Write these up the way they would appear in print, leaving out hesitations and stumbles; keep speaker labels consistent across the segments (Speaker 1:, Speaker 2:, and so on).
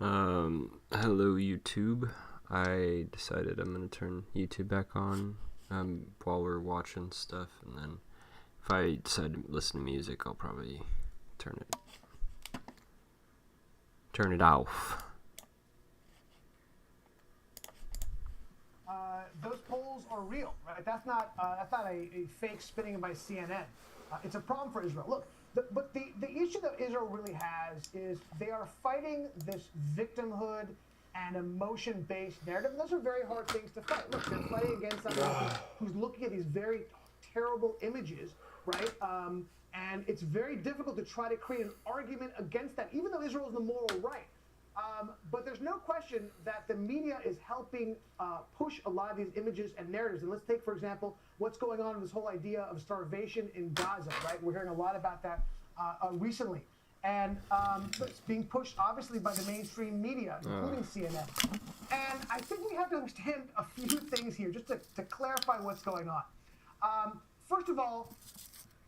Speaker 1: Hello YouTube. I decided I'm gonna turn YouTube back on while we're watching stuff, and then if I decide to listen to music, I'll probably turn it off.
Speaker 2: Those polls are real, right? That's not a fake spinning by CNN. It's a problem for Israel. Look, but the issue that Israel really has is they are fighting this victimhood and emotion-based narrative. And those are very hard things to fight. Look, they're fighting against someone who's looking at these very terrible images, right? And it's very difficult to try to create an argument against that, even though Israel is the moral right. But there's no question that the media is helping push a lot of these images and narratives. And let's take, for example, what's going on in this whole idea of starvation in Gaza, right? We're hearing a lot about that recently. And it's being pushed, obviously, by the mainstream media, including CNN. And I think we have to understand a few things here, just to clarify what's going on. First of all,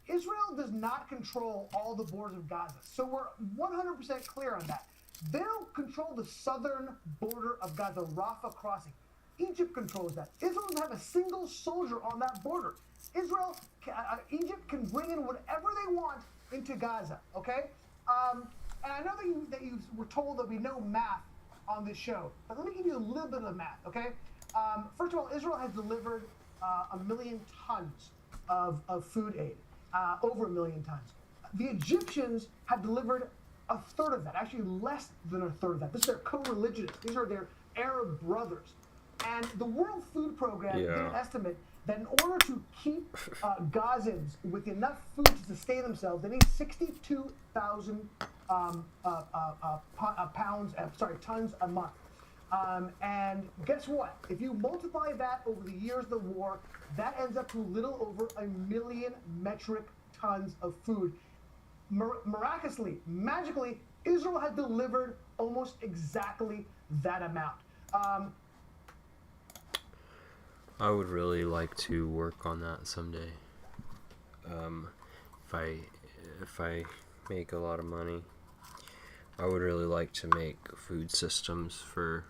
Speaker 2: Israel does not control all the borders of Gaza. So we're 100% clear on that. They don't control the southern border of Gaza, Rafah crossing. Egypt controls that. Israel doesn't have a single soldier on that border. Egypt can bring in whatever they want into Gaza, okay? And I know that you were told that we know math on this show, but let me give you a little bit of math, okay? First of all, Israel has delivered 1 million tons of food aid, over 1 million tons. The Egyptians have delivered a third of that, actually less than a third of that. This is their co-religionists. These are their Arab brothers. And the World Food Program did estimate that in order to keep Gazans with enough food to sustain themselves, they need 62,000 tons a month. And guess what? If you multiply that over the years of the war, that ends up to a little over 1 million metric tons of food. Miraculously, magically, Israel has delivered almost exactly that amount.
Speaker 1: I would really like to work on that someday. If I make a lot of money, I would really like to make food systems for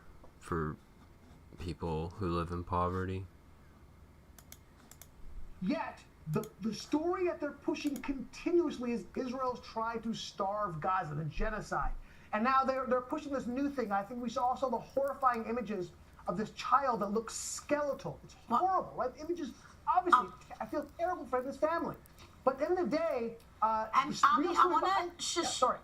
Speaker 1: people who live in poverty.
Speaker 2: Yet, the story that they're pushing continuously is Israel's trying to starve Gaza, the genocide. And now they're pushing this new thing. I think we saw also the horrifying images of this child that looks skeletal. It's horrible, right? The images, obviously, I feel terrible for this family. But at the end of the day,
Speaker 3: and Ami, I want to
Speaker 2: sorry.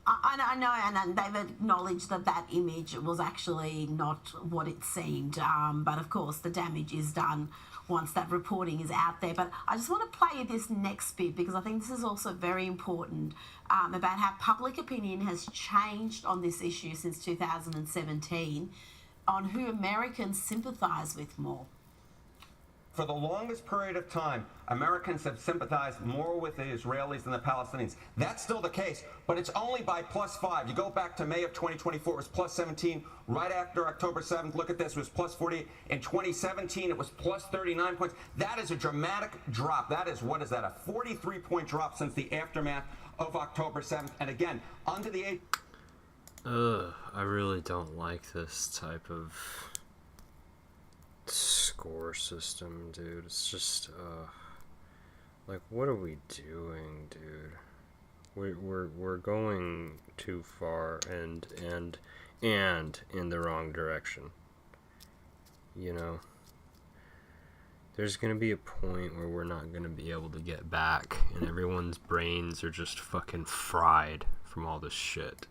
Speaker 3: I know, and they've acknowledged that image was actually not what it seemed. But of course, the damage is done once that reporting is out there. But I just want to play this next bit because I think this is also very important about how public opinion has changed on this issue since 2017 on who Americans sympathise with more.
Speaker 4: For the longest period of time, Americans have sympathized more with the Israelis than the Palestinians. That's still the case, but it's only by +5. You go back to May of 2024, it was +17. Right after October 7th, look at this, it was +48. In 2017, it was +39 points. That is a dramatic drop. That is, what is that, a 43-point drop since the aftermath of October 7th. And again, under the age...
Speaker 1: I really don't like this type of score system, dude. It's just like, what are we doing, dude? We're going too far and in the wrong direction, you know. There's gonna be a point where we're not gonna be able to get back, and everyone's brains are just fucking fried from all this shit.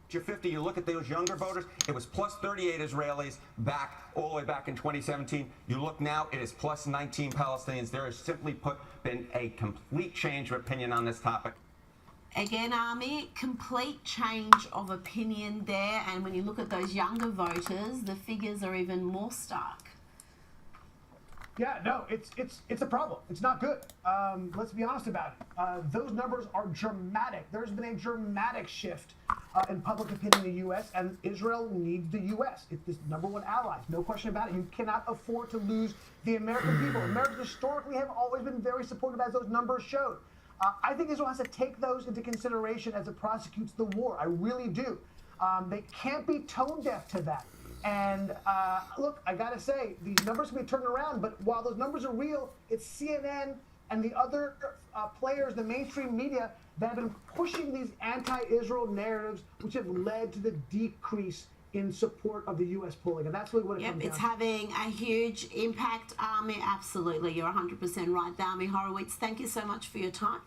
Speaker 4: 50, you look at those younger voters, it was +38 Israelis all the way back in 2017. You look now, it is +19 Palestinians. There has simply been a complete change of opinion on this topic.
Speaker 3: Again, Ami, complete change of opinion there. And when you look at those younger voters, the figures are even more stark.
Speaker 2: Yeah, no, it's a problem. It's not good. Let's be honest about it. Those numbers are dramatic. There's been a dramatic shift in public opinion in the U.S., and Israel needs the U.S. It's this #1 ally. No question about it. You cannot afford to lose the American people. Americans historically have always been very supportive, as those numbers showed. I think Israel has to take those into consideration as it prosecutes the war. I really do. They can't be tone deaf to that. And look, I got to say, these numbers can be turned around, but while those numbers are real, it's CNN and the other players, the mainstream media, that have been pushing these anti-Israel narratives, which have led to the decrease in support of the U.S. polling. And that's really what it comes down
Speaker 3: It's
Speaker 2: to.
Speaker 3: having a huge impact, Army. Absolutely. You're 100% right there, Army Horowitz. Thank you so much for your time.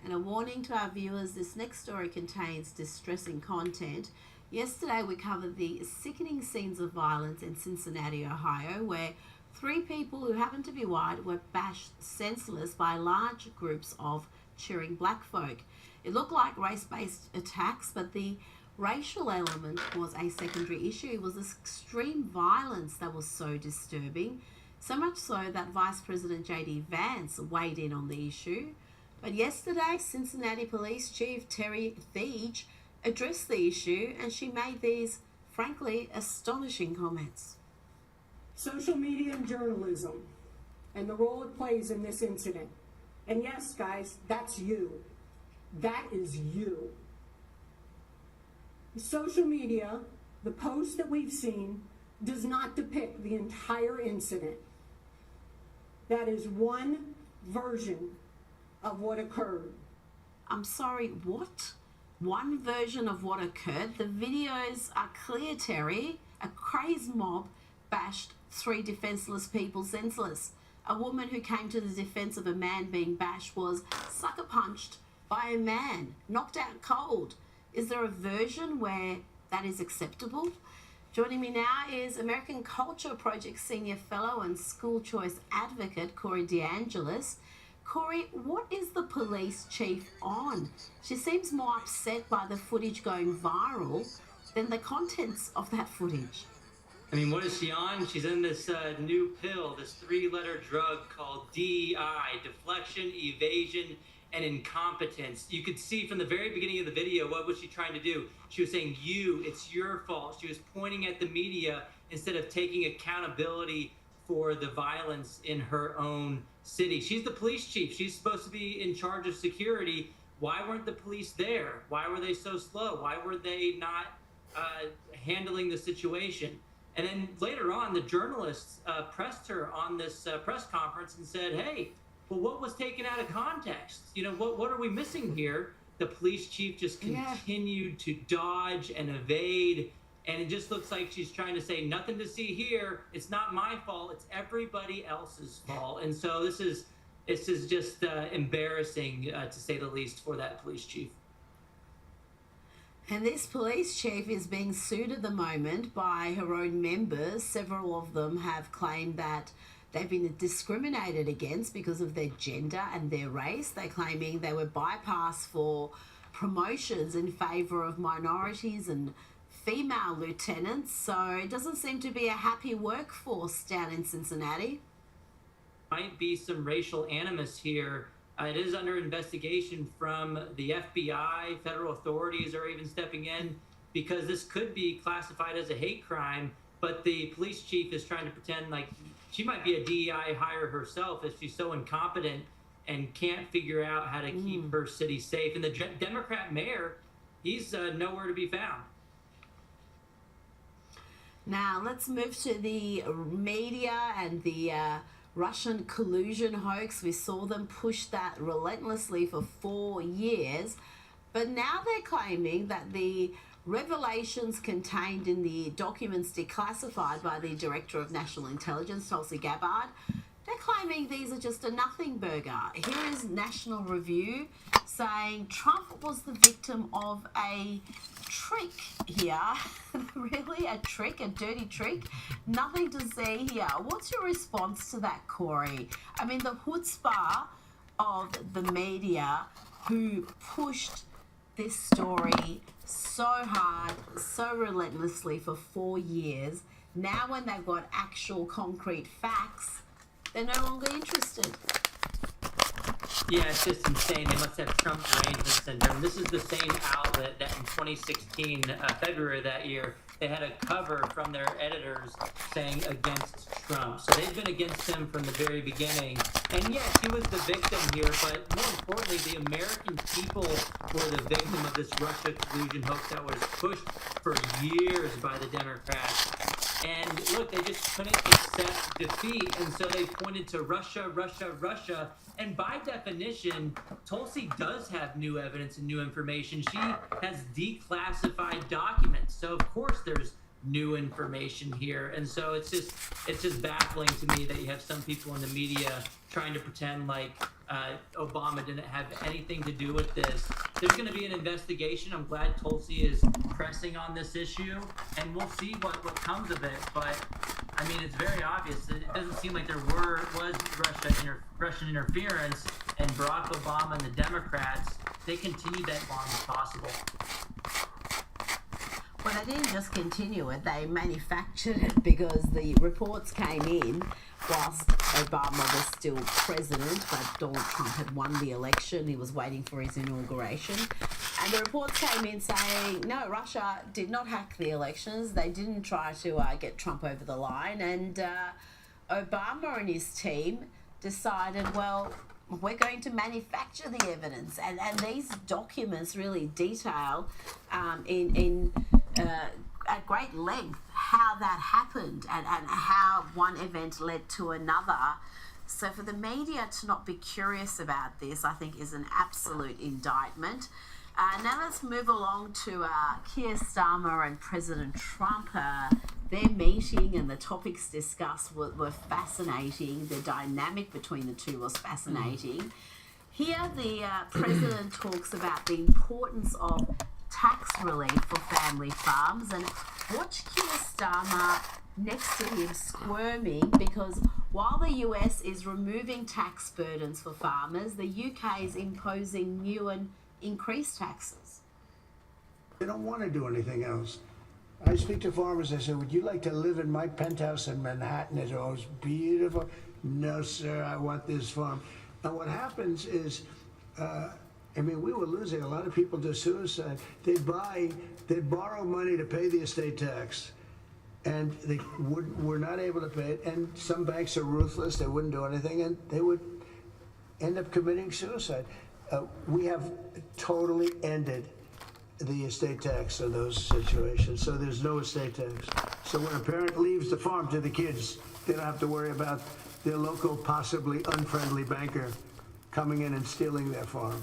Speaker 3: And a warning to our viewers, this next story contains distressing content. Yesterday, we covered the sickening scenes of violence in Cincinnati, Ohio, where 3 people who happened to be white were bashed senseless by large groups of cheering black folk. It looked like race-based attacks, but the racial element was a secondary issue. It was this extreme violence that was so disturbing, so much so that Vice President J.D. Vance weighed in on the issue. But yesterday, Cincinnati Police Chief Terry Thiege addressed the issue, and she made these, frankly, astonishing comments.
Speaker 5: Social media and journalism and the role it plays in this incident. And yes, guys, that's you. That is you. Social media, the post that we've seen, does not depict the entire incident. That is one version of what occurred.
Speaker 3: I'm sorry, what? One version of what occurred? The videos are clear, Terry. A crazed mob bashed 3 defenseless people senseless. A woman who came to the defense of a man being bashed was sucker punched by a man, knocked out cold. Is there a version where that is acceptable? Joining me now is American Culture Project Senior Fellow and School Choice Advocate Corey DeAngelis. Corey, what is the police chief on? She seems more upset by the footage going viral than the contents of that footage.
Speaker 6: I mean, what is she on? She's in this new pill, this 3-letter drug called DEI, deflection, evasion, and incompetence. You could see from the very beginning of the video, what was she trying to do? She was saying, it's your fault. She was pointing at the media instead of taking accountability for the violence in her own city. She's the police chief. She's supposed to be in charge of security. Why weren't the police there? Why were they so slow? Why were they not handling the situation? And then later on, the journalists pressed her on this press conference and said, hey, well, what was taken out of context? You know, what are we missing here? The police chief just continued to dodge and evade. And it just looks like she's trying to say, nothing to see here. It's not my fault. It's everybody else's fault. And so this is just embarrassing, to say the least, for that police chief.
Speaker 3: And this police chief is being sued at the moment by her own members. Several of them have claimed that they've been discriminated against because of their gender and their race. They're claiming they were bypassed for promotions in favour of minorities and female lieutenants. So it doesn't seem to be a happy workforce down in Cincinnati.
Speaker 6: Might be some racial animus here. It is under investigation from the FBI. Federal authorities are even stepping in because this could be classified as a hate crime. But the police chief is trying to pretend like she might be a DEI hire herself if she's so incompetent and can't figure out how to keep her city safe. And the Democrat mayor, he's nowhere to be found.
Speaker 3: Now, let's move to the media and the Russian collusion hoax. We saw them push that relentlessly for 4 years. But now they're claiming that the revelations contained in the documents declassified by the Director of National Intelligence, Tulsi Gabbard, they're claiming these are just a nothing burger. Here is National Review saying Trump was the victim of a trick here. Really? A trick? A dirty trick? Nothing to see here. What's your response to that, Corey? I mean, the chutzpah of the media who pushed this story so hard, so relentlessly for 4 years. Now when they've got actual concrete facts, they're no longer interested.
Speaker 6: Yeah, it's just insane. They must have Trump derangement syndrome. This is the same outlet that in 2016, February of that year, they had a cover from their editors saying against Trump. So they've been against him from the very beginning. And yes, he was the victim here, but more importantly, the American people were the victim of this Russia collusion hoax that was pushed for years by the Democrats. And look, they just couldn't accept defeat, and so they pointed to Russia, Russia, Russia. And by definition, Tulsi does have new evidence and new information. She has declassified documents, so of course there's new information here. And so it's just baffling to me that you have some people in the media trying to pretend like Obama didn't have anything to do with this. There's going to be an investigation. I'm glad Tulsi is pressing on this issue, and we'll see what comes of it. But I mean, it's very obvious. It doesn't seem like there was Russian interference, and Barack Obama and the Democrats, they continued that long as possible.
Speaker 3: Well, they didn't just continue it, they manufactured it, because the reports came in whilst Obama was still president, but Donald Trump had won the election. He was waiting for his inauguration. And the reports came in saying, no, Russia did not hack the elections. They didn't try to get Trump over the line. And Obama and his team decided, well, we're going to manufacture the evidence. And these documents really detail at great length how that happened and how one event led to another. So for the media to not be curious about this, I think, is an absolute indictment. Now let's move along to Keir Starmer and President Trump. Their meeting and the topics discussed were fascinating. The dynamic between the two was fascinating. Here the president talks about the importance of tax relief for family farms, and watch Keir Starmer next to him squirming, because while the US is removing tax burdens for farmers, the UK is imposing new and increased taxes.
Speaker 7: They don't want to do anything else. I speak to farmers, I say, would you like to live in my penthouse in Manhattan? It's always beautiful. No, sir, I want this farm. And what happens is, we were losing a lot of people to suicide. They'd borrow money to pay the estate tax, and they were not able to pay it. And some banks are ruthless; they wouldn't do anything, and they would end up committing suicide. We have totally ended the estate tax in those situations, so there's no estate tax. So when a parent leaves the farm to the kids, they don't have to worry about their local, possibly unfriendly banker coming in and stealing their farm.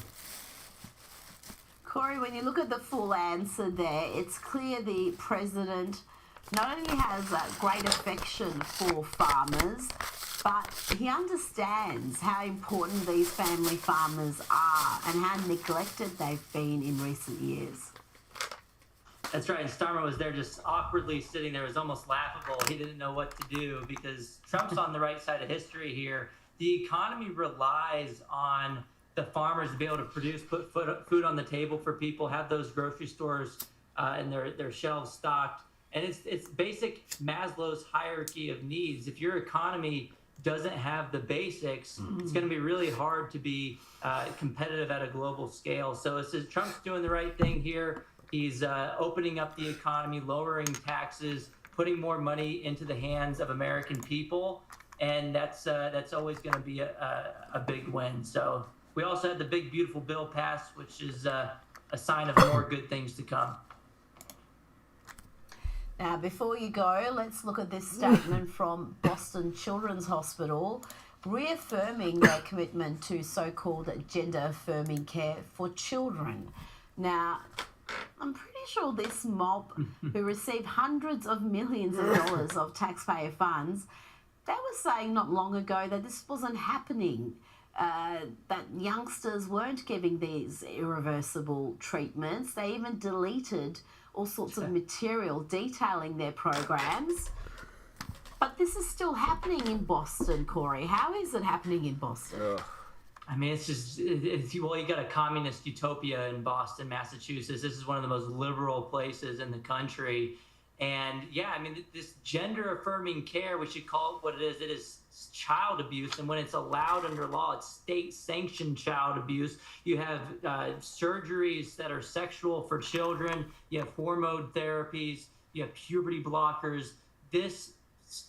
Speaker 3: Corey, when you look at the full answer there, it's clear the president not only has a great affection for farmers, but he understands how important these family farmers are and how neglected they've been in recent years.
Speaker 6: That's right, and Starmer was there just awkwardly sitting there. It was almost laughable. He didn't know what to do because Trump's on the right side of history here. The economy relies on the farmers to be able to produce, put food on the table for people, have those grocery stores and their shelves stocked. And it's basic Maslow's hierarchy of needs. If your economy doesn't have the basics, it's going to be really hard to be competitive at a global scale. So it says Trump's doing the right thing here. He's opening up the economy, lowering taxes, putting more money into the hands of American people. And that's always going to be a big win. So we also had the big, beautiful bill passed, which is a sign of more good things to come.
Speaker 3: Now, before you go, let's look at this statement from Boston Children's Hospital, reaffirming their commitment to so-called gender-affirming care for children. Now, I'm pretty sure this mob, who received hundreds of millions of dollars of taxpayer funds, they were saying not long ago that this wasn't happening, that youngsters weren't getting these irreversible treatments. They even deleted all sorts of material detailing their programs. But this is still happening in Boston, Corey. How is it happening in Boston?
Speaker 6: I mean, you got a communist utopia in Boston, Massachusetts. This is one of the most liberal places in the country. And yeah, I mean, this gender-affirming care, we should call it what it is child abuse. And when it's allowed under law, it's state-sanctioned child abuse. You have surgeries that are sexual for children. You have hormone therapies. you have puberty blockers. This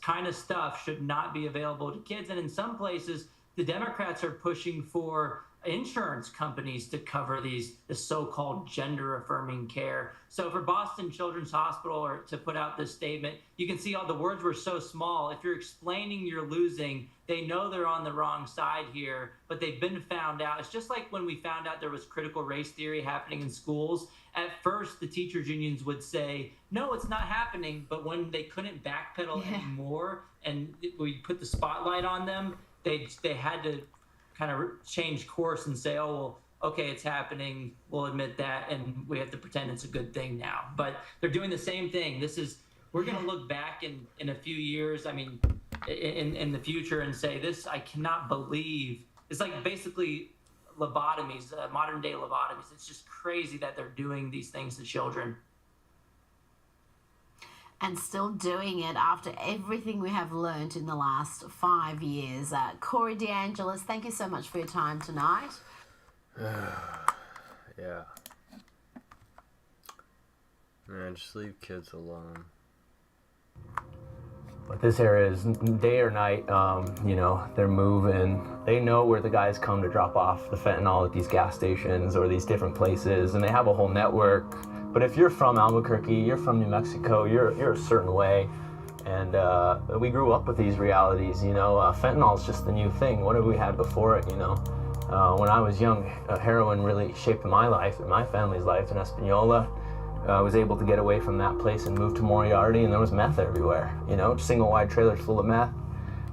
Speaker 6: kind of stuff should not be available to kids. And in some places, the Democrats are pushing for insurance companies to cover the so-called gender-affirming care. So for Boston Children's Hospital or to put out this statement, you can see all the words were so small. If you're explaining you're losing, they know they're on the wrong side here, but they've been found out. It's just like when we found out there was critical race theory happening in schools. At first, the teachers' unions would say, no, it's not happening. But when they couldn't backpedal anymore and we put the spotlight on them, they had to kind of change course and say, oh, well, okay, it's happening. We'll admit that, and we have to pretend it's a good thing now. But they're doing the same thing. We're going to look back in a few years, I mean, in the future and say, I cannot believe. It's like basically lobotomies, modern day lobotomies. It's just crazy that they're doing these things to children.
Speaker 3: And still doing it after everything we have learned in the last 5 years. Corey DeAngelis, thank you so much for your time tonight.
Speaker 1: Yeah. Man, just leave kids alone.
Speaker 8: But this area is day or night, they're moving. They know where the guys come to drop off the fentanyl at these gas stations or these different places, and they have a whole network. But if you're from Albuquerque, you're from New Mexico, you're a certain way. And we grew up with these realities, fentanyl is just the new thing. What have we had before it, When I was young, heroin really shaped my life and my family's life in Espanola. I was able to get away from that place and move to Moriarty, and there was meth everywhere, single wide trailers full of meth.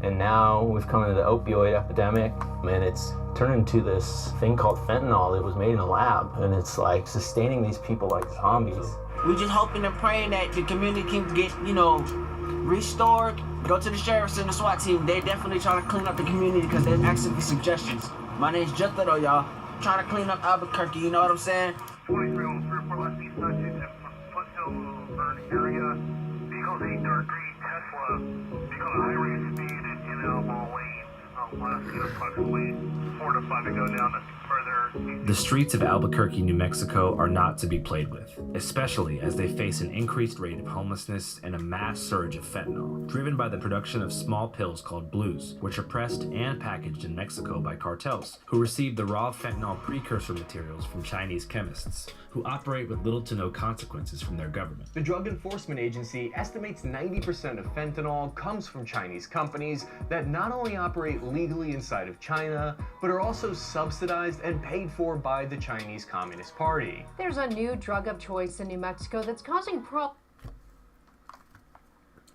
Speaker 8: And now we've come into the opioid epidemic, and it's turned into this thing called fentanyl. It was made in a lab, and it's like sustaining these people like zombies.
Speaker 9: We're just hoping and praying that the community can get, restored. Go to the sheriffs and the SWAT team. They definitely trying to clean up the community because they're asking for suggestions. My name's Jethro, y'all. Trying to clean up Albuquerque, you know what I'm saying?
Speaker 10: 2303 West East Side, Foothill Burn area. Vehicles 833 Tesla. Vehicle at high rate of speed in elbow lane. Last approximately 4 to 5 to go down to further.
Speaker 11: The streets of Albuquerque, New Mexico are not to be played with, especially as they face an increased rate of homelessness and a mass surge of fentanyl, driven by the production of small pills called blues, which are pressed and packaged in Mexico by cartels, who receive the raw fentanyl precursor materials from Chinese chemists, who operate with little to no consequences from their government.
Speaker 12: The Drug Enforcement Agency estimates 90% of fentanyl comes from Chinese companies that not only operate legally inside of China, but are also subsidized and paid for by the Chinese Communist Party.
Speaker 13: There's a new drug of choice in New Mexico that's causing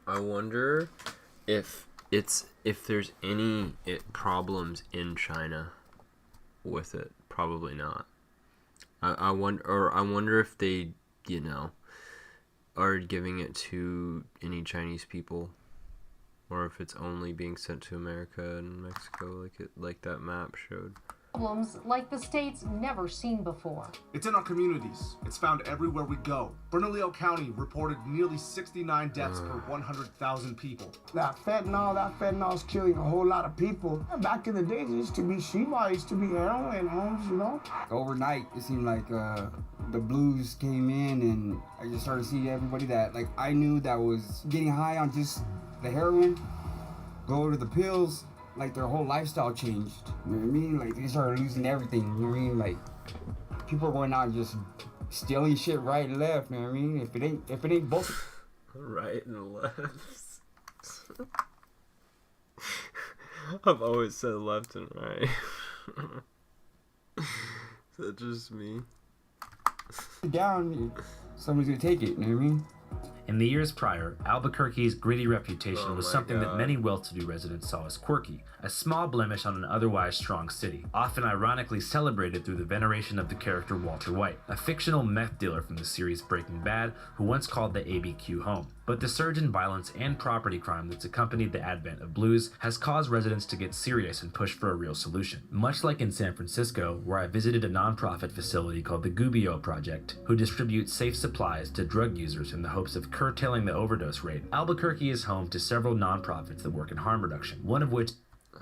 Speaker 1: I wonder if there's any problems in China with it. Probably not. I wonder if they, are giving it to any Chinese people, or if it's only being sent to America and Mexico, like that map showed.
Speaker 13: problems like the state's never seen before.
Speaker 14: It's in our communities. It's found everywhere we go. Bernalillo County reported nearly 69 deaths per 100,000 people.
Speaker 7: That fentanyl's killing a whole lot of people. Back in the days, it used to be Sheba, it used to be heroin, Holmes,
Speaker 15: Overnight, it seemed like the blues came in, and I just started seeing everybody that I knew that was getting high on just the heroin, go to the pills. Their whole lifestyle changed. You know what I mean? They started losing everything. You know what I mean? People are going out and just stealing shit right and left. You know what I mean? If it ain't both.
Speaker 1: Right and left. I've always said left and right. Is that just me?
Speaker 15: Down, somebody's gonna take it. You know what I mean?
Speaker 11: In the years prior, Albuquerque's gritty reputation was something that many well-to-do residents saw as quirky, a small blemish on an otherwise strong city, often ironically celebrated through the veneration of the character Walter White, a fictional meth dealer from the series Breaking Bad who once called the ABQ home. But the surge in violence and property crime that's accompanied the advent of blues has caused residents to get serious and push for a real solution. Much like in San Francisco, where I visited a nonprofit facility called the Gubbio Project, who distributes safe supplies to drug users in the hopes of curtailing the overdose rate, Albuquerque is home to several nonprofits that work in harm reduction, one of which...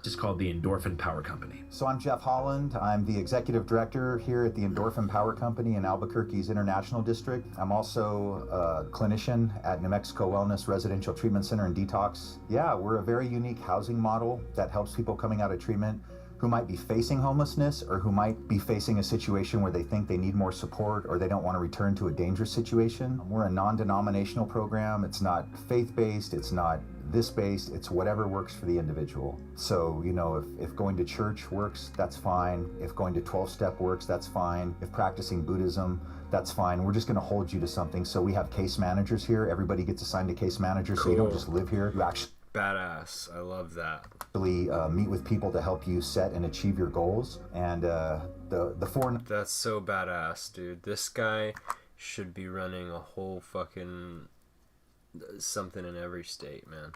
Speaker 11: It's called the Endorphin Power Company.
Speaker 16: So I'm Jeff Holland. I'm the executive director here at the Endorphin Power Company in Albuquerque's International District. I'm also a clinician at New Mexico Wellness Residential Treatment Center and Detox. Yeah, we're a very unique housing model that helps people coming out of treatment who might be facing homelessness or who might be facing a situation where they think they need more support or they don't want to return to a dangerous situation. We're a non-denominational program. It's not faith-based, it's not this based, it's whatever works for the individual. So, you know, if going to church works, that's fine. If going to 12-step works, that's fine. If practicing Buddhism, that's fine. We're just gonna hold you to something. So we have case managers here. Everybody gets assigned a case manager, so you don't just live here. You actually
Speaker 1: Badass. I love that.
Speaker 16: Meet with people to help you set and achieve your goals. And the four...
Speaker 1: That's so badass, dude. This guy should be running a whole fucking something in every state, man.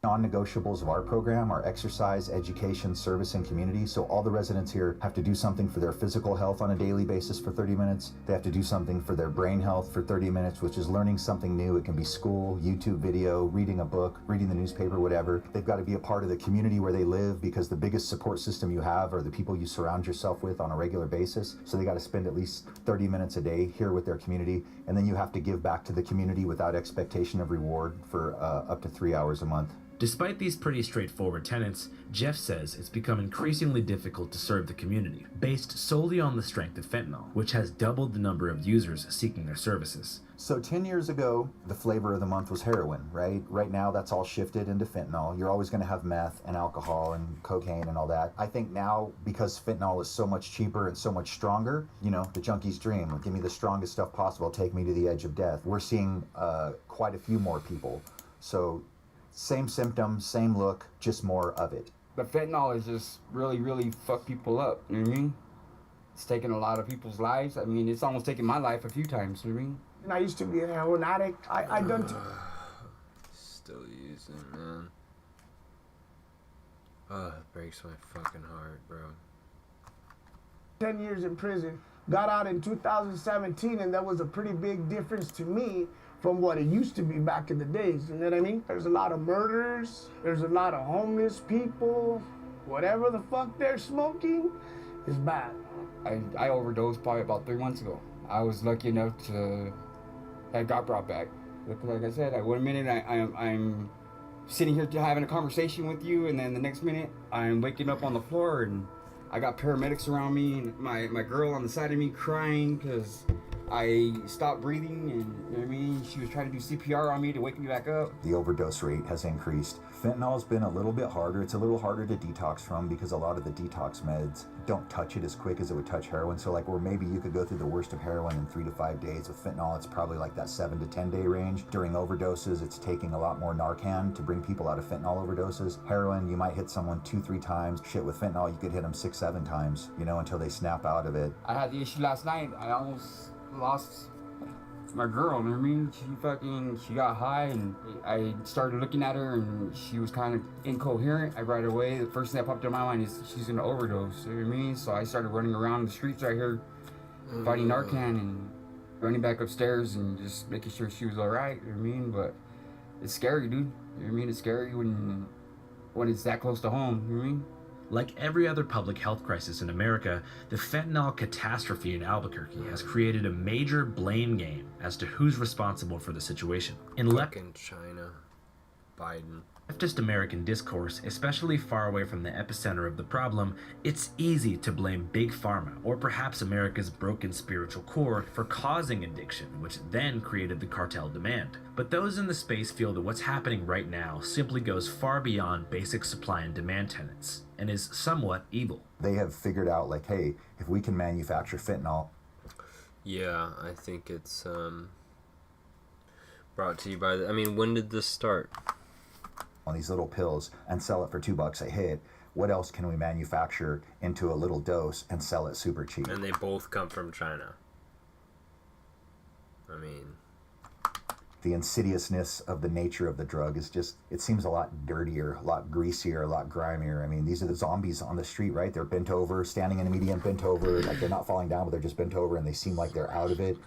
Speaker 16: Non-negotiables of our program are exercise, education, service, and community. So all the residents here have to do something for their physical health on a daily basis for 30 minutes. They have to do something for their brain health for 30 minutes, which is learning something new. It can be school, YouTube video, reading a book, reading the newspaper, whatever. They've got to be a part of the community where they live because the biggest support system you have are the people you surround yourself with on a regular basis. So they got to spend at least 30 minutes a day here with their community. And then you have to give back to the community without expectation of reward for up to 3 hours a month.
Speaker 11: Despite these pretty straightforward tenets, Jeff says it's become increasingly difficult to serve the community, based solely on the strength of fentanyl, which has doubled the number of users seeking their services.
Speaker 16: So 10 years ago, the flavor of the month was heroin, right? Right now, that's all shifted into fentanyl. You're always going to have meth and alcohol and cocaine and all that. I think now, because fentanyl is so much cheaper and so much stronger, you know, the junkie's dream, give me the strongest stuff possible, take me to the edge of death. We're seeing quite a few more people. So same symptoms, same look, just more of it.
Speaker 15: The fentanyl is just really fucked people up, you know what I mean? It's taken a lot of people's lives. I mean, it's almost taken my life a few times, you know what I mean?
Speaker 17: And I used to be a heroin addict. I done
Speaker 1: Still using, man. It breaks my fucking heart, bro.
Speaker 17: 10 years in prison. Got out in 2017, and that was a pretty big difference to me from what it used to be back in the days, you know what I mean? There's a lot of murders, there's a lot of homeless people, whatever the fuck they're smoking is bad.
Speaker 15: I overdosed probably about 3 months ago. I was lucky enough to, I got brought back. Like I said, one minute I'm sitting here having a conversation with you, and then the next minute I'm waking up on the floor and I got paramedics around me and my girl on the side of me crying because I stopped breathing, and you know what I mean? She was trying to do CPR on me to wake me back up.
Speaker 16: The overdose rate has increased. Fentanyl's been a little bit harder. It's a little harder to detox from because a lot of the detox meds don't touch it as quick as it would touch heroin. So like where maybe you could go through the worst of heroin in 3 to 5 days, with fentanyl it's probably like that 7 to 10 day range. During overdoses, it's taking a lot more Narcan to bring people out of fentanyl overdoses. Heroin, you might hit someone 2-3 times. Shit, with fentanyl, you could hit them 6-7 times, you know, until they snap out of it.
Speaker 15: I had the issue last night. I almost lost my girl, you know what I mean? She got high, and I started looking at her and she was kind of incoherent. Right away, the first thing that popped in my mind is she's gonna overdose, you know what I mean? So I started running around the streets right here, fighting Narcan and running back upstairs and just making sure she was all right, you know what I mean? But it's scary, dude, you know what I mean? It's scary when it's that close to home, you know what I mean?
Speaker 11: Like every other public health crisis in America, the fentanyl catastrophe in Albuquerque has created a major blame game as to who's responsible for the situation. In
Speaker 1: fucking China, Biden.
Speaker 11: Leftist American discourse, especially far away from the epicenter of the problem, it's easy to blame Big Pharma, or perhaps America's broken spiritual core, for causing addiction, which then created the cartel demand. But those in the space feel that what's happening right now simply goes far beyond basic supply and demand tenets, and is somewhat evil.
Speaker 16: They have figured out, like, hey, if we can manufacture fentanyl.
Speaker 1: Yeah, I think it's brought to you by I mean, when did this start?
Speaker 16: On these little pills and sell it for $2 a hit. What else can we manufacture into a little dose and sell it super cheap?
Speaker 1: And they both come from China. I mean,
Speaker 16: the insidiousness of the nature of the drug is just, it seems a lot dirtier, a lot greasier, a lot grimier. I mean, these are the zombies on the street, right? They're bent over, standing in a median, bent over, like they're not falling down, but they're just bent over and they seem like they're out of it.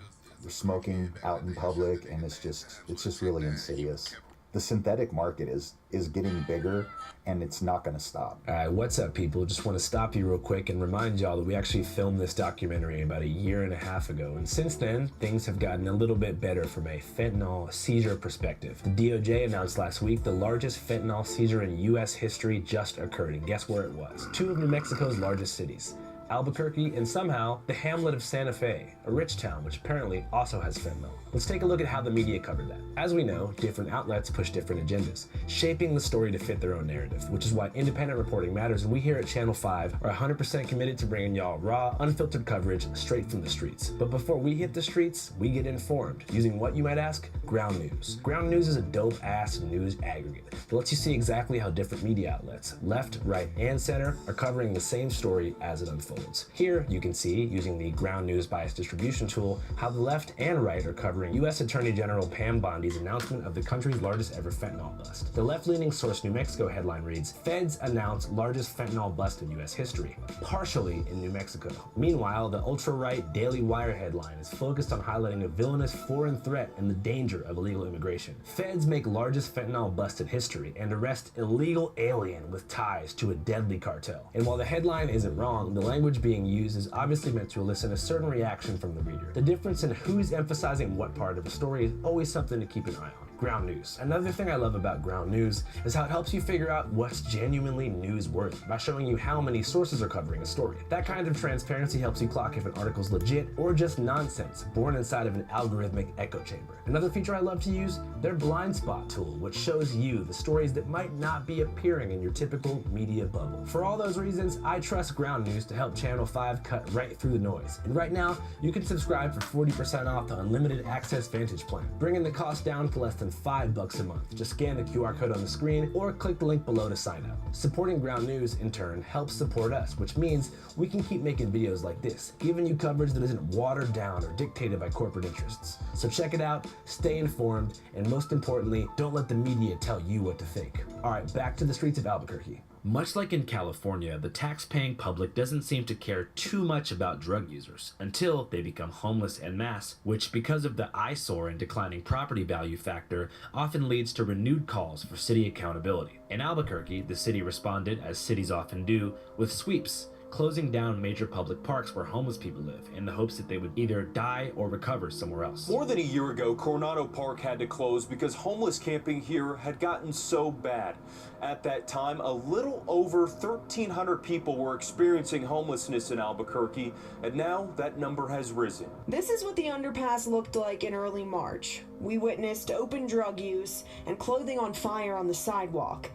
Speaker 16: They're smoking out in public, and it's just really insidious. the synthetic market is getting bigger, and it's not going to stop.
Speaker 11: All right, what's up, people? Just want to stop you real quick and remind y'all that we actually filmed this documentary about 1.5 years ago, and since then, things have gotten a little bit better from a fentanyl seizure perspective. The DOJ announced last week the largest fentanyl seizure in U.S. history just occurred, and guess where it was? 2 of New Mexico's largest cities, Albuquerque, and somehow the hamlet of Santa Fe, a rich town which apparently also has fentanyl. Let's take a look at how the media covered that. As we know, different outlets push different agendas, shaping the story to fit their own narrative, which is why independent reporting matters, and we here at Channel 5 are 100% committed to bringing y'all raw, unfiltered coverage straight from the streets. But before we hit the streets, we get informed, using what, you might ask? Ground news. Ground news is a dope-ass news aggregate that lets you see exactly how different media outlets, left, right, and center, are covering the same story as it unfolds. Here, you can see, using the Ground News Bias Distribution tool, how the left and right are covering U.S. Attorney General Pam Bondi's announcement of the country's largest ever fentanyl bust. The left-leaning Source New Mexico headline reads, "Feds announce largest fentanyl bust in U.S. history, partially in New Mexico." Meanwhile, the ultra-right Daily Wire headline is focused on highlighting a villainous foreign threat and the danger of illegal immigration. Feds make largest fentanyl bust in history and arrest illegal alien with ties to a deadly cartel. And while the headline isn't wrong, the language being used is obviously meant to elicit a certain reaction from the reader. The difference in who's emphasizing what part of a story is always something to keep an eye on. Ground news. Another thing I love about ground news is how it helps you figure out what's genuinely newsworthy by showing you how many sources are covering a story. That kind of transparency helps you clock if an article's legit or just nonsense born inside of an algorithmic echo chamber. Another feature I love to use, their blind spot tool, which shows you the stories that might not be appearing in your typical media bubble. For all those reasons, I trust Ground News to help Channel 5 cut right through the noise. And right now, you can subscribe for 40% off the Unlimited Access Vantage plan, bringing the cost down to less than $5 a month. Just scan the QR code on the screen or click the link below to sign up. Supporting Ground News, in turn, helps support us, which means we can keep making videos like this, giving you coverage that isn't watered down or dictated by corporate interests. So check it out, stay informed, and most importantly, don't let the media tell you what to think. All right, back to the streets of Albuquerque. Much like in California, the tax-paying public doesn't seem to care too much about drug users until they become homeless en masse, which, because of the eyesore and declining property value factor, often leads to renewed calls for city accountability. In Albuquerque, the city responded, as cities often do, with sweeps, closing down major public parks where homeless people live in the hopes that they would either die or recover somewhere else.
Speaker 18: More than a year ago, Coronado Park had to close because homeless camping here had gotten so bad. At that time, a little over 1,300 people were experiencing homelessness in Albuquerque, and now that number has risen.
Speaker 19: This is what the underpass looked like in early March. We witnessed open drug use and clothing on fire on the sidewalk.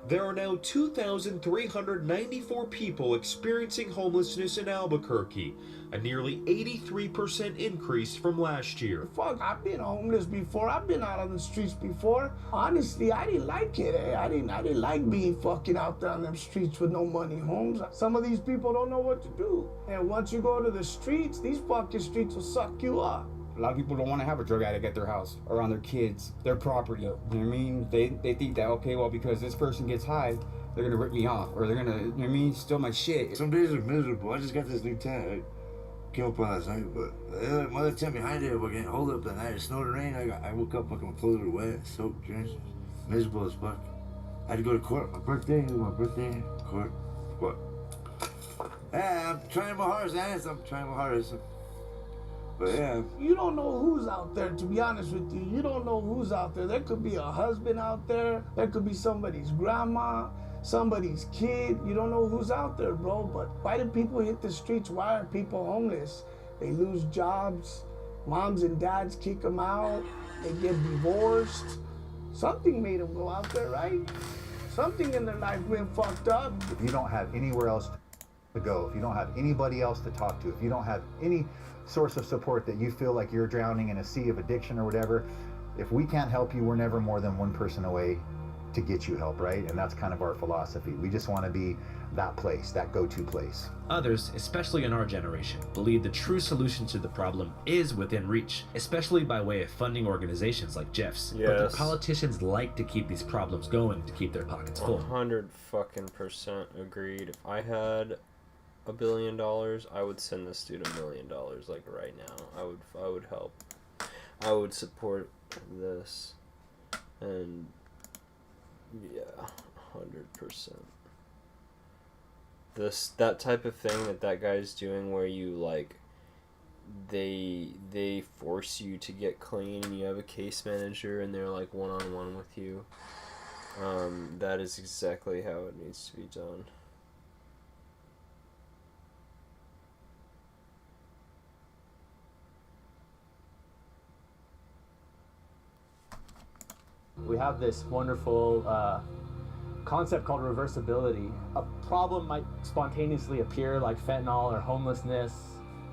Speaker 18: There are now 2,394 people experiencing homelessness in Albuquerque, a nearly 83% increase from last year.
Speaker 17: Fuck, I've been homeless before. I've been out on the streets before. Honestly, I didn't like it. I didn't like being fucking out there on them streets with no money homes. Some of these people don't know what to do. And once you go to the streets, these fucking streets will suck you up.
Speaker 15: A lot of people don't want to have a drug addict at their house, around their kids, their property. You know what I mean? They think that, okay, well, because this person gets high, they're going to rip me off, or they're going to, you know what I mean, steal my shit.
Speaker 20: Some days are miserable. I just got this new tent. I came up on last night, but the other tent behind it, we're getting hold up that night. It snowed and rained. I woke up, fucking clothes were wet, soaked, drenched, miserable as fuck. I had to go to court. My birthday, court. Yeah, I'm trying my hardest, Anis. I'm trying my hardest. But yeah.
Speaker 17: You don't know who's out there, to be honest with you. You don't know who's out there. There could be a husband out there. There could be somebody's grandma, somebody's kid. You don't know who's out there, bro. But why do people hit the streets? Why are people homeless? They lose jobs. Moms and dads kick them out. They get divorced. Something made them go out there, right? Something in their life went fucked up.
Speaker 16: If you don't have anywhere else to go, if you don't have anybody else to talk to, if you don't have any source of support that you feel like you're drowning in a sea of addiction or whatever, if we can't help you, we're never more than one person away to get you help, right? And that's kind of our philosophy. We just want to be that place, that go-to place.
Speaker 11: Others, especially in our generation, believe the true solution to the problem is within reach, especially by way of funding organizations like Jeff's.
Speaker 1: Yes.
Speaker 11: But the politicians like to keep these problems going to keep their pockets full.
Speaker 1: 100% agreed. If I had $1 billion, I would send this dude $1 million, like right now. I would help. I would support this, and Yeah, 100%. That type of thing that guy's doing, where you like, they force you to get clean, and you have a case manager, and they're like one-on-one with you. That is exactly how it needs to be done.
Speaker 8: We have this wonderful concept called reversibility. A problem might spontaneously appear, like fentanyl or homelessness,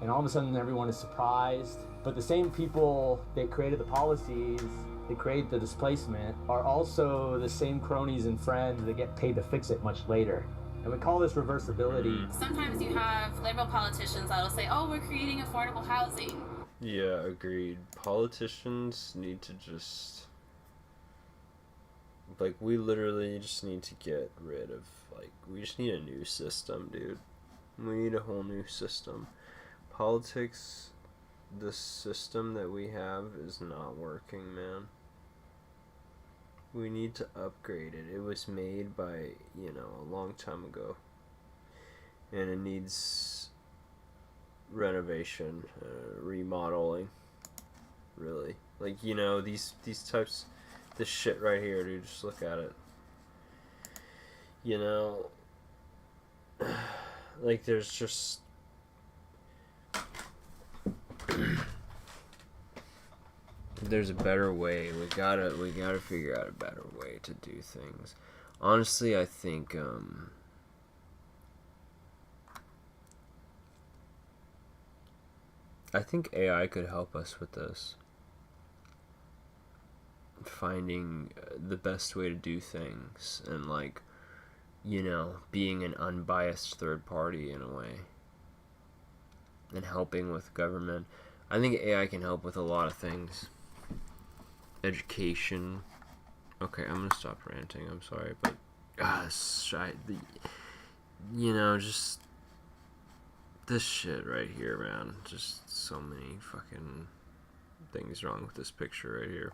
Speaker 8: and all of a sudden everyone is surprised. But the same people that created the policies, that create the displacement, are also the same cronies and friends that get paid to fix it much later. And we call this reversibility.
Speaker 21: Sometimes you have liberal politicians that'll say, oh, we're creating affordable housing.
Speaker 1: Yeah, agreed. Politicians need to just... Like, we literally just need to get rid of, like, we just need a new system, dude. We need a whole new system. Politics, the system that we have is not working, man. We need to upgrade it. It was made by, you know, a long time ago. And it needs renovation, remodeling, really. Like, you know, these types... This shit right here, dude, just look at it. You know, like, there's just... There's a better way. We gotta figure out a better way to do things. Honestly, I think, AI could help us with this. Finding the best way to do things, and, like, you know, being an unbiased third party in a way, and helping with government. I think AI can help with a lot of things. Education. Okay, I'm gonna stop ranting, I'm sorry, but you know, just this shit right here, man. Just so many fucking things wrong with this picture right here.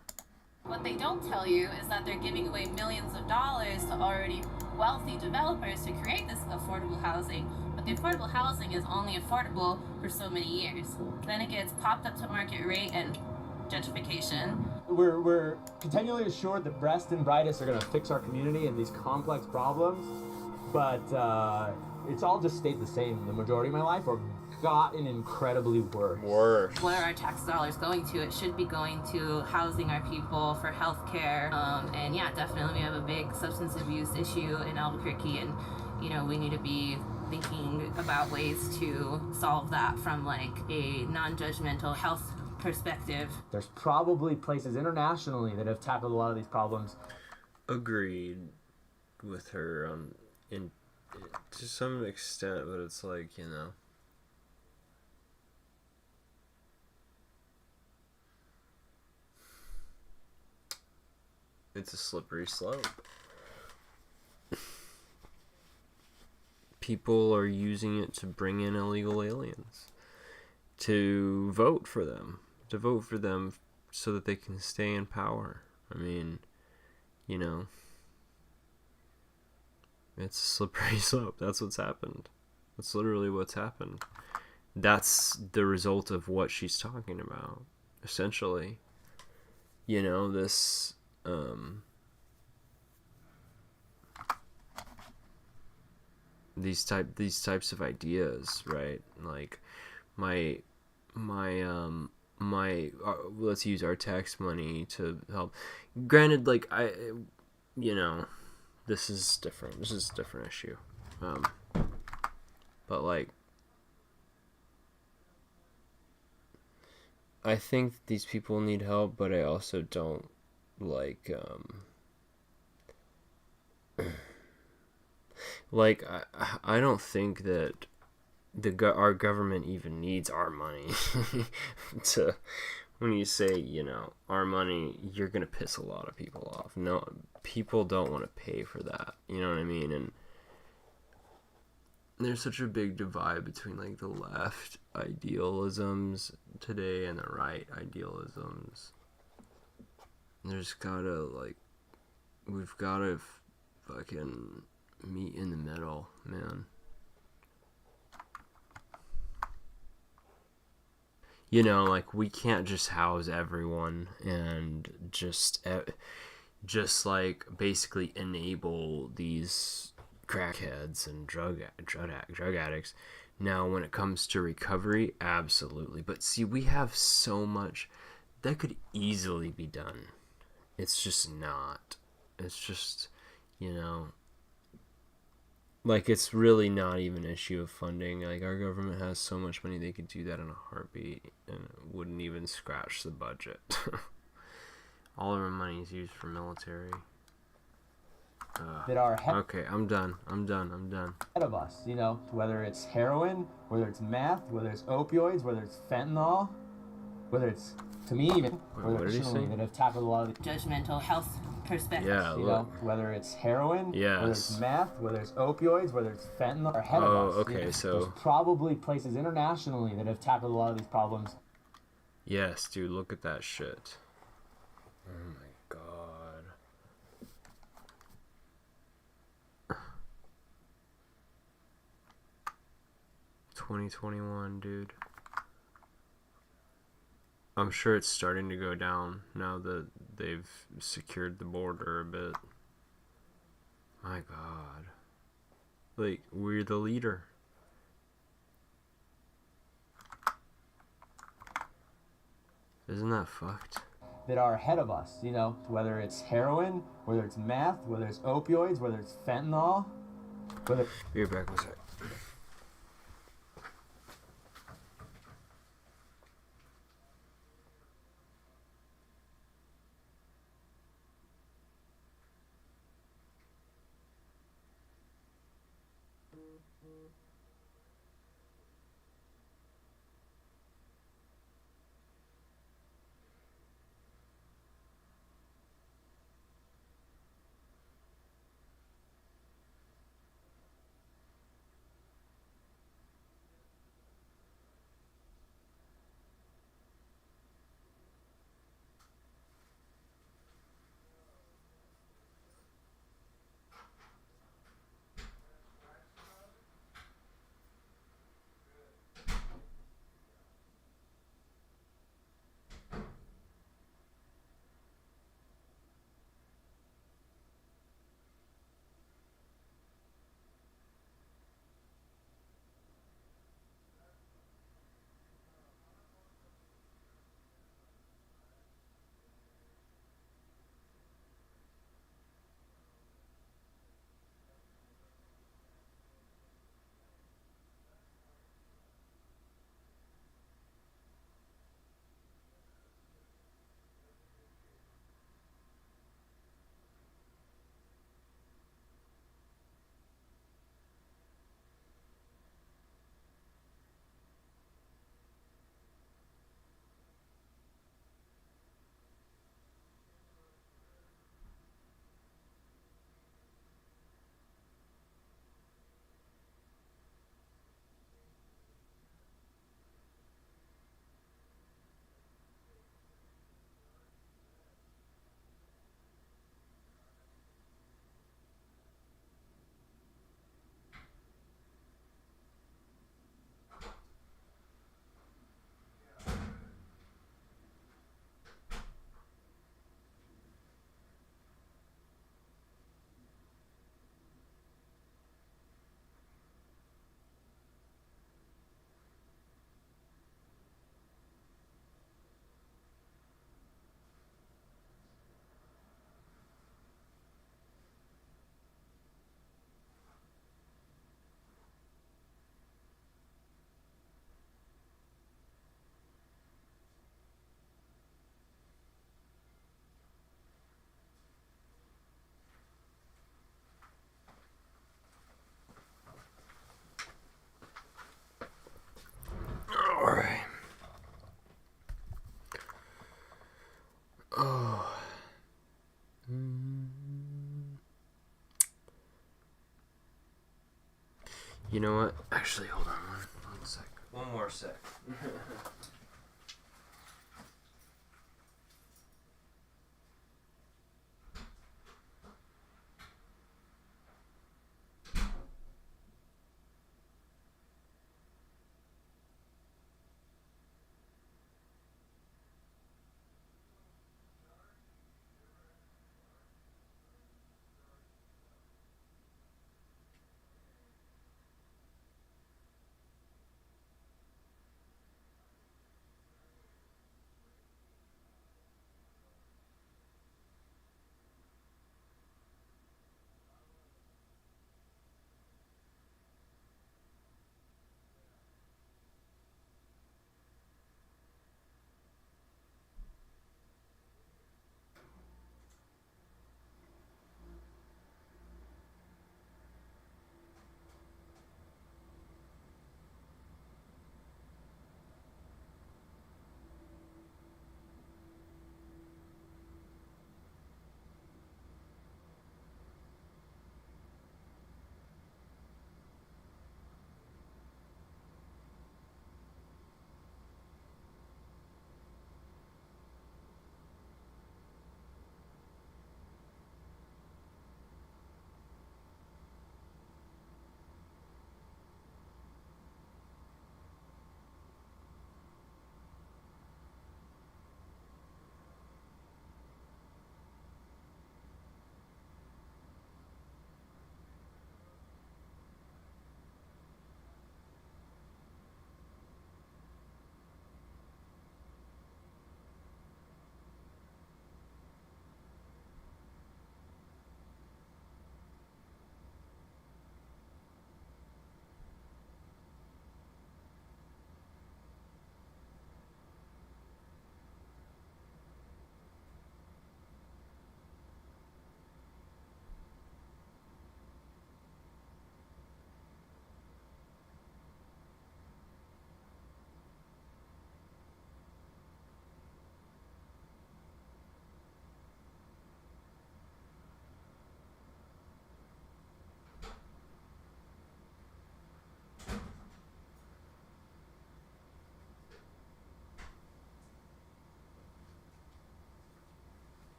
Speaker 21: What they don't tell you is that they're giving away millions of dollars to already wealthy developers to create this affordable housing. But the affordable housing is only affordable for so many years. Then it gets popped up to market rate and gentrification.
Speaker 8: We're continually assured that best and brightest are going to fix our community and these complex problems, but it's all just stayed the same the majority of my life, or gotten incredibly worse.
Speaker 21: Where are our tax dollars going to? It should be going to housing our people, for healthcare, and yeah, definitely we have a big substance abuse issue in Albuquerque, and you know, we need to be thinking about ways to solve that from like a non-judgmental health perspective.
Speaker 8: There's probably places internationally that have tackled a lot of these problems.
Speaker 1: Agreed with her to some extent, but it's like, you know, it's a slippery slope. People are using it to bring in illegal aliens, to vote for them so that they can stay in power. I mean, you know, it's a slippery slope. That's what's happened. That's literally what's happened. That's the result of what she's talking about, essentially. You know, this... these types of ideas, right? Like my let's use our tax money to help. Granted, like, you know, this is different. This is a different issue. But like, I think these people need help, but I also don't like like, I don't think that our government even needs our money to, when you say, you know, our money, you're gonna piss a lot of people off. No, people don't want to pay for that, you know what I mean? And there's such a big divide between like the left idealisms today and the right idealisms. There's gotta, like, we've got to fucking meet in the middle, man. You know, like, we can't just house everyone and just like basically enable these crackheads and drug addicts. Now, when it comes to recovery, absolutely. But see, we have so much that could easily be done. It's just not. It's just, you know, like, it's really not even an issue of funding. Like, our government has so much money, they could do that in a heartbeat, and it wouldn't even scratch the budget. All of our money is used for military.
Speaker 8: That are
Speaker 1: okay, I'm done.
Speaker 8: Ahead of us, you know, whether it's heroin, whether it's meth, whether it's opioids, whether it's fentanyl, whether it's, to me even,
Speaker 1: what did he say?
Speaker 8: that have tackled a lot of the
Speaker 21: Judgmental health perspective.
Speaker 1: Yeah,
Speaker 8: you know, whether it's heroin,
Speaker 1: yes,
Speaker 8: whether it's meth, whether it's opioids, whether it's fentanyl, are ahead of us.
Speaker 1: Okay,
Speaker 8: you know,
Speaker 1: so
Speaker 8: there's probably places internationally that have tackled a lot of these problems.
Speaker 1: Yes, dude, look at that shit. Oh my god. 2021, dude. I'm sure it's starting to go down now that they've secured the border a bit. My god. Like, we're the leader. Isn't that fucked?
Speaker 8: That are ahead of us, you know, whether it's heroin, whether it's meth, whether it's opioids, whether it's fentanyl, whether...
Speaker 1: Be right back, one sec. Alright. Oh. You know what? Actually, hold on one sec. One more sec.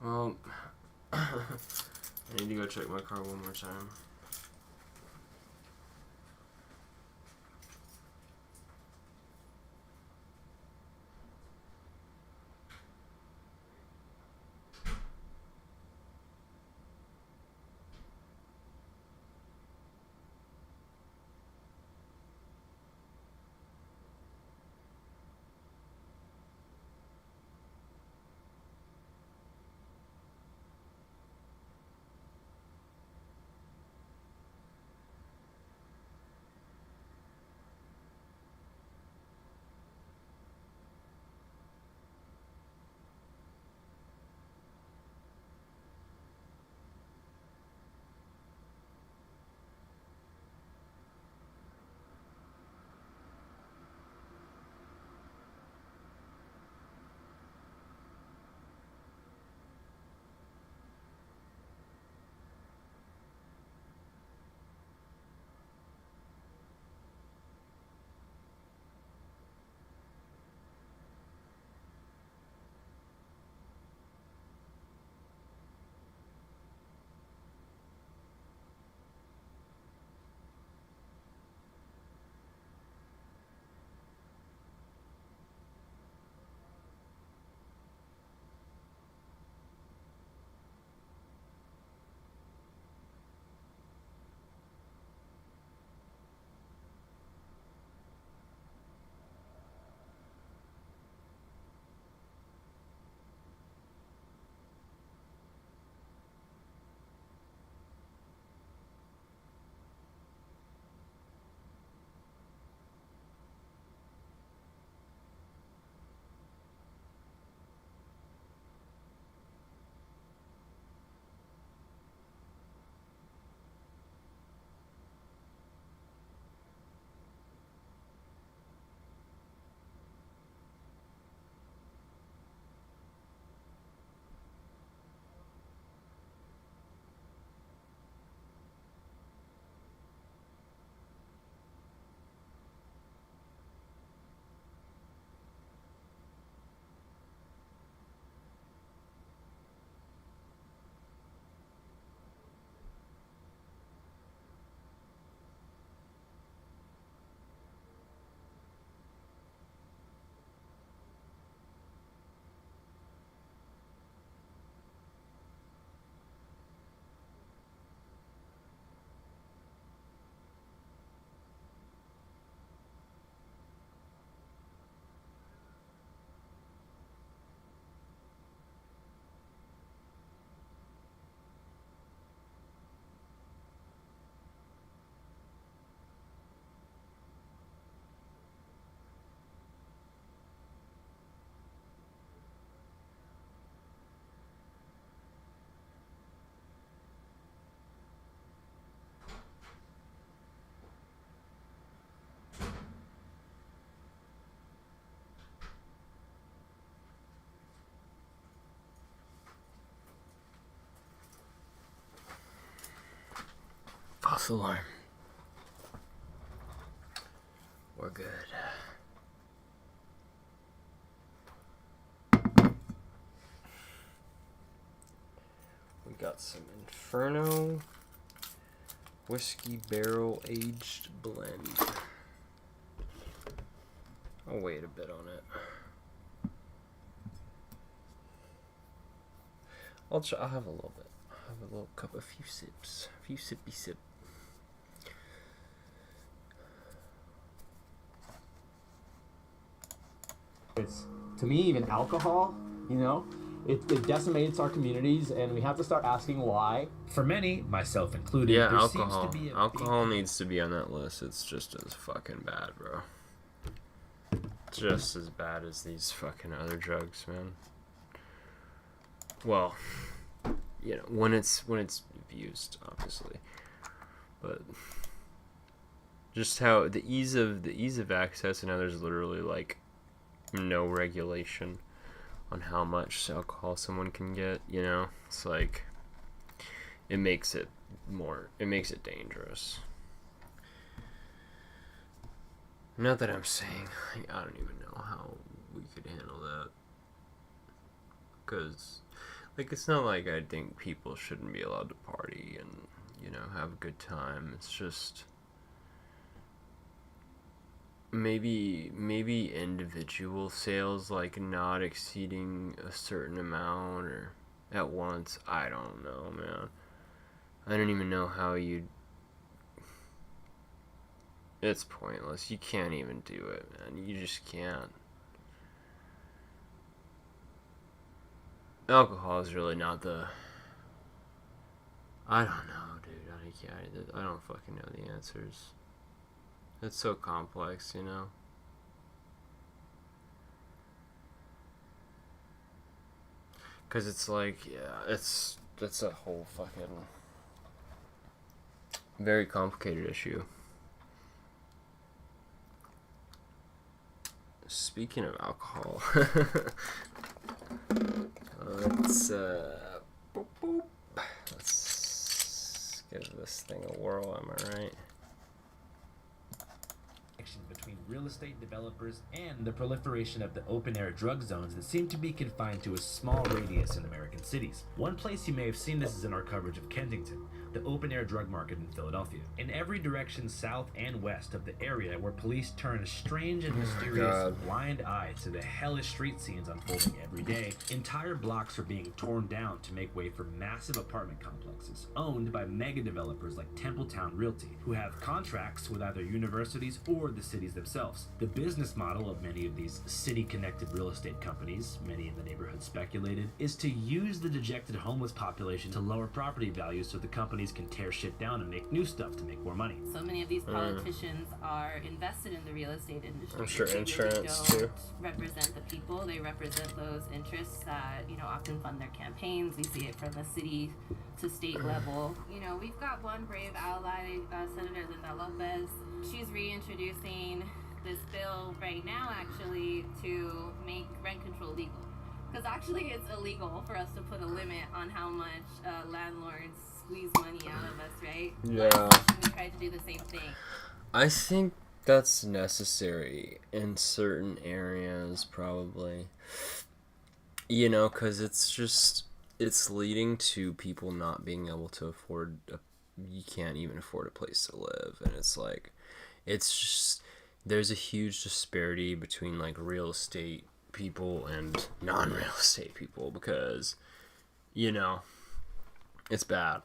Speaker 1: Well, I need to go check my car one more time. False alarm. We're good. We got some Inferno whiskey barrel aged blend. I'll wait a bit on it. I'll have a little bit. I'll have a little cup, a few sips, a few sippy sip.
Speaker 8: It's, to me, even alcohol, you know, it decimates our communities, and we have to start asking why.
Speaker 11: For many, myself included,
Speaker 1: Yeah,
Speaker 11: there
Speaker 1: alcohol.
Speaker 11: seems to be a
Speaker 1: Alcohol needs to be on that list. It's just as fucking bad, bro. Just as bad as these fucking other drugs, man. Well, you know, when it's abused, obviously, but just how the ease of access, and now there's literally like no regulation on how much alcohol someone can get. You know, it's like it makes it dangerous. Not that I'm saying, I don't even know how we could handle that, because Like, it's not like I think people shouldn't be allowed to party and, you know, have a good time. It's just maybe individual sales, like, not exceeding a certain amount or at once. I don't know, man. I don't even know how you'd... It's pointless. You can't even do it, man. You just can't. Alcohol is really not the... I don't know, dude. I don't fucking know the answers. It's so complex, you know? Because it's like, yeah, it's a whole fucking... very complicated issue. Speaking of alcohol, let's give this thing a whirl, am I right?
Speaker 11: Between real estate developers and the proliferation of the open-air drug zones that seem to be confined to a small radius in American cities. One place you may have seen this is in our coverage of Kensington, the open-air drug market in Philadelphia. In every direction south and west of the area where police turn a strange and mysterious blind eye to the hellish street scenes unfolding every day, entire blocks are being torn down to make way for massive apartment complexes owned by mega developers like Templetown Realty, who have contracts with either universities or the cities themselves. The business model of many of these city-connected real estate companies, many in the neighborhood speculated, is to use the dejected homeless population to lower property values so the companies can tear shit down and make new stuff to make more money.
Speaker 21: So many of these politicians are invested in the real estate industry.
Speaker 1: I'm sure
Speaker 21: They
Speaker 1: insurance
Speaker 21: really
Speaker 1: too.
Speaker 21: don't represent the people. They represent those interests that, you know, often fund their campaigns. We see it from the city to state level. You know, we've got one brave ally, Senator Linda Lopez. She's reintroducing this bill right now, actually, to make rent control legal. Because actually it's illegal for us to put a limit on how much landlords squeeze money out of us, right?
Speaker 1: Yeah.
Speaker 21: We try to do the same thing.
Speaker 1: I think that's necessary in certain areas, probably. You know, because it's leading to people not being able to afford you can't even afford a place to live, and it's like, it's just, there's a huge disparity between like real estate people and non-real estate people, because, you know, it's bad.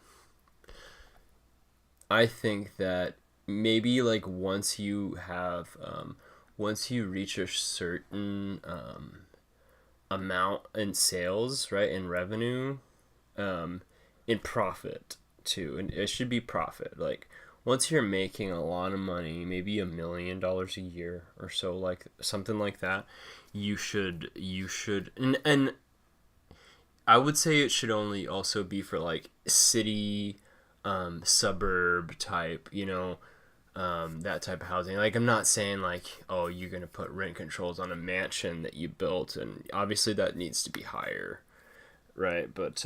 Speaker 1: I think that maybe like once you reach a certain amount in sales, right, in revenue, in profit too, and it should be profit, like once you're making a lot of money, maybe $1 million a year or so, like something like that, you should and I would say it should only also be for like city, suburb type, you know, that type of housing. Like, I'm not saying like, oh, you're gonna put rent controls on a mansion that you built, and obviously that needs to be higher, right? But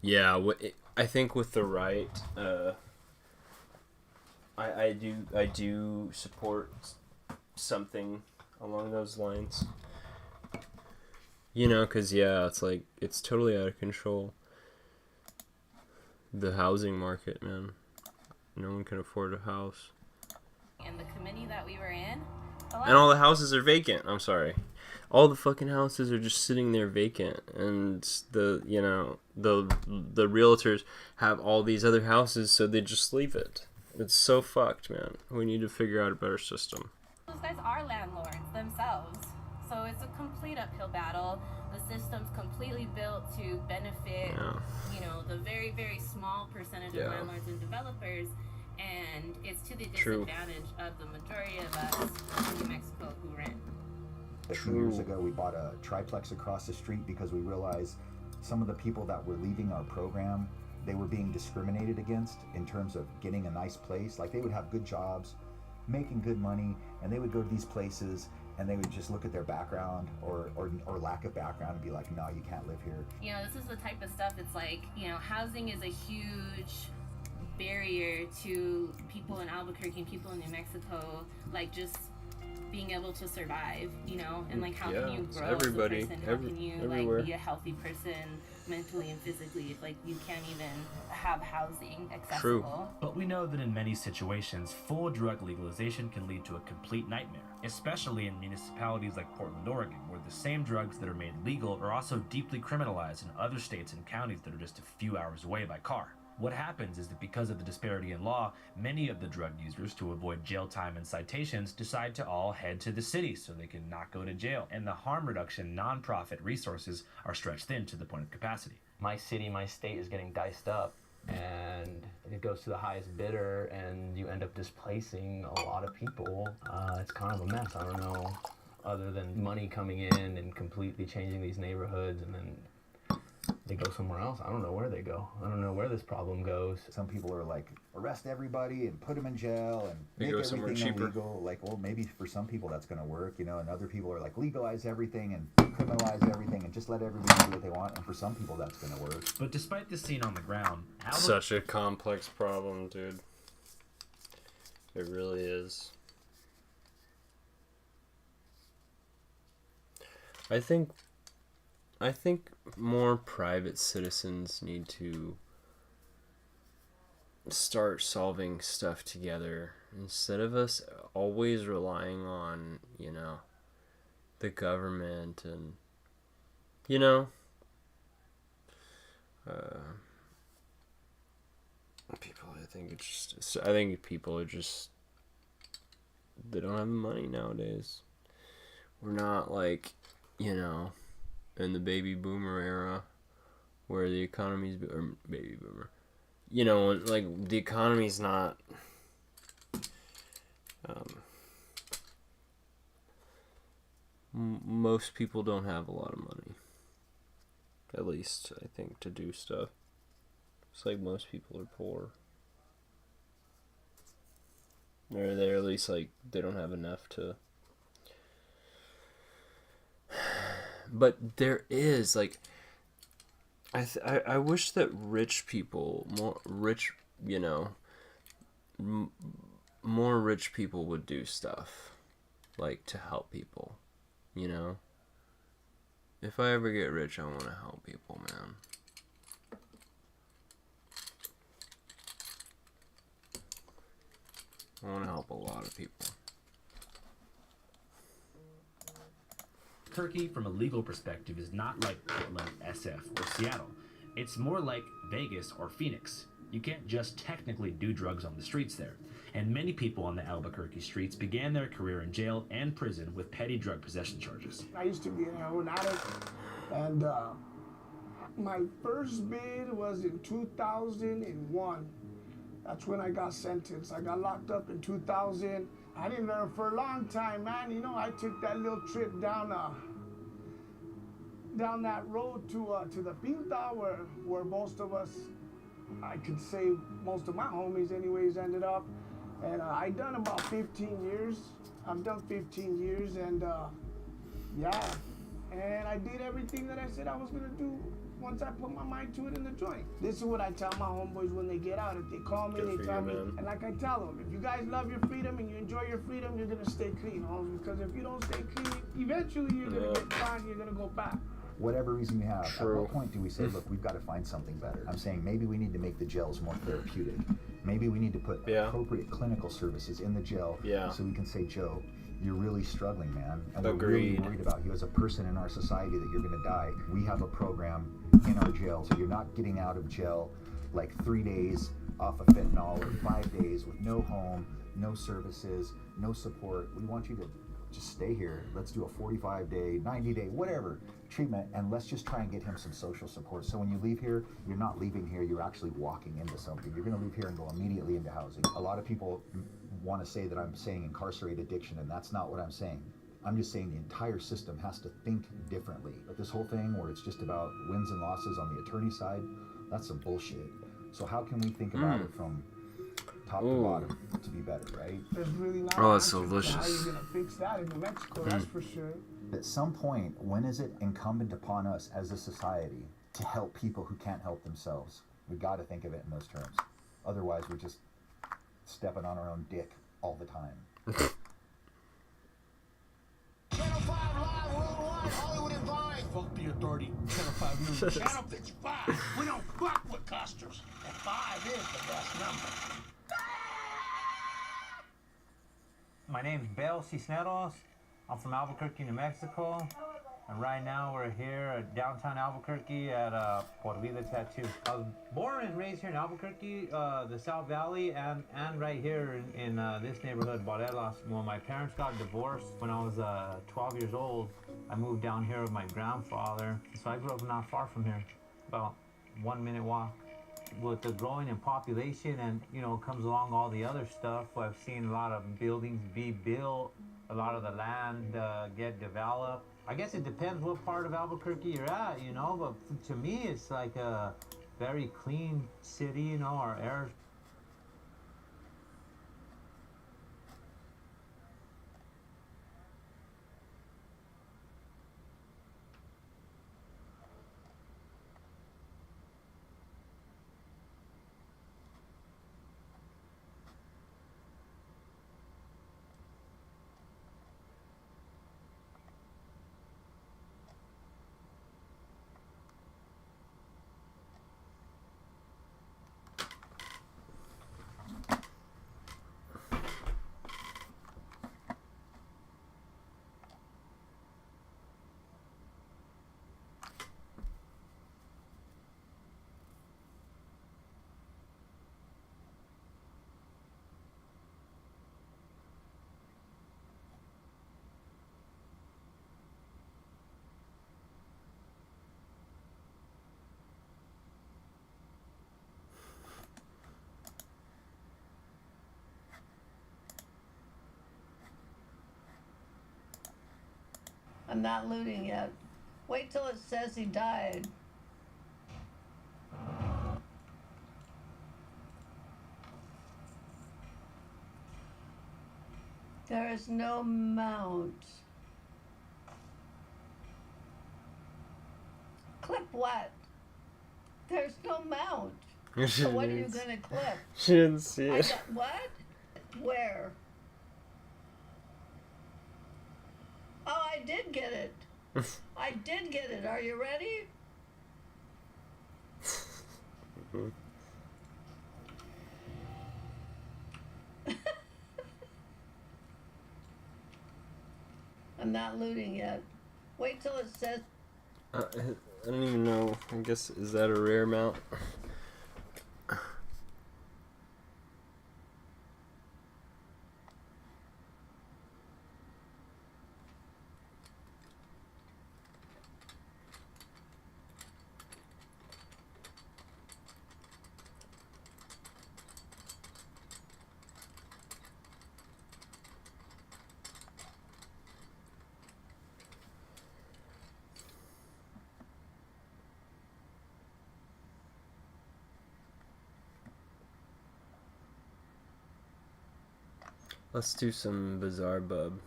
Speaker 1: yeah, I think with the right, I do support something along those lines. You know, because, yeah, it's like, it's totally out of control. The housing market, man. No one can afford a house.
Speaker 21: And the committee that we were in,
Speaker 1: And all the houses are vacant. I'm sorry. All the fucking houses are just sitting there vacant. And the realtors have all these other houses, so they just leave it. It's so fucked, man. We need to figure out a better system.
Speaker 21: those guys are landlords themselves. So it's a complete uphill battle. The system's completely built to benefit, you know, the very, very small percentage of landlords and developers, and it's to the disadvantage of the majority of us in New Mexico who rent.
Speaker 16: A few years ago, we bought a triplex across the street because we realized some of the people that were leaving our program, they were being discriminated against in terms of getting a nice place. Like, they would have good jobs, making good money, and they would go to these places and they would just look at their background or lack of background and be like, no, you can't live here.
Speaker 21: You know, this is the type of stuff, it's like, you know, housing is a huge barrier to people in Albuquerque and people in New Mexico, like, just being able to survive, you know, and like how
Speaker 1: Yeah,
Speaker 21: can you
Speaker 1: it's
Speaker 21: grow
Speaker 1: everybody,
Speaker 21: as a person? How can you
Speaker 1: everywhere.
Speaker 21: like be a healthy person mentally and physically if like you can't even have housing accessible?
Speaker 11: But we know that in many situations, full drug legalization can lead to a complete nightmare, especially in municipalities like Portland, Oregon, where the same drugs that are made legal are also deeply criminalized in other states and counties that are just a few hours away by car. What happens is that because of the disparity in law, many of the drug users, to avoid jail time and citations, decide to all head to the city so they can not go to jail, and the harm reduction nonprofit resources are stretched thin to the point of capacity.
Speaker 8: My city, my state is getting diced up, and it goes to the highest bidder, and you end up displacing a lot of people. It's kind of a mess. I don't know, other than money coming in and completely changing these neighborhoods, and then they go somewhere else. I don't know where they go. I don't know where this problem goes.
Speaker 16: Some people are like, arrest everybody and put them in jail and
Speaker 1: They
Speaker 16: make
Speaker 1: go somewhere
Speaker 16: everything
Speaker 1: cheaper.
Speaker 16: illegal. Like, well, maybe for some people that's going to work, you know, and other people are like, legalize everything and criminalize everything and just let everybody do what they want. And for some people that's going to work.
Speaker 11: But despite this scene on the ground,
Speaker 1: Such a complex problem, dude. It really is. I think more private citizens need to start solving stuff together instead of us always relying on, you know, the government and, you know, people. I think people are just, they don't have the money nowadays. We're not like, you know, in the baby boomer era where the economy's, or baby boomer, you know, like the economy's not most people don't have a lot of money, at least I think, to do stuff. It's like most people are poor, or they're at least like they don't have enough to. But there is like, I wish that rich people, more rich, you know, more rich people would do stuff like to help people, you know. If I ever get rich, I want to help people, man. I want to help a lot of people.
Speaker 11: Turkey, from a legal perspective, is not like Portland, SF, or Seattle. It's more like Vegas or Phoenix. You can't just technically do drugs on the streets there. And many people on the Albuquerque streets began their career in jail and prison with petty drug possession charges.
Speaker 17: I used to be an heroin addict, and my first bid was in 2001. That's when I got sentenced. I got locked up in 2000. I didn't learn for a long time, man. You know, I took that little trip down that road to the Pinta, where most of us, I could say most of my homies anyways, ended up. And I done about 15 years. I've done 15 years, and yeah. And I did everything that I said I was gonna do once I put my mind to it in the joint. This is what I tell my homeboys when they get out. If they call me,
Speaker 1: Good
Speaker 17: they
Speaker 1: for
Speaker 17: tell
Speaker 1: you,
Speaker 17: me,
Speaker 1: man.
Speaker 17: and like I tell them, if you guys love your freedom and you enjoy your freedom, you're gonna stay clean, homies. Because if you don't stay clean, eventually you're gonna get caught and you're gonna go back.
Speaker 16: Whatever reason you have,
Speaker 1: True.
Speaker 16: at what point do we say, look, we've got to find something better? I'm saying maybe we need to make the jails more therapeutic. Maybe we need to put appropriate clinical services in the jail so we can say, Joe, you're really struggling, man. And we're really
Speaker 1: Agreed.
Speaker 16: worried about you as a person in our society that you're going to die. We have a program in our jail, so you're not getting out of jail like 3 days off of fentanyl or 5 days with no home, no services, no support. We want you to just stay here. Let's do a 45-day, 90-day, whatever treatment, and let's just try and get him some social support. So when you leave here, you're not leaving here, you're actually walking into something. You're going to leave here and go immediately into housing. A lot of people want to say that I'm saying incarcerate addiction, and that's not what I'm saying. I'm just saying the entire system has to think differently. But this whole thing where it's just about wins and losses on the attorney side, that's some bullshit. So how can we think about it from top to bottom to be better, right?
Speaker 17: There's really not
Speaker 1: Oh,
Speaker 17: an
Speaker 1: it's
Speaker 17: answer to
Speaker 1: delicious.
Speaker 17: how you're gonna fix that in New Mexico, that's for sure.
Speaker 16: At some point, when is it incumbent upon us as a society to help people who can't help themselves? We got to think of it in those terms. Otherwise, we're just stepping on our own dick all the time.
Speaker 4: 30. Channel 5 noon. Channel 55. We don't fuck with costumes. And 5 is the best number.
Speaker 22: My name's Bel Cisneros. I'm from Albuquerque, New Mexico. And right now we're here at downtown Albuquerque at Por Vida Tattoo. I was born and raised here in Albuquerque, the South Valley, and right here in this neighborhood, Morelos. When my parents got divorced when I was 12 years old, I moved down here with my grandfather. So I grew up not far from here, about 1 minute walk. With the growing in population and, you know, comes along all the other stuff, I've seen a lot of buildings be built, a lot of the land get developed. I guess it depends what part of Albuquerque you're at, you know, but to me it's like a very clean city, you know, our air's
Speaker 23: I'm not looting yet. Wait till it says he died. There is no mount. Clip what? There's no mount. So what are you gonna clip?
Speaker 1: She didn't see it.
Speaker 23: What? Where? Oh, I did get it. I did get it. Are you ready? I'm not looting yet. Wait till it says.
Speaker 1: I don't even know. I guess, is that a rare mount? Let's do some Bizarre Bub.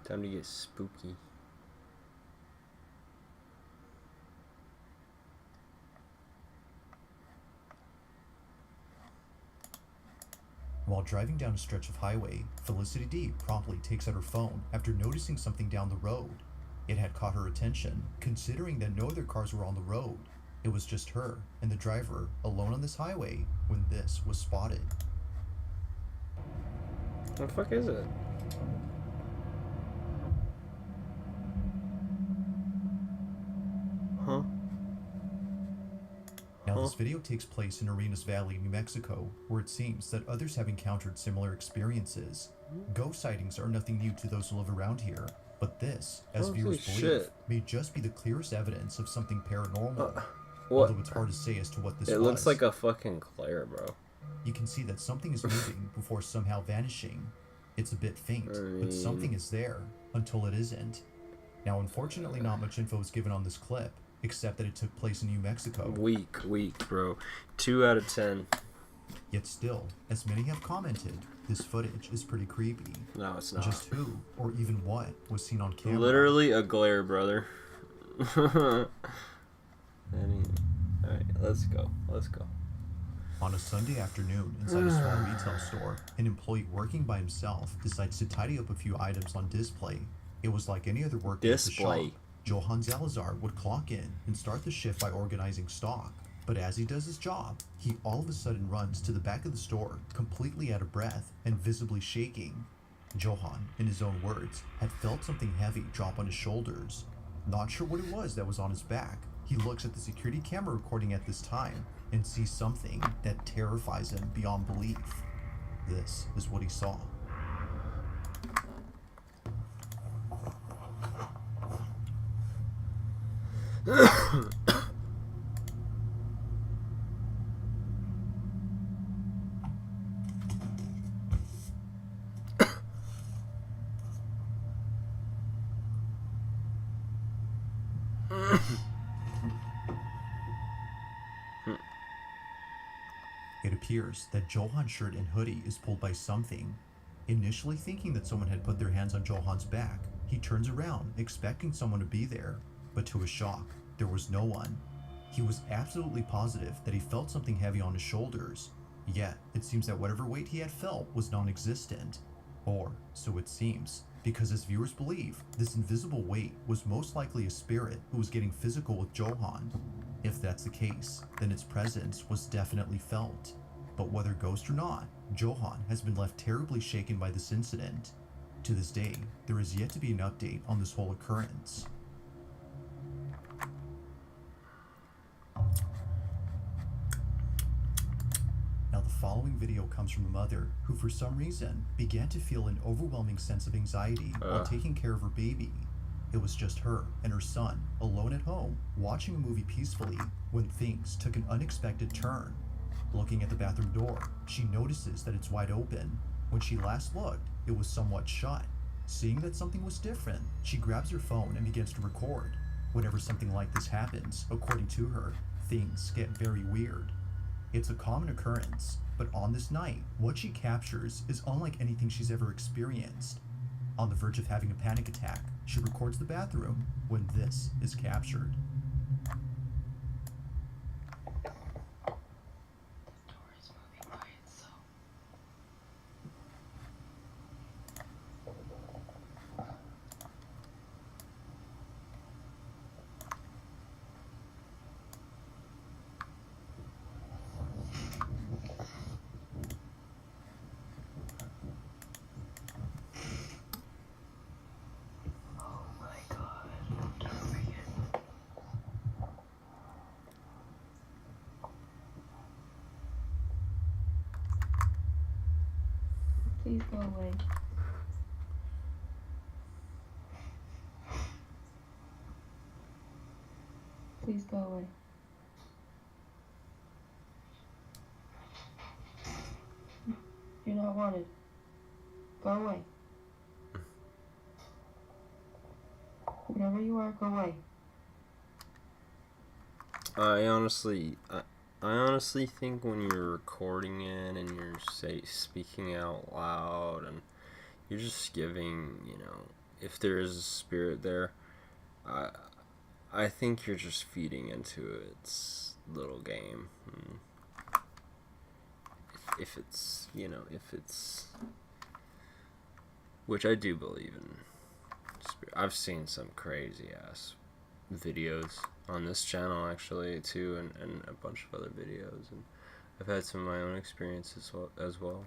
Speaker 1: Time to get spooky.
Speaker 24: While driving down a stretch of highway, Felicity D promptly takes out her phone after noticing something down the road. It had caught her attention, considering that no other cars were on the road. It was just her and the driver alone on this highway when this was spotted.
Speaker 1: What the fuck is it? Huh?
Speaker 24: Now this video takes place in Arenas Valley, New Mexico, where it seems that others have encountered similar experiences. Ghost sightings are nothing new to those who live around here, but this, as
Speaker 1: Holy
Speaker 24: viewers believe,
Speaker 1: shit.
Speaker 24: may just be the clearest evidence of something paranormal.
Speaker 1: What?
Speaker 24: Although it's hard to say as to what this
Speaker 1: It
Speaker 24: was.
Speaker 1: looks like a fucking Claire, bro.
Speaker 24: You can see that something is moving before somehow vanishing. It's a bit faint, but something is there until it isn't. Now, unfortunately, not much info is given on this clip, except that it took place in New Mexico.
Speaker 1: Weak, bro. 2 out of 10.
Speaker 24: Yet still, as many have commented, this footage is pretty creepy.
Speaker 1: No, it's not.
Speaker 24: Just who, or even what, was seen on camera?
Speaker 1: Literally a glare, brother. Alright, let's go.
Speaker 24: On a Sunday afternoon inside a small retail store, an employee working by himself decides to tidy up a few items on display. It was like any other work at the shop. Johann Salazar would clock in and start the shift by organizing stock. But as he does his job, he all of a sudden runs to the back of the store, completely out of breath and visibly shaking. Johann, in his own words, had felt something heavy drop on his shoulders. Not sure what it was that was on his back, he looks at the security camera recording at this time and sees something that terrifies him beyond belief. This is what he saw. It appears that Johann's shirt and hoodie is pulled by something. Initially thinking that someone had put their hands on Johann's back, he turns around, expecting someone to be there, but to his shock, there was no one. He was absolutely positive that he felt something heavy on his shoulders, yet it seems that whatever weight he had felt was non-existent. Or, so it seems, because as viewers believe, this invisible weight was most likely a spirit who was getting physical with Johann. If that's the case, then its presence was definitely felt. But whether ghost or not, Johann has been left terribly shaken by this incident. To this day, there is yet to be an update on this whole occurrence. Now the following video comes from a mother who for some reason began to feel an overwhelming sense of anxiety while taking care of her baby. It was just her and her son, alone at home, watching a movie peacefully, when things took an unexpected turn. Looking at the bathroom door, she notices that it's wide open. When she last looked, it was somewhat shut. Seeing that something was different, she grabs her phone and begins to record. Whenever something like this happens, according to her, things get very weird. It's a common occurrence, but on this night, what she captures is unlike anything she's ever experienced. On the verge of having a panic attack, she records the bathroom when this is captured.
Speaker 2: Please go away. Please go away. You're not wanted. Go away. Wherever you are, go away.
Speaker 1: I honestly think when you're recording it and you're speaking out loud and you're just giving, if there is a spirit there, I think you're just feeding into its little game. If it's, which I do believe in. I've seen some crazy ass videos on this channel actually too, and a bunch of other videos, and I've had some of my own experiences as well.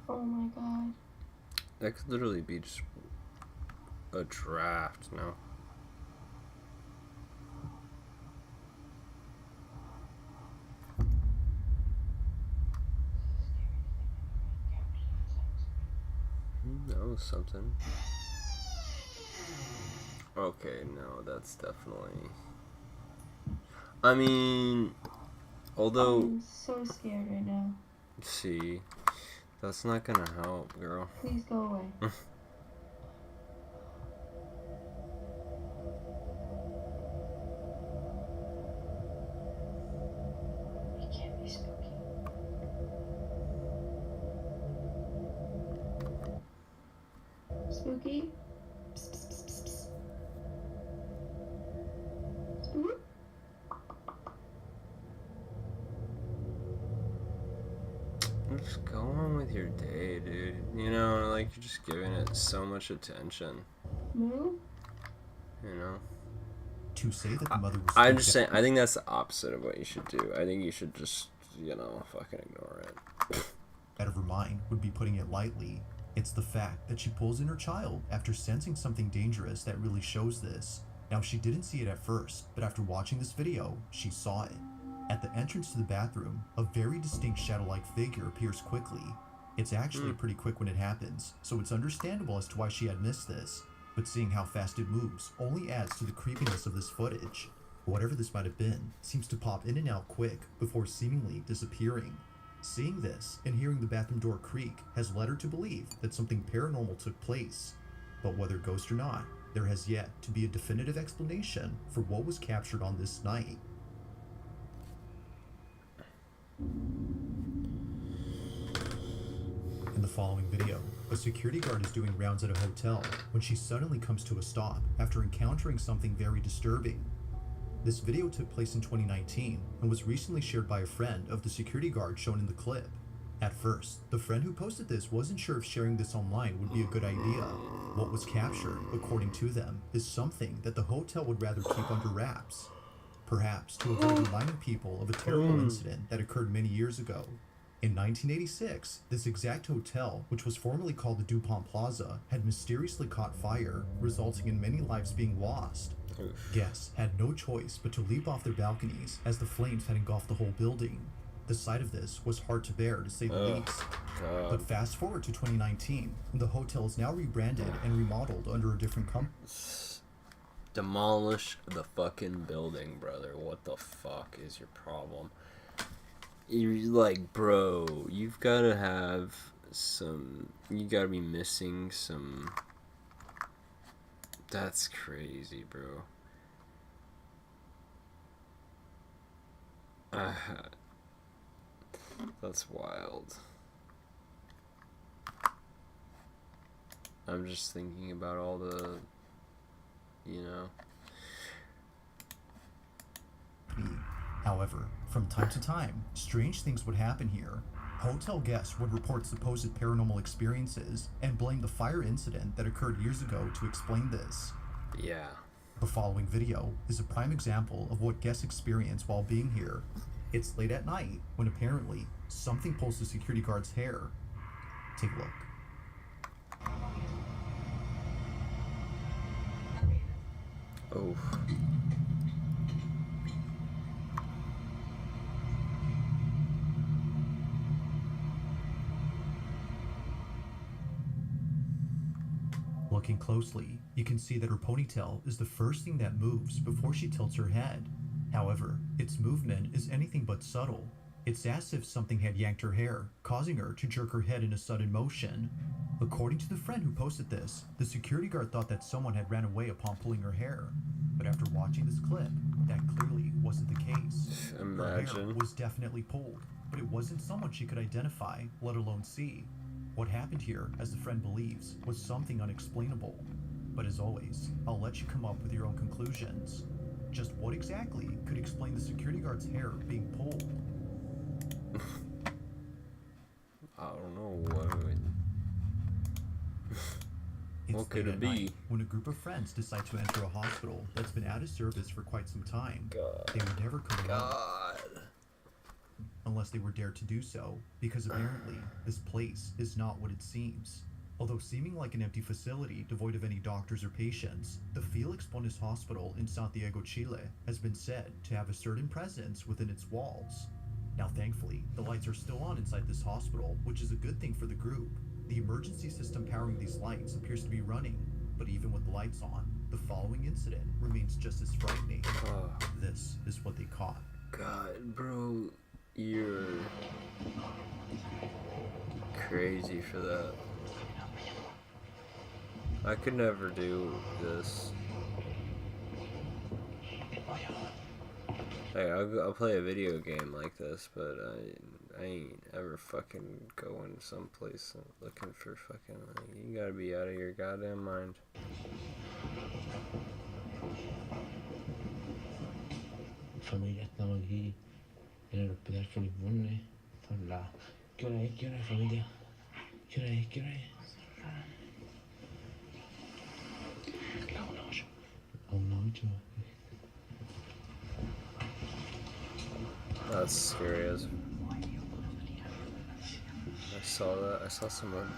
Speaker 2: Oh my god.
Speaker 1: That could literally be just a draft, no? That was something. Okay, no, that's definitely... I mean, although...
Speaker 2: I'm so scared right now.
Speaker 1: See, that's not gonna help, girl.
Speaker 2: Please go away. Spooky? Psst, psst, psst, psst, psst. Spooky?
Speaker 1: Just go on with your day, dude. You know, like, you're just giving it so much attention.
Speaker 2: Moo?
Speaker 1: You know?
Speaker 24: To say that the mother was
Speaker 1: I'm
Speaker 24: spooked
Speaker 1: just saying, I think that's the opposite of what you should do. I think you should just, you know, fucking ignore it.
Speaker 24: out of her mind would be putting it lightly. It's the fact that she pulls in her child after sensing something dangerous that really shows this. Now, she didn't see it at first, but after watching this video, she saw it. At the entrance to the bathroom, a very distinct shadow-like figure appears quickly. It's actually pretty quick when it happens, so it's understandable as to why she had missed this, but seeing how fast it moves only adds to the creepiness of this footage. Whatever this might have been seems to pop in and out quick before seemingly disappearing. Seeing this and hearing the bathroom door creak has led her to believe that something paranormal took place. But whether ghost or not, there has yet to be a definitive explanation for what was captured on this night. In the following video, a security guard is doing rounds at a hotel when she suddenly comes to a stop after encountering something very disturbing. This video took place in 2019 and was recently shared by a friend of the security guard shown in the clip. At first, the friend who posted this wasn't sure if sharing this online would be a good idea. What was captured, according to them, is something that the hotel would rather keep under wraps. Perhaps to avoid reminding people of a terrible incident that occurred many years ago. In 1986, this exact hotel, which was formerly called the DuPont Plaza, had mysteriously caught fire, resulting in many lives being lost. Guests had no choice but to leap off their balconies as the flames had engulfed the whole building. The sight of this was hard to bear, to say the least. But fast forward to 2019, and the hotel is now rebranded and remodeled under a different company.
Speaker 1: Demolish the fucking building, brother. What the fuck is your problem? You're like, bro, you've gotta have some... You gotta be missing some... That's crazy, bro. That's wild. I'm just thinking about all the... You know.
Speaker 24: However, from time to time, strange things would happen here. Hotel guests would report supposed paranormal experiences and blame the fire incident that occurred years ago to explain this.
Speaker 1: Yeah.
Speaker 24: The following video is a prime example of what guests experience while being here. It's late at night when apparently something pulls the security guard's hair. Take a look.
Speaker 1: Oh.
Speaker 24: Looking closely, you can see that her ponytail is the first thing that moves before she tilts her head. However, its movement is anything but subtle. It's as if something had yanked her hair, causing her to jerk her head in a sudden motion. According to the friend who posted this, the security guard thought that someone had ran away upon pulling her hair. But after watching this clip, that clearly wasn't the case. Her hair was definitely pulled, but it wasn't someone she could identify, let alone see. What happened here, as the friend believes, was something unexplainable. But as always, I'll let you come up with your own conclusions. Just what exactly could explain the security guard's hair being pulled?
Speaker 1: I don't know what what could it be?
Speaker 24: When a group of friends decide to enter a hospital that's been out of service for quite some time, they would never come out. Unless they were dared to do so, because apparently this place is not what it seems. Although seeming like an empty facility devoid of any doctors or patients, the Felix Bonis Hospital in Santiago, Chile has been said to have a certain presence within its walls. Now thankfully, the lights are still on inside this hospital, which is a good thing for the group. The emergency system powering these lights appears to be running, but even with the lights on, the following incident remains just as frightening. This is what they caught.
Speaker 1: God, bro, you're crazy for that. I could never do this. Hey, I'll play a video game like this, but I ain't ever fucking going someplace and looking for fucking, like, you gotta be out of your goddamn mind.
Speaker 3: Familia, estamos aquí en el hospital Félix Burne. Son las... ¿Qué hora es? ¿Qué hora es, familia? ¿Qué hora es? ¿Qué hora es? La 1:08. La 1:08.
Speaker 1: That's scary as... I saw that. I saw someone.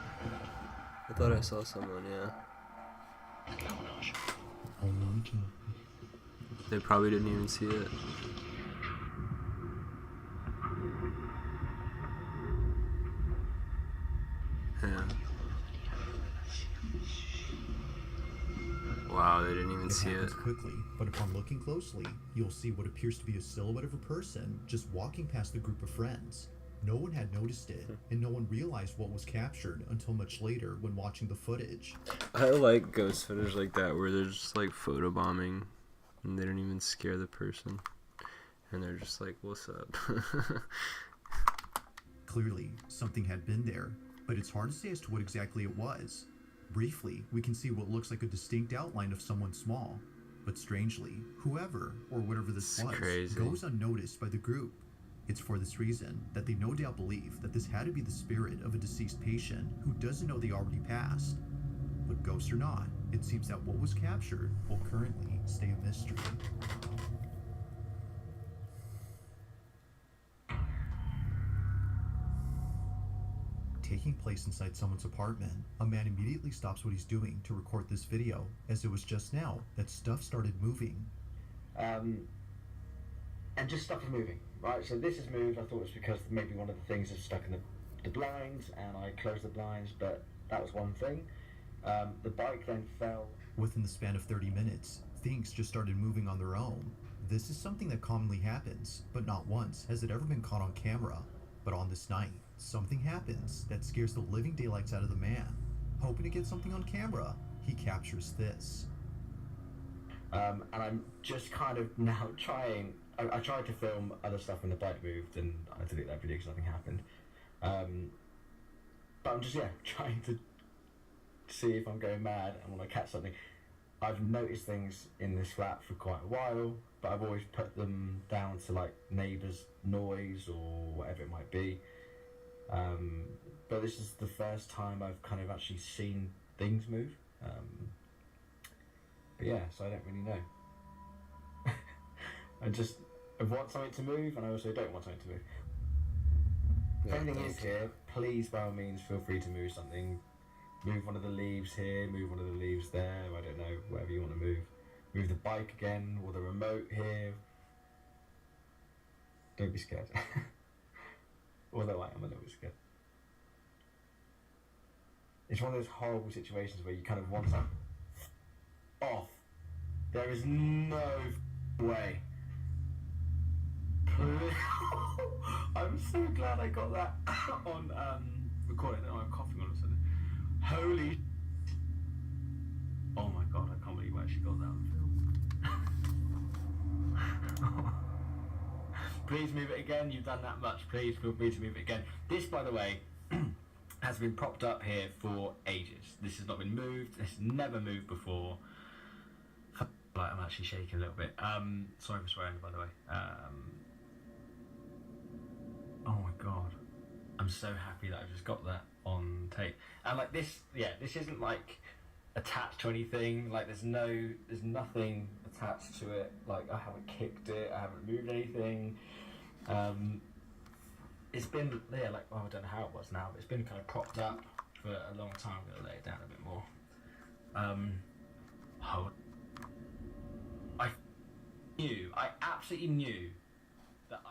Speaker 1: I thought I saw someone, yeah. They probably didn't even see it. Yeah. Wow, they didn't even see it.
Speaker 24: Quickly, but upon looking closely, you'll see what appears to be a silhouette of a person just walking past the group of friends. No one had noticed it, and no one realized what was captured until much later when watching the footage.
Speaker 1: I like ghost footage like that where they're just like photobombing and they don't even scare the person. And they're just like, what's up?
Speaker 24: Clearly, something had been there, but it's hard to say as to what exactly it was. Briefly, we can see what looks like a distinct outline of someone small, but strangely, whoever or whatever this was goes unnoticed by the group. It's for this reason that they no doubt believe that this had to be the spirit of a deceased patient who doesn't know they already passed. But ghost or not, it seems that what was captured will currently stay a mystery. Taking place inside someone's apartment, a man immediately stops what he's doing to record this video, as it was just now that stuff started moving.
Speaker 5: And just stuff is moving, right? So this has moved. I thought it was because maybe one of the things is stuck in the blinds, and I closed the blinds, but that was one thing. The bike then fell.
Speaker 24: Within the span of 30 minutes, things just started moving on their own. This is something that commonly happens, but not once has it ever been caught on camera. But on this night, something happens that scares the living daylights out of the man. Hoping to get something on camera, he captures this.
Speaker 5: And I'm just kind of now trying... I tried to film other stuff when the bike moved, and I deleted that video because nothing happened. But I'm just, trying to see if I'm going mad and want to catch something. I've noticed things in this flat for quite a while, but I've always put them down to like neighbours' noise or whatever it might be. But this is the first time I've kind of actually seen things move. But yeah, so I don't really know. I want something to move, and I also don't want something to move. If anything is here, please by all means feel free to move something. Move one of the leaves here, move one of the leaves there, I don't know, whatever you want to move. Move the bike again, or the remote here. Don't be scared. Although I am a little bit scared. It's one of those horrible situations where you kind of want to off. There is no way. I'm so glad I got that on recording. Oh, I'm coughing on something. Holy. Oh my god, I can't believe I actually got that on film. Please move it again. You've done that much. Please feel free to move it again. This, by the way, has been propped up here for ages. This has not been moved. It's never moved before. Like, I'm actually shaking a little bit. Sorry for swearing, by the way. Oh my god. I'm so happy that I've just got that on tape. And like this, this isn't like attached to anything. Like there's nothing attached to it. Like I haven't kicked it, I haven't moved anything. It's been I don't know how it was now, but it's been kind of propped up for a long time. I'm gonna lay it down a bit more. I absolutely knew that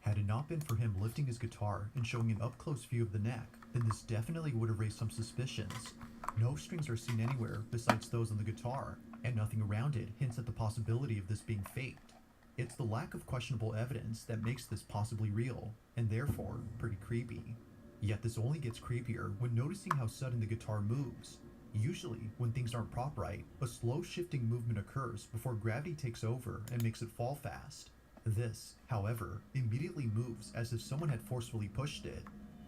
Speaker 24: Had it not been for him lifting his guitar and showing an up-close view of the neck, then this definitely would have raised some suspicions. No strings are seen anywhere besides those on the guitar, and nothing around it hints at the possibility of this being faked. It's the lack of questionable evidence that makes this possibly real, and therefore pretty creepy. Yet this only gets creepier when noticing how sudden the guitar moves. Usually, when things aren't prop right, a slow shifting movement occurs before gravity takes over and makes it fall fast. This, however, immediately moves as if someone had forcefully pushed it.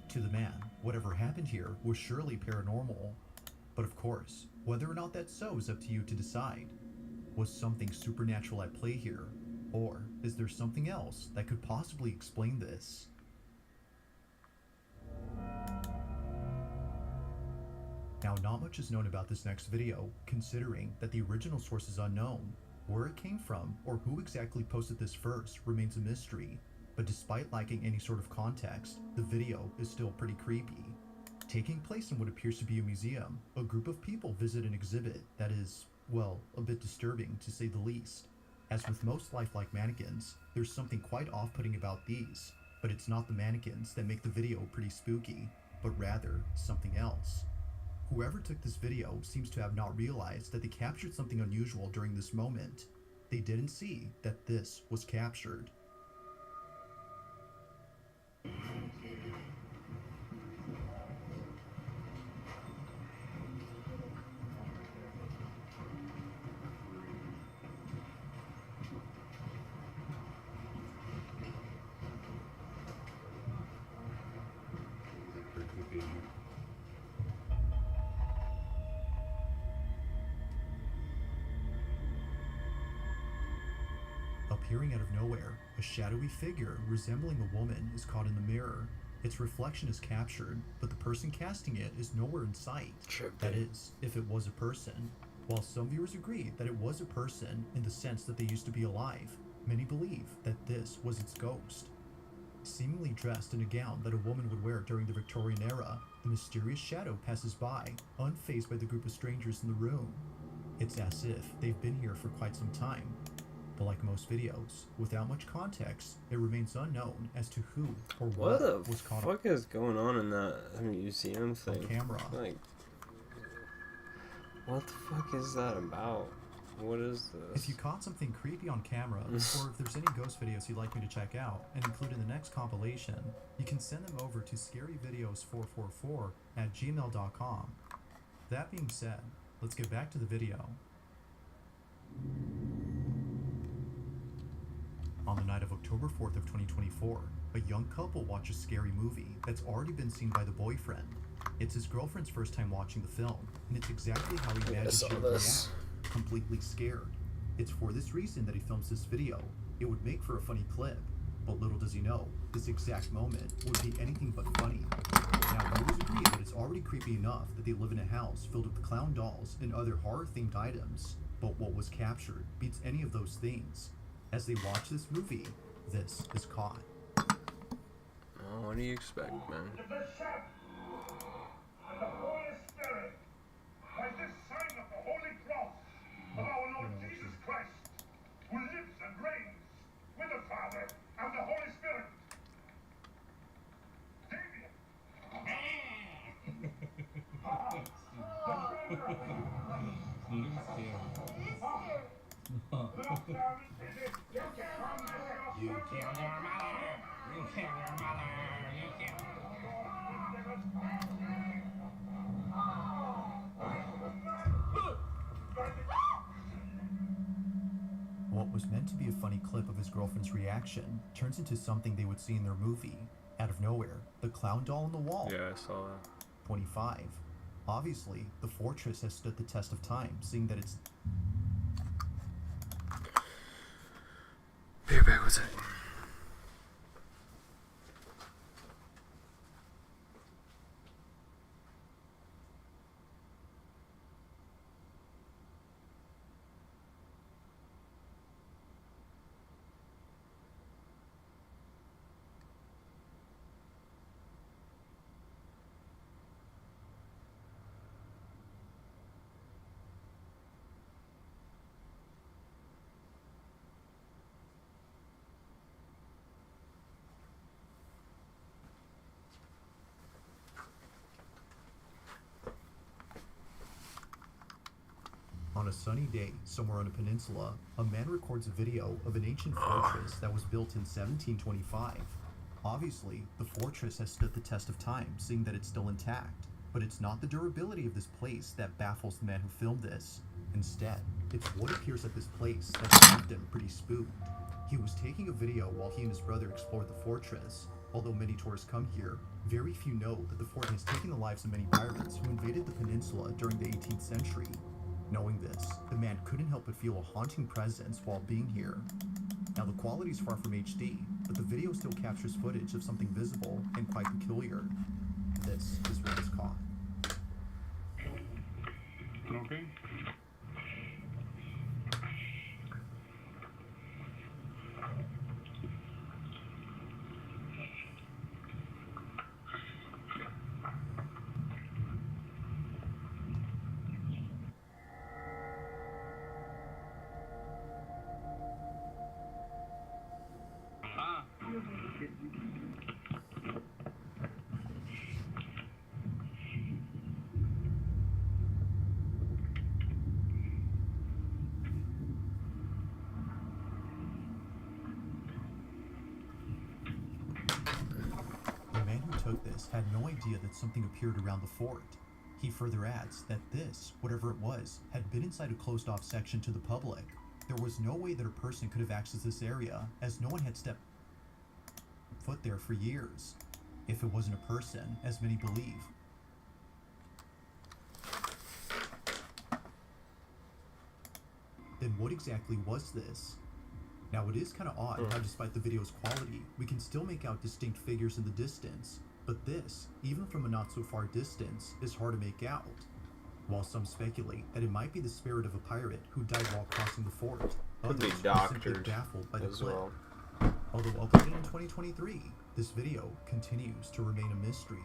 Speaker 24: To the man, whatever happened here was surely paranormal. But of course, whether or not that's so is up to you to decide. Was something supernatural at play here? Or is there something else that could possibly explain this? Now, not much is known about this next video, considering that the original source is unknown. Where it came from, or who exactly posted this first, remains a mystery. But despite lacking any sort of context, the video is still pretty creepy. Taking place in what appears to be a museum, a group of people visit an exhibit that is, well, a bit disturbing to say the least. As with most lifelike mannequins, there's something quite off-putting about these, but it's not the mannequins that make the video pretty spooky, but rather something else. Whoever took this video seems to have not realized that they captured something unusual during this moment. They didn't see that this was captured. Appearing out of nowhere, a shadowy figure resembling a woman is caught in the mirror. Its reflection is captured, but the person casting it is nowhere in sight. That is, if it was a person. While some viewers agree that it was a person in the sense that they used to be alive, many believe that this was its ghost. Seemingly dressed in a gown that a woman would wear during the Victorian era, the mysterious shadow passes by, unfazed by the group of strangers in the room. It's as if they've been here for quite some time. But like most videos, without much context, it remains unknown as to who or what was caught
Speaker 1: What the fuck is going on in that museum thing?
Speaker 24: on camera.
Speaker 1: Like, what the fuck is that about? What is this?
Speaker 24: If you caught something creepy on camera, or if there's any ghost videos you'd like me to check out and include in the next compilation, you can send them over to scaryvideos444@gmail.com. That being said, let's get back to the video. On the night of October 4th of 2024, a young couple watch a scary movie that's already been seen by the boyfriend. It's his girlfriend's first time watching the film, and it's exactly how he managed to react, completely scared. It's for this reason that he films this video. It would make for a funny clip, but little does he know, this exact moment would be anything but funny. Now, viewers agree that it's already creepy enough that they live in a house filled with clown dolls and other horror-themed items, but what was captured beats any of those things. As they watch this movie, this is caught.
Speaker 1: Oh, what do you expect, man?
Speaker 6: The Son and the Holy Spirit, by this sign of the Holy Cross of our Lord Jesus Christ, who lives and reigns with the Father and the Holy Spirit. Damien!
Speaker 22: You killed your mother! You killed your mother! You killed...
Speaker 24: What was meant to be a funny clip of his girlfriend's reaction turns into something they would see in their movie. Out of nowhere, the clown doll on the wall.
Speaker 1: Yeah, I saw that.
Speaker 24: 25. Obviously, the fortress has stood the test of time, seeing that it's...
Speaker 1: Be back with it.
Speaker 24: On a sunny day, somewhere on a peninsula, a man records a video of an ancient fortress that was built in 1725. Obviously, the fortress has stood the test of time, seeing that it's still intact. But it's not the durability of this place that baffles the man who filmed this. Instead, it's what appears at this place that left him pretty spooked. He was taking a video while he and his brother explored the fortress. Although many tourists come here, very few know that the fort has taken the lives of many pirates who invaded the peninsula during the 18th century. Knowing this, the man couldn't help but feel a haunting presence while being here. Now the quality is far from HD, but the video still captures footage of something visible and quite peculiar. This is what was caught.
Speaker 9: Okay.
Speaker 24: Took this had no idea that something appeared around the fort. He further adds that this, whatever it was, had been inside a closed-off section to the public. There was no way that a person could have accessed this area, as no one had stepped foot there for years. If it wasn't a person, as many believe. Then what exactly was this? Now it is kind of odd how despite the video's quality, we can still make out distinct figures in the distance. But this, even from a not so far distance, is hard to make out. While some speculate that it might be the spirit of a pirate who died while crossing the fort, others are simply baffled by the clip. Although uploaded in 2023, this video continues to remain a mystery.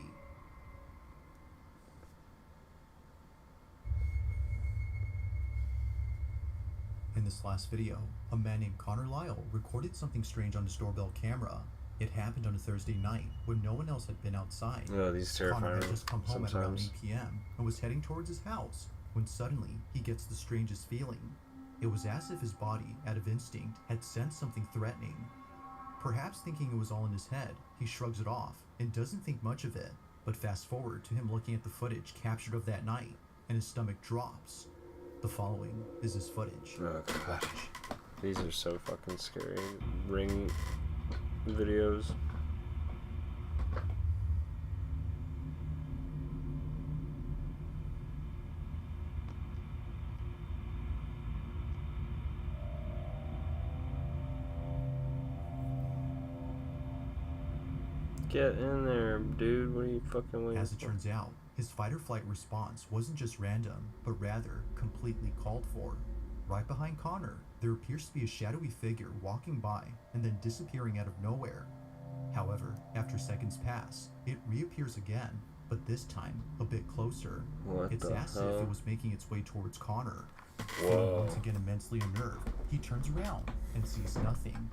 Speaker 24: In this last video, a man named Connor Lyle recorded something strange on his doorbell camera. It happened on a Thursday night when no one else had been outside.
Speaker 1: Oh, these terrifying.
Speaker 24: Connor had just come home at around
Speaker 1: sometimes.
Speaker 24: 8 p.m. and was heading towards his house when suddenly he gets the strangest feeling. It was as if his body, out of instinct, had sensed something threatening. Perhaps thinking it was all in his head, he shrugs it off and doesn't think much of it. But fast forward to him looking at the footage captured of that night, and his stomach drops. The following is his footage.
Speaker 1: Oh gosh. These are so fucking scary. Ring videos. Get in there, dude. What are you fucking waiting
Speaker 24: As it
Speaker 1: for?
Speaker 24: turns out, his fight-or-flight response wasn't just random, but rather completely called for. Right behind Connor, there appears to be a shadowy figure walking by and then disappearing out of nowhere. However, after seconds pass, it reappears again, but this time a bit closer.
Speaker 1: What
Speaker 24: It's
Speaker 1: the
Speaker 24: as if
Speaker 1: hell?
Speaker 24: it was making its way towards Connor.
Speaker 1: Whoa.
Speaker 24: Feeling once again immensely unnerved, he turns around and sees nothing.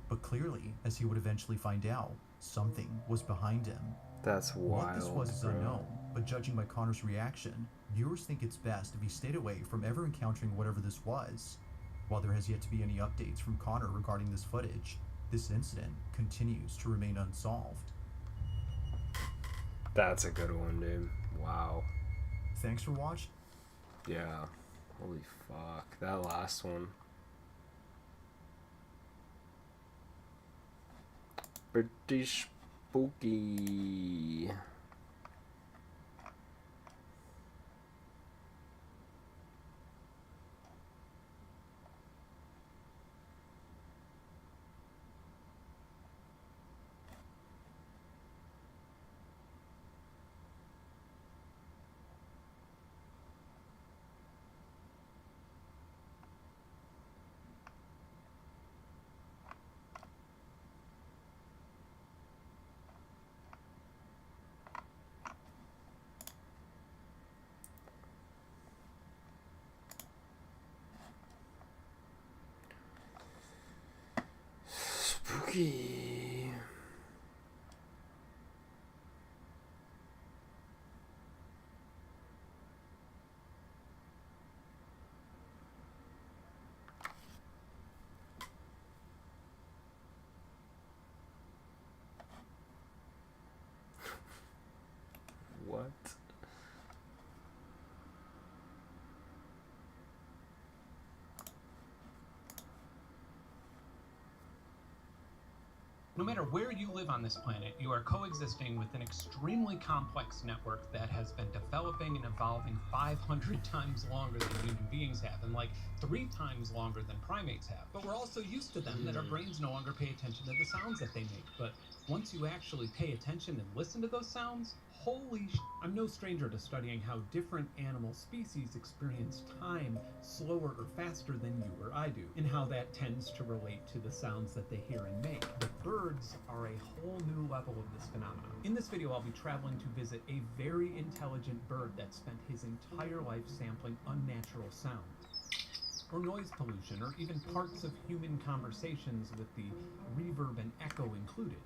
Speaker 24: But clearly, as he would eventually find out, something was behind him.
Speaker 1: That's wild.
Speaker 24: What this was is
Speaker 1: bro.
Speaker 24: unknown, but judging by Connor's reaction, viewers think it's best if he stayed away from ever encountering whatever this was. While there has yet to be any updates from Connor regarding this footage, this incident continues to remain unsolved.
Speaker 1: That's a good one, dude. Wow.
Speaker 24: Thanks for watching.
Speaker 1: Yeah. Holy fuck. That last one. Pretty spooky. Spooky. What?
Speaker 9: No matter where you live on this planet, you are coexisting with an extremely complex network that has been developing and evolving 500 times longer than human beings have, and like 3 times longer than primates have. But we're also used to them that our brains no longer pay attention to the sounds that they make. But once you actually pay attention and listen to those sounds, holy sh*! I'm no stranger to studying how different animal species experience time slower or faster than you or I do, and how that tends to relate to the sounds that they hear and make. But birds are a whole new level of this phenomenon. In this video, I'll be traveling to visit a very intelligent bird that spent his entire life sampling unnatural sounds, or noise pollution, or even parts of human conversations with the reverb and echo included.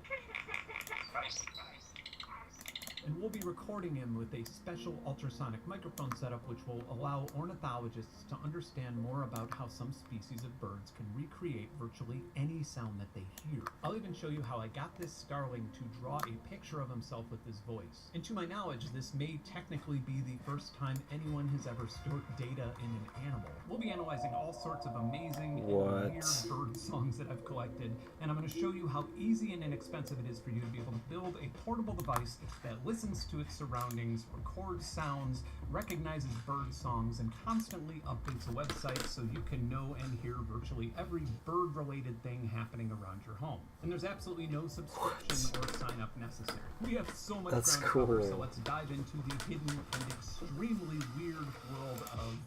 Speaker 9: And we'll be recording him with a special ultrasonic microphone setup which will allow ornithologists to understand more about how some species of birds can recreate virtually any sound that they hear. I'll even show you how I got this starling to draw a picture of himself with his voice. And to my knowledge, this may technically be the first time anyone has ever stored data in an animal. We'll be analyzing all sorts of amazing and weird bird songs that I've collected, and I'm going to show you how easy and inexpensive it is for you to be able to build a portable device that listens to its surroundings, records sounds, recognizes bird songs, and constantly updates a website so you can know and hear virtually every bird-related thing happening around your home. And there's absolutely no subscription or sign-up necessary. We have so much ground to cover, so let's dive into the hidden and extremely weird world of...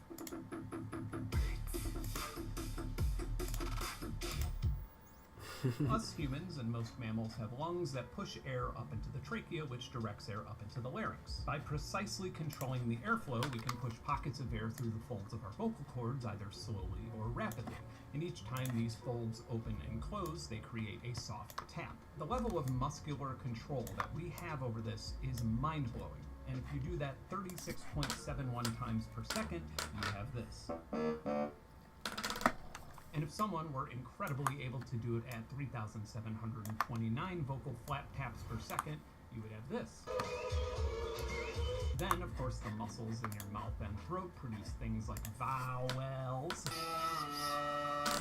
Speaker 9: Us humans and most mammals have lungs that push air up into the trachea, which directs air up into the larynx. By precisely controlling the airflow, we can push pockets of air through the folds of our vocal cords either slowly or rapidly. And each time these folds open and close, they create a soft tap. The level of muscular control that we have over this is mind-blowing. And if you do that 36.71 times per second, you have this. And if someone were incredibly able to do it at 3,729 vocal flat taps per second, you would have this. Then, of course, the muscles in your mouth and throat produce things like vowels.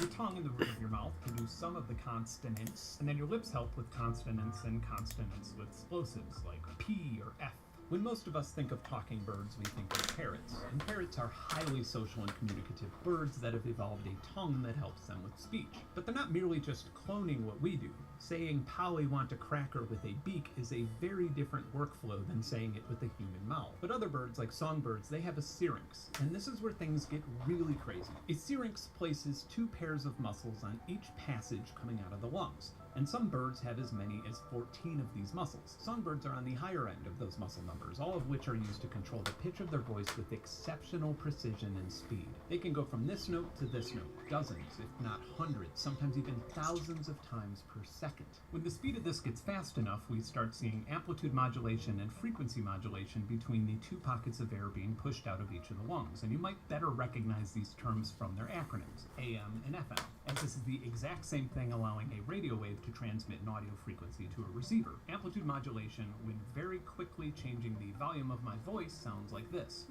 Speaker 9: Your tongue and the root of your mouth produce some of the consonants, and then your lips help with consonants and consonants with explosives like P or F. When most of us think of talking birds, we think of parrots. And parrots are highly social and communicative birds that have evolved a tongue that helps them with speech. But they're not merely just cloning what we do. Saying Polly want a cracker with a beak is a very different workflow than saying it with a human mouth. But other birds, like songbirds, they have a syrinx. And this is where things get really crazy. A syrinx places 2 pairs of muscles on each passage coming out of the lungs. And some birds have as many as 14 of these muscles. Songbirds are on the higher end of those muscle numbers, all of which are used to control the pitch of their voice with exceptional precision and speed. They can go from this note to this note, dozens, if not hundreds, sometimes even thousands of times per second. When the speed of this gets fast enough, we start seeing amplitude modulation and frequency modulation between the 2 pockets of air being pushed out of each of the lungs. And you might better recognize these terms from their acronyms, AM and FM, as this is the exact same thing allowing a radio wave to transmit an audio frequency to a receiver. Amplitude modulation, when very quickly changing the volume of my voice, sounds like this.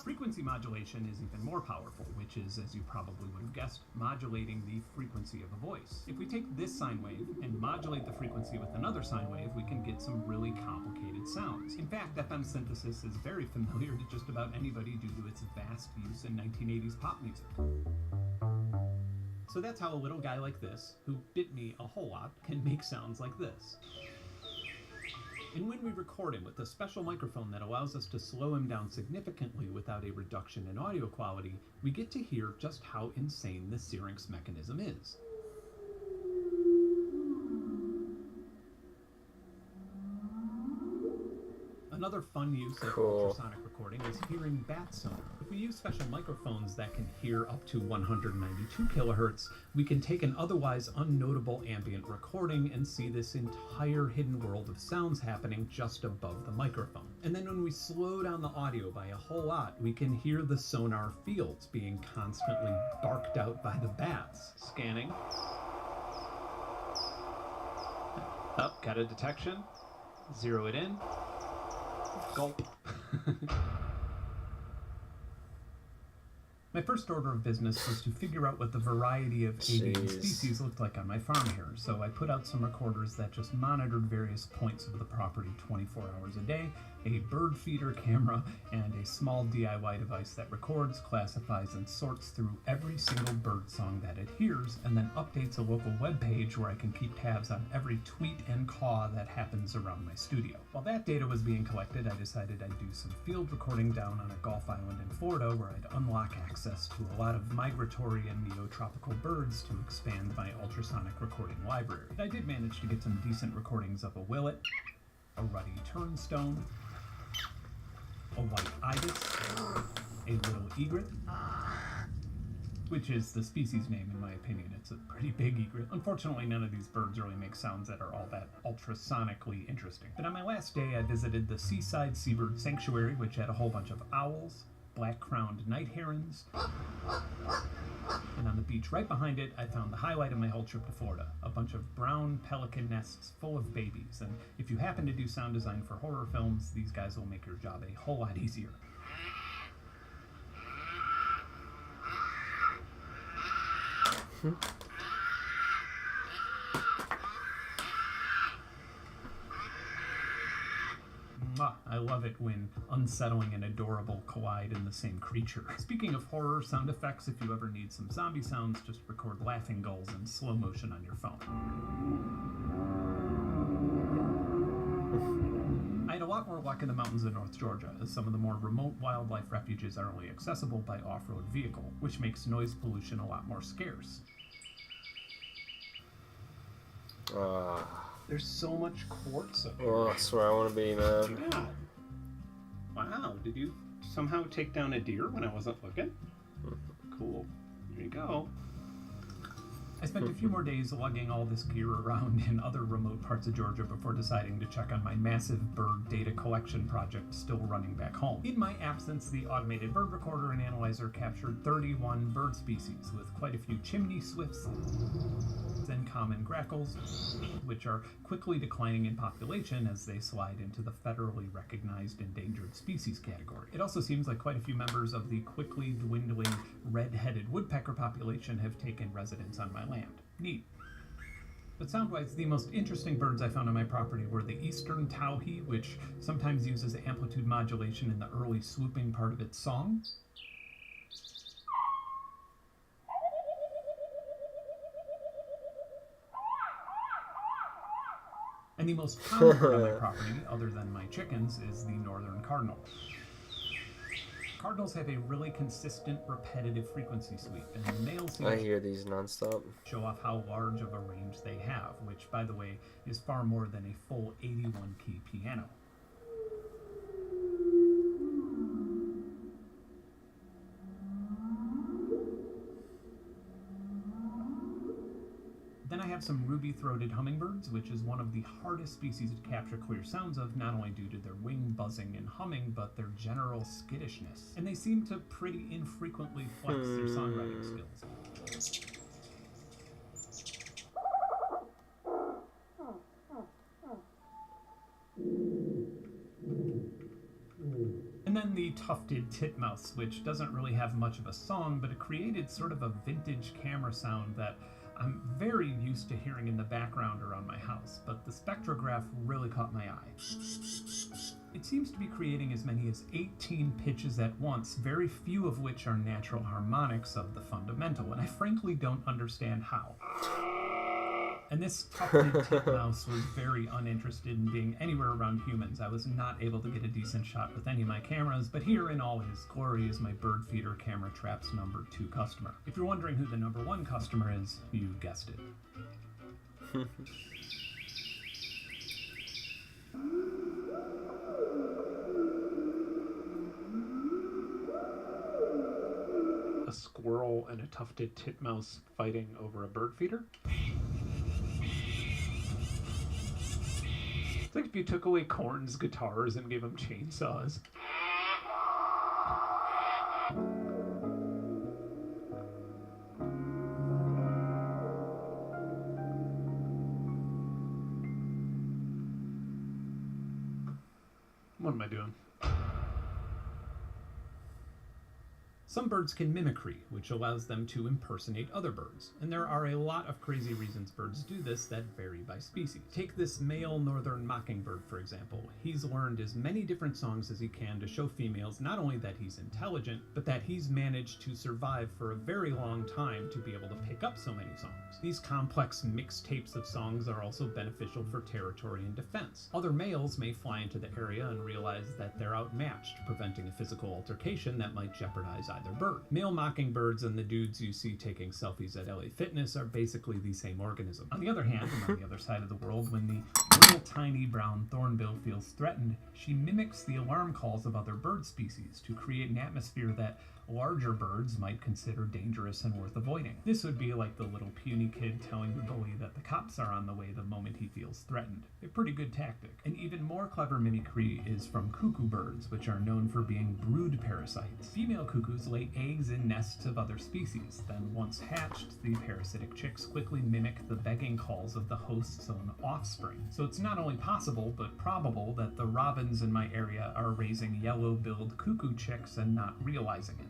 Speaker 9: Frequency modulation is even more powerful, which is, as you probably would have guessed, modulating the frequency of a voice. If we take this sine wave and modulate the frequency with another sine wave, we can get some really complicated sounds. In fact, FM synthesis is very familiar to just about anybody due to its vast use in 1980s pop music. So that's how a little guy like this, who bit me a whole lot, can make sounds like this. And when we record him with a special microphone that allows us to slow him down significantly without a reduction in audio quality, we get to hear just how insane the syrinx mechanism is. Another fun use of ultrasonic recording is hearing bat sonar. If we use special microphones that can hear up to 192 kilohertz, we can take an otherwise unnotable ambient recording and see this entire hidden world of sounds happening just above the microphone. And then when we slow down the audio by a whole lot, we can hear the sonar fields being constantly barked out by the bats. Scanning. Up, got a detection. Zero it in. Gulp. My first order of business was to figure out what the variety of avian species looked like on my farm here, so I put out some recorders that just monitored various points of the property 24 hours a day, a bird feeder camera, and a small DIY device that records, classifies, and sorts through every single bird song that it hears, and then updates a local web page where I can keep tabs on every tweet and caw that happens around my studio. While that data was being collected, I decided I'd do some field recording down on a Gulf island in Florida where I'd unlock access to a lot of migratory and neotropical birds to expand my ultrasonic recording library. I did manage to get some decent recordings of a willet, a ruddy turnstone, a white ibis, a little egret, which is the species name in my opinion. It's a pretty big egret. Unfortunately, none of these birds really make sounds that are all that ultrasonically interesting. But on my last day, I visited the Seaside Seabird Sanctuary, which had a whole bunch of owls, black-crowned night herons, and on the beach right behind it, I found the highlight of my whole trip to Florida, a bunch of brown pelican nests full of babies. And if you happen to do sound design for horror films, these guys will make your job a whole lot easier. I love it when unsettling and adorable collide in the same creature. Speaking of horror sound effects, if you ever need some zombie sounds, just record laughing gulls in slow motion on your phone. I had a lot more luck in the mountains of North Georgia, as some of the more remote wildlife refuges are only accessible by off-road vehicle, which makes noise pollution a lot more scarce. There's so much quartz up here.
Speaker 1: Oh, that's where I want to be, man.
Speaker 9: Yeah. Wow, did you somehow take down a deer when I wasn't looking? Cool. There you go. I spent a few more days lugging all this gear around in other remote parts of Georgia before deciding to check on my massive bird data collection project still running back home. In my absence, the automated bird recorder and analyzer captured 31 bird species, with quite a few chimney swifts and common grackles, which are quickly declining in population as they slide into the federally recognized endangered species category. It also seems like quite a few members of the quickly dwindling red-headed woodpecker population have taken residence on my land. Neat. But sound-wise, the most interesting birds I found on my property were the eastern towhee, which sometimes uses amplitude modulation in the early swooping part of its song, and the most common bird on my property, other than my chickens, is the northern cardinal. Cardinals have a really consistent, repetitive frequency sweep, and the males
Speaker 1: I hear these nonstop.
Speaker 9: show off how large of a range they have, which, by the way, is far more than a full 81-key piano. Then I have some ruby-throated hummingbirds, which is one of the hardest species to capture clear sounds of, not only due to their wing buzzing and humming, but their general skittishness. And they seem to pretty infrequently flex their songwriting skills. And then the tufted titmouse, which doesn't really have much of a song, but it created sort of a vintage camera sound that I'm very used to hearing in the background around my house, but the spectrograph really caught my eye. It seems to be creating as many as 18 pitches at once, very few of which are natural harmonics of the fundamental, and I frankly don't understand how. And this tufted titmouse was very uninterested in being anywhere around humans. I was not able to get a decent shot with any of my cameras, but here in all his glory is my bird feeder camera trap's number 2 customer. If you're wondering who the number 1 customer is, you guessed it. A squirrel and a tufted titmouse fighting over a bird feeder? It's like if you took away Korn's guitars and gave him chainsaws. What am I doing? Some birds can mimicry, which allows them to impersonate other birds, and there are a lot of crazy reasons birds do this that vary by species. Take this male northern mockingbird, for example. He's learned as many different songs as he can to show females not only that he's intelligent, but that he's managed to survive for a very long time to be able to pick up so many songs. These complex mixed tapes of songs are also beneficial for territory and defense. Other males may fly into the area and realize that they're outmatched, preventing a physical altercation that might jeopardize either bird. Male mockingbirds and the dudes you see taking selfies at LA Fitness are basically the same organism. On the other hand, and on the other side of the world, when the little tiny brown thornbill feels threatened, she mimics the alarm calls of other bird species to create an atmosphere that larger birds might consider dangerous and worth avoiding. This would be like the little puny kid telling the bully that the cops are on the way the moment he feels threatened. A pretty good tactic. An even more clever mimicry is from cuckoo birds, which are known for being brood parasites. Female cuckoos lay eggs in nests of other species. Then once hatched, the parasitic chicks quickly mimic the begging calls of the host's own offspring. So it's not only possible, but probable that the robins in my area are raising yellow-billed cuckoo chicks and not realizing it.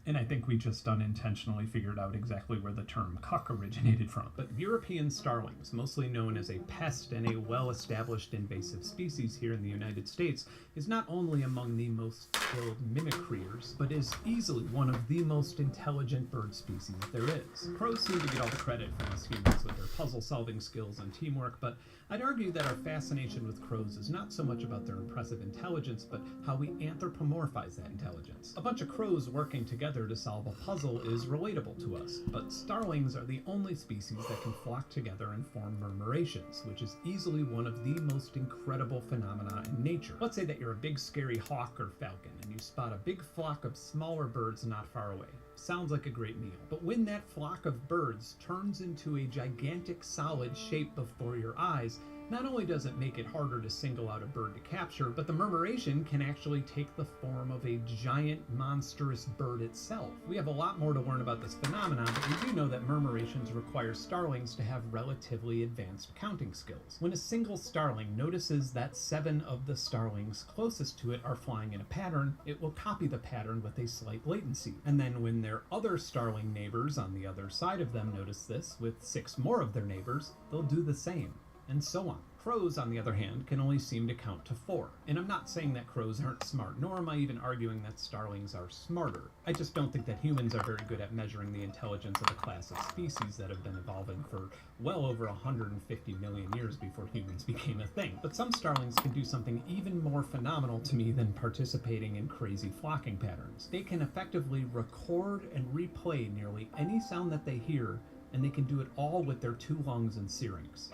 Speaker 9: And I think we just unintentionally figured out exactly where the term cuck originated from. But European starlings, mostly known as a pest and a well-established invasive species here in the United States, is not only among the most skilled mimicryers, but is easily one of the most intelligent bird species there is. Crows seem to get all the credit from us humans with their puzzle-solving skills and teamwork, but I'd argue that our fascination with crows is not so much about their impressive intelligence, but how we anthropomorphize that intelligence. A bunch of crows working together to solve a puzzle is relatable to us, but starlings are the only species that can flock together and form murmurations, which is easily one of the most incredible phenomena in nature. Let's say that you're a big scary hawk or falcon, and you spot a big flock of smaller birds not far away. Sounds like a great meal. But when that flock of birds turns into a gigantic solid shape before your eyes, not only does it make it harder to single out a bird to capture, but the murmuration can actually take the form of a giant, monstrous bird itself. We have a lot more to learn about this phenomenon, but we do know that murmurations require starlings to have relatively advanced counting skills. When a single starling notices that 7 of the starlings closest to it are flying in a pattern, it will copy the pattern with a slight latency. And then when their other starling neighbors on the other side of them notice this, with 6 more of their neighbors, they'll do the same. And so on. Crows, on the other hand, can only seem to count to 4. And I'm not saying that crows aren't smart, nor am I even arguing that starlings are smarter. I just don't think that humans are very good at measuring the intelligence of a class of species that have been evolving for well over 150 million years before humans became a thing. But some starlings can do something even more phenomenal to me than participating in crazy flocking patterns. They can effectively record and replay nearly any sound that they hear, and they can do it all with their 2 lungs and syrinx.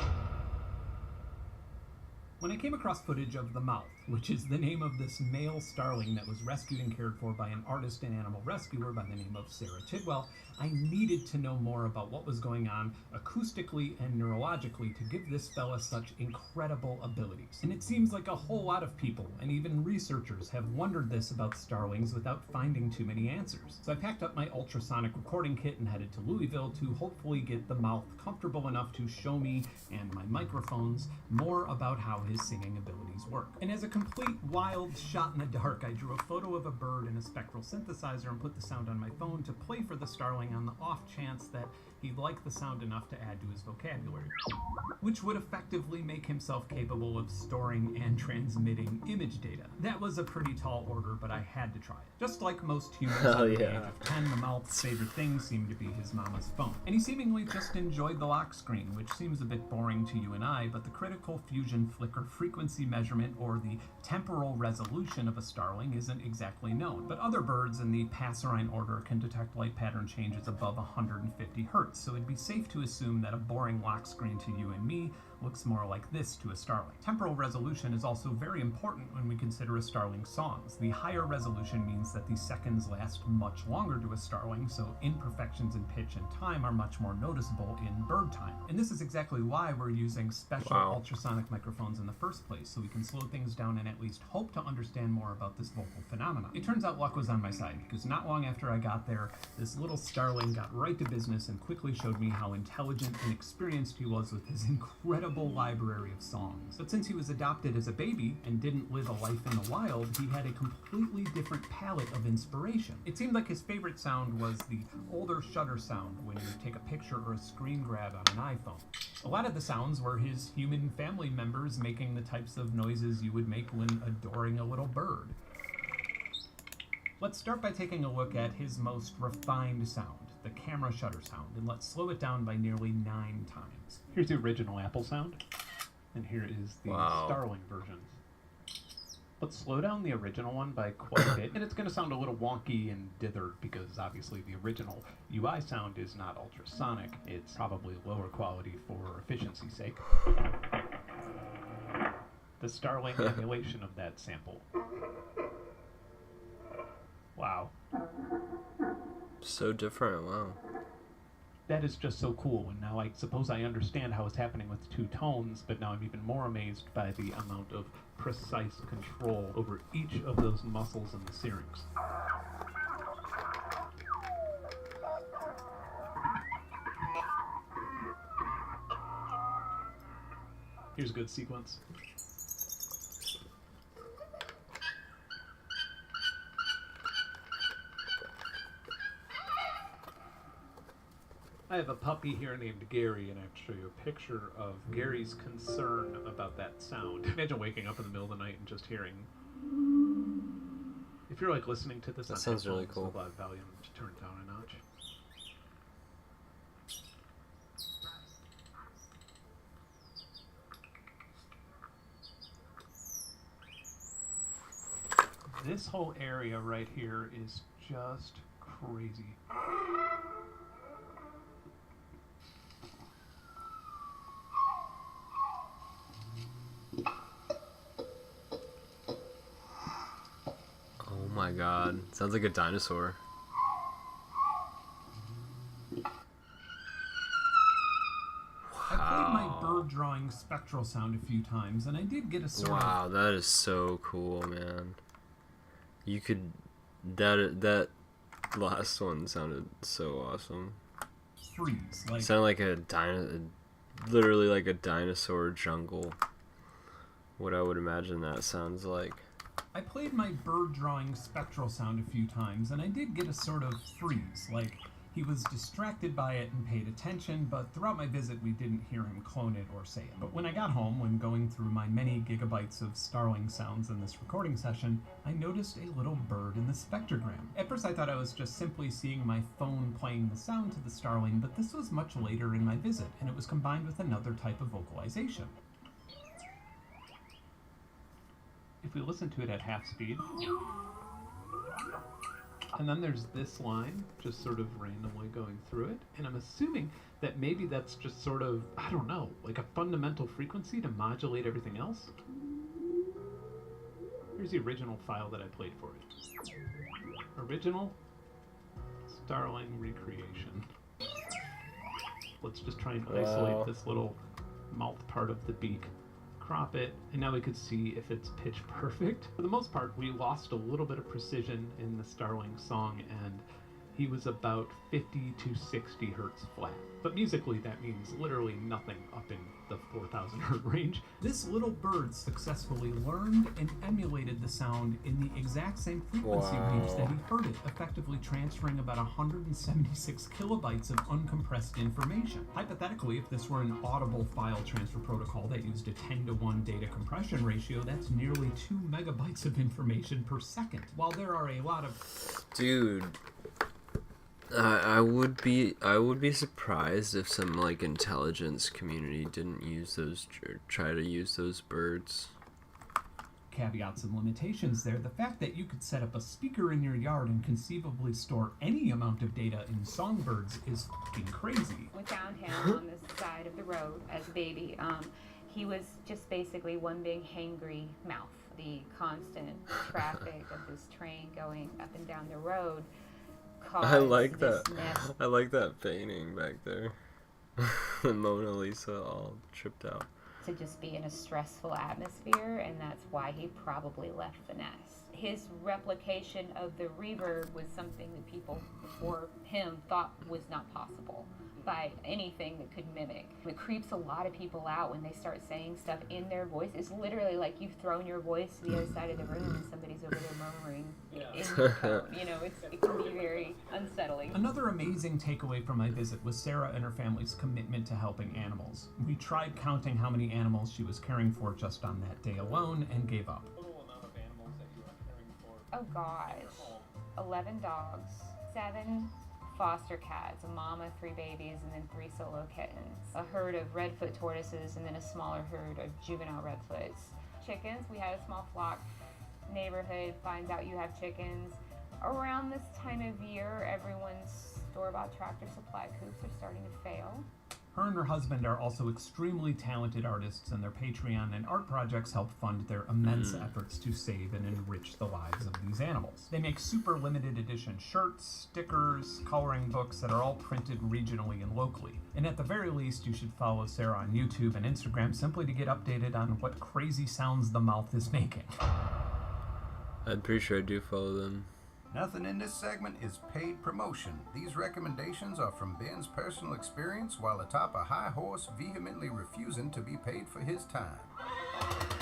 Speaker 9: When I came across footage of The Mouth, which is the name of this male starling that was rescued and cared for by an artist and animal rescuer by the name of Sarah Tidwell, I needed to know more about what was going on acoustically and neurologically to give this fella such incredible abilities. And it seems like a whole lot of people, and even researchers, have wondered this about starlings without finding too many answers. So I packed up my ultrasonic recording kit and headed to Louisville to hopefully get The Mouth comfortable enough to show me and my microphones more about how his singing abilities work. And as a complete wild shot in the dark, I drew a photo of a bird in a spectral synthesizer and put the sound on my phone to play for the starling on the off chance that he'd like the sound enough to add to his vocabulary, which would effectively make himself capable of storing and transmitting image data. That was a pretty tall order, but I had to try it. Just like most humans under the age of 10, The Mouth's favorite thing seemed to be his mama's phone. And he seemingly just enjoyed the lock screen, which seems a bit boring to you and I, but the critical fusion flicker frequency measurement, or the temporal resolution of a starling, isn't exactly known. But other birds in the passerine order can detect light pattern changes above 150 hertz, so it'd be safe to assume that a boring lock screen to you and me looks more like this to a starling. Temporal resolution is also very important when we consider a starling's songs. The higher resolution means that the seconds last much longer to a starling, so imperfections in pitch and time are much more noticeable in bird time. And this is exactly why we're using special ultrasonic microphones in the first place, so we can slow things down and at least hope to understand more about this vocal phenomenon. It turns out luck was on my side, because not long after I got there, this little starling got right to business and quickly showed me how intelligent and experienced he was with his incredible incredible library of songs. But since he was adopted as a baby and didn't live a life in the wild, he had a completely different palette of inspiration. It seemed like his favorite sound was the older shutter sound when you take a picture or a screen grab on an iPhone. A lot of the sounds were his human family members making the types of noises you would make when adoring a little bird. Let's start by taking a look at his most refined sound, the camera shutter sound, and let's slow it down by nearly 9 times.
Speaker 10: Here's the original Apple sound, and here is the Starling version. Let's slow down the original one by quite a bit, and it's going to sound a little wonky and dithered because obviously the original UI sound is not ultrasonic. It's probably lower quality for efficiency's sake. The Starling emulation of that sample. Wow.
Speaker 1: So different, wow.
Speaker 10: That is just so cool, and now I suppose I understand how it's happening with 2 tones, but now I'm even more amazed by the amount of precise control over each of those muscles in the syrinx. Here's a good sequence. I have a puppy here named Gary, and I have to show you a picture of Gary's concern about that sound. Imagine waking up in the middle of the night and just hearing... If you're like listening to this,
Speaker 1: that sounds really cool.
Speaker 10: A lot of volume to turn it down a notch. This whole area right here is just crazy.
Speaker 1: Oh my god, sounds like a dinosaur.
Speaker 9: I played my bird drawing spectral sound a few times, and I did get a sort of...
Speaker 1: Wow, that is so cool, man. You could... That last one sounded so awesome.
Speaker 9: Freeze, like...
Speaker 1: Sounded like a literally like a dinosaur jungle. What I would imagine that sounds like.
Speaker 9: I played my bird drawing spectral sound a few times, and I did get a sort of freeze, like he was distracted by it and paid attention, but throughout my visit we didn't hear him clone it or say it. But when I got home, when going through my many gigabytes of Starling sounds in this recording session, I noticed a little bird in the spectrogram. At first I thought I was just simply seeing my phone playing the sound to the Starling, but this was much later in my visit, and it was combined with another type of vocalization.
Speaker 10: If we listen to it at half speed, and then there's this line just sort of randomly going through it, and I'm assuming that maybe that's just sort of, I don't know, like a fundamental frequency to modulate everything else. Here's the original file that I played for it. Original Starling recreation. Let's just try and isolate this little mouth part of the beak. Crop it, and now we could see if it's pitch perfect. For the most part, we lost a little bit of precision in the Starling song, and he was about 50 to 60 hertz flat. But musically, that means literally nothing up in the 4,000 hertz range.
Speaker 9: This little bird successfully learned and emulated the sound in the exact same frequency range that he heard it, effectively transferring about 176 kilobytes of uncompressed information. Hypothetically, if this were an audible file transfer protocol that used a 10:1 data compression ratio, that's nearly 2 megabytes of information per second. While there are a lot of...
Speaker 1: Dude... I would be surprised if some like intelligence community didn't use those try to use those birds.
Speaker 9: Caveats and limitations there. The fact that you could set up a speaker in your yard and conceivably store any amount of data in songbirds is fucking crazy.
Speaker 12: We found him on the side of the road as a baby. He was just basically one big hangry mouth. The constant traffic of this train going up and down the road.
Speaker 1: I like that. I like that painting back there. The Mona Lisa all tripped out.
Speaker 12: To just be in a stressful atmosphere, and that's why he probably left the nest. His replication of the reverb was something that people before him thought was not possible. by anything that could mimic. It creeps a lot of people out when they start saying stuff in their voice. It's literally like you've thrown your voice to the other side of the room and somebody's over there murmuring in your phone. You know, it can be very unsettling.
Speaker 9: Another amazing takeaway from my visit was Sarah and her family's commitment to helping animals. We tried counting how many animals she was caring for just on that day alone and gave up.
Speaker 12: Oh gosh, 11 dogs, 7 foster cats, a mama, 3 babies, and then 3 solo kittens, a herd of redfoot tortoises, and then a smaller herd of juvenile redfoots. Chickens, we had a small flock. Neighborhood finds out you have chickens. Around this time of year, everyone's store-bought Tractor Supply coops are starting to fail.
Speaker 9: Her and her husband are also extremely talented artists, and their Patreon and art projects help fund their immense efforts to save and enrich the lives of these animals. They make super limited edition shirts, stickers, coloring books that are all printed regionally and locally. And at the very least, you should follow Sarah on YouTube and Instagram simply to get updated on what crazy sounds the mouth is making.
Speaker 1: I'm pretty sure I do follow them.
Speaker 7: Nothing in this segment is paid promotion. These recommendations are from Ben's personal experience while atop a high horse vehemently refusing to be paid for his time.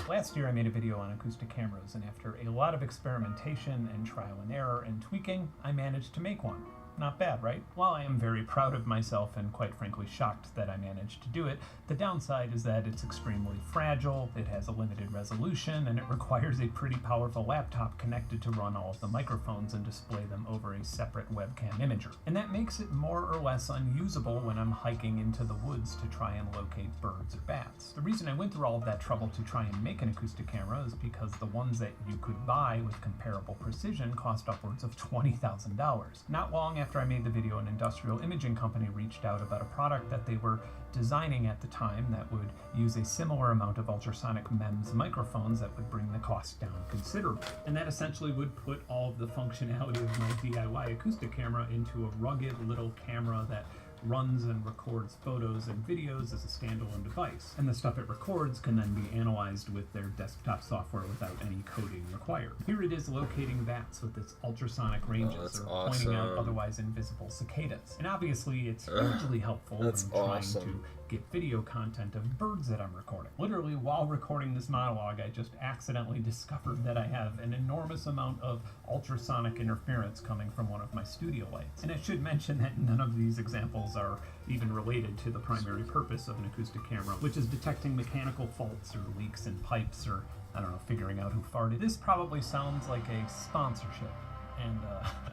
Speaker 9: Last year I made a video on acoustic cameras, and after a lot of experimentation and trial and error and tweaking, I managed to make one. Not bad, right? While I am very proud of myself and quite frankly shocked that I managed to do it, the downside is that it's extremely fragile, it has a limited resolution, and it requires a pretty powerful laptop connected to run all of the microphones and display them over a separate webcam imager. And that makes it more or less unusable when I'm hiking into the woods to try and locate birds or bats. The reason I went through all of that trouble to try and make an acoustic camera is because the ones that you could buy with comparable precision cost upwards of $20,000. Not long after I made the video, an industrial imaging company reached out about a product that they were designing at the time that would use a similar amount of ultrasonic MEMS microphones that would bring the cost down considerably. And that essentially would put all of the functionality of my DIY acoustic camera into a rugged little camera that runs and records photos and videos as a standalone device. And the stuff it records can then be analyzed with their desktop software without any coding required. Here it is locating bats with its ultrasonic ranges, or pointing out otherwise invisible cicadas. And obviously it's hugely helpful when trying to get video content of birds that I'm recording. Literally, while recording this monologue, I just accidentally discovered that I have an enormous amount of ultrasonic interference coming from one of my studio lights. And I should mention that none of these examples are even related to the primary purpose of an acoustic camera, which is detecting mechanical faults or leaks in pipes, or, I don't know, figuring out who farted. This probably sounds like a sponsorship. And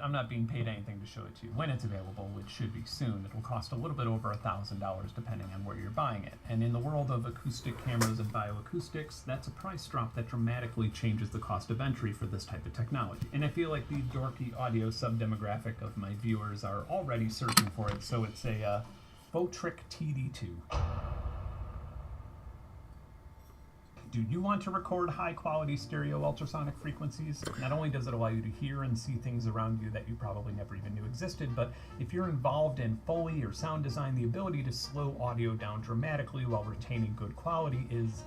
Speaker 9: I'm not being paid anything to show it to you. When it's available, which should be soon, it will cost a little bit over $1,000 depending on where you're buying it. And in the world of acoustic cameras and bioacoustics, that's a price drop that dramatically changes the cost of entry for this type of technology. And I feel like the dorky audio sub-demographic of my viewers are already searching for it, so it's a Fotric TD2. Do you want to record high-quality stereo ultrasonic frequencies? Not only does it allow you to hear and see things around you that you probably never even knew existed, but if you're involved in Foley or sound design, the ability to slow audio down dramatically while retaining good quality is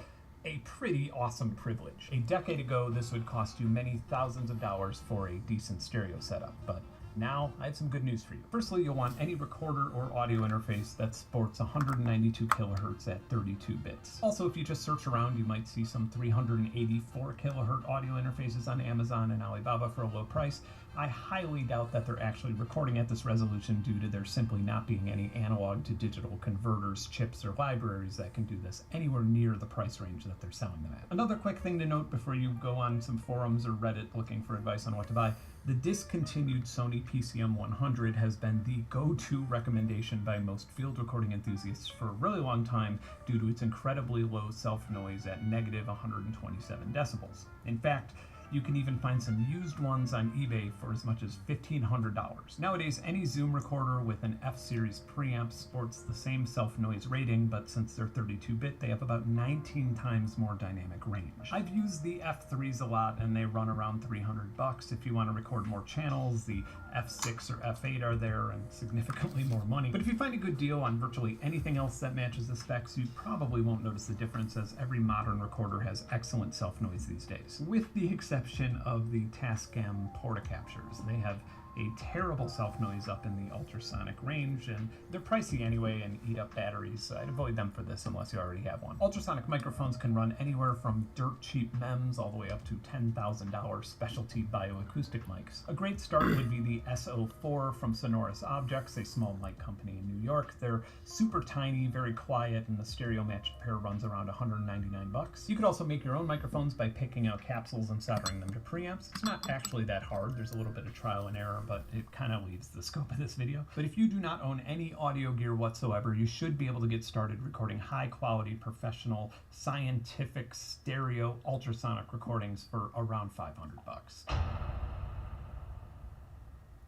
Speaker 9: a pretty awesome privilege. A decade ago, this would cost you many thousands of dollars for a decent stereo setup, but now, I have some good news for you. Firstly, you'll want any recorder or audio interface that sports 192 kilohertz at 32 bits. Also, if you just search around, you might see some 384 kilohertz audio interfaces on Amazon and Alibaba for a low price. I highly doubt that they're actually recording at this resolution due to there simply not being any analog to digital converters, chips, or libraries that can do this anywhere near the price range that they're selling them at. Another quick thing to note before you go on some forums or Reddit looking for advice on what to buy, the discontinued Sony PCM100 has been the go-to recommendation by most field recording enthusiasts for a really long time due to its incredibly low self-noise at negative 127 decibels. In fact, you can even find some used ones on eBay for as much as $1,500. Nowadays, any Zoom recorder with an F-series preamp sports the same self-noise rating, but since they're 32-bit, they have about 19 times more dynamic range. I've used the F3s a lot, and they run around $300. If you want to record more channels, the F6 or F8 are there, and significantly more money. But if you find a good deal on virtually anything else that matches the specs, you probably won't notice the difference, as every modern recorder has excellent self-noise these days. With the exception of the Tascam Portacaptures. They have a terrible self-noise up in the ultrasonic range, and they're pricey anyway and eat up batteries, so I'd avoid them for this unless you already have one. Ultrasonic microphones can run anywhere from dirt cheap MEMS all the way up to $10,000 specialty bioacoustic mics. A great start would be the SO4 from Sonorous Objects, a small mic company in New York. They're super tiny, very quiet, and the stereo matched pair runs around $199. You could also make your own microphones by picking out capsules and soldering them to preamps. It's not actually that hard. There's a little bit of trial and error, but it kind of leaves the scope of this video. But if you do not own any audio gear whatsoever, you should be able to get started recording high quality, professional, scientific, stereo, ultrasonic recordings for around $500.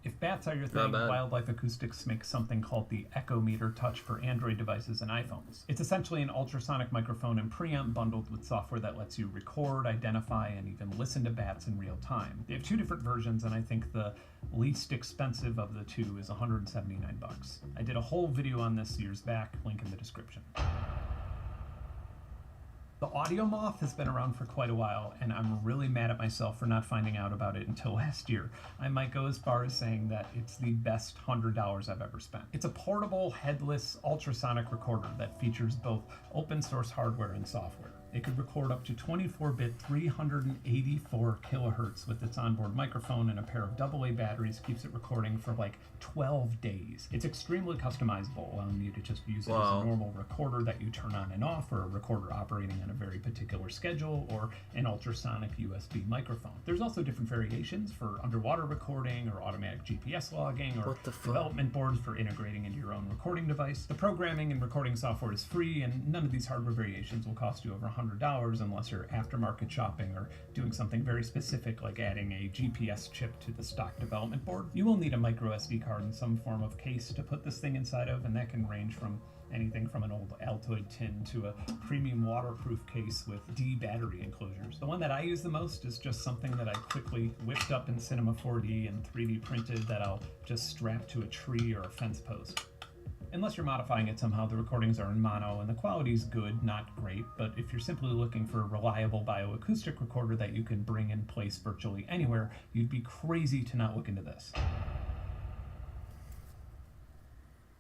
Speaker 9: If bats are your thing, Wildlife Acoustics makes something called the Echo Meter Touch for Android devices and iPhones. It's essentially an ultrasonic microphone and preamp bundled with software that lets you record, identify, and even listen to bats in real time. They have two different versions, and I think the least expensive of the two is $179. I did a whole video on this years back, link in the description. The Audio Moth has been around for quite a while, and I'm really mad at myself for not finding out about it until last year. I might go as far as saying that it's the best $100 I've ever spent. It's a portable, headless, ultrasonic recorder that features both open source hardware and software. It could record up to 24-bit 384 kilohertz with its onboard microphone, and a pair of AA batteries keeps it recording for like 12 days. It's extremely customizable, allowing you to just use it as a normal recorder that you turn on and off, or a recorder operating on a very particular schedule, or an ultrasonic USB microphone. There's also different variations for underwater recording, or automatic GPS logging, or development boards for integrating into your own recording device. The programming and recording software is free, and none of these hardware variations will cost you over $100 unless you're aftermarket shopping or doing something very specific like adding a GPS chip to the stock development board. You will need a micro SD card in some form of case to put this thing inside of, and that can range from anything from an old Altoid tin to a premium waterproof case with D battery enclosures. The one that I use the most is just something that I quickly whipped up in Cinema 4D and 3D printed that I'll just strap to a tree or a fence post. Unless you're modifying it somehow, the recordings are in mono and the quality's good, not great, but if you're simply looking for a reliable bioacoustic recorder that you can bring and place virtually anywhere, you'd be crazy to not look into this.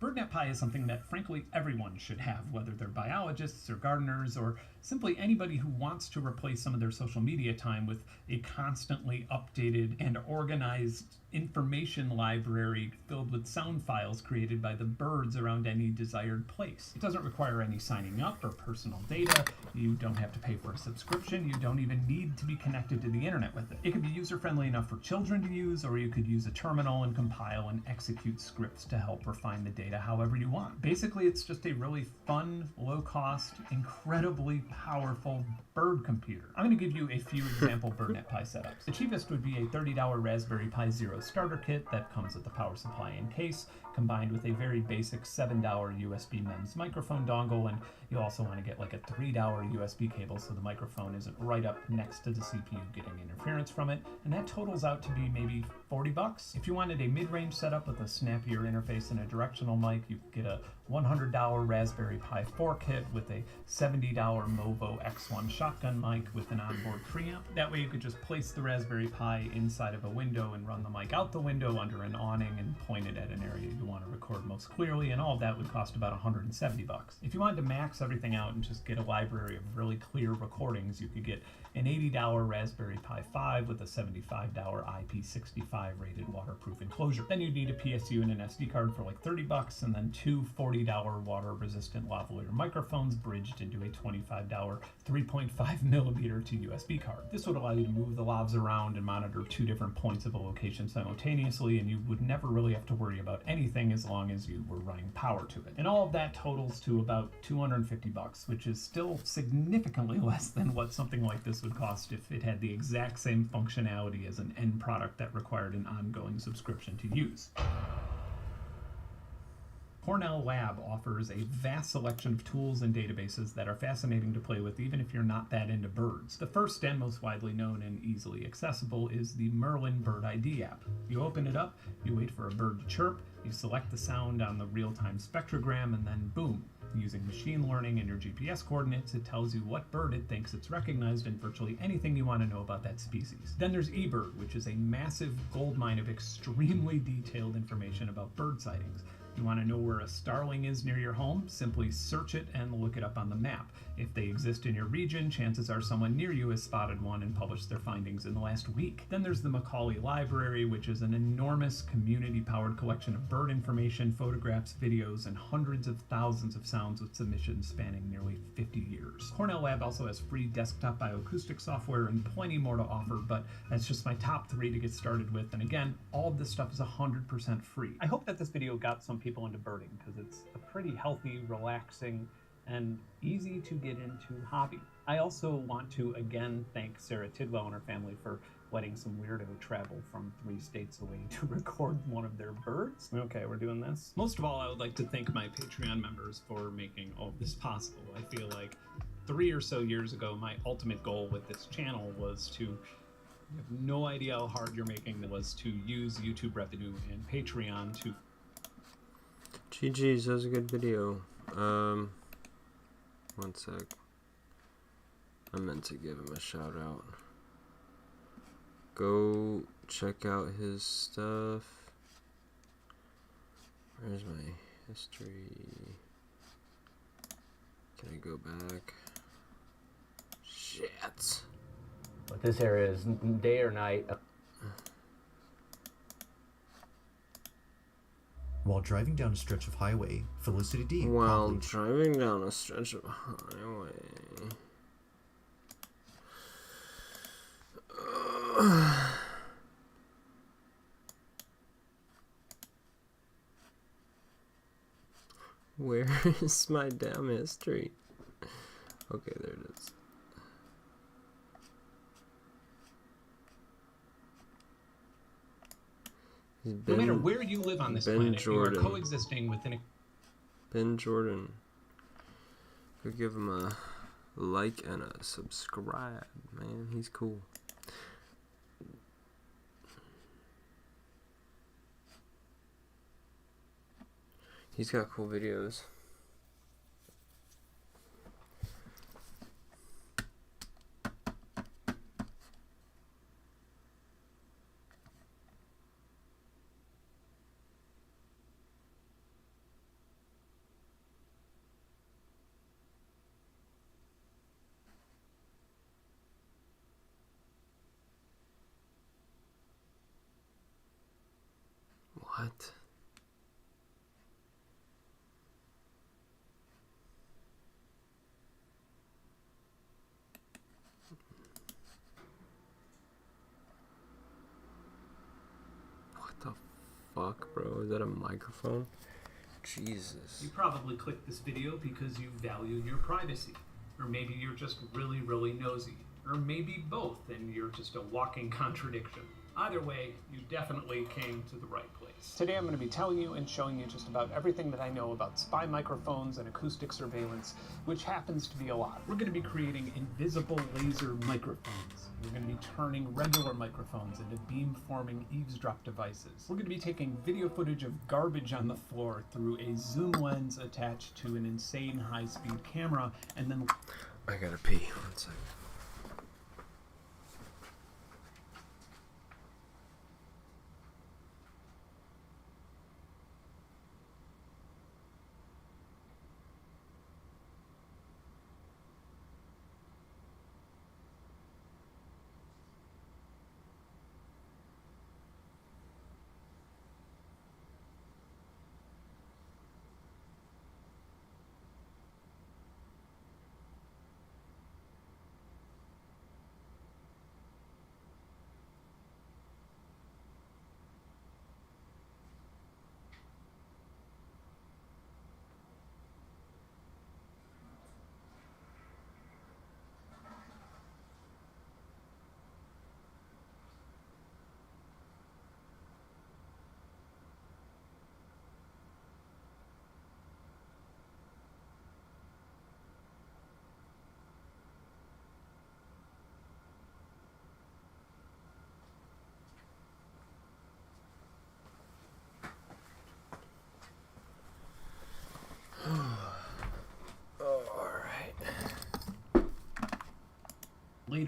Speaker 9: BirdNet Pi is something that, frankly, everyone should have, whether they're biologists or gardeners or simply anybody who wants to replace some of their social media time with a constantly updated and organized information library filled with sound files created by the birds around any desired place. It doesn't require any signing up or personal data. You don't have to pay for a subscription. You don't even need to be connected to the internet with it. It can be user-friendly enough for children to use, or you could use a terminal and compile and execute scripts to help refine the data however you want. Basically, it's just a really fun, low-cost, incredibly powerful bird computer. I'm going to give you a few example BirdNet Pi setups. The cheapest would be a $30 Raspberry Pi Zero starter kit that comes with the power supply and case, combined with a very basic $7 USB MEMS microphone dongle, and you also want to get like a $3 USB cable so the microphone isn't right up next to the CPU getting interference from it, and that totals out to be maybe $40. If you wanted a mid-range setup with a snappier interface and a directional mic, you could get a $100 Raspberry Pi 4 kit with a $70 Movo X1 shotgun mic with an onboard preamp. That way you could just place the Raspberry Pi inside of a window and run the mic out the window under an awning and point it at an area you want to record most clearly, and all of that would cost about $170. If you wanted to max everything out and just get a library of really clear recordings, you could get an $80 Raspberry Pi 5 with a $75 IP65 rated waterproof enclosure. Then you'd need a PSU and an SD card for like $30, and then two $40 water-resistant lavalier microphones bridged into a $25 3.5mm to USB card. This would allow you to move the lavs around and monitor two different points of a location simultaneously, and you would never really have to worry about anything as long as you were running power to it. And all of that totals to about $250, which is still significantly less than what something like this would cost if it had the exact same functionality as an end product that required an ongoing subscription to use. Cornell Lab offers a vast selection of tools and databases that are fascinating to play with even if you're not that into birds. The first and most widely known and easily accessible is the Merlin Bird ID app. You open it up, you wait for a bird to chirp, you select the sound on the real-time spectrogram, and then boom, Using machine learning and your GPS coordinates, it tells you what bird it thinks it's recognized and virtually anything you want to know about that species. Then there's eBird, which is a massive goldmine of extremely detailed information about bird sightings. You want to know where a starling is near your home? Simply search it and look it up on the map. If they exist in your region, chances are someone near you has spotted one and published their findings in the last week. Then there's the Macaulay Library, which is an enormous community-powered collection of bird information, photographs, videos, and hundreds of thousands of sounds with submissions spanning nearly 50 years. Cornell Lab also has free desktop bioacoustic software and plenty more to offer, but that's just my top 3 to get started with. And again, all of this stuff is 100% free. I hope that this video got some people into birding, because it's a pretty healthy, relaxing, and easy to get into hobby. I also want to again thank Sarah Tidwell and her family for letting some weirdo travel from 3 states away to record one of their birds. Okay, we're doing this. Most of all, I would like to thank my Patreon members for making all of this possible. I feel like 3 or so years ago, my ultimate goal with this channel was to, you have no idea how hard you're making, was to use YouTube revenue and Patreon to...
Speaker 1: GG's, that was a good video. One sec. I meant to give him a shout out. Go check out his stuff. Where's my history? Can I go back? Shit.
Speaker 8: But this area is day or night.
Speaker 24: While driving down a stretch of highway, Felicity D.
Speaker 1: While driving down a stretch of highway. Where is my damn history? Okay, there it is.
Speaker 9: No matter where you live on this planet, you are coexisting within a...
Speaker 1: Ben Jordan. Go give him a like and a subscribe, man. He's cool. He's got cool videos. What? What the fuck, bro? Is that a microphone? Jesus.
Speaker 9: You probably clicked this video because you value your privacy. Or maybe you're just really, really nosy. Or maybe both, and you're just a walking contradiction. Either way, you definitely came to the right place. Today I'm going to be telling you and showing you just about everything that I know about spy microphones and acoustic surveillance, which happens to be a lot. We're going to be creating invisible laser microphones. We're going to be turning regular microphones into beam-forming eavesdrop devices. We're going to be taking video footage of garbage on the floor through a zoom lens attached to an insane high-speed camera, and then...
Speaker 1: I gotta pee. 1 second.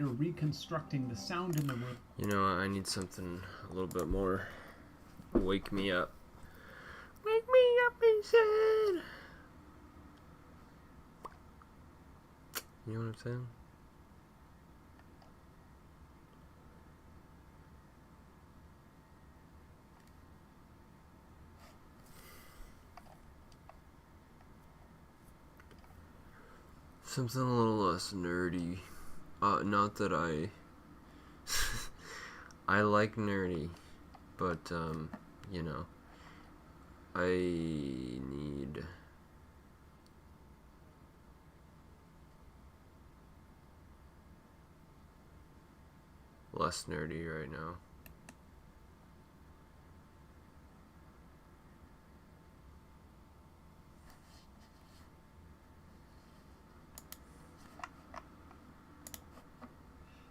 Speaker 9: later reconstructing the sound in the room.
Speaker 1: You know, I need something a little bit more. Wake me up. Wake me up inside. You know what I'm saying? Something a little less nerdy. Not that I I like nerdy, but you know, I need less nerdy right now.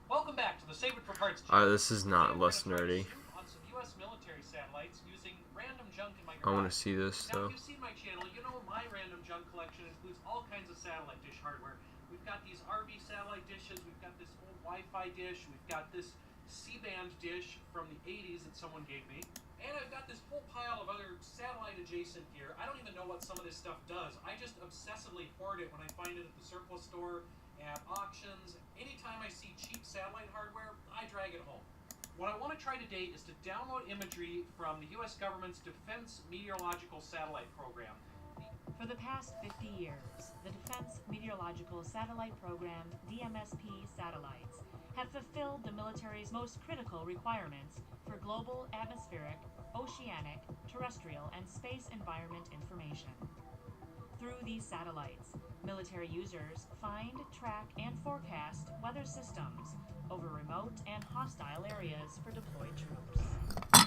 Speaker 13: Welcome back to the Save It for Parts.
Speaker 1: This is not less nerdy.
Speaker 13: On some U.S. military satellites using random junk in my
Speaker 1: I want to see this
Speaker 13: Now,
Speaker 1: though.
Speaker 13: if you've seen my channel, you know my random junk collection includes all kinds of satellite dish hardware. We've got these RB satellite dishes, we've got this old Wi-Fi dish, we've got this C-band dish from the 80s that someone gave me, and I've got this whole pile of other satellite adjacent gear. I don't even know what some of this stuff does. I just obsessively hoard it when I find it at the surplus store, at auctions. Anytime I see cheap satellite hardware, I drag it home. What I want to try today is to download imagery from the U.S. government's Defense Meteorological Satellite Program.
Speaker 14: For the past 50 years, the Defense Meteorological Satellite Program, DMSP satellites, have fulfilled the military's most critical requirements for global atmospheric, oceanic, terrestrial, and space environment information. Through these satellites, military users find, track, and forecast weather systems over remote and hostile areas for deployed troops.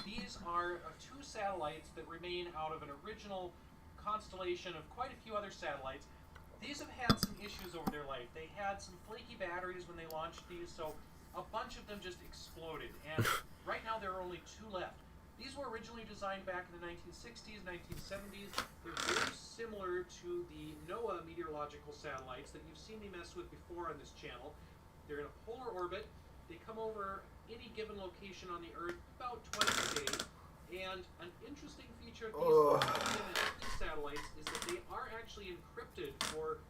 Speaker 13: These are two satellites that remain out of an original constellation of quite a few other satellites. These have had some issues over their life. They had some flaky batteries when they launched these, so a bunch of them just exploded. And right now there are only two left. These were originally designed back in the 1960s, 1970s. They're very similar to the NOAA meteorological satellites that you've seen me mess with before on this channel. They're in a polar orbit. They come over any given location on the Earth about twice a day. And an interesting feature of these satellites is that they are actually encrypted for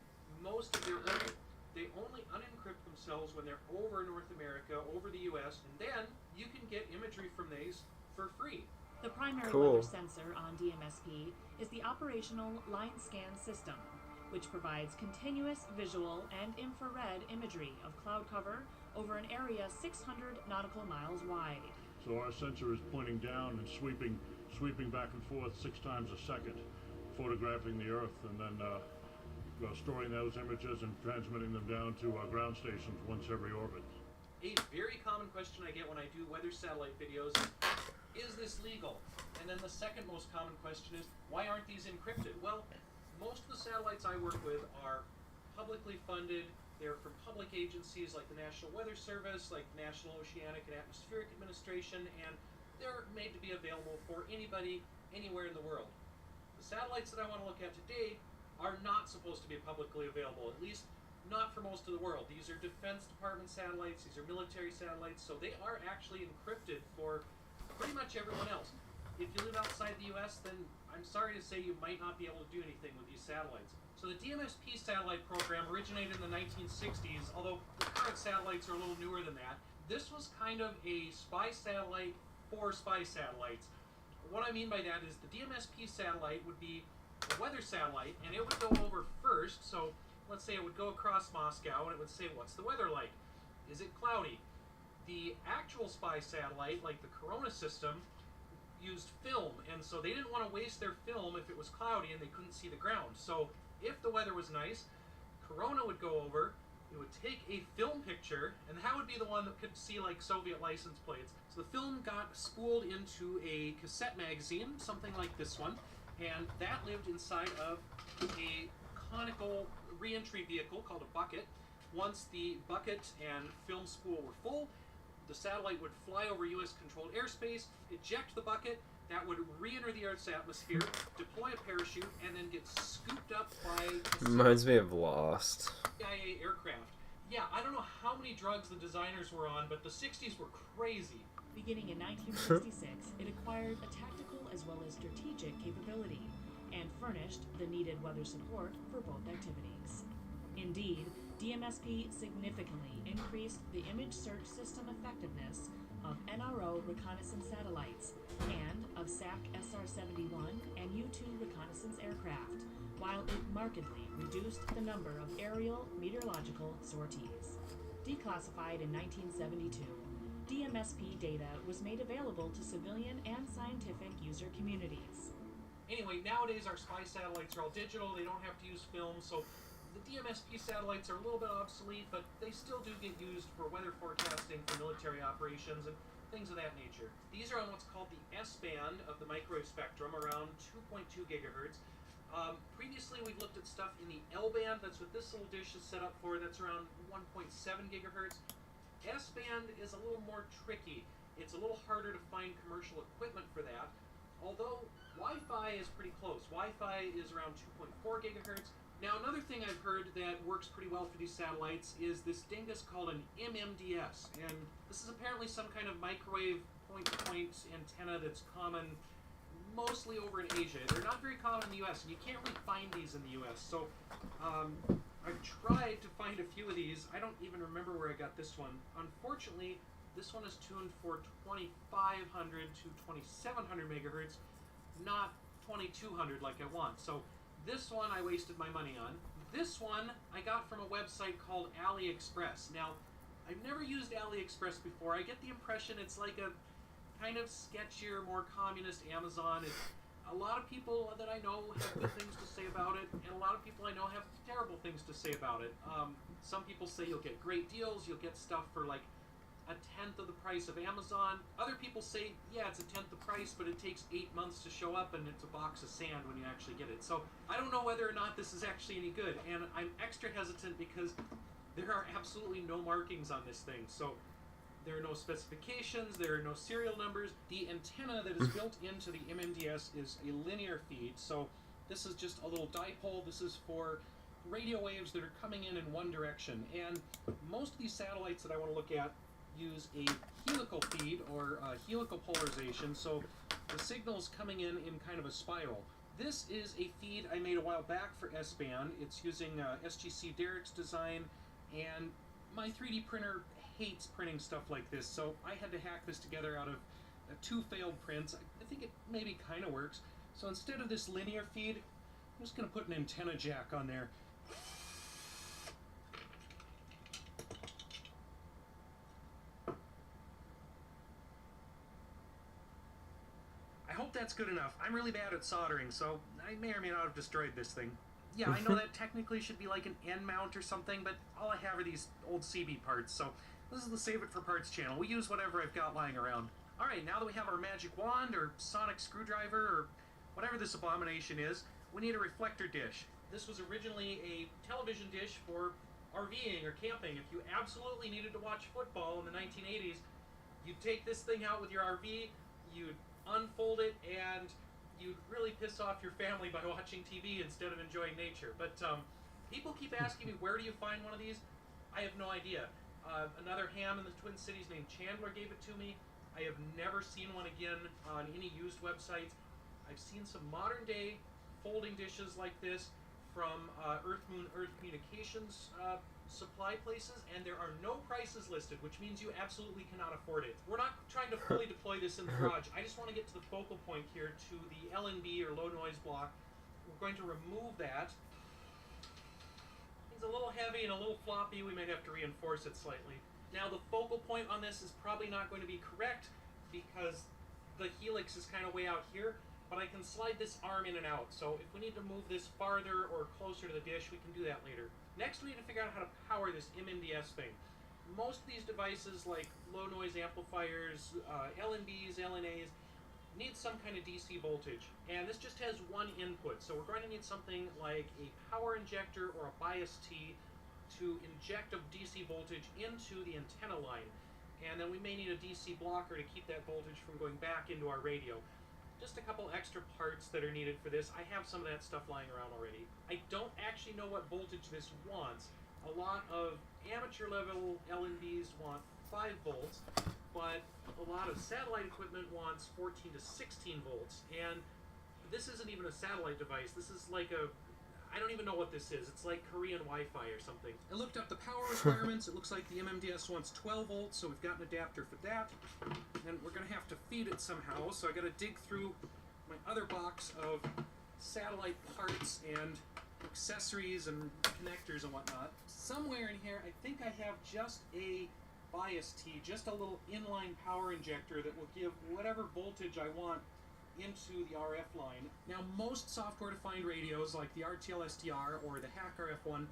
Speaker 13: most of their orbit. They only unencrypt themselves when they're over North America, over the US, and then you can get imagery from these for free.
Speaker 14: The primary
Speaker 1: Cool.
Speaker 14: weather sensor on DMSP is the operational line scan system, which provides continuous visual and infrared imagery of cloud cover over an area 600 nautical miles wide.
Speaker 18: So our sensor is pointing down and sweeping back and forth 6 times a second, photographing the Earth, and then storing those images and transmitting them down to our ground stations once every orbit.
Speaker 13: A very common question I get when I do weather satellite videos is this legal? And then the second most common question is, why aren't these encrypted? Well, most of the satellites I work with are publicly funded. They're from public agencies like the National Weather Service, like the National Oceanic and Atmospheric Administration, and they're made to be available for anybody, anywhere in the world. The satellites that I want to look at today are not supposed to be publicly available, at least not for most of the world. These are Defense Department satellites, these are military satellites, so they are actually encrypted for pretty much everyone else. If you live outside the US, then I'm sorry to say you might not be able to do anything with these satellites. So the DMSP satellite program originated in the 1960s, although the current satellites are a little newer than that. This was kind of a spy satellite for spy satellites. What I mean by that is the DMSP satellite would be a weather satellite, and it would go over first. So let's say it would go across Moscow, and it would say, what's the weather like? Is it cloudy? The actual spy satellite, like the Corona system, used film, and so they didn't want to waste their film if it was cloudy and they couldn't see the ground. So if the weather was nice, Corona would go over, it would take a film picture, and that would be the one that could see like Soviet license plates. So the film got spooled into a cassette magazine, something like this one, and that lived inside of a conical re-entry vehicle called a bucket. Once the bucket and film spool were full, the satellite would fly over U.S. controlled airspace, eject the bucket, that would re-enter the Earth's atmosphere, deploy a parachute, and then get scooped up by
Speaker 1: Reminds me of Lost.
Speaker 13: CIA aircraft. Yeah, I don't know how many drugs the designers were on, but the 60s were crazy.
Speaker 14: Beginning in 1966, it acquired a tactical as well as strategic capability and furnished the needed weather support for both activities. Indeed, DMSP significantly increased the image search system effectiveness of NRO reconnaissance satellites and of SAC SR-71 and U-2 reconnaissance aircraft, while it markedly reduced the number of aerial meteorological sorties. Declassified in 1972, DMSP data was made available to civilian and scientific user communities.
Speaker 13: Anyway, nowadays our spy satellites are all digital, they don't have to use film, so the DMSP satellites are a little bit obsolete, but they still do get used for weather forecasting for military operations and things of that nature. These are on what's called the S-band of the microwave spectrum, around 2.2 gigahertz. Previously we've looked at stuff in the L-band, that's what this little dish is set up for, that's around 1.7 gigahertz. S-band is a little more tricky. It's a little harder to find commercial equipment for that, although Wi-Fi is pretty close. Wi-Fi is around 2.4 gigahertz. Now another thing I've heard that works pretty well for these satellites is this dingus called an MMDS, and this is apparently some kind of microwave point-to-point antenna that's common mostly over in Asia. They're not very common in the US, and you can't really find these in the US, so I've tried to find a few of these. I don't even remember where I got this one. Unfortunately, this one is tuned for 2500 to 2700 megahertz, not 2200 like I want. So this one I wasted my money on. This one I got from a website called AliExpress. Now, I've never used AliExpress before. I get the impression it's like a kind of sketchier, more communist Amazon. A lot of people that I know have good things to say about it, and a lot of people I know have terrible things to say about it. Some people say you'll get great deals, you'll get stuff for like a tenth of the price of Amazon. Other people say, yeah, it's a tenth the price, but it takes 8 months to show up, and it's a box of sand when you actually get it. So I don't know whether or not this is actually any good, and I'm extra hesitant because there are absolutely no markings on this thing. So there are no specifications, there are no serial numbers. The antenna that is built into the MMDS is a linear feed, so this is just a little dipole. This is for radio waves that are coming in one direction, and most of these satellites that I want to look at use a helical feed or helical polarization, so the signal's coming in kind of a spiral. This is a feed I made a while back for S-band. It's using SGC Derek's design, and my 3D printer hates printing stuff like this, so I had to hack this together out of 2 failed prints. I think it maybe kind of works. So instead of this linear feed, I'm just going to put an antenna jack on there. I hope that's good enough. I'm really bad at soldering, so I may or may not have destroyed this thing. Yeah, I know that technically should be like an end mount or something, but all I have are these old CB parts, so this is the Save It for Parts channel. We use whatever I've got lying around. Alright, now that we have our magic wand, or sonic screwdriver, or whatever this abomination is, we need a reflector dish. This was originally a television dish for RVing or camping. If you absolutely needed to watch football in the 1980s, you'd take this thing out with your RV, you'd unfold it, and you'd really piss off your family by watching TV instead of enjoying nature. But people keep asking me, where do you find one of these? I have no idea. Another ham in the Twin Cities named Chandler gave it to me. I have never seen one again on any used websites. I've seen some modern day folding dishes like this from Earth Moon Earth Communications supply places, and there are no prices listed, which means you absolutely cannot afford it. We're not trying to fully deploy this in the garage. I just want to get to the focal point here, to the LNB or low noise block. We're going to remove that. It's a little heavy and a little floppy. We might have to reinforce it slightly. Now the focal point on this is probably not going to be correct because the helix is kind of way out here, but I can slide this arm in and out. So if we need to move this farther or closer to the dish, we can do that later. Next, we need to figure out how to power this MMDS thing. Most of these devices, like low noise amplifiers, LNBs, LNAs, need some kind of DC voltage. And this just has one input. So we're going to need something like a power injector or a bias T to inject a DC voltage into the antenna line. And then we may need a DC blocker to keep that voltage from going back into our radio. Just a couple extra parts that are needed for this. I have some of that stuff lying around already. I don't actually know what voltage this wants, A lot of amateur level LNBs want 5 volts, but a lot of satellite equipment wants 14 to 16 volts. And this isn't even a satellite device. This is like I don't even know what this is. It's like Korean Wi-Fi or something. I looked up the power requirements. It looks like the MMDS wants 12 volts, so we've got an adapter for that. And we're gonna have to feed it somehow, so I gotta dig through my other box of satellite parts and accessories and connectors and whatnot. Somewhere in here, I think I have just a bias T, just a little inline power injector that will give whatever voltage I want into the RF line. Now, most software-defined radios like the RTL SDR or the Hack RF1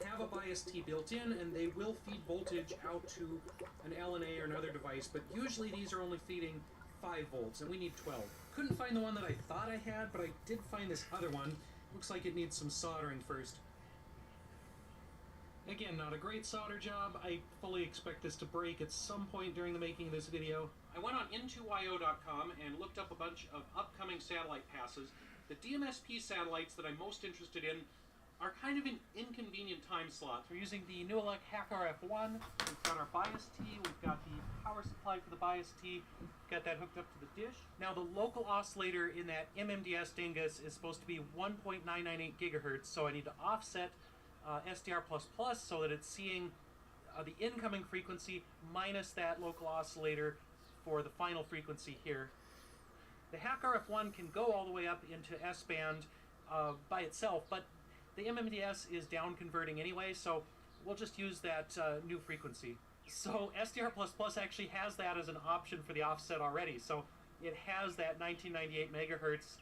Speaker 13: have a bias T built in, and they will feed voltage out to an LNA or another device, but usually these are only feeding 5 volts, and we need 12. Couldn't find the one that I thought I had, but I did find this other one. Looks like it needs some soldering first. Again, not a great solder job. I fully expect this to break at some point during the making of this video. I went on into.io.com and looked up a bunch of upcoming satellite passes. The DMSP satellites that I'm most interested in are kind of in inconvenient time slots. We're using the Newelec Hack RF1. We've got our bias T. We've got the power supply for the bias T. Got that hooked up to the dish. Now the local oscillator in that MMDS dingus is supposed to be 1.998 gigahertz, so I need to offset SDR++ so that it's seeing the incoming frequency minus that local oscillator for the final frequency here. The Hack RF1 can go all the way up into S-band by itself, but the MMDS is down converting anyway, so we'll just use that new frequency. So SDR++ actually has that as an option for the offset already, so it has that 1998 megahertz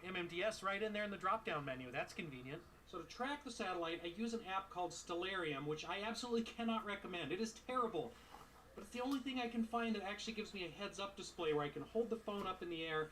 Speaker 13: MMDS right in there in the drop-down menu. That's convenient. So to track the satellite, I use an app called Stellarium, which I absolutely cannot recommend. It is terrible, but it's the only thing I can find that actually gives me a heads-up display where I can hold the phone up in the air,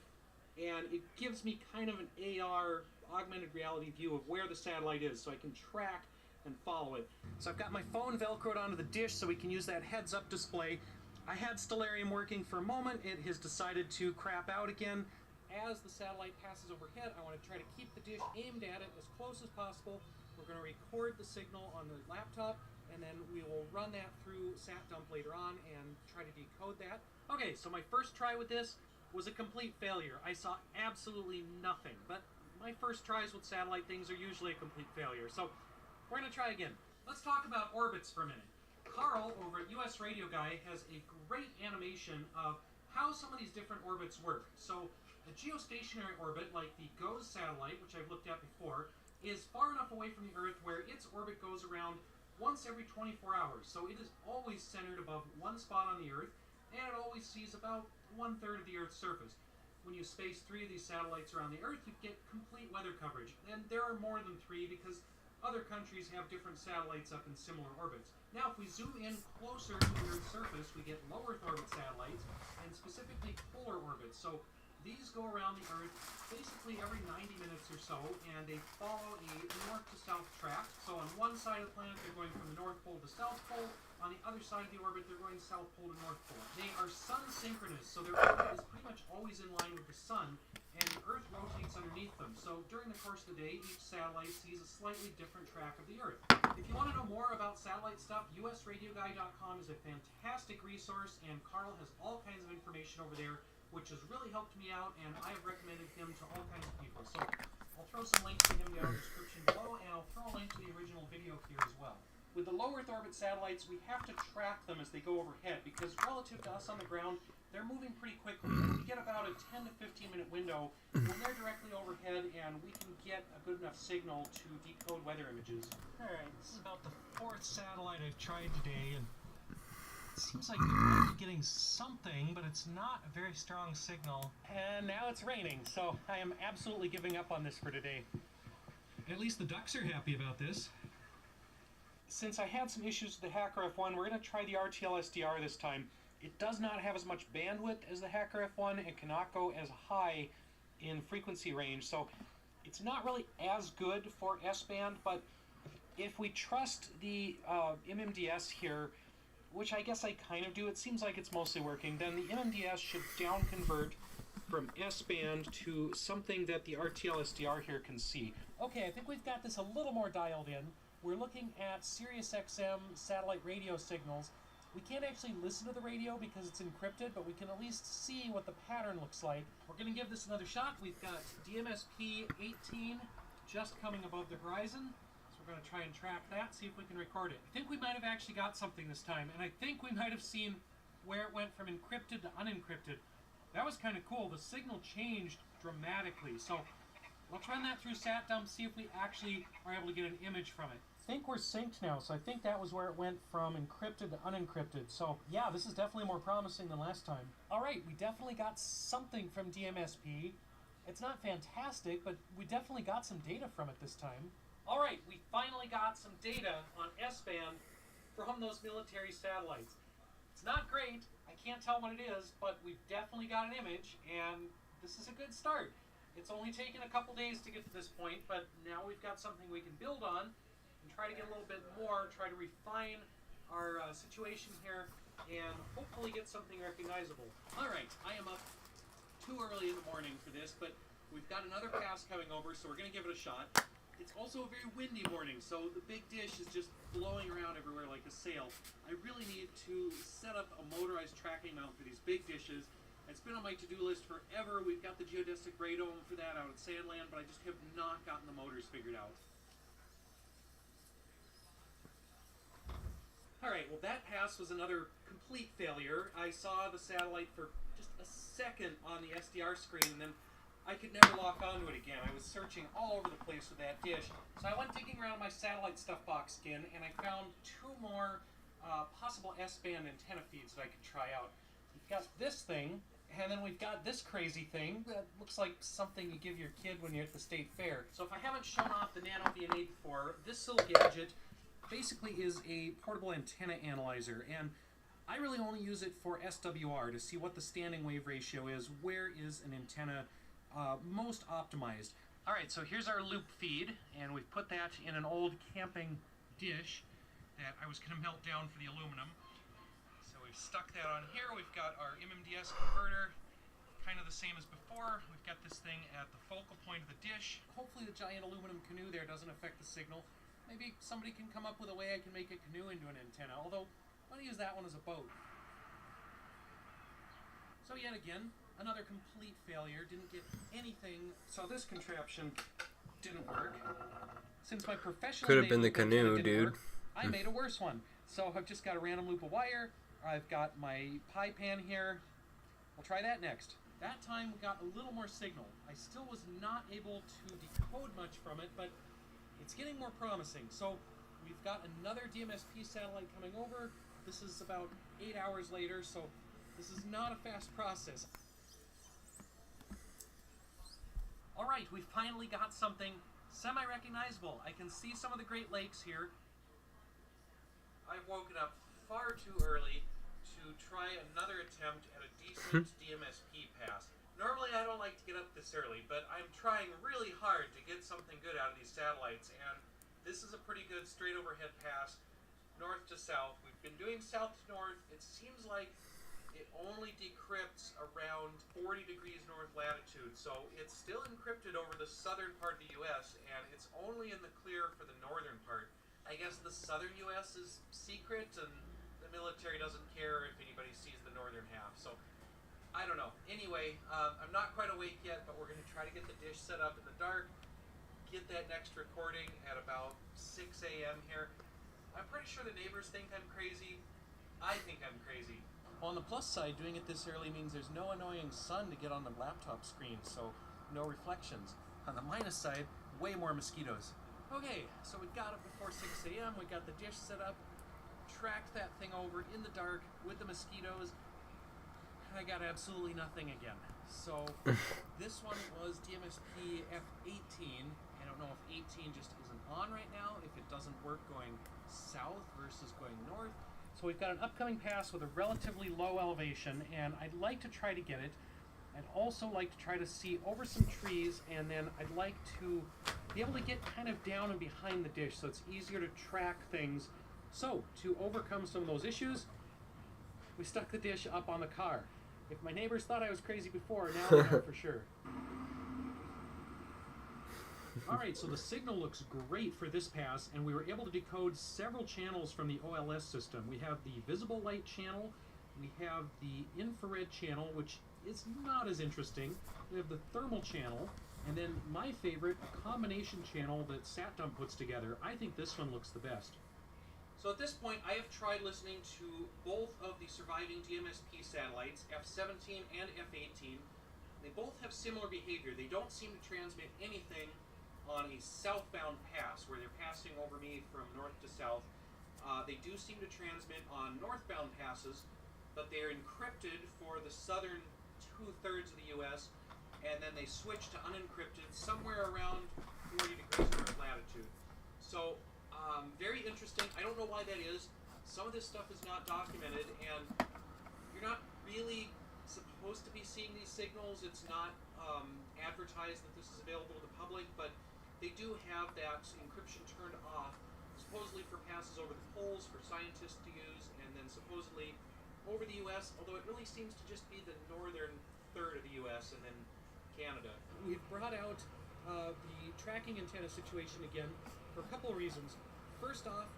Speaker 13: and it gives me kind of an AR, augmented reality view of where the satellite is, so I can track and follow it. So I've got my phone velcroed onto the dish so we can use that heads-up display. I had Stellarium working for a moment. It has decided to crap out again. As the satellite passes overhead, I want to try to keep the dish aimed at it as close as possible. We're going to record the signal on the laptop, and then we will run that through SatDump later on and try to decode that. Okay, so my first try with this was a complete failure. I saw absolutely nothing, but my first tries with satellite things are usually a complete failure. So we're going to try again. Let's talk about orbits for a minute. Carl over at US Radio Guy has a great animation of how some of these different orbits work. So a geostationary orbit, like the GOES satellite, which I've looked at before, is far enough away from the Earth where its orbit goes around once every 24 hours. So it is always centered above one spot on the Earth, and it always sees about 1/3 of the Earth's surface. When you space 3 of these satellites around the Earth, you get complete weather coverage. And there are more than 3 because other countries have different satellites up in similar orbits. Now, if we zoom in closer to the Earth's surface, we get low Earth orbit satellites, and specifically polar orbits. So these go around the Earth basically every 90 minutes or so, and they follow a north to south track. So on one side of the planet, they're going from the North Pole to South Pole. On the other side of the orbit, they're going South Pole to North Pole. They are sun-synchronous, so their orbit is pretty much always in line with the sun, and the Earth rotates underneath them. So during the course of the day, each satellite sees a slightly different track of the Earth. If you want to know more about satellite stuff, usradioguy.com is a fantastic resource, and Carl has all kinds of information over there, which has really helped me out, and I have recommended him to all kinds of people. So I'll throw some links to him down in the description below, and I'll throw a link to the original video here as well. With the low Earth orbit satellites, we have to track them as they go overhead, because relative to us on the ground, they're moving pretty quickly. We get about a 10 to 15 minute window when they're directly overhead, and we can get a good enough signal to decode weather images. Alright, this is about the 4th satellite I've tried today, and it seems like we might be getting something, but it's not a very strong signal. And now it's raining, so I am absolutely giving up on this for today. At least the ducks are happy about this. Since I had some issues with the Hack RF1, we're going to try the RTL SDR this time. It does not have as much bandwidth as the Hack RF1. It cannot go as high in frequency range, so it's not really as good for S-band, but if we trust the MMDS here, which I guess I kind of do, it seems like it's mostly working, then the MMDS should down convert from S-band to something that the RTL SDR here can see. Okay, I think we've got this a little more dialed in. we're looking at Sirius XM satellite radio signals. We can't actually listen to the radio because it's encrypted, but we can at least see what the pattern looks like. We're going to give this another shot. We've got DMSP 18 just coming above the horizon. So we're going to try and track that, see if we can record it. I think we might have actually got something this time, and I think we might have seen where it went from encrypted to unencrypted. That was kind of cool. The signal changed dramatically. So let's run that through SatDump, see if we actually are able to get an image from it. I think we're synced now, so I think that was where it went from encrypted to unencrypted. So yeah, this is definitely more promising than last time. All right, we definitely got something from DMSP. It's not fantastic, but we definitely got some data from it this time. All right, we finally got some data on S-band from those military satellites. It's not great, I can't tell what it is, but we've definitely got an image, and this is a good start. It's only taken a couple days to get to this point, but now we've got something we can build on and try to get a little bit more, try to refine our situation here, and hopefully get something recognizable. All right, I am up too early in the morning for this, but we've got another pass coming over, so we're going to give it a shot. It's also a very windy morning, so the big dish is just blowing around everywhere like a sail. I really need to set up a motorized tracking mount for these big dishes. It's been on my to-do list forever. We've got the geodesic radome for that out at Sandland, but I just have not gotten the motors figured out. Alright, well that pass was another complete failure. I saw the satellite for just a second on the SDR screen, and then I could never lock onto it again. I was searching all over the place with that dish. So I went digging around my satellite stuff box again, and I found two more possible S-band antenna feeds that I could try out. We've got this thing, and then we've got this crazy thing that looks like something you give your kid when you're at the state fair. So if I haven't shown off the Nano VN8 before, this little gadget basically is a portable antenna analyzer, and I really only use it for SWR to see what the standing wave ratio is, where is an antenna most optimized. Alright, so here's our loop feed, and we've put that in an old camping dish that I was going to melt down for the aluminum. So we've stuck that on here. We've got our MMDS converter, kind of the same as before. We've got this thing at the focal point of the dish. Hopefully the giant aluminum canoe there doesn't affect the signal. Maybe somebody can come up with a way I can make a canoe into an antenna, although I'm going to use that one as a boat. So yet again, another complete failure, didn't get anything. So this contraption didn't work. Since my professional
Speaker 1: could have been the canoe, dude.
Speaker 13: Work, I made a worse one. So I've just got a random loop of wire. I've got my pie pan here. We'll try that next. That time we got a little more signal. I still was not able to decode much from it, but it's getting more promising. So we've got another DMSP satellite coming over. This is about 8 hours later, so this is not a fast process. Alright, we finally got something semi-recognizable. I can see some of the Great Lakes here. I've woken up far too early to try another attempt at a decent DMSP pass. Normally I don't like to get up this early, but I'm trying really hard to get something good out of these satellites, and this is a pretty good straight overhead pass, north to south. We've been doing south to north. It seems like it only decrypts around 40 degrees north latitude, so it's still encrypted over the southern part of the U.S., and it's only in the clear for the northern part. I guess the southern U.S. is secret, and the military doesn't care if anybody sees the northern half, so I don't know. Anyway, I'm not quite awake yet, but we're going to try to get the dish set up in the dark, get that next recording at about 6 a.m. here. I'm pretty sure the neighbors think I'm crazy. I think I'm crazy. On the plus side, doing it this early means there's no annoying sun to get on the laptop screen, so no reflections. On the minus side, way more mosquitoes. Okay, so we got it before 6 a.m., we got the dish set up, tracked that thing over in the dark with the mosquitoes, and I got absolutely nothing again. So this one was DMSP F18. I don't know if 18 just isn't on right now, if it doesn't work going south versus going north. So we've got an upcoming pass with a relatively low elevation, and I'd like to try to get it. I'd also like to try to see over some trees, and then I'd like to be able to get kind of down and behind the dish so it's easier to track things. So, to overcome some of those issues, we stuck the dish up on the car. If my neighbors thought I was crazy before, now they know for sure. Alright, so the signal looks great for this pass, and we were able to decode several channels from the OLS system. We have the visible light channel, we have the infrared channel, which is not as interesting. We have the thermal channel, and then my favorite, a combination channel that SatDump puts together. I think this one looks the best. So at this point, I have tried listening to both of the surviving DMSP satellites, F-17 and F-18. They both have similar behavior. They don't seem to transmit anything on a southbound pass, where they're passing over me from north to south. They do seem to transmit on northbound passes, but they're encrypted for the southern 2/3 of the U.S., and then they switch to unencrypted somewhere around 40 degrees north latitude. So, very interesting. I don't know why that is. Some of this stuff is not documented, and you're not really supposed to be seeing these signals. It's not advertised that this is available to the public, but they do have that encryption turned off, supposedly for passes over the poles for scientists to use, and then supposedly over the U.S., although it really seems to just be the northern third of the U.S. and then Canada. We've brought out the tracking antenna situation again for a couple of reasons. First off,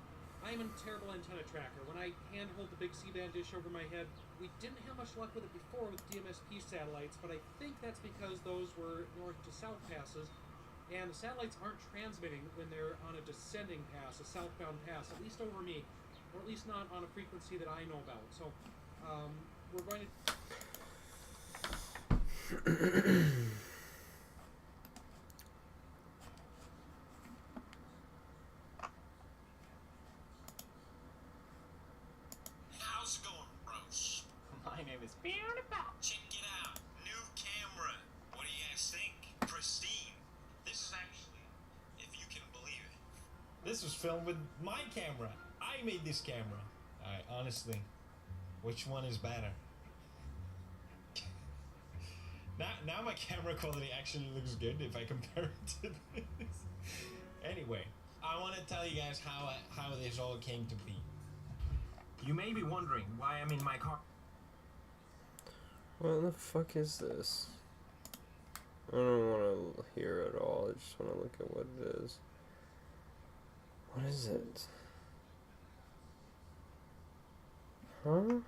Speaker 13: I'm a terrible antenna tracker. When I handhold the big C-band dish over my head, we didn't have much luck with it before with DMSP satellites, but I think that's because those were north to south passes, and the satellites aren't transmitting when they're on a descending pass, a southbound pass, at least over me, or at least not on a frequency that I know about. So, we're going to...
Speaker 15: How's it going, bros?
Speaker 19: My name is Beautiful.
Speaker 15: Check it out. New camera. What do you guys think? Pristine. This is actually, if you can believe it.
Speaker 20: This was filmed with my camera. I made this camera. Honestly, which one is better? Now my camera quality actually looks good if I compare it to this. Anyway, I want to tell you guys how this all came to be.
Speaker 19: You may be wondering why I'm in my car.
Speaker 1: What the fuck is this? I don't want to hear it all. I just want to look at what it is. What is it? Huh?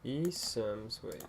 Speaker 1: eSIMs, wait.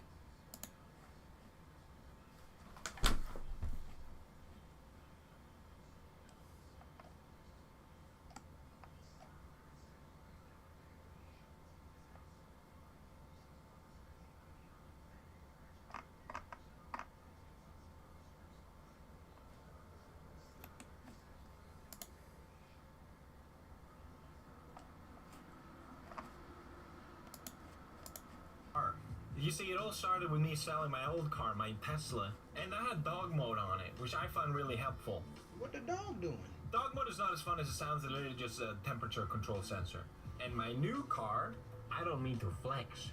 Speaker 20: You see, it all started with me selling my old car, my Tesla, and I had dog mode on it, which I find really helpful.
Speaker 22: What the dog doing?
Speaker 20: Dog mode is not as fun as it sounds. It's literally just a temperature control sensor. And my new car, I don't mean to flex,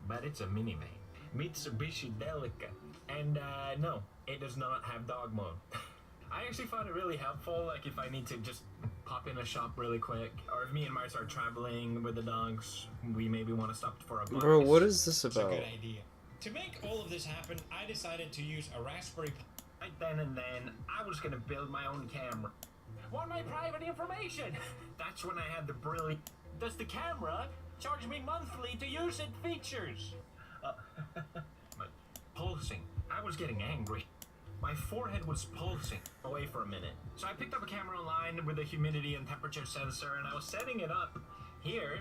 Speaker 20: but it's a minivan. Mitsubishi Delica. And no, it does not have dog mode. I actually find it really helpful, like if I need to just pop in a shop really quick, or if me and Mars are traveling with the dogs, we maybe want to stop for a bite.
Speaker 1: Bro, what is this
Speaker 20: It's
Speaker 1: about?
Speaker 20: a good idea. To make all of this happen, I decided to use a Raspberry Pi. Right then and then, I was gonna build my own camera. Want my private information? That's when I had the brilliant... Does the camera charge me monthly to use its features? My pulsing. I was getting angry. My forehead was pulsing away for a minute. So I picked up a camera online with a humidity and temperature sensor, and I was setting it up here,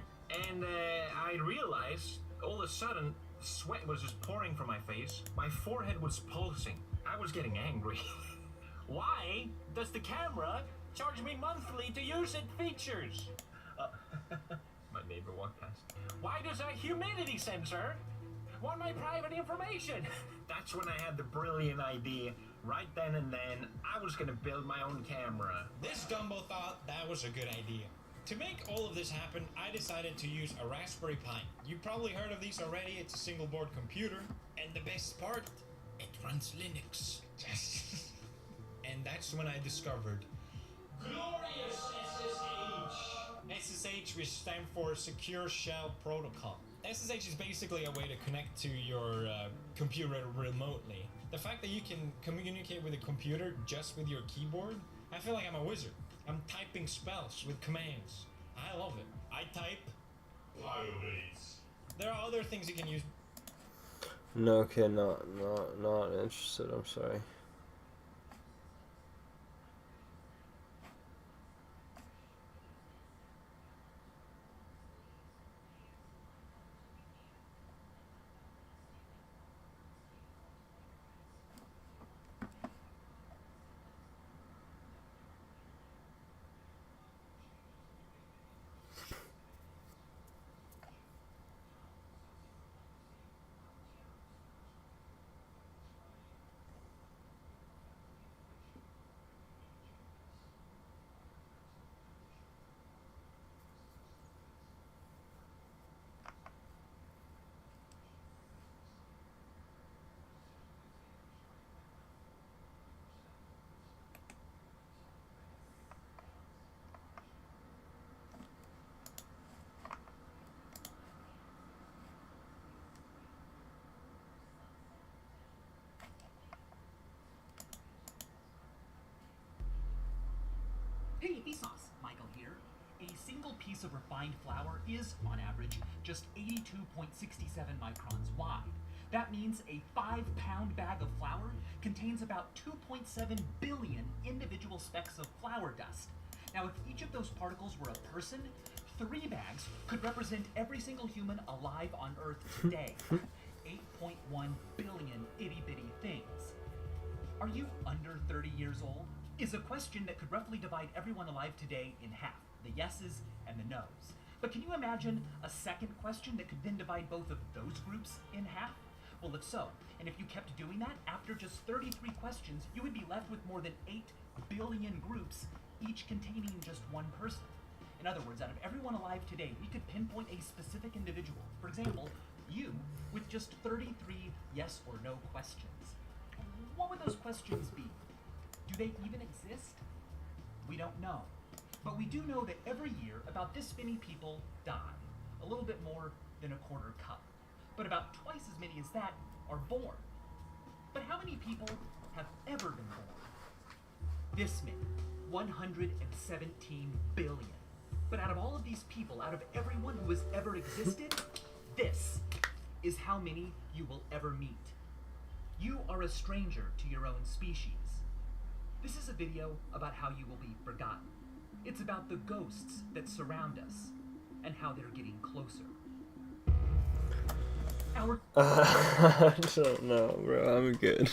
Speaker 20: and I realized all of a sudden sweat was just pouring from my face. My forehead was pulsing. I was getting angry. Why does the camera charge me monthly to use its features? My neighbor walked past. Why does a humidity sensor want my private information? That's when I had the brilliant idea. Right then and then, I was gonna build my own camera. This Dumbo thought that was a good idea. To make all of this happen, I decided to use a Raspberry Pi. You've probably heard of these already. It's a single board computer. And the best part, it runs Linux. And that's when I discovered glorious SSH. SSH, which stands for Secure Shell Protocol. SSH is basically a way to connect to your computer remotely. The fact that you can communicate with a computer just with your keyboard, I feel like I'm a wizard. I'm typing spells with commands. I love it. I type. Firebase. There are other things you can use.
Speaker 1: No, okay, not interested. I'm sorry.
Speaker 11: Hey, Vsauce, Michael here. A single piece of refined flour is, on average, just 82.67 microns wide. That means a 5-pound bag of flour contains about 2.7 billion individual specks of flour dust. Now, if each of those particles were a person, 3 bags could represent every single human alive on Earth today. 8.1 billion itty-bitty things. Are you under 30 years old? Is a question that could roughly divide everyone alive today in half, the yeses and the nos. But can you imagine a second question that could then divide both of those groups in half? Well, if so, and if you kept doing that, after just 33 questions, you would be left with more than 8 billion groups, each containing just one person. In other words, out of everyone alive today, we could pinpoint a specific individual. For example, you, with just 33 yes or no questions. What would those questions be? Do they even exist? We don't know. But we do know that every year, about this many people die. A little bit more than a quarter cup. But about twice as many as that are born. But how many people have ever been born? This many. 117 billion. But out of all of these people, out of everyone who has ever existed, this is how many you will ever meet. You are a stranger to your own species. This is a video about how you will be forgotten. It's about the ghosts that surround us and how they're getting closer.
Speaker 1: I don't know, bro. I'm good.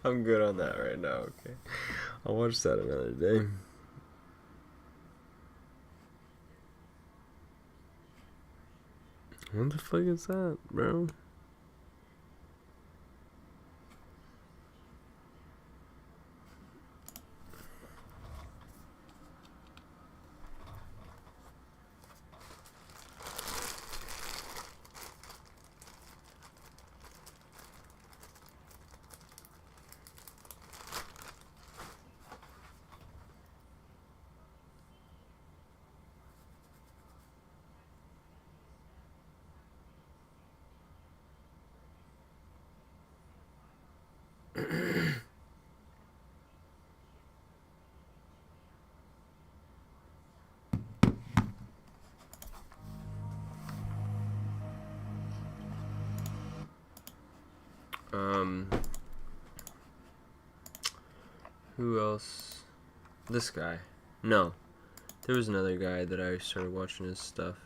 Speaker 1: I'm good on that right now, okay? I'll watch that another day. What the fuck is that, bro? Who else? This guy. No. There was another guy that I started watching his stuff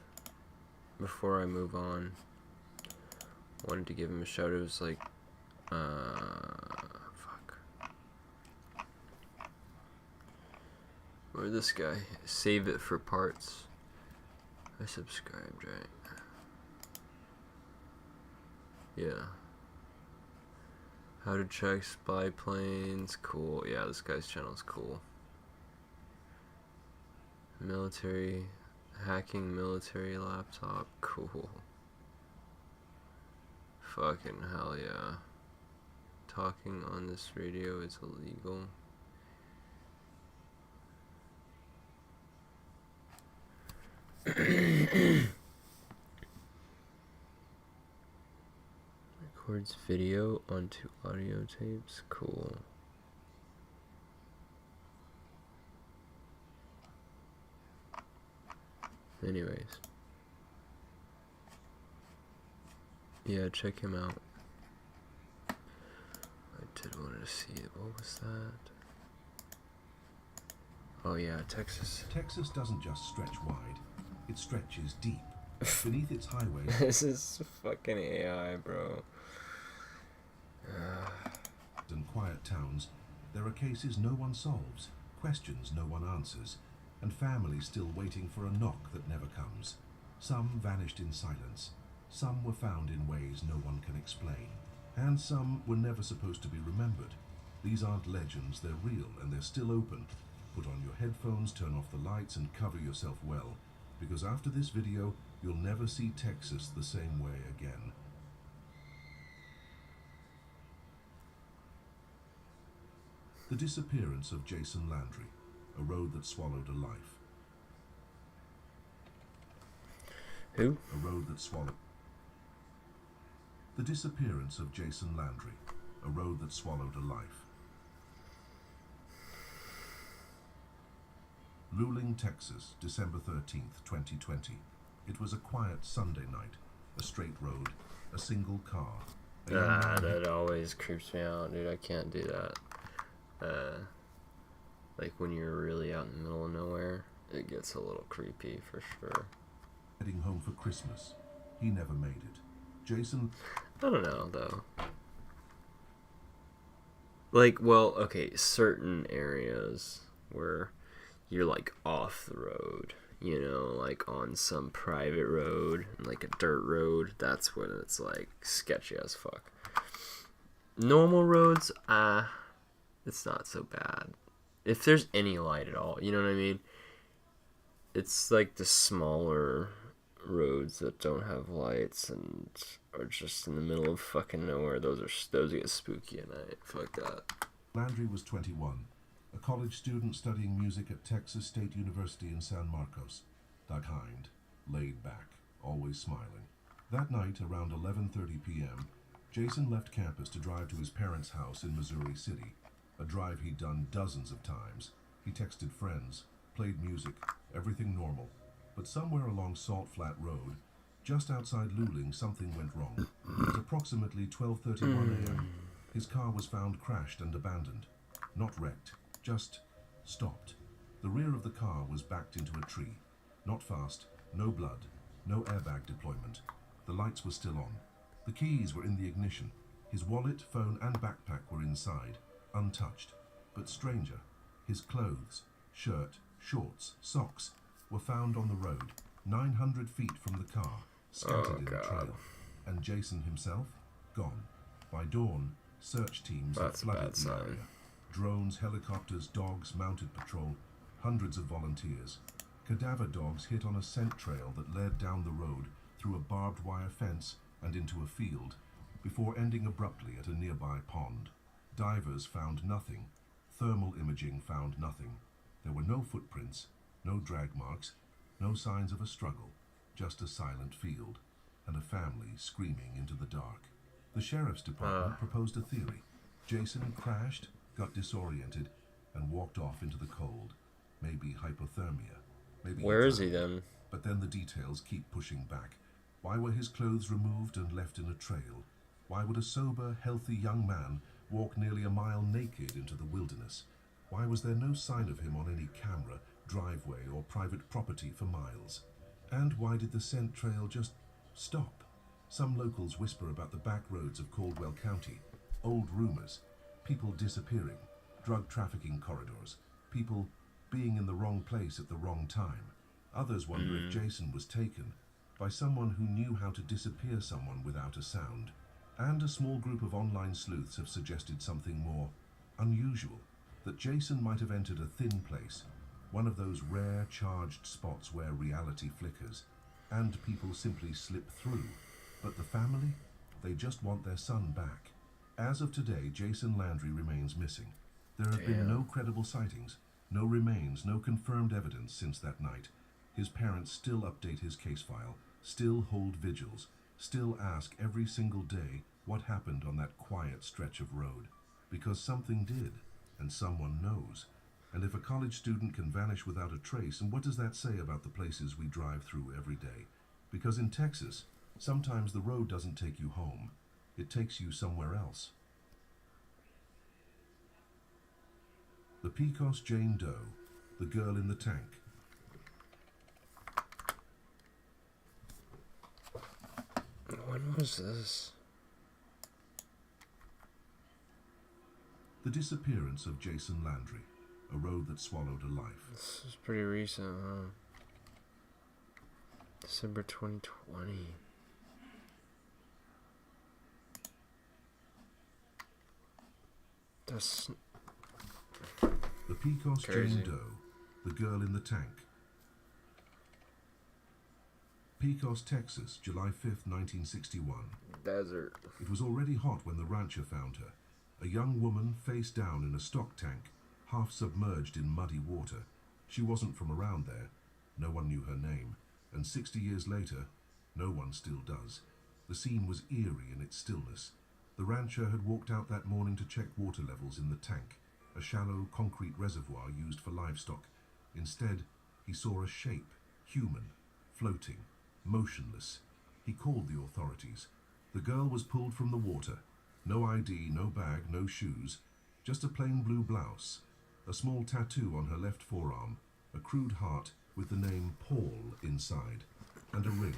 Speaker 1: before I move on. Wanted to give him a shout. It was like, fuck. Or this guy. Save It for Parts. I subscribed, right? Yeah. How to check spy planes. Cool. Yeah, this guy's channel is cool. Military. Hacking military laptop. Cool. Fucking hell yeah. Talking on this radio is illegal. Records video onto audio tapes. Cool. Anyways. Yeah, check him out. I did want to see it. What was that? Oh yeah, Texas.
Speaker 4: Texas doesn't just stretch wide, it stretches deep. Beneath its highway.
Speaker 1: This is fucking AI, bro.
Speaker 4: In quiet towns, there are cases no one solves, questions no one answers, and families still waiting for a knock that never comes. Some vanished in silence, some were found in ways no one can explain, and some were never supposed to be remembered. These aren't legends, they're real, and they're still open. Put on your headphones, turn off the lights, and cover yourself well, because after this video, you'll never see Texas the same way again. The disappearance of Jason Landry, a road that swallowed a life.
Speaker 1: Who?
Speaker 4: A road that swallowed. The disappearance of Jason Landry, a road that swallowed a life. Luling, Texas, December 13th, 2020. It was a quiet Sunday night, a straight road, a single car.
Speaker 1: That always creeps me out, dude. I can't do that. Like when you're really out in the middle of nowhere, it gets a little creepy for sure.
Speaker 4: Heading home for Christmas. He never made it. Jason...
Speaker 1: I don't know, though. Like, well, okay, certain areas where you're like off the road, you know, like on some private road, like a dirt road, that's when it's like sketchy as fuck. Normal roads, it's not so bad. If there's any light at all, you know what I mean? It's like the smaller roads that don't have lights and are just in the middle of fucking nowhere. Those get spooky at night. Fuck that.
Speaker 4: Landry was 21, a college student studying music at Texas State University in San Marcos. Doug Hind, laid back, always smiling. That night, around 11:30 p.m., Jason left campus to drive to his parents' house in Missouri City, a drive he'd done dozens of times. He texted friends, played music, everything normal. But somewhere along Salt Flat Road, just outside Luling, something went wrong. At approximately 12:31 a.m., his car was found crashed and abandoned. Not wrecked, just stopped. The rear of the car was backed into a tree. Not fast, no blood, no airbag deployment. The lights were still on. The keys were in the ignition. His wallet, phone, and backpack were inside, untouched. But stranger, his clothes, shirt, shorts, socks, were found on the road, 900 feet from the car, scattered in the trail. And Jason himself, gone. By dawn, search teams had flooded the area. Drones, helicopters, dogs, mounted patrol, hundreds of volunteers. Cadaver dogs hit on a scent trail that led down the road through a barbed wire fence and into a field, before ending abruptly at a nearby pond. Divers found nothing. Thermal imaging found nothing. There were no footprints, no drag marks, no signs of a struggle, just a silent field, and a family screaming into the dark. The sheriff's department proposed a theory. Jason crashed, got disoriented, and walked off into the cold. Maybe hypothermia. Maybe
Speaker 1: where is he then?
Speaker 4: But then the details keep pushing back. Why were his clothes removed and left in a trail? Why would a sober, healthy young man walk nearly a mile naked into the wilderness? Why was there no sign of him on any camera, driveway, or private property for miles? And why did the scent trail just stop? Some locals whisper about the back roads of Caldwell County, old rumors, people disappearing, drug trafficking corridors, people being in the wrong place at the wrong time. Others wonder if Jason was taken by someone who knew how to disappear someone without a sound. And a small group of online sleuths have suggested something more unusual, that Jason might have entered a thin place, one of those rare charged spots where reality flickers, and people simply slip through. But the family? They just want their son back. As of today, Jason Landry remains missing. There have been no credible sightings, no remains, no confirmed evidence since that night. His parents still update his case file, still hold vigils, still ask every single day what happened on that quiet stretch of road. Because something did, and someone knows. And if a college student can vanish without a trace, and what does that say about the places we drive through every day? Because in Texas, sometimes the road doesn't take you home. It takes you somewhere else. The Pecos Jane Doe, the girl in the tank.
Speaker 1: When was this?
Speaker 4: The disappearance of Jason Landry, a road that swallowed a life.
Speaker 1: This is pretty recent, huh? December 2020. That's
Speaker 4: The Pecos
Speaker 1: crazy.
Speaker 4: Jane Doe, the girl in the tank. Pecos, Texas, July 5th, 1961.
Speaker 1: Desert.
Speaker 4: It was already hot when the rancher found her. A young woman face down in a stock tank, half submerged in muddy water. She wasn't from around there. No one knew her name. And 60 years later, no one still does. The scene was eerie in its stillness. The rancher had walked out that morning to check water levels in the tank, a shallow concrete reservoir used for livestock. Instead, he saw a shape, human, floating, motionless. He called the authorities. The girl was pulled from the water. No ID, no bag, no shoes, just a plain blue blouse, a small tattoo on her left forearm, a crude heart with the name Paul inside, and a ring,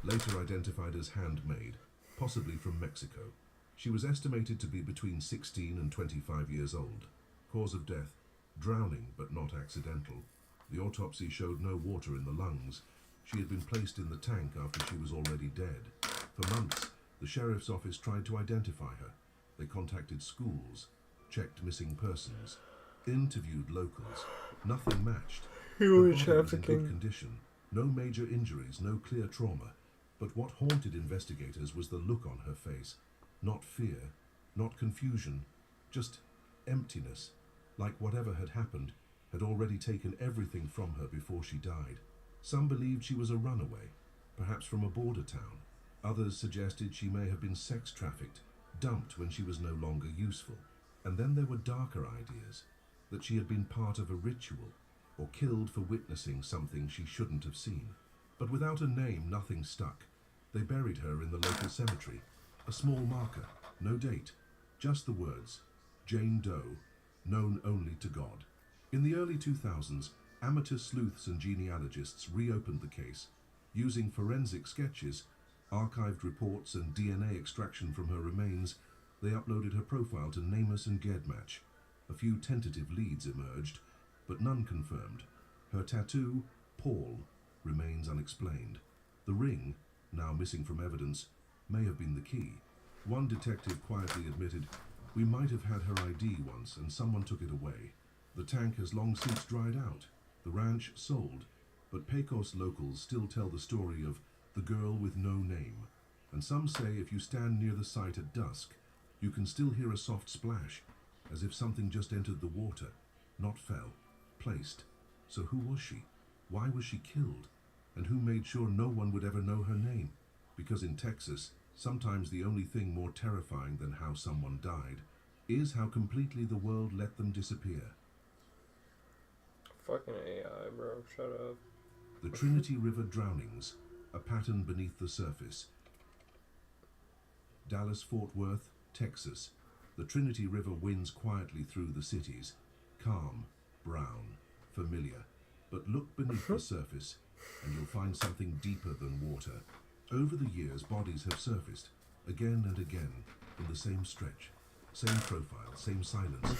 Speaker 4: later identified as handmade, possibly from Mexico. She was estimated to be between 16 and 25 years old. Cause of death, drowning but not accidental. The autopsy showed no water in the lungs. She had been placed in the tank after she was already dead. For months, the sheriff's office tried to identify her. They contacted schools, checked missing persons, interviewed locals. Nothing matched.
Speaker 1: Human
Speaker 4: The body was in
Speaker 1: trafficking.
Speaker 4: good condition. No major injuries, no clear trauma. But what haunted investigators was the look on her face. Not fear, not confusion, just emptiness, like whatever had happened had already taken everything from her before she died. Some believed she was a runaway, perhaps from a border town. Others suggested she may have been sex trafficked, dumped when she was no longer useful. And then there were darker ideas, that she had been part of a ritual, or killed for witnessing something she shouldn't have seen. But without a name, nothing stuck. They buried her in the local cemetery. A small marker, no date, just the words, Jane Doe, known only to God. In the early 2000s, amateur sleuths and genealogists reopened the case. Using forensic sketches, archived reports and DNA extraction from her remains, they uploaded her profile to NamUs and GEDmatch. A few tentative leads emerged, but none confirmed. Her tattoo, Paul, remains unexplained. The ring, now missing from evidence, may have been the key. One detective quietly admitted, "We might have had her ID once and someone took it away." The tank has long since dried out. The ranch sold, but Pecos locals still tell the story of the girl with no name. And some say if you stand near the site at dusk, you can still hear a soft splash, as if something just entered the water, not fell, placed. So who was she? Why was she killed? And who made sure no one would ever know her name? Because in Texas, sometimes the only thing more terrifying than how someone died is how completely the world let them disappear.
Speaker 1: Fucking AI, bro. Shut up.
Speaker 4: The Trinity River drownings, a pattern beneath the surface. Dallas-Fort Worth, Texas. The Trinity River winds quietly through the cities. Calm, brown, familiar. But look beneath the surface, and you'll find something deeper than water. Over the years, bodies have surfaced, again and again, in the same stretch. Same profile, same silence.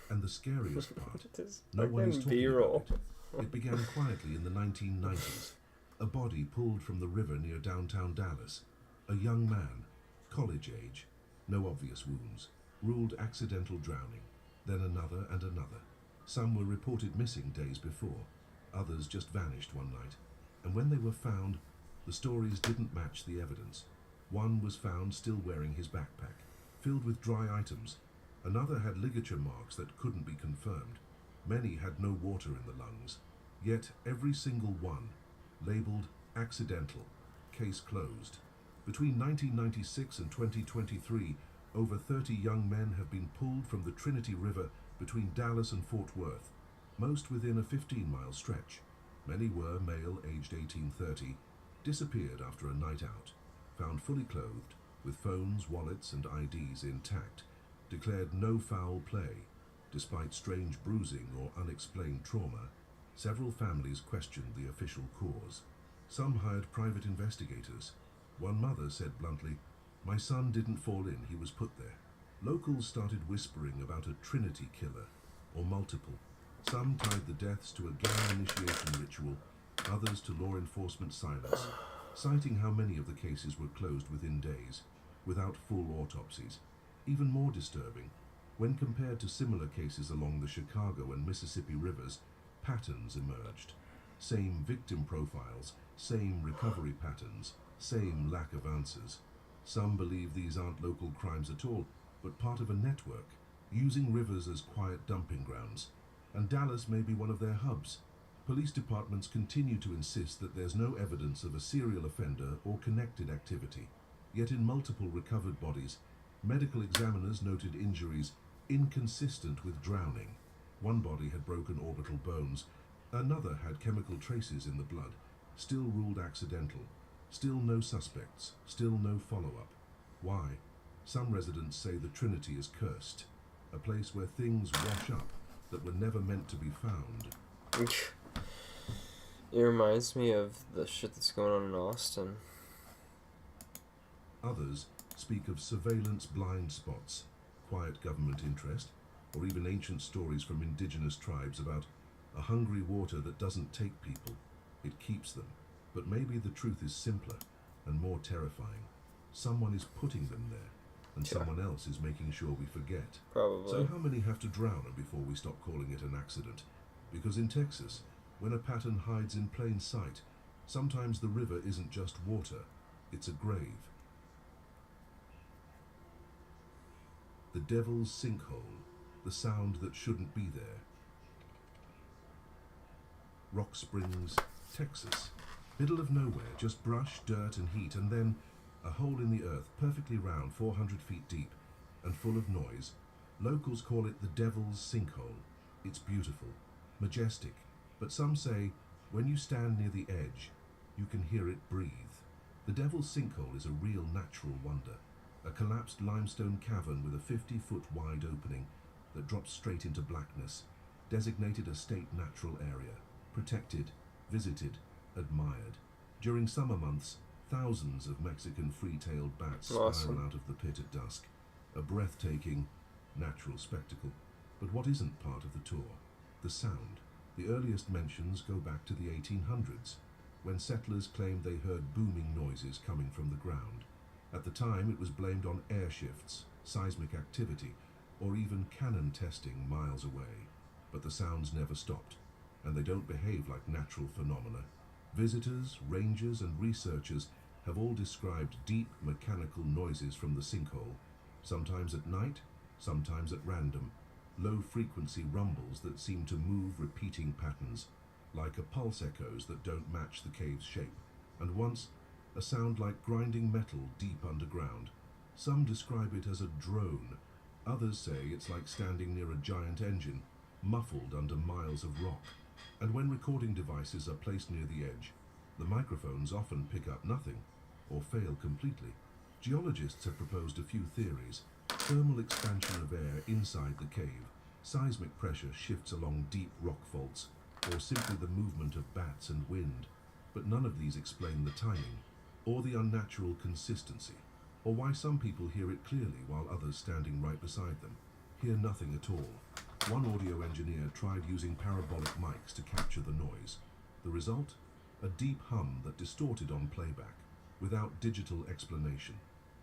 Speaker 4: And the scariest part, no one is talking about it. It began quietly in the 1990s. A body pulled from the river near downtown Dallas. A young man, college age, no obvious wounds, ruled accidental drowning. Then another and another. Some were reported missing days before. Others just vanished one night. And when they were found, the stories didn't match the evidence. One was found still wearing his backpack, filled with dry items. Another had ligature marks that couldn't be confirmed. Many had no water in the lungs. Yet every single one, labeled accidental, case closed. Between 1996 and 2023, over 30 young men have been pulled from the Trinity River between Dallas and Fort Worth, most within a 15-mile stretch. Many were male, aged 18-30, disappeared after a night out, found fully clothed, with phones, wallets, and IDs intact, declared no foul play, despite strange bruising or unexplained trauma. Several families questioned the official cause. Some hired private investigators. One mother said bluntly, "My son didn't fall in, he was put there." Locals started whispering about a Trinity killer, or multiple. Some tied the deaths to a gang initiation ritual, others to law enforcement silence, citing how many of the cases were closed within days, without full autopsies. Even more disturbing, when compared to similar cases along the Chicago and Mississippi rivers, patterns emerged. Same victim profiles, same recovery patterns, same lack of answers. Some believe these aren't local crimes at all, but part of a network, using rivers as quiet dumping grounds. And Dallas may be one of their hubs. Police departments continue to insist that there's no evidence of a serial offender or connected activity. Yet in multiple recovered bodies, medical examiners noted injuries inconsistent with drowning. One body had broken orbital bones, another had chemical traces in the blood, still ruled accidental, still no suspects, still no follow-up. Why? Some residents say the Trinity is cursed, a place where things wash up that were never meant to be found.
Speaker 1: It reminds me of the shit that's going on in Austin.
Speaker 4: Others speak of surveillance blind spots, quiet government interest, or even ancient stories from indigenous tribes about a hungry water that doesn't take people, it keeps them. But maybe the truth is simpler and more terrifying. Someone is putting them there, and someone else is making sure we forget.
Speaker 1: Probably.
Speaker 4: So how many have to drown before we stop calling it an accident? Because in Texas, when a pattern hides in plain sight, sometimes the river isn't just water, it's a grave. The Devil's Sinkhole, the sound that shouldn't be there. Rock Springs, Texas. Middle of nowhere, just brush, dirt and heat, and then a hole in the earth, perfectly round, 400 feet deep, and full of noise. Locals call it the Devil's Sinkhole. It's beautiful, majestic, but some say when you stand near the edge, you can hear it breathe. The Devil's Sinkhole is a real natural wonder, a collapsed limestone cavern with a 50-foot wide opening that drops straight into blackness, designated a state natural area, protected, visited, admired. During summer months, thousands of Mexican free-tailed bats spiral out of the pit at dusk, a breathtaking, natural spectacle. But what isn't part of the tour? The sound. The earliest mentions go back to the 1800s, when settlers claimed they heard booming noises coming from the ground. At the time, it was blamed on air shifts, seismic activity, or even cannon testing miles away. But the sounds never stopped, and they don't behave like natural phenomena. Visitors, rangers, and researchers have all described deep mechanical noises from the sinkhole, sometimes at night, sometimes at random, low-frequency rumbles that seem to move repeating patterns, like a pulse echoes that don't match the cave's shape, and once, a sound like grinding metal deep underground. Some describe it as a drone, others say it's like standing near a giant engine, muffled under miles of rock. And when recording devices are placed near the edge, the microphones often pick up nothing, or fail completely. Geologists have proposed a few theories. Thermal expansion of air inside the cave, seismic pressure shifts along deep rock faults, or simply the movement of bats and wind. But none of these explain the timing, or the unnatural consistency, or why some people hear it clearly while others standing right beside them hear nothing at all. One audio engineer tried using parabolic mics to capture the noise. The result? A deep hum that distorted on playback, without digital explanation.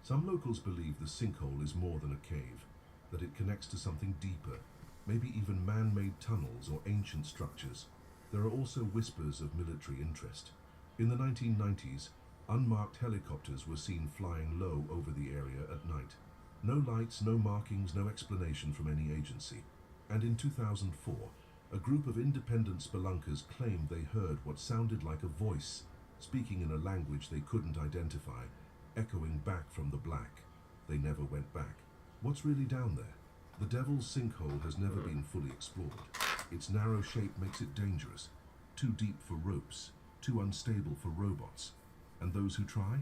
Speaker 4: Some locals believe the sinkhole is more than a cave, that it connects to something deeper, maybe even man-made tunnels or ancient structures. There are also whispers of military interest. In the 1990s, unmarked helicopters were seen flying low over the area at night. No lights, no markings, no explanation from any agency. And in 2004, A group of independent spelunkers claimed they heard what sounded like a voice, speaking in a language they couldn't identify, echoing back from the black. They never went back. What's really down there? The Devil's Sinkhole has never been fully explored. Its narrow shape makes it dangerous, too deep for ropes, too unstable for robots, and those who try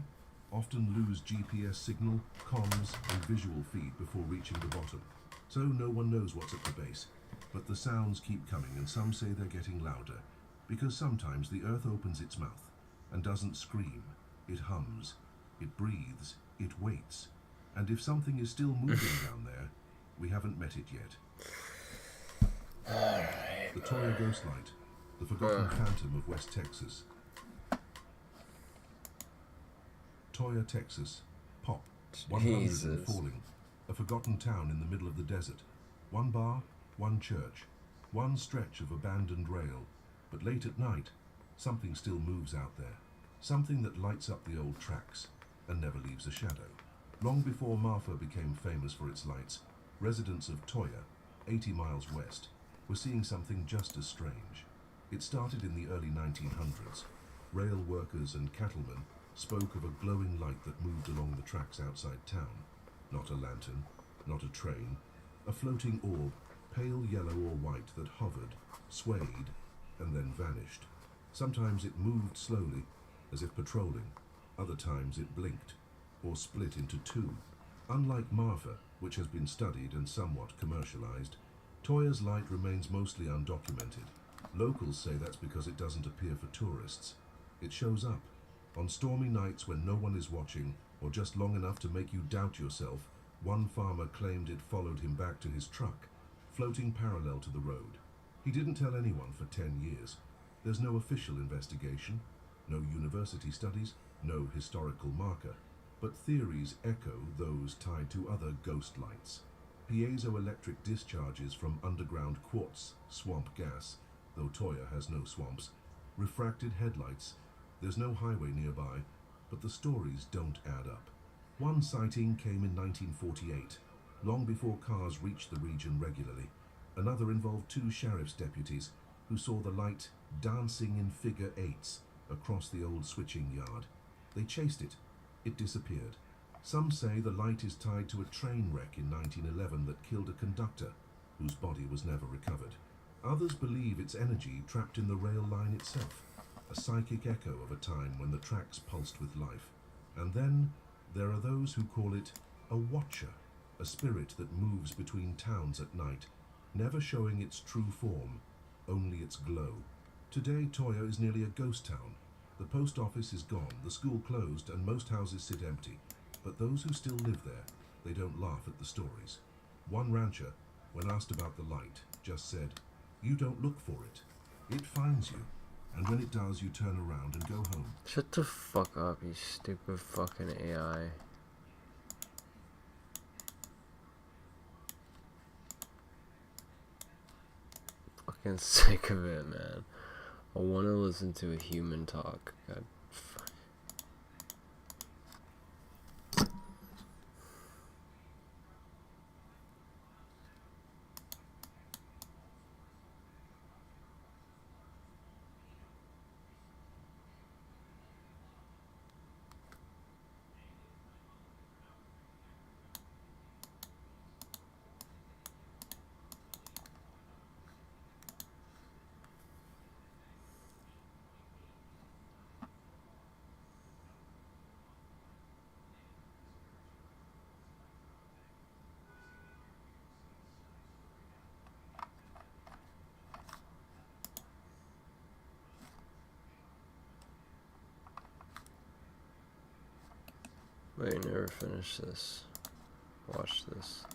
Speaker 4: often lose GPS signal, comms, and visual feed before reaching the bottom. So no one knows what's at the base, but the sounds keep coming, and some say they're getting louder, because sometimes the earth opens its mouth and doesn't scream. It hums, it breathes, it waits, and if something is still moving down there, we haven't met it yet. The Toya Ghostlight, the forgotten phantom of West Texas. Toya, Texas. Pop. 100 and falling. A forgotten town in the middle of the desert. One bar, one church, one stretch of abandoned rail. But late at night, something still moves out there. Something that lights up the old tracks and never leaves a shadow. Long before Marfa became famous for its lights, residents of Toya, 80 miles west, were seeing something just as strange. It started in the early 1900s. Rail workers and cattlemen spoke of a glowing light that moved along the tracks outside town. Not a lantern, not a train, a floating orb, pale yellow or white, that hovered, swayed, and then vanished. Sometimes it moved slowly, as if patrolling. Other times it blinked, or split into two. Unlike Marfa, which has been studied and somewhat commercialized, Toya's light remains mostly undocumented. Locals say that's because it doesn't appear for tourists. It shows up on stormy nights when no one is watching, or just long enough to make you doubt yourself. One farmer claimed it followed him back to his truck, floating parallel to the road. He didn't tell anyone for 10 years. There's no official investigation, no university studies, no historical marker, but theories echo those tied to other ghost lights. Piezoelectric discharges from underground quartz, swamp gas, though Toya has no swamps, refracted headlights. There's no highway nearby, but the stories don't add up. One sighting came in 1948, long before cars reached the region regularly. Another involved 2 sheriff's deputies who saw the light dancing in figure 8s across the old switching yard. They chased it. It disappeared. Some say the light is tied to a train wreck in 1911 that killed a conductor, whose body was never recovered. Others believe it's energy trapped in the rail line itself, a psychic echo of a time when the tracks pulsed with life. And then there are those who call it a watcher, a spirit that moves between towns at night, never showing its true form, only its glow. Today, Toya is nearly a ghost town. The post office is gone, the school closed, and most houses sit empty. But those who still live there, they don't laugh at the stories. One rancher, when asked about the light, just said, "You don't look for it. It finds you. And when it does, you turn around and go home."
Speaker 1: Shut the fuck up, you stupid fucking AI. Fucking sick of it, man. I want to listen to a human talk. God. Wait, never finish this. Watch this.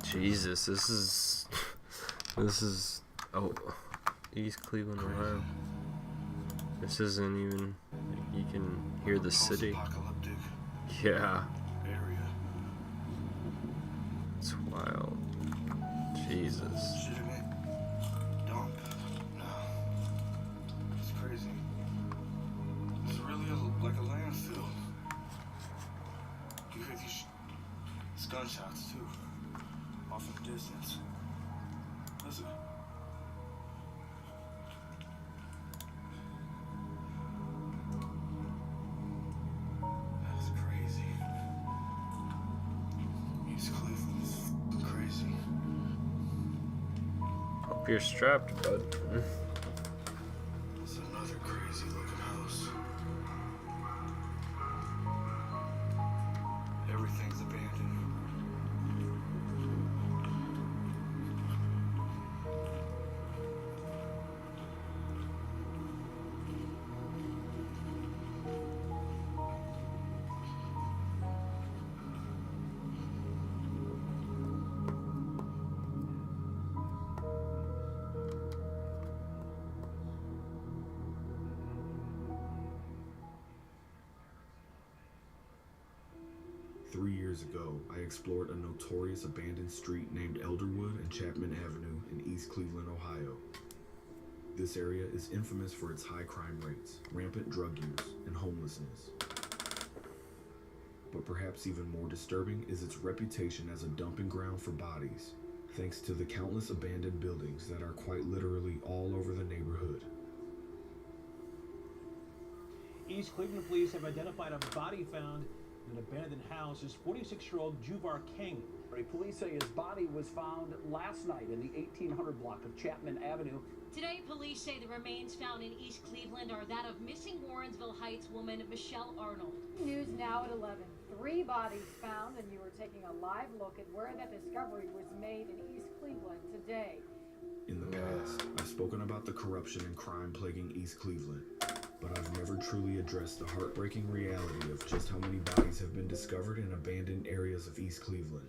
Speaker 1: Jesus, this is oh, East Cleveland, Ohio. This isn't even, you can hear the city. Yeah.
Speaker 16: area.
Speaker 1: It's wild. Jesus.
Speaker 16: Legitimate dump. No. It's crazy. It's really like a landfill. You hear these gunshots too, off in the distance. Listen. That's crazy. East Cleveland is crazy.
Speaker 1: Hope you're strapped, bud.
Speaker 16: It's another crazy looking house. Everything's abandoned.
Speaker 17: Years ago, I explored a notorious abandoned street named Elderwood and Chapman Avenue in East Cleveland, Ohio. This area is infamous for its high crime rates, rampant drug use, and homelessness. But perhaps even more disturbing is its reputation as a dumping ground for bodies, thanks to the countless abandoned buildings that are quite literally all over the neighborhood.
Speaker 21: East Cleveland police have identified a body found in an abandoned house is 46-year-old Juvar King.
Speaker 23: Police say his body was found last night in the 1800 block of Chapman Avenue.
Speaker 14: Today, police say the remains found in East Cleveland are that of missing Warrensville Heights woman Michelle Arnold.
Speaker 25: News now at 11. 3 bodies found, and you are taking a live look at where that discovery was made in East Cleveland today.
Speaker 17: In the past, I've spoken about the corruption and crime plaguing East Cleveland, but I've never truly addressed the heartbreaking reality of just how many bodies have been discovered in abandoned areas of East Cleveland.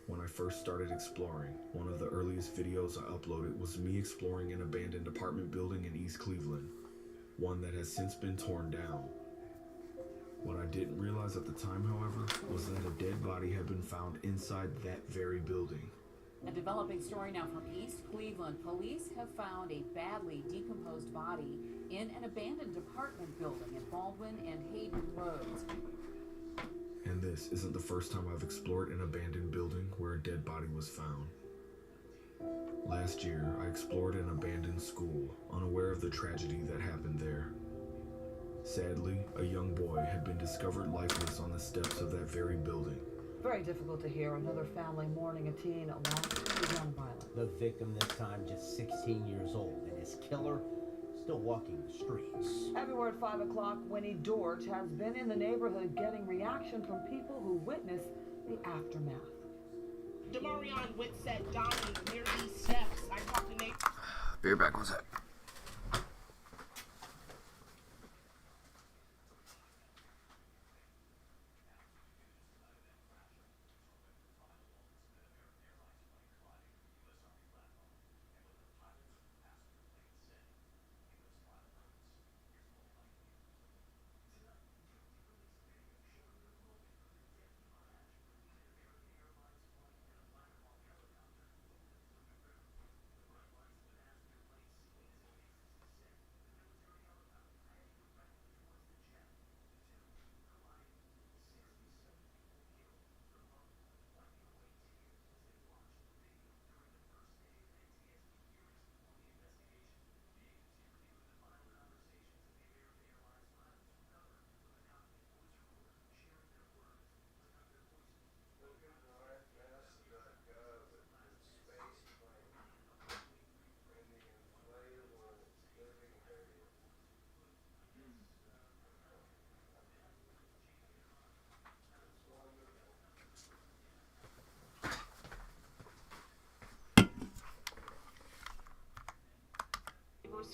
Speaker 17: When I first started exploring, one of the earliest videos I uploaded was me exploring an abandoned apartment building in East Cleveland, one that has since been torn down. What I didn't realize at the time, however, was that a dead body had been found inside that very building.
Speaker 26: A developing story now from East Cleveland. Police have found a badly decomposed body in an abandoned apartment building at Baldwin and Hayden Roads.
Speaker 17: And this isn't the first time I've explored an abandoned building where a dead body was found. Last year, I explored an abandoned school, unaware of the tragedy that happened there. Sadly, a young boy had been discovered lifeless on the steps of that very building.
Speaker 27: Very difficult to hear another family mourning a teen lost to gun violence.
Speaker 28: The victim this time just 16 years old, and his killer still walking the streets.
Speaker 27: Everywhere at 5 o'clock, Winnie Dort has been in the neighborhood getting reaction from people who witnessed the aftermath.
Speaker 29: Demarion Whitsett dying near these steps. I talked to Nate.
Speaker 1: Be right back, one sec.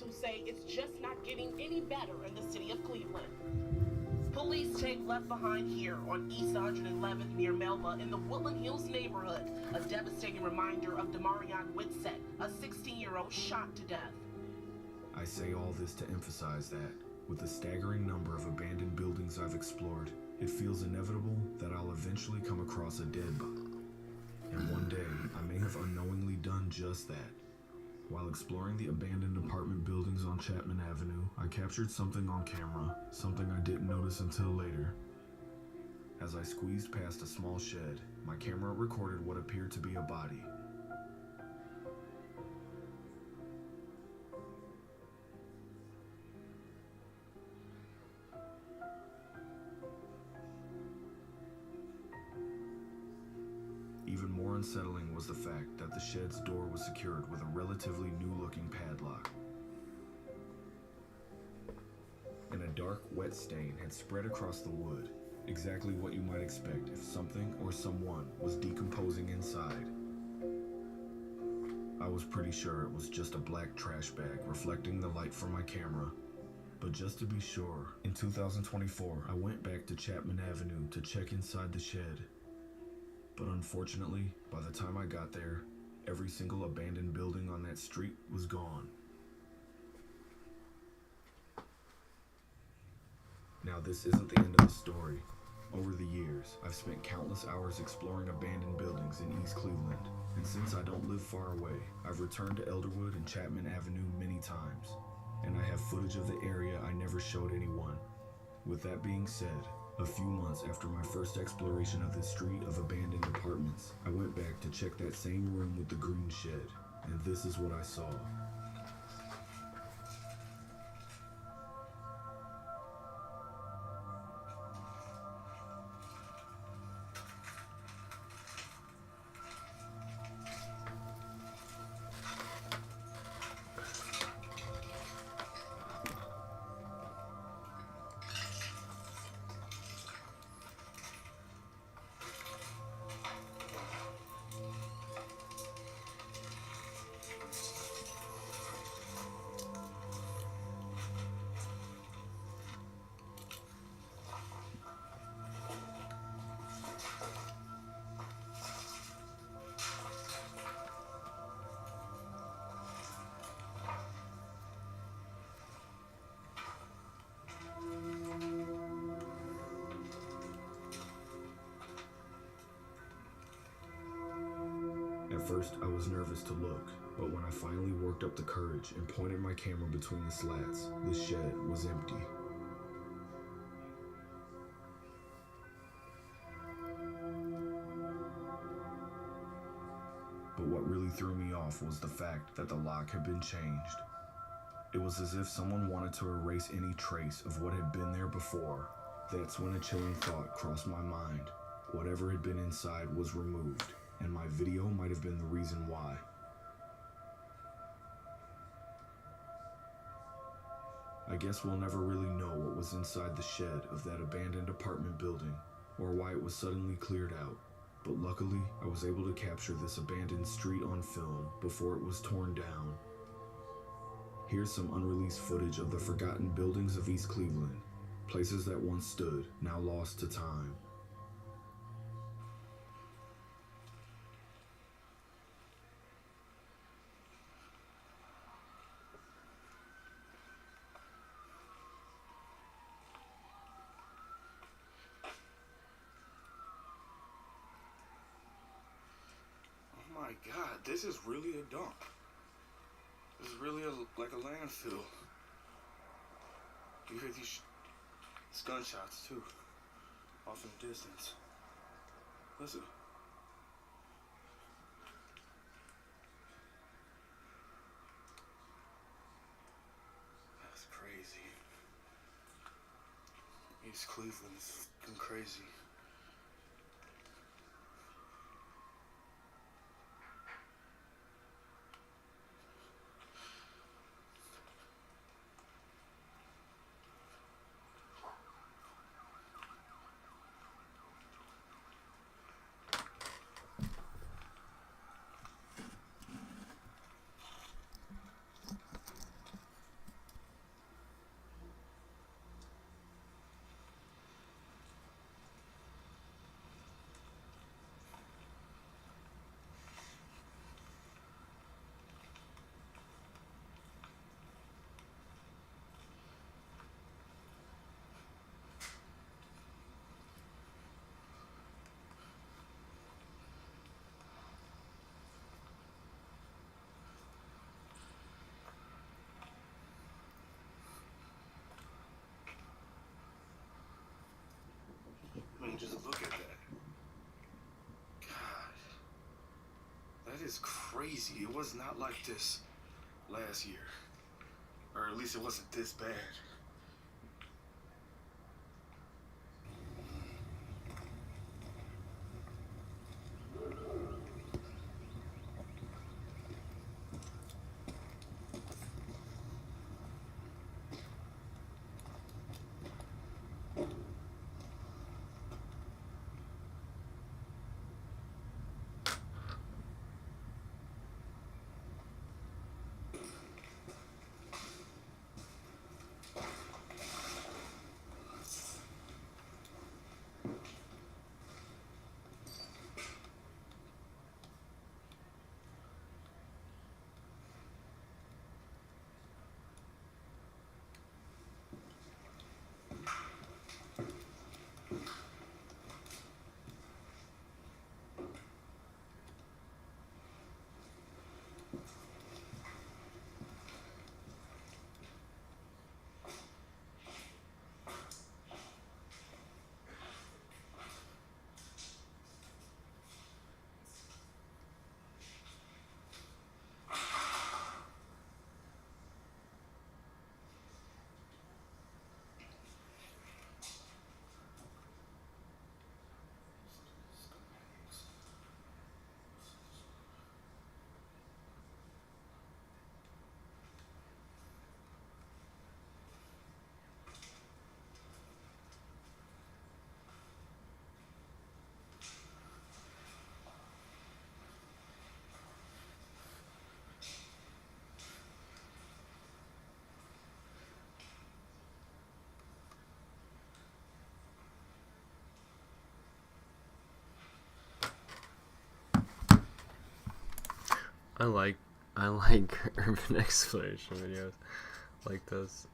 Speaker 29: Who say it's just not getting any better in the city of Cleveland. Police tape left behind here on East 111th near Melba in the Woodland Hills neighborhood. A devastating reminder of Demarion Whitsett, a 16-year-old shot to death.
Speaker 17: I say all this to emphasize that, with the staggering number of abandoned buildings I've explored, It feels inevitable that I'll eventually come across a dead body. And one day, I may have unknowingly done just that. While exploring the abandoned apartment buildings on Chapman Avenue, I captured something on camera, something I didn't notice until later. As I squeezed past a small shed, my camera recorded what appeared to be a body. Even more unsettling was the fact that the shed's door was secured with a relatively new-looking padlock. And a dark, wet stain had spread across the wood, exactly what you might expect if something or someone was decomposing inside. I was pretty sure it was just a black trash bag reflecting the light from my camera. But just to be sure, in 2024, I went back to Chapman Avenue to check inside the shed. But unfortunately, by the time I got there, every single abandoned building on that street was gone. Now, this isn't the end of the story. Over the years, I've spent countless hours exploring abandoned buildings in East Cleveland, and since I don't live far away, I've returned to Elderwood and Chapman Avenue many times, and I have footage of the area I never showed anyone. With that being said, a few months after my first exploration of this street of abandoned apartments, I went back to check that same room with the green shed, and this is what I saw. At first, I was nervous to look, but when I finally worked up the courage and pointed my camera between the slats, the shed was empty. But what really threw me off was the fact that the lock had been changed. It was as if someone wanted to erase any trace of what had been there before. That's when a chilling thought crossed my mind. Whatever had been inside was removed, and my video might have been the reason why. I guess we'll never really know what was inside the shed of that abandoned apartment building, or why it was suddenly cleared out. But luckily, I was able to capture this abandoned street on film before it was torn down. Here's some unreleased footage of the forgotten buildings of East Cleveland, places that once stood, now lost to time.
Speaker 16: Oh my god, this is really a dump. This is really like a landfill. You hear these gunshots too, off in the distance. Listen. That's crazy. East Cleveland is fucking crazy. look at that. God. That is crazy. It was not like this last year. Or at least it wasn't this bad.
Speaker 1: I like urban exploration videos like this.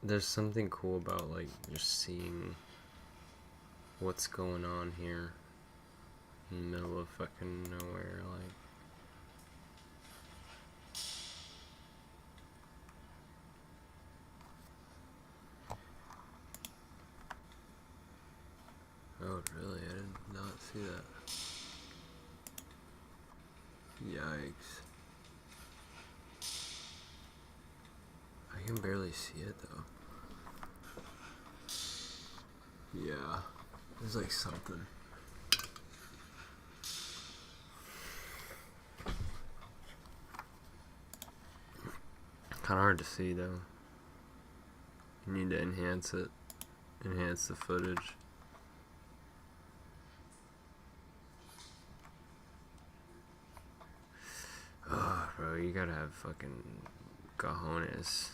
Speaker 1: There's something cool about like just seeing what's going on here in the middle of fucking nowhere, like. Oh really? I did not see that. Yikes. I can barely see it though. Yeah, there's like something. Kinda hard to see though. You need to enhance it. Enhance the footage. Oh, bro, you gotta have fucking cojones.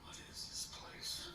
Speaker 16: What is this place?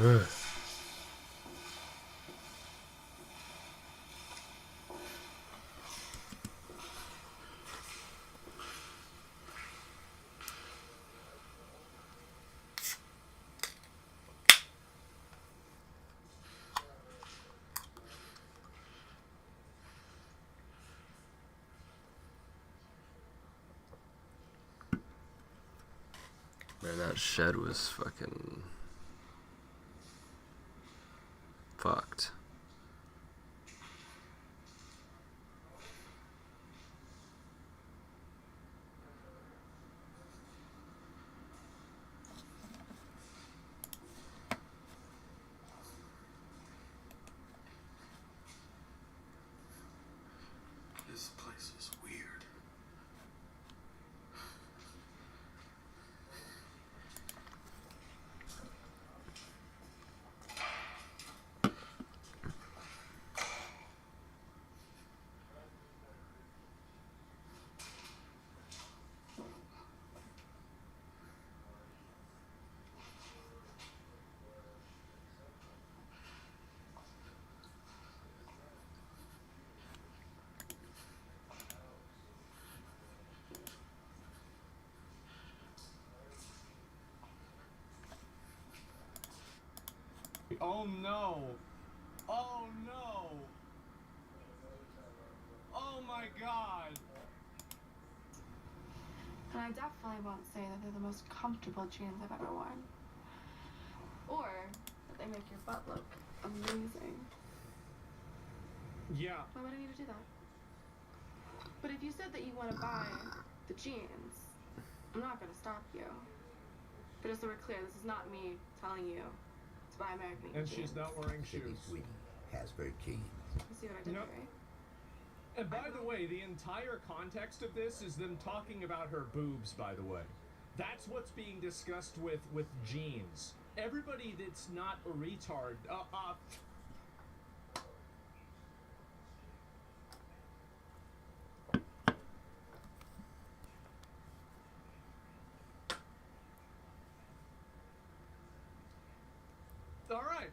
Speaker 1: Man, that shed was fucking fucked.
Speaker 16: This place is weird.
Speaker 2: Oh no! Oh no! Oh my god!
Speaker 3: And I definitely won't say that they're the most comfortable jeans I've ever worn. Or that they make your butt look amazing.
Speaker 2: Yeah.
Speaker 3: Why would I need to do that? But if you said that you want to buy the jeans, I'm not going to stop you. But just so we're clear, this is not me telling you to buy American Eagle
Speaker 2: And
Speaker 3: jeans.
Speaker 2: she's not wearing shoes.
Speaker 28: Hasbro jeans.
Speaker 3: You see what I did
Speaker 2: Nope.
Speaker 3: there, right?
Speaker 2: And by the way, the entire context of this is them talking about her boobs, by the way. That's what's being discussed with jeans. Everybody that's not a retard, Alright.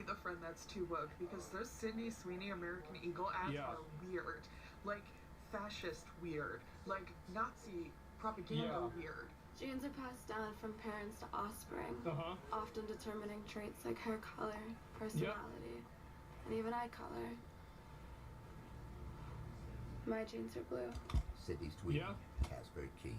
Speaker 5: The friend that's too woke, because those Sydney Sweeney American Eagle ads
Speaker 2: Yeah.
Speaker 5: are weird. Like, fascist weird. Like, Nazi propaganda weird.
Speaker 3: Genes are passed down from parents to offspring,
Speaker 2: Uh-huh.
Speaker 3: often determining traits like hair color, personality, and even eye color. My genes are blue.
Speaker 28: Sydney Sweeney. Hasbro jeans.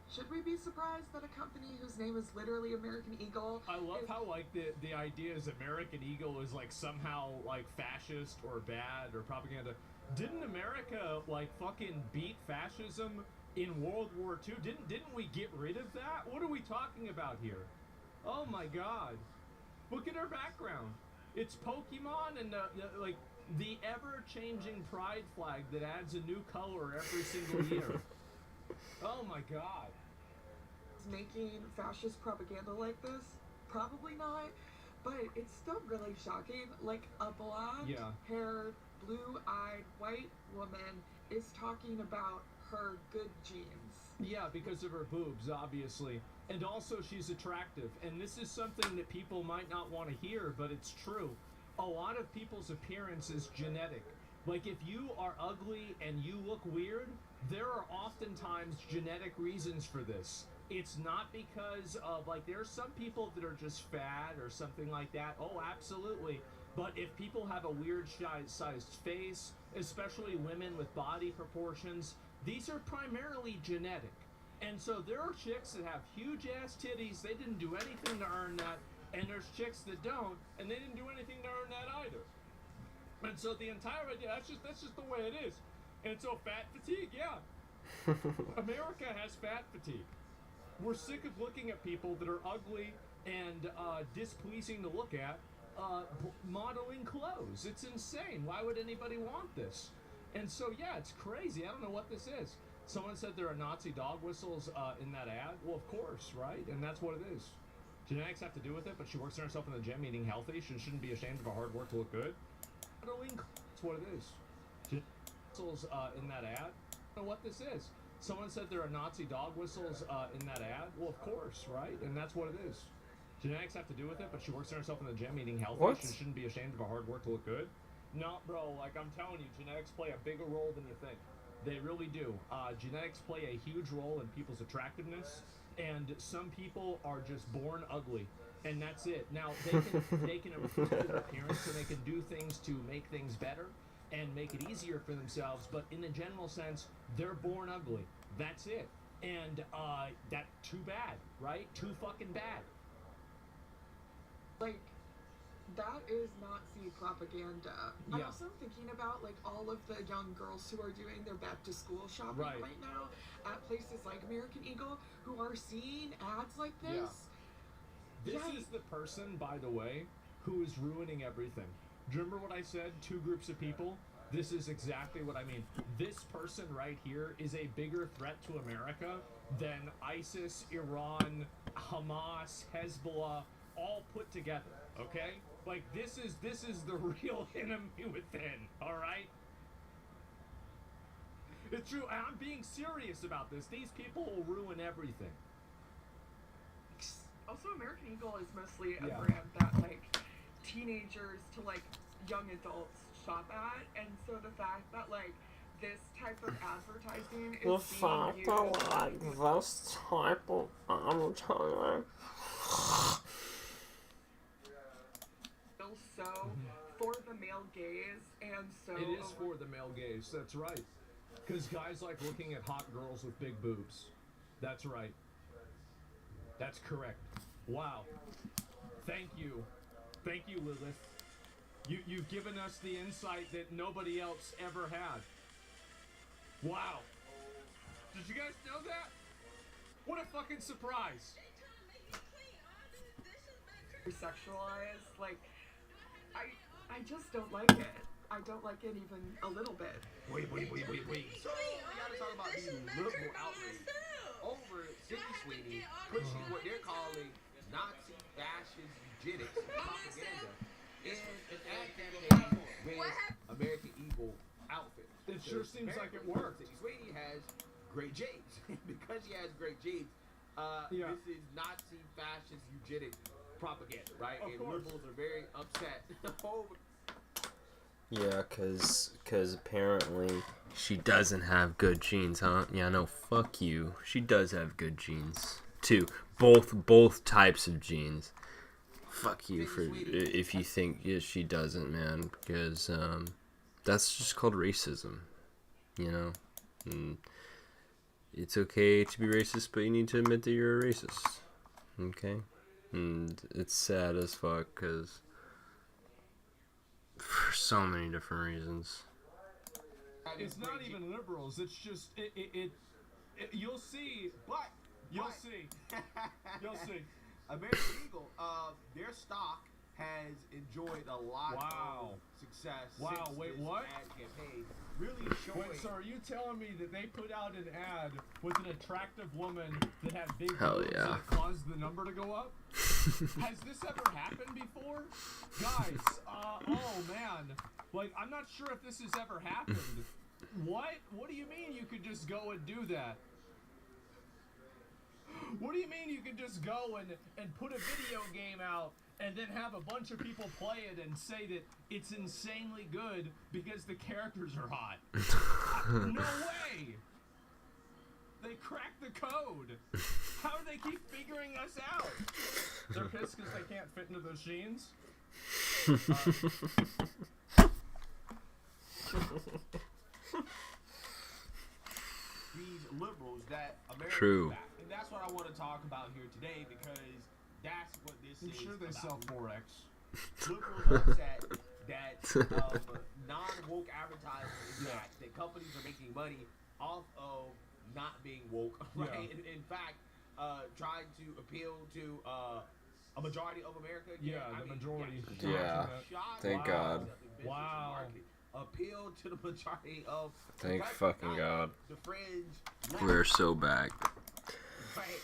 Speaker 5: Should we be surprised that a company whose name is literally American Eagle
Speaker 2: I love how like the idea is American Eagle is like somehow like fascist or bad or propaganda. Didn't America like fucking beat fascism in World War II? Didn't we get rid of that? What are we talking about here? Oh my god. Look at our background. It's Pokemon and like the ever-changing pride flag that adds a new color every single year. Oh my god.
Speaker 5: making fascist propaganda like this? Probably not, but it's still really shocking. Like, a blonde-haired, blue-eyed white woman is talking about her good genes.
Speaker 2: Yeah, because of her boobs, obviously. And also she's attractive. And this is something that people might not want to hear, but it's true. A lot of people's appearance is genetic. Like, if you are ugly and you look weird, there are oftentimes genetic reasons for this. It's not because of, like, there are some people that are just fat or something like that. Oh, absolutely. But if people have a weird sized face, especially women with body proportions, these are primarily genetic. And so there are chicks that have huge ass titties, they didn't do anything to earn that, and there's chicks that don't, and they didn't do anything to earn that either. And so the entire idea, that's just the way it is. And so fat fatigue, yeah. America has fat fatigue. We're sick of looking at people that are ugly and displeasing to look at, modeling clothes. It's insane. Why would anybody want this? And so, yeah, it's crazy. I don't know what this is. Someone said there are Nazi dog whistles in that ad. Well, of course, right? And that's what it is. Genetics have to do with it, but she works on herself in the gym eating healthy. She shouldn't be ashamed of her hard work to look good. Modeling, that's what it is. Whistles in that ad. I don't know what this is. Someone said there are Nazi dog whistles in that ad. Well, of course, right? And that's what it is. Genetics have to do with it, but she works on herself in the gym eating healthy.
Speaker 1: What?
Speaker 2: She shouldn't be ashamed of her hard work to look good. No, bro, like I'm telling you, genetics play a bigger role than you think. They really do. Genetics play a huge role in people's attractiveness, and some people are just born ugly, and that's it. Now, they can improve their appearance, and they can do things to make things better and make it easier for themselves, but in a general sense, they're born ugly. That's it. And that too bad, right? Too fucking bad.
Speaker 5: Like, that is Nazi propaganda. I'm
Speaker 2: Yeah.
Speaker 5: also thinking about like all of the young girls who are doing their back to school shopping
Speaker 2: Right.
Speaker 5: right now at places like American Eagle who are seeing ads like this.
Speaker 2: This is the person, by the way, who is ruining everything. Do you remember what I said? Two groups of people? This is exactly what I mean. This person right here is a bigger threat to America than ISIS, Iran, Hamas, Hezbollah, all put together, okay? Like, this is the real enemy within, all right? It's true, and I'm being serious about this. These people will ruin everything.
Speaker 5: Also, American Eagle is mostly a
Speaker 2: Yeah.
Speaker 5: brand that like teenagers to like young adults shop at, and so the fact that like this type of advertising is
Speaker 1: The
Speaker 5: being
Speaker 1: fact
Speaker 5: used
Speaker 1: that like this type of advertising.
Speaker 5: feels so for the male gaze and so
Speaker 2: It is for the male gaze, that's right. Because guys like looking at hot girls with big boobs. That's right. That's correct. Wow. Thank you. Thank you, Lilith. You've given us the insight that nobody else ever had. Wow. Did you guys know that? What a fucking surprise.
Speaker 5: sexualized. Like, I just don't like it. I don't like it even a little bit.
Speaker 6: Wait. So, we gotta talk about these liberal outrage. Over Sydney Sweeney pushing what they're calling Nazi fascist eugenics propaganda in an ad campaign with American Eagle outfits.
Speaker 2: It sure seems like it worked.
Speaker 6: Sydney Sweeney has great genes. Because she has great genes, this is Nazi fascist eugenic propaganda, right?
Speaker 2: Of
Speaker 6: and
Speaker 2: course.
Speaker 6: liberals are very upset over.
Speaker 1: Yeah, cause apparently she doesn't have good genes, huh? Yeah, no, fuck you. She does have good genes too. Both types of genes. Fuck you for if you think she doesn't, man. Because that's just called racism, you know. And it's okay to be racist, but you need to admit that you're a racist. Okay, and it's sad as fuck because. For so many different reasons.
Speaker 2: It's not even liberals. It's just it you'll see, but you'll see. You'll see.
Speaker 6: American Eagle, their stock has enjoyed a lot of success.
Speaker 2: Wow,
Speaker 6: since
Speaker 2: wait,
Speaker 6: this
Speaker 2: what?
Speaker 6: ad campaign really showing.
Speaker 2: Wait, so are you telling me that they put out an ad with an attractive woman that had big
Speaker 1: Hell
Speaker 2: boobs
Speaker 1: yeah.
Speaker 2: and it caused the number to go up? Has this ever happened before? Guys, oh man. Like, I'm not sure if this has ever happened. What? What do you mean you could just go and do that? What do you mean you could just go and put a video game out and then have a bunch of people play it and say that it's insanely good because the characters are hot? No way! They cracked the code. How do they keep figuring us out? They're pissed because they can't fit into those jeans?
Speaker 6: These liberals that America
Speaker 1: True.
Speaker 6: back. And that's what I want to talk about here today because that's what this
Speaker 2: I'm
Speaker 6: is.
Speaker 2: sure they sell
Speaker 6: about.
Speaker 2: Forex.
Speaker 6: Liberals are upset that non-woke advertising is back, that companies are making money off of not being woke, right?
Speaker 2: Yeah.
Speaker 6: In fact, trying to appeal to a majority of America.
Speaker 2: Yeah, the majority.
Speaker 1: Yeah. Thank God.
Speaker 2: Wow.
Speaker 6: Appeal to the majority of
Speaker 1: Thank
Speaker 6: the
Speaker 1: fucking God.
Speaker 6: the fringe.
Speaker 1: We're so back.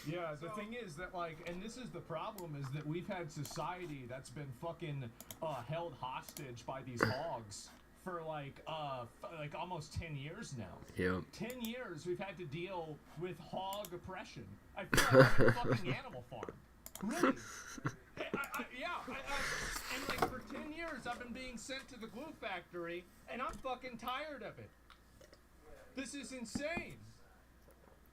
Speaker 2: Yeah, the thing is that, like, and this is the problem, is that we've had society that's been fucking held hostage by these hogs for like almost 10 years now.
Speaker 1: Yep.
Speaker 2: 10 years we've had to deal with hog oppression. I feel like I'm in a fucking Animal Farm. Really? And like for 10 years I've been being sent to the glue factory, and I'm fucking tired of it. This is insane.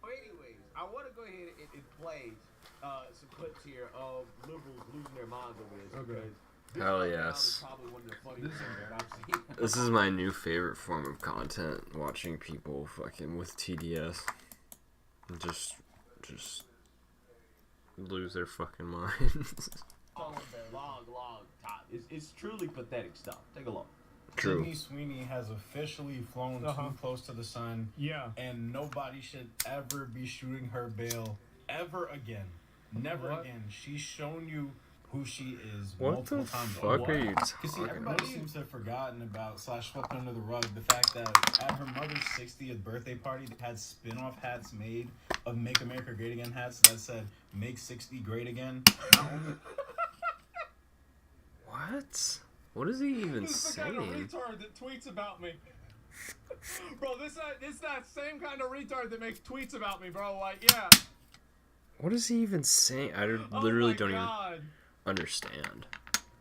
Speaker 6: Well, anyways, I want to go ahead and play some clips here of liberals losing their minds over this.
Speaker 2: Okay.
Speaker 6: Because
Speaker 1: Hell
Speaker 6: this
Speaker 1: yes.
Speaker 6: is probably one of the funniest things that I've seen.
Speaker 1: This is my new favorite form of content, watching people fucking with TDS. Just lose their fucking minds.
Speaker 6: Long time. It's truly pathetic stuff. Take a look.
Speaker 1: True.
Speaker 17: Sydney Sweeney has officially flown too close to the sun.
Speaker 2: Yeah.
Speaker 17: And nobody should ever be shooting her bail ever again. Never again. She's shown you who she is
Speaker 1: What
Speaker 17: multiple
Speaker 1: the
Speaker 17: times.
Speaker 1: fuck are you
Speaker 17: See,
Speaker 1: talking
Speaker 17: everybody
Speaker 1: about?
Speaker 17: seems to have forgotten about / swept under the rug the fact that at her mother's 60th birthday party, they had spin-off hats made of Make America Great Again hats that said Make 60 Great Again. Not only
Speaker 1: What? What is he even
Speaker 2: This is the kind of
Speaker 1: saying?
Speaker 2: retard that tweets about me. Bro, this that same kind of retard that makes tweets about me, bro. Like, yeah.
Speaker 1: What is he even saying? I literally don't even understand.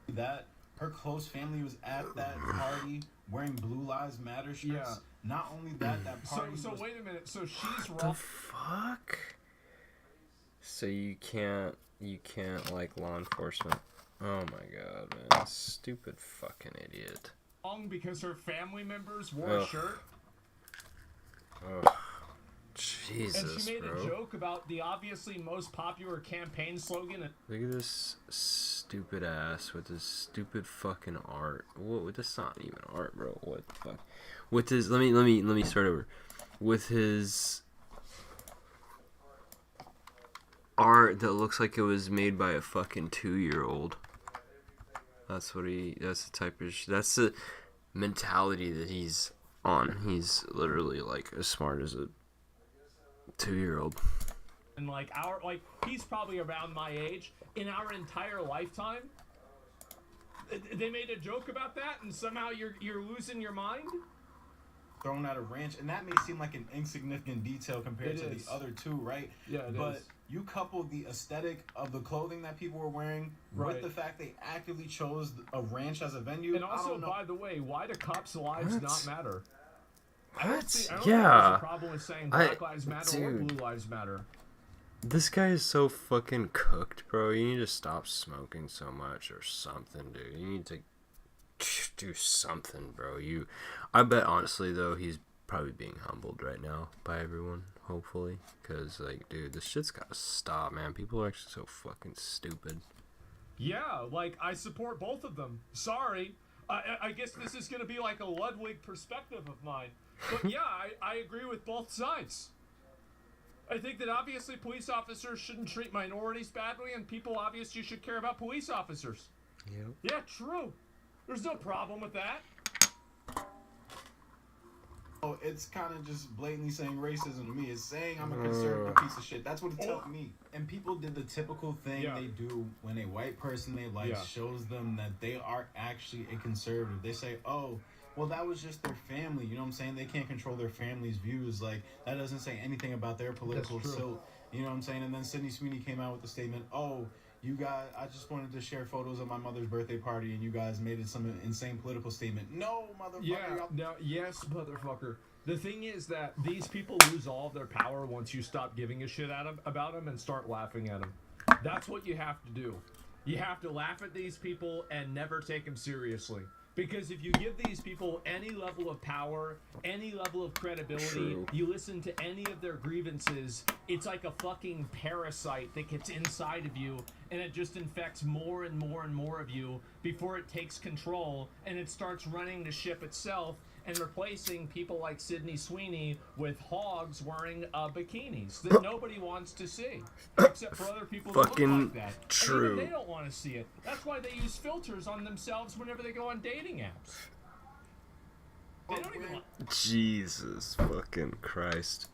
Speaker 17: that her close family was at that party wearing Blue Lives Matter shirts.
Speaker 2: Yeah.
Speaker 17: Not only that, that party
Speaker 2: So
Speaker 17: was...
Speaker 2: wait a minute. So she's
Speaker 1: What the
Speaker 2: wrong.
Speaker 1: fuck? So you can't like law enforcement. Oh my god, man. Stupid fucking idiot.
Speaker 2: Wrong because her family members wore a shirt.
Speaker 1: Oh, Jesus,
Speaker 2: And she made
Speaker 1: bro.
Speaker 2: a joke about the obviously most popular campaign slogan.
Speaker 1: Look at this stupid ass with this stupid fucking art. What? That's not even art, bro. What the fuck? With his, let me start over. With his art that looks like it was made by a fucking 2-year-old. That's the type of that's the mentality that he's on. He's literally like as smart as a 2-year-old.
Speaker 2: And he's probably around my age. In our entire lifetime, they made a joke about that, and somehow you're losing your mind.
Speaker 17: Thrown at a ranch, and that may seem like an insignificant detail compared to the other two, right?
Speaker 2: Yeah,
Speaker 17: but you couple the aesthetic of the clothing that people were wearing with the fact they actively chose a ranch as a venue.
Speaker 2: And also, by the way, why do cops' lives
Speaker 1: What?
Speaker 2: not matter?
Speaker 1: What?
Speaker 2: I don't think there's
Speaker 1: Yeah.
Speaker 2: a problem with saying Black Lives Matter or Blue Lives Matter.
Speaker 1: This guy is so fucking cooked, bro. You need to stop smoking so much or something, dude. You need to do something, bro. I bet honestly though he's probably being humbled right now by everyone, hopefully, because like, dude, this shit's gotta stop, man. People are actually so fucking stupid.
Speaker 2: Yeah, I support both of them. Sorry. I guess this is going to be like a Ludwig perspective of mine. But yeah, I agree with both sides. I think that obviously police officers shouldn't treat minorities badly, and people obviously should care about police officers.
Speaker 1: Yep.
Speaker 2: Yeah, true. There's no problem with that.
Speaker 17: Oh, it's kind of just blatantly saying racism to me. It's saying I'm a conservative piece of shit. That's what it tells me. And people did the typical thing they do when a white person they like shows them that they are actually a conservative. They say, oh, well, that was just their family. You know what I'm saying? They can't control their family's views. Like, that doesn't say anything about their political silt. You know what I'm saying? And then Sydney Sweeney came out with the statement, oh, you guys, I just wanted to share photos of my mother's birthday party, and you guys made it some insane political statement. No, motherfucker.
Speaker 2: Yeah, no, yes, motherfucker. The thing is that these people lose all of their power once you stop giving a shit about them and start laughing at them. That's what you have to do. You have to laugh at these people and never take them seriously. Because if you give these people any level of power, any level of credibility, you listen to any of their grievances, it's like a fucking parasite that gets inside of you, and it just infects more and more and more of you before it takes control, and it starts running the ship itself and replacing people like Sydney Sweeney with hogs wearing bikinis that nobody wants to see, except for other people that look like that.
Speaker 1: True.
Speaker 2: And even they don't want to see it. That's why they use filters on themselves whenever they go on dating apps. They don't even want...
Speaker 1: Jesus fucking Christ.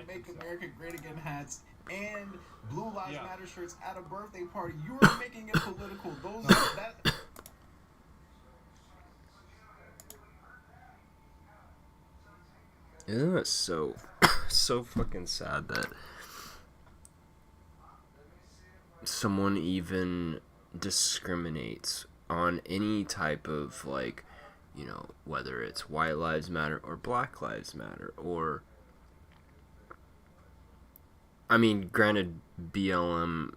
Speaker 17: Make America Great Again hats and Blue Lives Matter shirts at a birthday party. You are making it political.
Speaker 1: Isn't it so so fucking sad that someone even discriminates on any type of, like, you know, whether it's White Lives Matter or Black Lives Matter, or, I mean, granted, BLM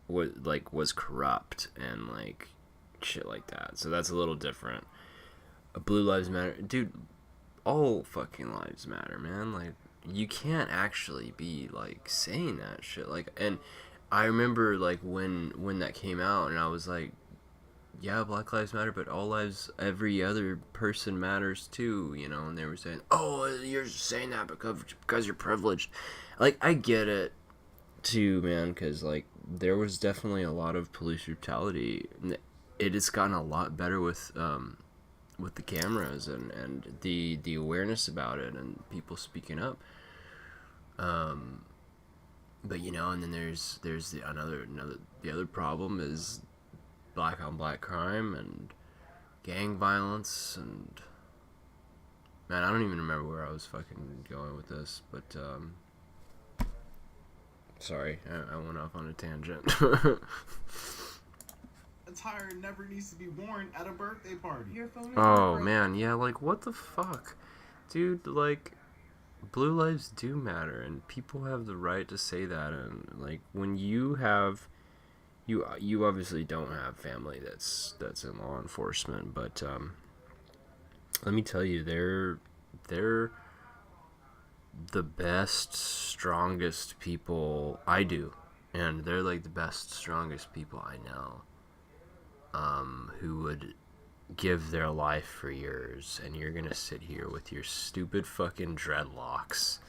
Speaker 1: was corrupt and, like, shit like that, so that's a little different. Blue Lives Matter, dude, all fucking lives matter, man. Like, you can't actually be, like, saying that shit, like, and I remember, like, when that came out, and I was like, yeah, Black Lives Matter, but all lives, every other person matters too, you know, and they were saying, oh, you're saying that because you're privileged. Like, I get it too, man, because, like, there was definitely a lot of police brutality. It has gotten a lot better with the cameras and the awareness about it and people speaking up. But, you know, and then there's the other problem is black on black crime and gang violence, and man, I don't even remember where I was fucking going with this, but sorry, I went off on a tangent.
Speaker 7: Attire never needs to be worn at a birthday party. Your phone is
Speaker 1: Oh man, yeah, like, what the fuck, dude? Like, blue lives do matter, and people have the right to say that. And, like, when you have, you obviously don't have family that's in law enforcement, but let me tell you, they're the best, strongest people I do, and they're, like, the best, strongest people I know, who would give their life for yours, and you're gonna sit here with your stupid fucking dreadlocks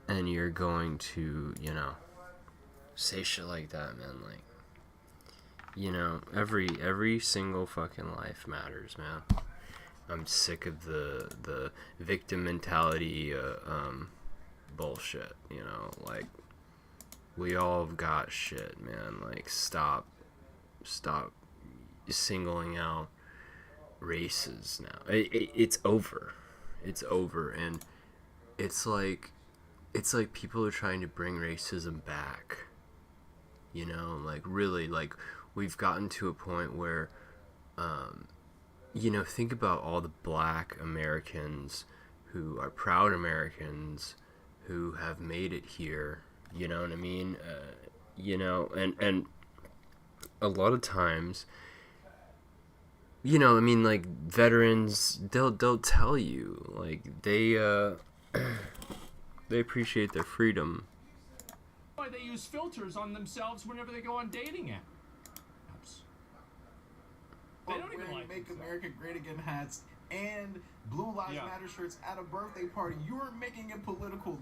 Speaker 1: and you're going to, you know, say shit like that, man. Like, you know, every single fucking life matters, man. I'm sick of the victim mentality bullshit, you know, like, we all have got shit, man. Like, stop singling out races now. It's over. It's over, and it's like people are trying to bring racism back. You know, like, really, like, we've gotten to a point where, you know, think about all the black Americans who are proud Americans who have made it here. You know what I mean? You know, and a lot of times, you know, I mean, like, veterans, they'll tell you, like, they appreciate their freedom.
Speaker 2: Why they use filters on themselves whenever they go on dating apps. They don't even like
Speaker 7: Make America Great Again hats and Blue Lives Matter shirts at a birthday party. You are making it political.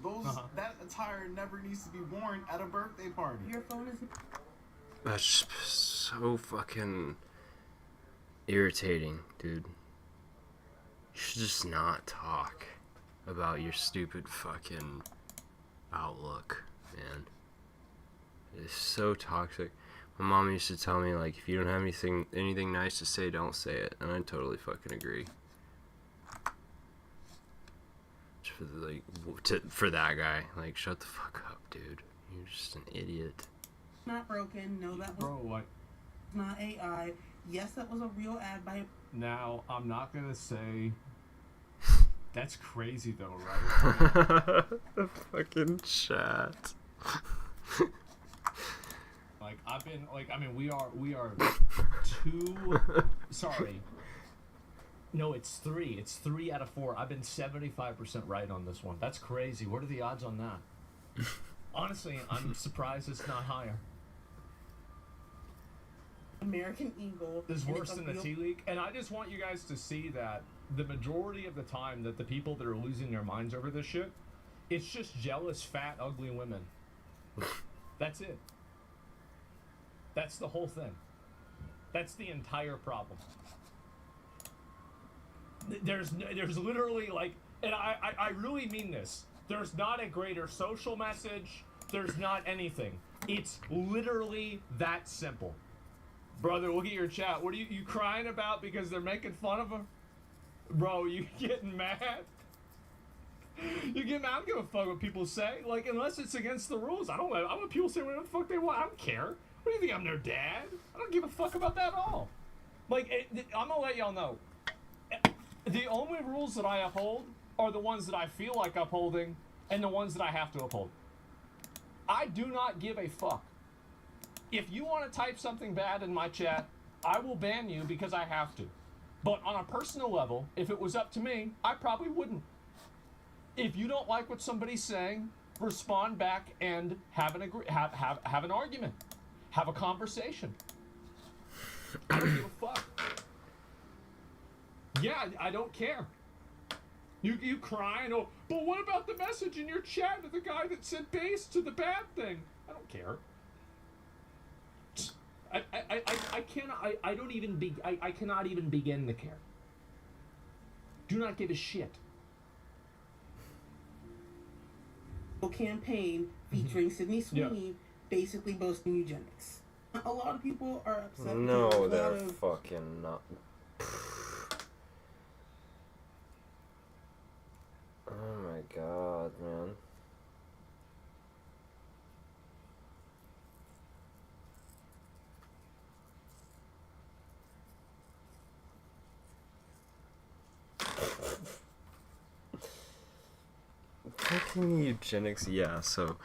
Speaker 7: That attire never needs to be worn at a birthday party. Your phone is.
Speaker 1: That's so fucking irritating, dude. You should just not talk about your stupid fucking outlook, man. It's so toxic. My mom used to tell me, like, if you don't have anything nice to say, don't say it, and I totally fucking agree. For that guy, like, shut the fuck up, dude. You're just an idiot.
Speaker 8: Not broken. No, that was
Speaker 2: Bro, what?
Speaker 8: Not AI. Yes, that was a real ad by.
Speaker 2: Now, I'm not gonna say. That's crazy, though, right?
Speaker 1: The fucking chat.
Speaker 2: Like, I've been, like, I mean, we are two. Sorry. No, it's 3. It's 3 out of 4. I've been 75% right on this one. That's crazy. What are the odds on that? Honestly, I'm surprised it's not higher.
Speaker 8: American Eagle
Speaker 2: is worse than the Tea League, and I just want you guys to see that the majority of the time that the people that are losing their minds over this shit, it's just jealous, fat, ugly women. That's it. That's the whole thing. That's the entire problem. There's literally, like, and I really mean this. There's not a greater social message. There's not anything. It's literally that simple. Brother, look at your chat. What are you crying about because they're making fun of her? Bro, you getting mad? You get mad? I don't give a fuck what people say. Like, unless it's against the rules. I want people to say whatever the fuck they want. I don't care. What do you think, I'm their dad? I don't give a fuck about that at all. Like, I'm gonna let y'all know. The only rules that I uphold are the ones that I feel like upholding and the ones that I have to uphold. I do not give a fuck. If you want to type something bad in my chat, I will ban you because I have to. But on a personal level, if it was up to me, I probably wouldn't. If you don't like what somebody's saying, respond back and have an argument. Have a conversation. I don't give a fuck. Yeah, I don't care. You cry and but what about the message in your chat of the guy that said base to the bad thing? I don't care. I cannot even begin to care. Do not give a shit.
Speaker 8: Campaign featuring Sydney Sweeney basically boasting eugenics. A lot of people are upset.
Speaker 1: No, they're fucking not. Oh my god, man. Fucking eugenics, yeah, so...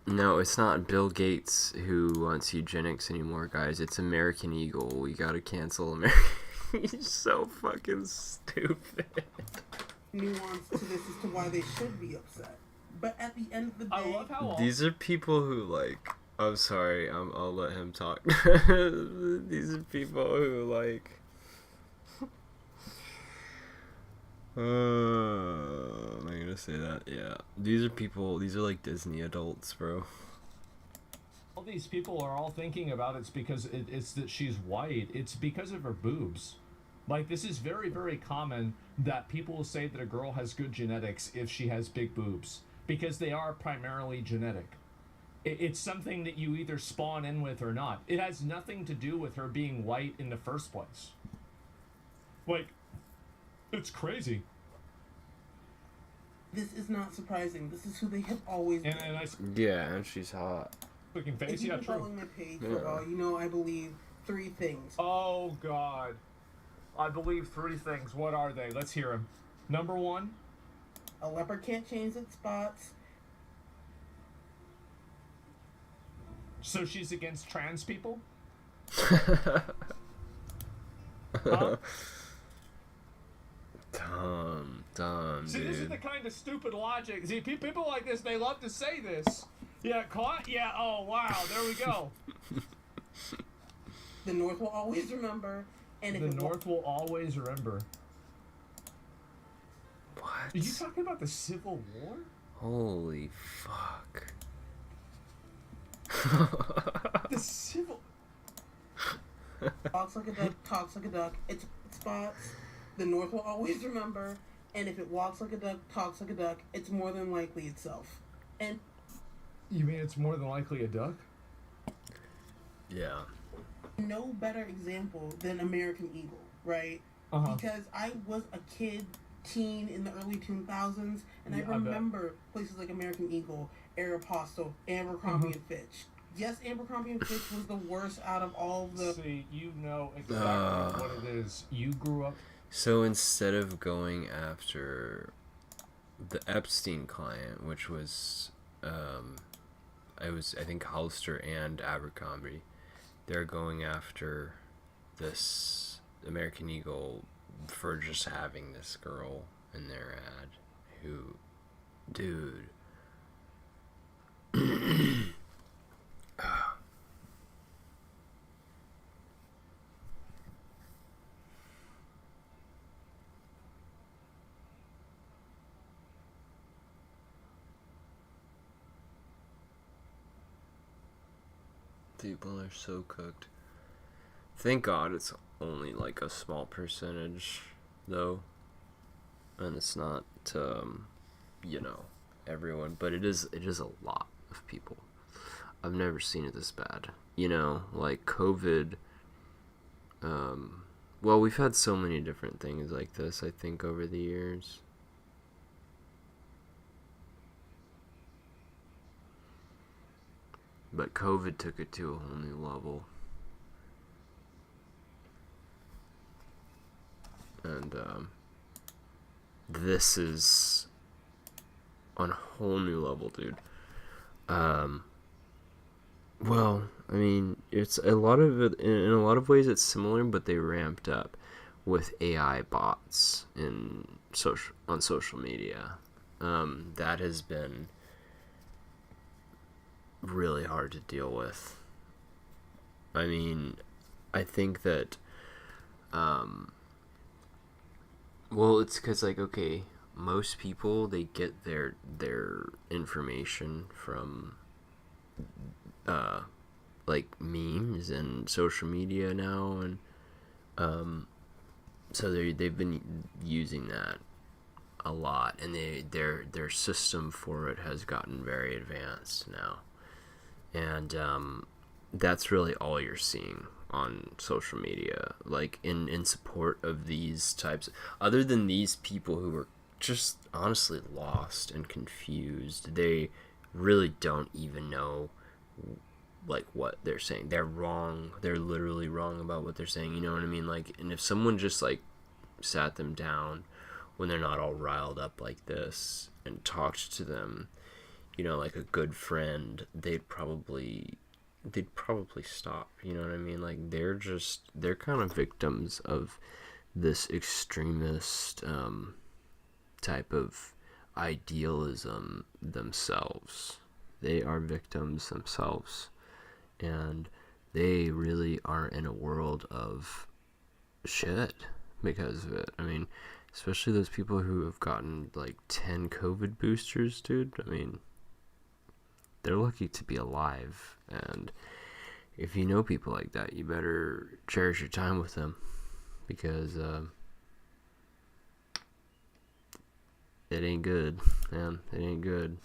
Speaker 1: No, it's not Bill Gates who wants eugenics anymore, guys. It's American Eagle. We gotta cancel American... He's so fucking stupid.
Speaker 8: Nuance to this as to why they should be upset. But at the end of the day...
Speaker 2: I love how
Speaker 1: These are people who, like... I'm sorry, I'll let him talk. These are people who, like... am I gonna say that? Yeah. These are like Disney adults, bro.
Speaker 2: All these people are all thinking about it's because it's that she's white. It's because of her boobs. Like, this is very, very common that people will say that a girl has good genetics if she has big boobs. Because they are primarily genetic. It's something that you either spawn in with or not. It has nothing to do with her being white in the first place. Like... It's crazy.
Speaker 8: This is not surprising. This is who they have always been.
Speaker 1: Yeah, and she's hot.
Speaker 2: Looking face,
Speaker 8: if you've been following my page for a while, you know I believe 3 things.
Speaker 2: Oh, God. I believe 3 things. What are they? Let's hear them. Number 1.
Speaker 8: A leopard can't change its spots.
Speaker 2: So she's against trans people?
Speaker 1: Dumb,
Speaker 2: See,
Speaker 1: dude.
Speaker 2: this is the kind of stupid logic. See, people like this, they love to say this. Yeah, caught? Yeah, oh, wow, there we go.
Speaker 8: The North will always remember. And
Speaker 2: the North will always remember.
Speaker 1: What?
Speaker 2: Are you talking about the Civil War?
Speaker 1: Holy fuck.
Speaker 2: The Civil...
Speaker 8: Walks like a duck, talks like a duck. It's spots. The North will always remember, and if it walks like a duck, talks like a duck, it's more than likely itself. And
Speaker 2: you mean it's more than likely a duck?
Speaker 1: Yeah.
Speaker 8: No better example than American Eagle, right? Because I was a teen in the early 2000s, and I remember places like American Eagle, Aeropostale, Abercrombie and Fitch. Yes, Abercrombie and Fitch was the worst out of all of the...
Speaker 2: See, you know exactly what it is. You grew up...
Speaker 1: So instead of going after the Epstein client, which was, I think Hollister and Abercrombie, they're going after this American Eagle for just having this girl in their ad who, dude. People are so cooked. Thank God it's only like a small percentage, though. And it's not, you know, everyone. But it is a lot of people. I've never seen it this bad. You know, like COVID Well, we've had so many different things like this, I think, over the years. But COVID took it to a whole new level. And this is on a whole new level, dude. Well, I mean, it's a lot of it, in a lot of ways it's similar, but they ramped up with AI bots on social media. That has been really hard to deal with. I mean, I think that, well, it's because, like, okay, most people, they get their information from, like, memes and social media now, and, so they've been using that a lot, and their system for it has gotten very advanced now, and, that's really all you're seeing on social media, like, in support of these types, other than these people who are just honestly lost and confused. They really don't even know, like, what they're saying. They're wrong. They're literally wrong about what they're saying, you know what I mean? Like, and if someone just, like, sat them down when they're not all riled up like this and talked to them, you know, like a good friend, they'd probably stop, you know what I mean? Like, they're kind of victims of this extremist type of idealism themselves. They are victims themselves, and they really are in a world of shit because of it. I mean, especially those people who have gotten like 10 COVID boosters, dude. I mean, they're lucky to be alive, and if you know people like that, you better cherish your time with them, because it ain't good, man. It ain't good.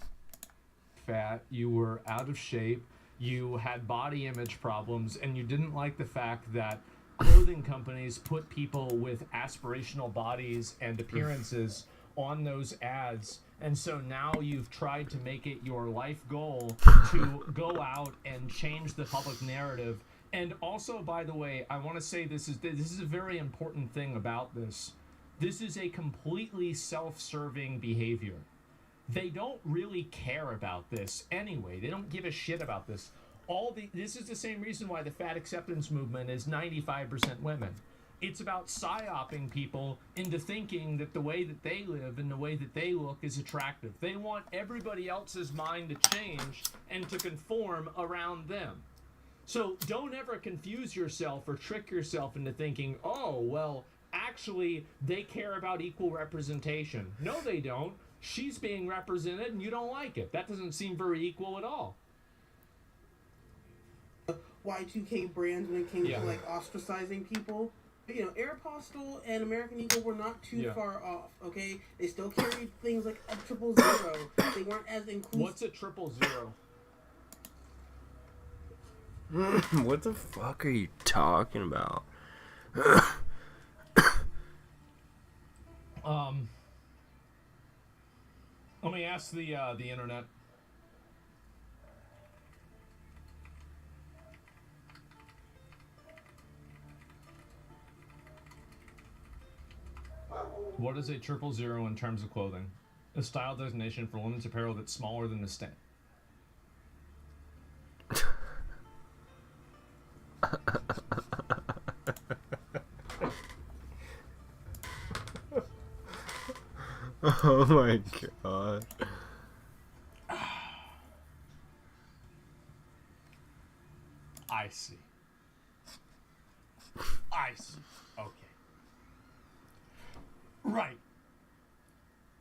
Speaker 2: Fat, you were out of shape, you had body image problems, and you didn't like the fact that clothing companies put people with aspirational bodies and appearances on those ads. And so now you've tried to make it your life goal to go out and change the public narrative. And also, by the way, I want to say this is a very important thing about this. This is a completely self-serving behavior. They don't really care about this anyway. They don't give a shit about this. This is the same reason why the fat acceptance movement is 95% women. It's about psyoping people into thinking that the way that they live and the way that they look is attractive. They want everybody else's mind to change and to conform around them. So don't ever confuse yourself or trick yourself into thinking, oh, well, actually, they care about equal representation. No, they don't. She's being represented and you don't like it. That doesn't seem very equal at all.
Speaker 8: Y2K brands when it came to, like, ostracizing people. You know, Aeropostale and American Eagle were not too far off, okay? They still carried things like a 000. They weren't as inclusive.
Speaker 2: What's a 000?
Speaker 1: What the fuck are you talking about?
Speaker 2: Let me ask the internet. What is a 000 in terms of clothing? A style designation for women's apparel that's smaller than the stand.
Speaker 1: Oh my god.
Speaker 2: I see. I see. Okay. Right.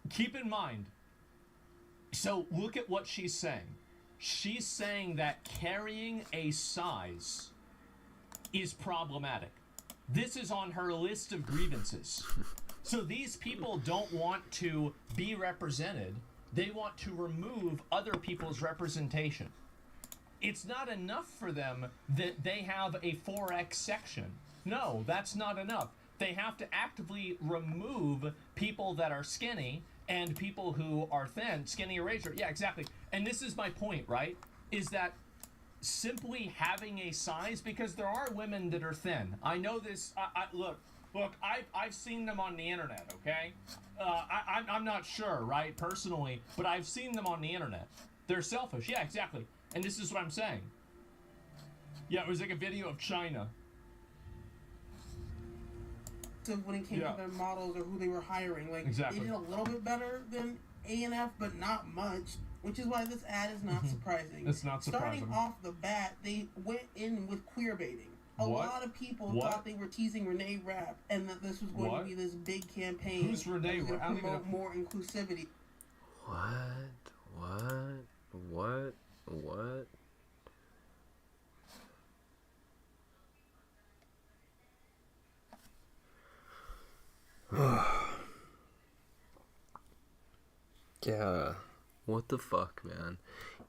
Speaker 2: Keep in mind. So look at what she's saying. She's saying that carrying a size is problematic. This is on her list of grievances. So these people don't want to be represented. They want to remove other people's representation. It's not enough for them that they have a 4X section. No, that's not enough. They have to actively remove people that are skinny and people who are thin, skinny erasure. Yeah, exactly. And this is my point, right? Is that simply having a size, because there are women that are thin. I know this. Look, I've seen them on the internet, okay? I'm not sure, right, personally, but I've seen them on the internet. They're selfish. Yeah, exactly. And this is what I'm saying. Yeah, it was like a video of China.
Speaker 8: So when it came to their models or who they were hiring, like,
Speaker 2: exactly.
Speaker 8: They did a little bit better than A&F, but not much, which is why this ad is not surprising.
Speaker 2: It's not surprising.
Speaker 8: Starting off the bat, they went in with queer baiting. A lot of people thought they were teasing Renee Rapp, and that this was going to be this big campaign.
Speaker 2: Who's Renee Rapp?
Speaker 8: To promote more inclusivity.
Speaker 1: What? Yeah, what the fuck, man?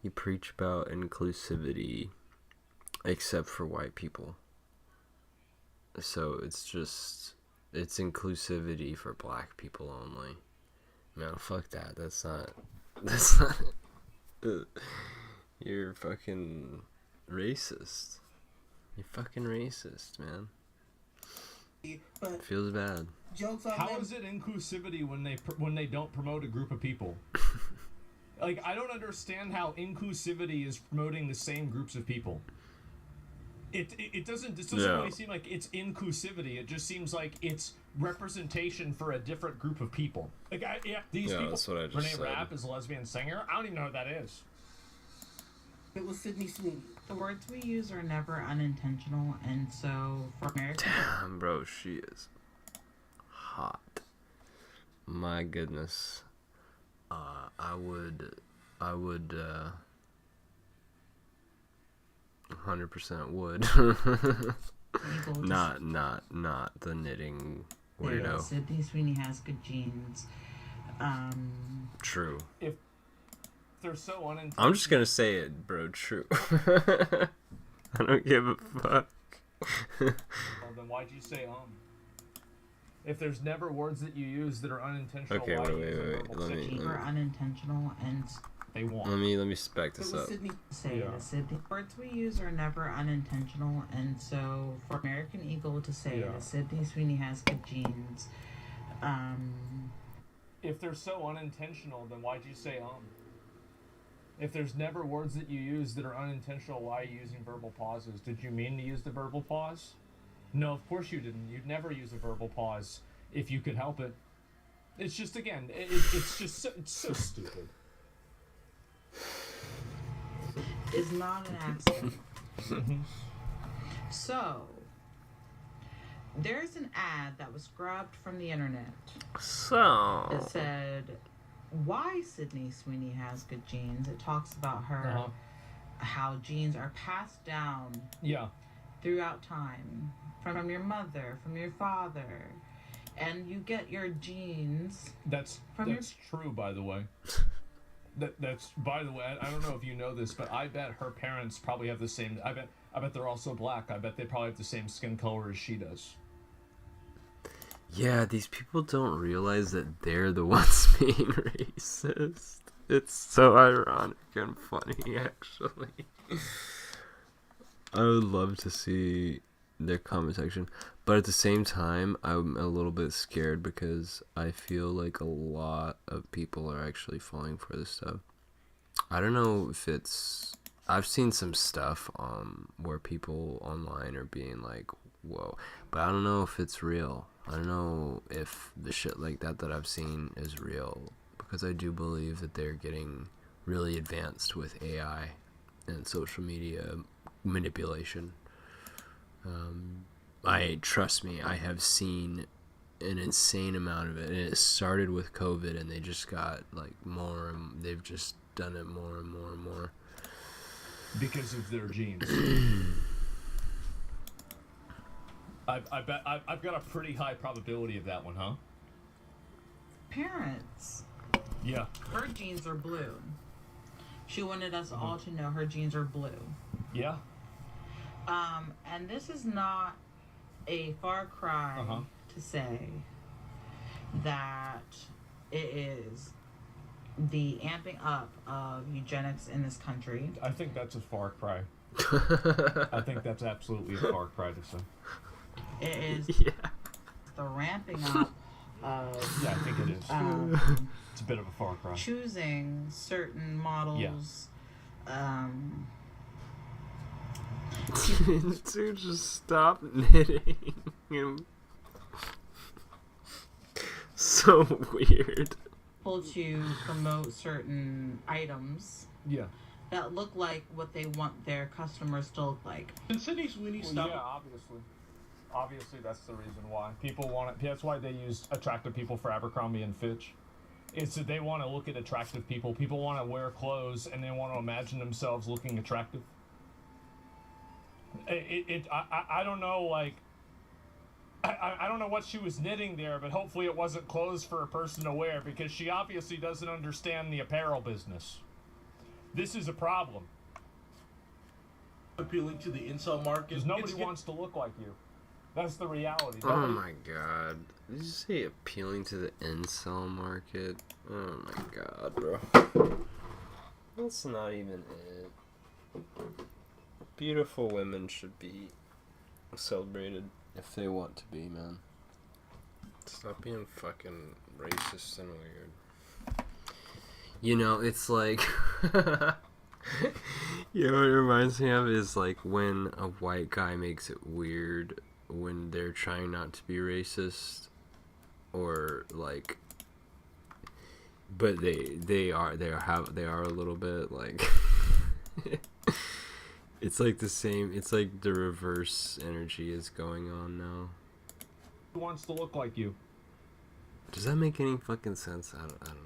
Speaker 1: You preach about inclusivity, except for white people. So it's inclusivity for black people only. No, fuck that. That's not. You're fucking racist. You're fucking racist, man. But feels bad.
Speaker 2: How is it inclusivity when they don't promote a group of people? Like, I don't understand how inclusivity is promoting the same groups of people. It doesn't really seem like it's inclusivity. It just seems like it's representation for a different group of people. Like, these people.
Speaker 1: That's what I just
Speaker 2: Renee
Speaker 1: said.
Speaker 2: Rapp is a lesbian singer. I don't even know who that is.
Speaker 8: It was Sydney Sweeney.
Speaker 9: The words we use are never unintentional, and so for American...
Speaker 1: Damn, bro, she is hot. My goodness. I would 100% would. not the knitting weirdo.
Speaker 9: Sydney Sweeney has good genes.
Speaker 1: True.
Speaker 2: If they're so unintentional...
Speaker 1: I'm just gonna say it, bro. True. I don't give a fuck.
Speaker 2: Well, then why'd you say If there's never words that you use that are unintentional,
Speaker 1: Okay,
Speaker 2: why
Speaker 1: wait.
Speaker 2: Let me.
Speaker 9: Are unintentional, and
Speaker 2: they won't.
Speaker 1: Let me spec this up.
Speaker 9: Sydney. Words we use are never unintentional, and so for American Eagle to say that Sydney Sweeney has good genes.
Speaker 2: If they're so unintentional, then why'd you say If there's never words that you use that are unintentional, why are you using verbal pauses? Did you mean to use the verbal pause? No, of course you didn't. You'd never use a verbal pause if you could help it. It's just, again, it's just it's so stupid.
Speaker 9: Is not an accident. So, there's an ad that was grabbed from the internet.
Speaker 1: So
Speaker 9: it said, why Sydney Sweeney has good genes. It talks about her, how genes are passed down throughout time. From your mother, from your father. And you get your genes.
Speaker 2: That's true, by the way. That's by the way, I don't know if you know this, but I bet her parents probably have the same. I bet they're also black. I bet they probably have the same skin color as she does.
Speaker 1: Yeah, these people don't realize that they're the ones being racist. It's so ironic and funny, actually. I would love to see their comment section, but at the same time, I'm a little bit scared because I feel like a lot of people are actually falling for this stuff. I don't know if it's... I've seen some stuff where people online are being like, whoa, but I don't know if it's real. I don't know if the shit like that I've seen is real, because I do believe that they're getting really advanced with AI and social media manipulation. Trust me, I have seen an insane amount of it, and it started with COVID, and they just got like more, and they've just done it more and more and more
Speaker 2: because of their genes. I bet I've got a pretty high probability of that one, huh?
Speaker 9: Parents.
Speaker 2: Yeah.
Speaker 9: Her genes are blue. She wanted us all to know her genes are blue.
Speaker 2: Yeah.
Speaker 9: And this is not a far cry to say that it is the amping up of eugenics in this country.
Speaker 2: I think that's a far cry. I think that's absolutely a far cry to say.
Speaker 9: It is the ramping up of...
Speaker 2: Yeah, I think it is. It's a bit of a far cry.
Speaker 9: Choosing certain models.
Speaker 1: Dude, just stop knitting. So weird.
Speaker 9: To promote certain items.
Speaker 2: Yeah.
Speaker 9: That look like what they want their customers to look like.
Speaker 21: And Sydney Sweeney stop.
Speaker 2: Yeah, obviously that's the reason why people want it. That's why they use attractive people for Abercrombie and Fitch. It's that they want to look at attractive people. People want to wear clothes and they want to imagine themselves looking attractive. I don't know, like, I don't know what she was knitting there, but hopefully it wasn't clothes for a person to wear, because she obviously doesn't understand the apparel business. This is a problem.
Speaker 21: Appealing to the incel market.
Speaker 2: Because nobody wants to look like you. That's the reality.
Speaker 1: Oh my god. Did you say appealing to the incel market? Oh my god, bro. That's not even it. Beautiful women should be celebrated if they want to be, man. Stop being fucking racist and weird. You know, it's like... You know what it reminds me of is like when a white guy makes it weird when they're trying not to be racist, or like, but they are a little bit like. It's like the same. It's like the reverse energy is going on now.
Speaker 2: Who wants to look like you?
Speaker 1: Does that make any fucking sense? I don't know.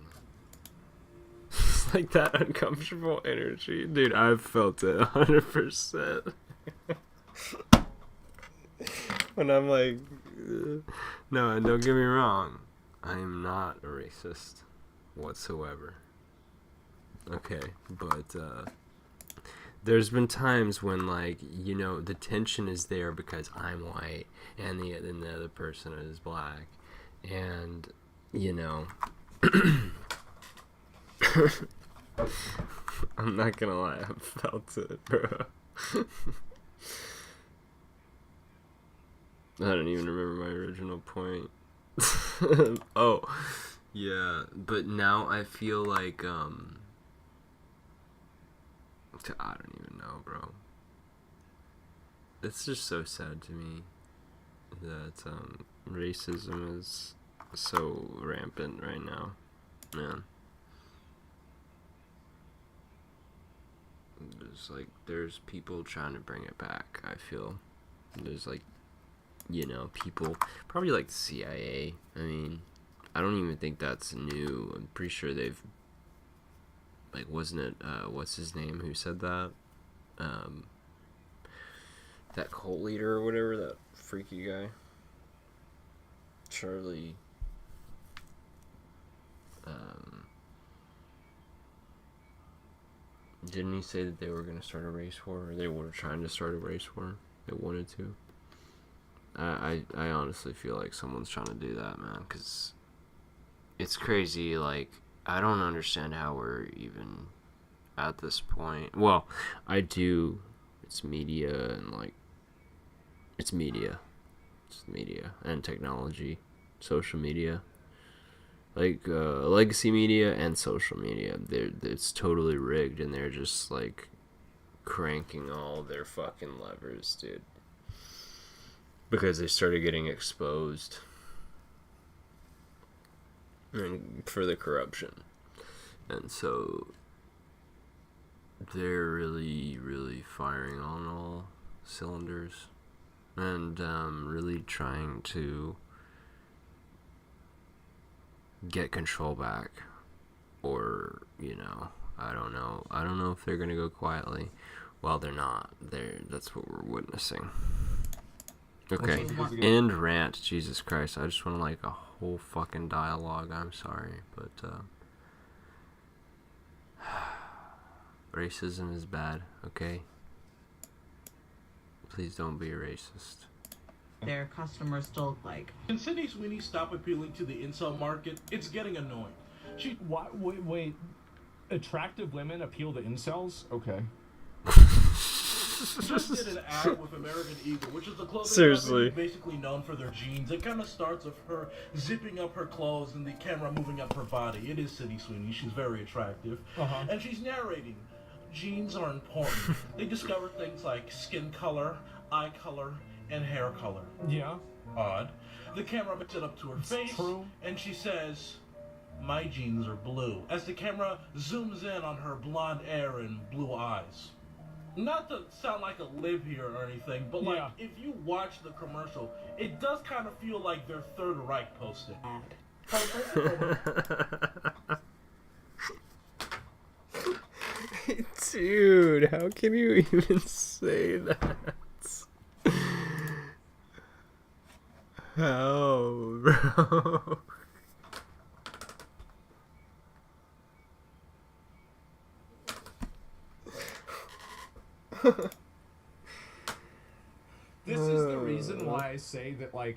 Speaker 1: It's like that uncomfortable energy, dude. I've felt it 100%. When I'm like, no, and don't get me wrong, I'm not a racist whatsoever. Okay, but there's been times when, like, you know, the tension is there because I'm white and the other person is black, and you know, I'm not gonna lie, I've felt it, bro. I don't even remember my original point. Oh, yeah, but now I feel like, I don't even know, bro. It's just so sad to me that, racism is so rampant right now, man. There's people trying to bring it back, I feel. There's, like, you know, people, probably like the CIA. I mean, I don't even think that's new. I'm pretty sure they've, like, wasn't it, what's his name who said that? That cult leader or whatever, that freaky guy. Charlie, didn't he say that they were going to start a race war? Or they were trying to start a race war? They wanted to. I honestly feel like someone's trying to do that, man, because it's crazy. Like, I don't understand how we're even at this point. Well, I do. It's media and, like, it's media. It's media and technology, social media. Like, legacy media and social media. It's totally rigged, and they're just, like, cranking all their fucking levers, dude. Because they started getting exposed for the corruption. And so they're really, really firing on all cylinders. And really trying to get control back. Or, you know, I don't know. I don't know if they're going to go quietly. Well, they're not. That's what we're witnessing. Okay, end rant. Jesus Christ, I just want to, like, a whole fucking dialogue. I'm sorry, but racism is bad, okay? Please don't be a racist.
Speaker 9: their customers to look like.
Speaker 10: Can Sydney Sweeney stop appealing to the incel market? It's getting annoying.
Speaker 2: Wait. Attractive women appeal to incels? Okay.
Speaker 10: Just did an ad with American Eagle, which is the clothing
Speaker 1: Seriously.
Speaker 10: company basically known for their jeans. It kind of starts with her zipping up her clothes and the camera moving up her body. It is Sydney Sweeney. She's very attractive. And she's narrating. Jeans are important. They discover things like skin color, eye color, and hair color.
Speaker 2: Yeah.
Speaker 10: Odd. The camera puts it up to her face, and she says, "My jeans are blue," as the camera zooms in on her blonde hair and blue eyes. Not to sound like a lib here or anything, but like, if you watch the commercial, it does kind of feel like their Third Reich posted.
Speaker 1: Dude, how can you even say that? How, bro?
Speaker 2: This is the reason why I say that, like,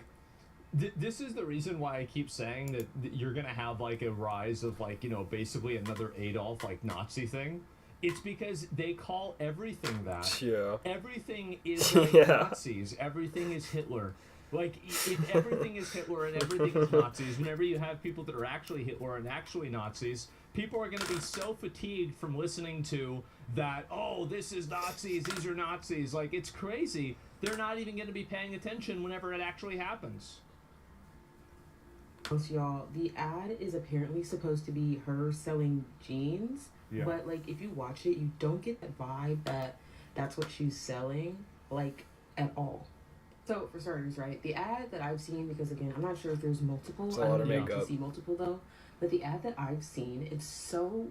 Speaker 2: this is the reason why I keep saying that you're gonna have, like, a rise of, like, you know, basically another Adolf, like, Nazi thing. It's because they call everything that.
Speaker 1: Yeah.
Speaker 2: Everything is like Nazis. Everything is Hitler. Like, if everything is Hitler and everything is Nazis, whenever you have people that are actually Hitler and actually Nazis, people are going to be so fatigued from listening to that, oh, this is Nazis, these are Nazis. Like, it's crazy. They're not even going to be paying attention whenever it actually happens.
Speaker 12: Y'all, the ad is apparently supposed to be her selling jeans, but, like, if you watch it, you don't get the vibe that that's what she's selling, like, at all. So, for starters, right, the ad that I've seen, because, again, I'm not sure if there's multiple.
Speaker 1: It's a lot of
Speaker 12: I don't know if
Speaker 1: makeup.
Speaker 12: you see multiple, though. But the ad that I've seen, it's so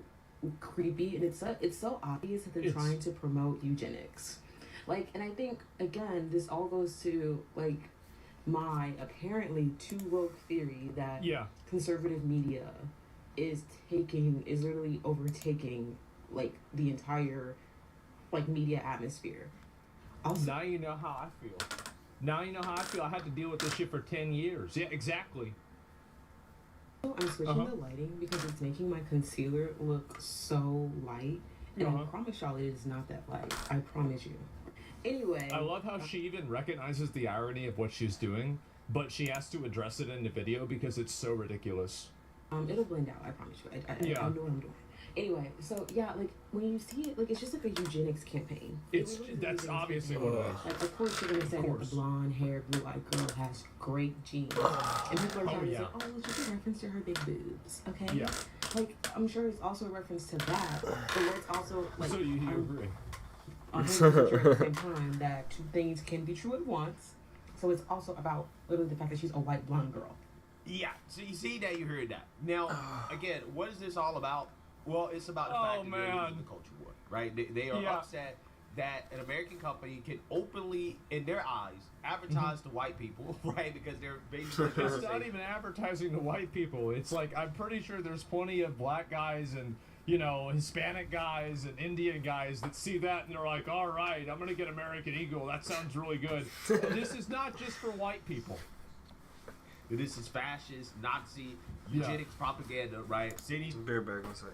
Speaker 12: creepy, and it's so obvious that they're trying to promote eugenics. Like, and I think, again, this all goes to, like, my apparently too woke theory that conservative media is literally overtaking, like, the entire, like, media atmosphere.
Speaker 2: Now you know how I feel. Now you know how I feel. I had to deal with this shit for 10 years. Yeah, exactly.
Speaker 12: I'm switching the lighting because it's making my concealer look so light. And I promise y'all it is not that light. I promise you. Anyway.
Speaker 2: I love how she even recognizes the irony of what she's doing, but she has to address it in the video because it's so ridiculous.
Speaker 12: It'll blend out, I promise you. I know what I'm doing. Anyway, so yeah, like when you see it, like it's just like a eugenics campaign.
Speaker 2: That's obviously what it is.
Speaker 12: Like, of course you're gonna say that the blonde-haired, blue-eyed girl has great genes, and people are trying to say, "Oh, well, it's just a reference to her big boobs." Okay. Yeah. Like I'm sure it's also a reference to that, but where it's also like. So
Speaker 2: you agree?
Speaker 12: 100% sure at the same time that two things can be true at once. So it's also about literally the fact that she's a white blonde girl.
Speaker 6: Yeah. So you see that you heard that. Now, again, what is this all about? Well, it's about the fact that they're losing the culture war, right? They are upset that an American company can openly, in their eyes, advertise to white people, right? Because they're basically...
Speaker 2: It's not even advertising to white people. It's like, I'm pretty sure there's plenty of black guys and, you know, Hispanic guys and Indian guys that see that and they're like, all right, I'm going to get American Eagle. That sounds really good. And this is not just for white people.
Speaker 6: This is fascist, Nazi, eugenics propaganda, right? Cities...
Speaker 1: Bear back one sec.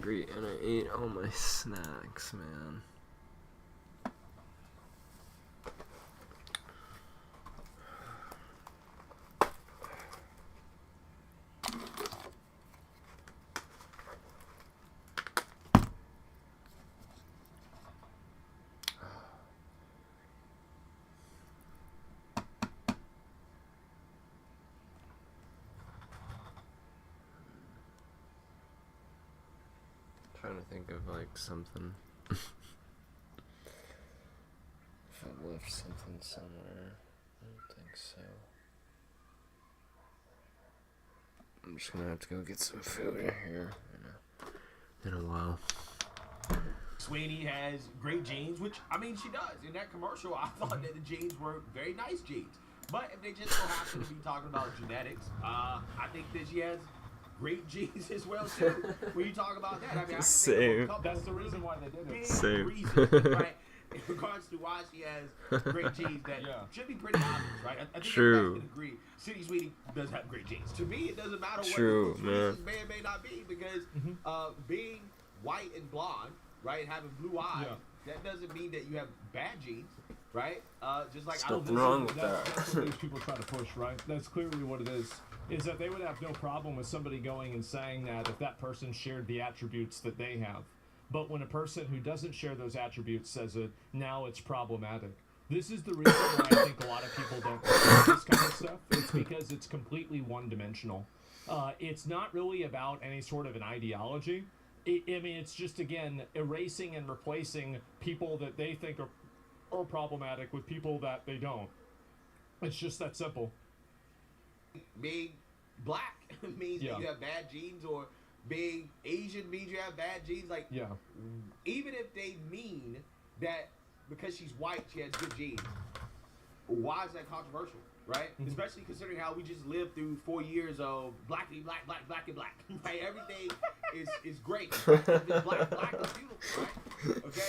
Speaker 1: hungry and I ate all my snacks, man. Trying to think of like something. If I left something somewhere, I don't think so. I'm just gonna have to go get some food in here in a while.
Speaker 6: Sweeney has great jeans, which I mean she does. In that commercial, I thought that the jeans were very nice jeans. But if they just so happen to be talking about genetics, I think that she has great jeans as well too. When you talk about that, I mean, I
Speaker 1: Same.
Speaker 2: That's the reason why they did it.
Speaker 1: Same.
Speaker 6: Reasons, right? In regards to why she has great jeans, that should be pretty obvious, right? I think
Speaker 1: True.
Speaker 6: can agree. City Sweetie does have great jeans. To me, it doesn't matter what
Speaker 1: True,
Speaker 6: the
Speaker 1: man.
Speaker 6: reasons may or may not be, because being white and blonde, right, having blue eyes, that doesn't mean that you have bad genes, right? Just like
Speaker 1: There's nothing wrong with
Speaker 2: that's what these people try to push, right? That's clearly what it is that they would have no problem with somebody going and saying that if that person shared the attributes that they have. But when a person who doesn't share those attributes says it, now it's problematic. This is the reason why I think a lot of people don't like this kind of stuff. It's because it's completely one-dimensional. It's not really about any sort of an ideology. I mean, it's just, again, erasing and replacing people that they think are problematic with people that they don't. It's just that simple.
Speaker 6: Being black means that you have bad genes, or being Asian means you have bad genes. Like, even if they mean that because she's white, she has good genes, why is that controversial, right? Especially considering how we just lived through 4 years of blackity black, black, black and black. Right? Everything is great. If it's black, black is beautiful, right? Okay.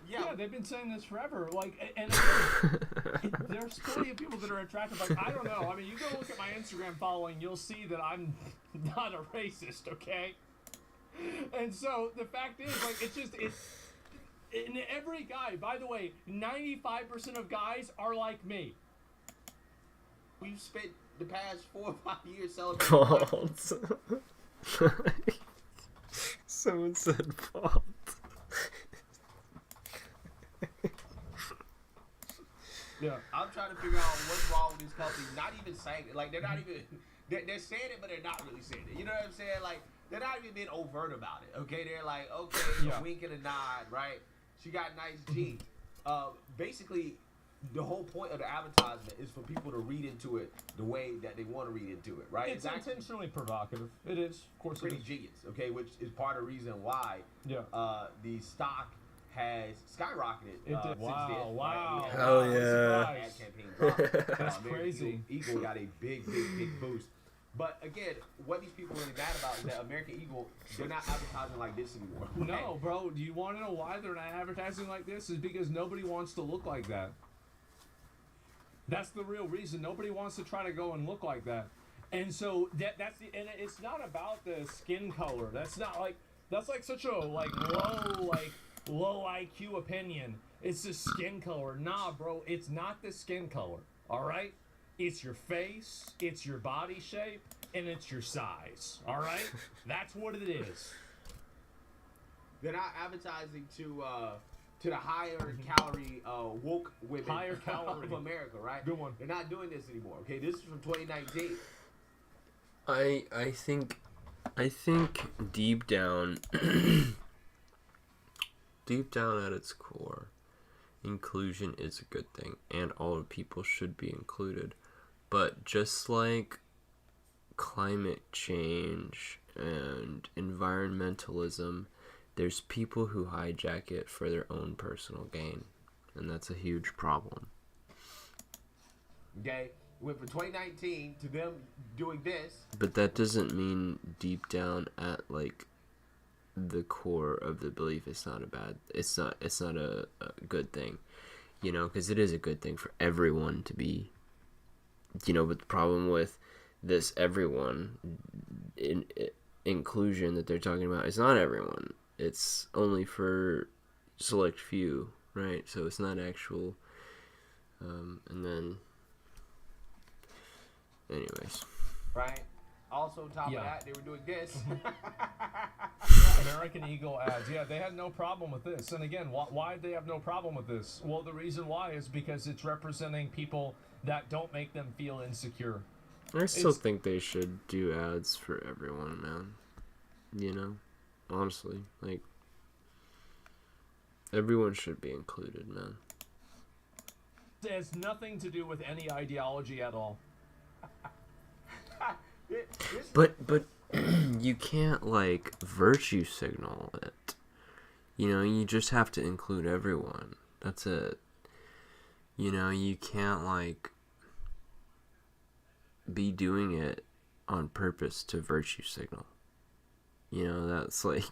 Speaker 2: Yeah, they've been saying this forever. Like, and there's plenty of people that are attracted. Like, I don't know. I mean, you go look at my Instagram following, you'll see that I'm not a racist. Okay. And so the fact is, like, it's and every guy, by the way, 95% of guys are like me.
Speaker 6: We've spent the past 4 or 5 years celebrating.
Speaker 1: Someone said fault.
Speaker 6: Yeah, I'm trying to figure out what's wrong with this company. Not even saying it. Like, they're not even. They're saying it, but they're not really saying it. You know what I'm saying? Like, they're not even being overt about it. Okay, they're like, okay, a wink and a nod, right? She got nice jeans. Basically, the whole point of the advertisement is for people to read into it the way that they want to read into it, right?
Speaker 2: It's intentionally provocative. It is, of course.
Speaker 6: Pretty genius, okay, which is part of the reason why the stock has skyrocketed.
Speaker 2: It did. Wow!
Speaker 6: Right?
Speaker 1: Hell yeah!
Speaker 6: Ad campaign dropped.
Speaker 2: That's crazy.
Speaker 6: Eagle got a big boost. But again, what these people are really mad about is that American Eagle, they're not advertising like this anymore.
Speaker 2: No, bro. Do you want to know why they're not advertising like this? Is because nobody wants to look like that. That's the real reason. Nobody wants to try to go and look like that. And so that's the, and it's not about the skin color. That's like such a low IQ opinion. It's the skin color. Nah, bro, it's not the skin color. All right? It's your face, it's your body shape, and it's your size. All right? That's what it is.
Speaker 6: They're not advertising to the higher calorie woke women
Speaker 2: higher calorie
Speaker 6: of America, right?
Speaker 2: Good one.
Speaker 6: They're not doing this anymore. Okay, this is from 2019.
Speaker 1: I think deep down at its core, inclusion is a good thing, and all people should be included. But just like climate change and environmentalism, there's people who hijack it for their own personal gain, and that's a huge problem.
Speaker 6: Okay, went from 2019 to them doing this.
Speaker 1: But that doesn't mean deep down at like the core of the belief it's not a good thing, you know, because it is a good thing for everyone to be, you know. But the problem with this everyone inclusion that they're talking about, it's not everyone. It's only for select few, right? So it's not actual. And then, anyways.
Speaker 6: Right. Also, on top of that, they were doing this.
Speaker 2: American Eagle ads. Yeah, they had no problem with this. And again, why did they have no problem with this? Well, the reason why is because it's representing people that don't make them feel insecure.
Speaker 1: I still think they should do ads for everyone, man. You know? Honestly. Like, everyone should be included, man.
Speaker 2: It has nothing to do with any ideology at all.
Speaker 1: But you can't, like, virtue signal it. You know, you just have to include everyone. That's it. You know, you can't, like, be doing it on purpose to virtue signal. You know, that's, like,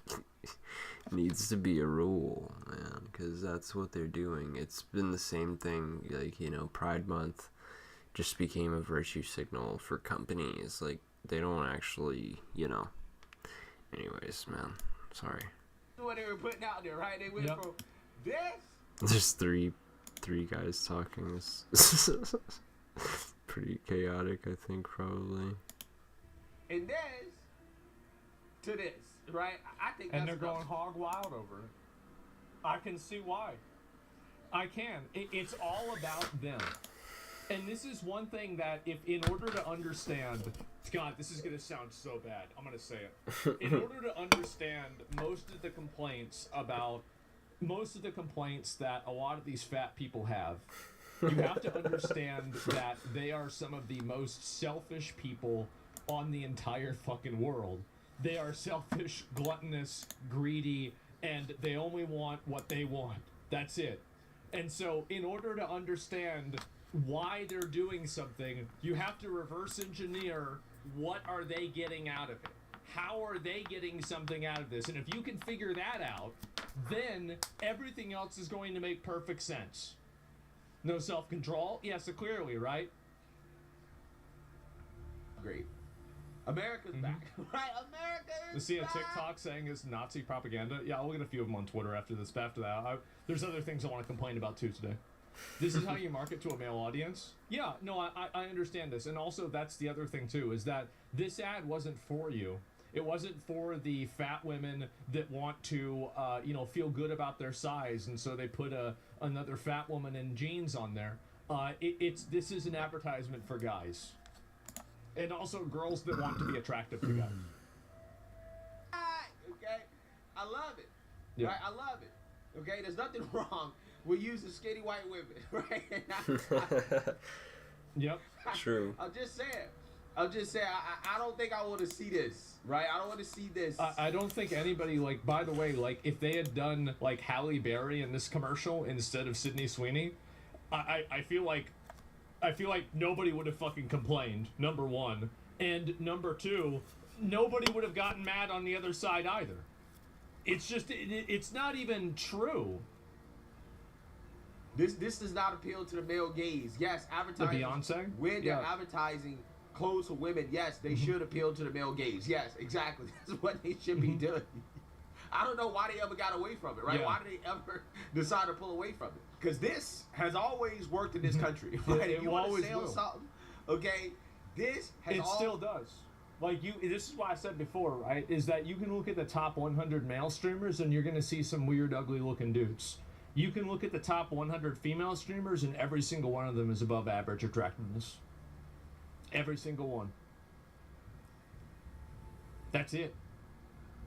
Speaker 1: needs to be a rule, man, because that's what they're doing. It's been the same thing, like, you know, Pride Month just became a virtue signal for companies. Like, they don't actually, you know. Anyways, man, sorry.
Speaker 6: What they were putting out there, right? They went from this.
Speaker 1: There's three guys talking. It's pretty chaotic, I think, probably.
Speaker 6: And this to this, right? I think.
Speaker 2: And they're going hog wild over it. I can see why. I can. It's all about them. And this is one thing that, if in order to understand, God, this is going to sound so bad. I'm going to say it. In order to understand most of the complaints that a lot of these fat people have, you have to understand that they are some of the most selfish people on the entire fucking world. They are selfish, gluttonous, greedy, and they only want what they want. That's it. And so, in order to understand why they're doing something, you have to reverse engineer what are they getting out of it. How are they getting something out of this? And if you can figure that out, then everything else is going to make perfect sense. No self-control? Yes, clearly, right?
Speaker 6: Great. America's back. Right? America is
Speaker 2: You see a
Speaker 6: back.
Speaker 2: TikTok saying it's Nazi propaganda? Yeah, I'll get a few of them on Twitter after this. But after that, there's other things I want to complain about too today. This is how you market to a male audience? Yeah, no, I understand this. And also, that's the other thing too, is that this ad wasn't for you. It wasn't for the fat women that want to, feel good about their size, and so they put another fat woman in jeans on there. This is an advertisement for guys. And also girls that want to be attractive to guys.
Speaker 6: Okay? I love it.
Speaker 2: Yeah.
Speaker 6: Right? I love it. Okay? There's nothing wrong with using skinny white women. Right?
Speaker 2: Yep.
Speaker 1: True.
Speaker 6: I'm just saying. I don't think I want to see this. Right? I don't want to see this.
Speaker 2: I don't think anybody, like, by the way, like, if they had done, like, Halle Berry in this commercial instead of Sydney Sweeney, I feel like nobody would have fucking complained, number one. And number two, nobody would have gotten mad on the other side either. It's just, it's not even true.
Speaker 6: This does not appeal to the male gaze. Yes, advertising.
Speaker 2: The Beyonce?
Speaker 6: When they're advertising clothes for women, yes, they should appeal to the male gaze. Yes, exactly. That's what they should be doing. I don't know why they ever got away from it, right?
Speaker 2: Yeah.
Speaker 6: Why did they ever decide to pull away from it? Because this has always worked in this country. Right? If you want to sell something, okay, this has
Speaker 2: still does. Like, this is why I said before, right, is that you can look at the top 100 male streamers and you're going to see some weird, ugly-looking dudes. You can look at the top 100 female streamers and every single one of them is above average attractiveness. Every single one. That's it.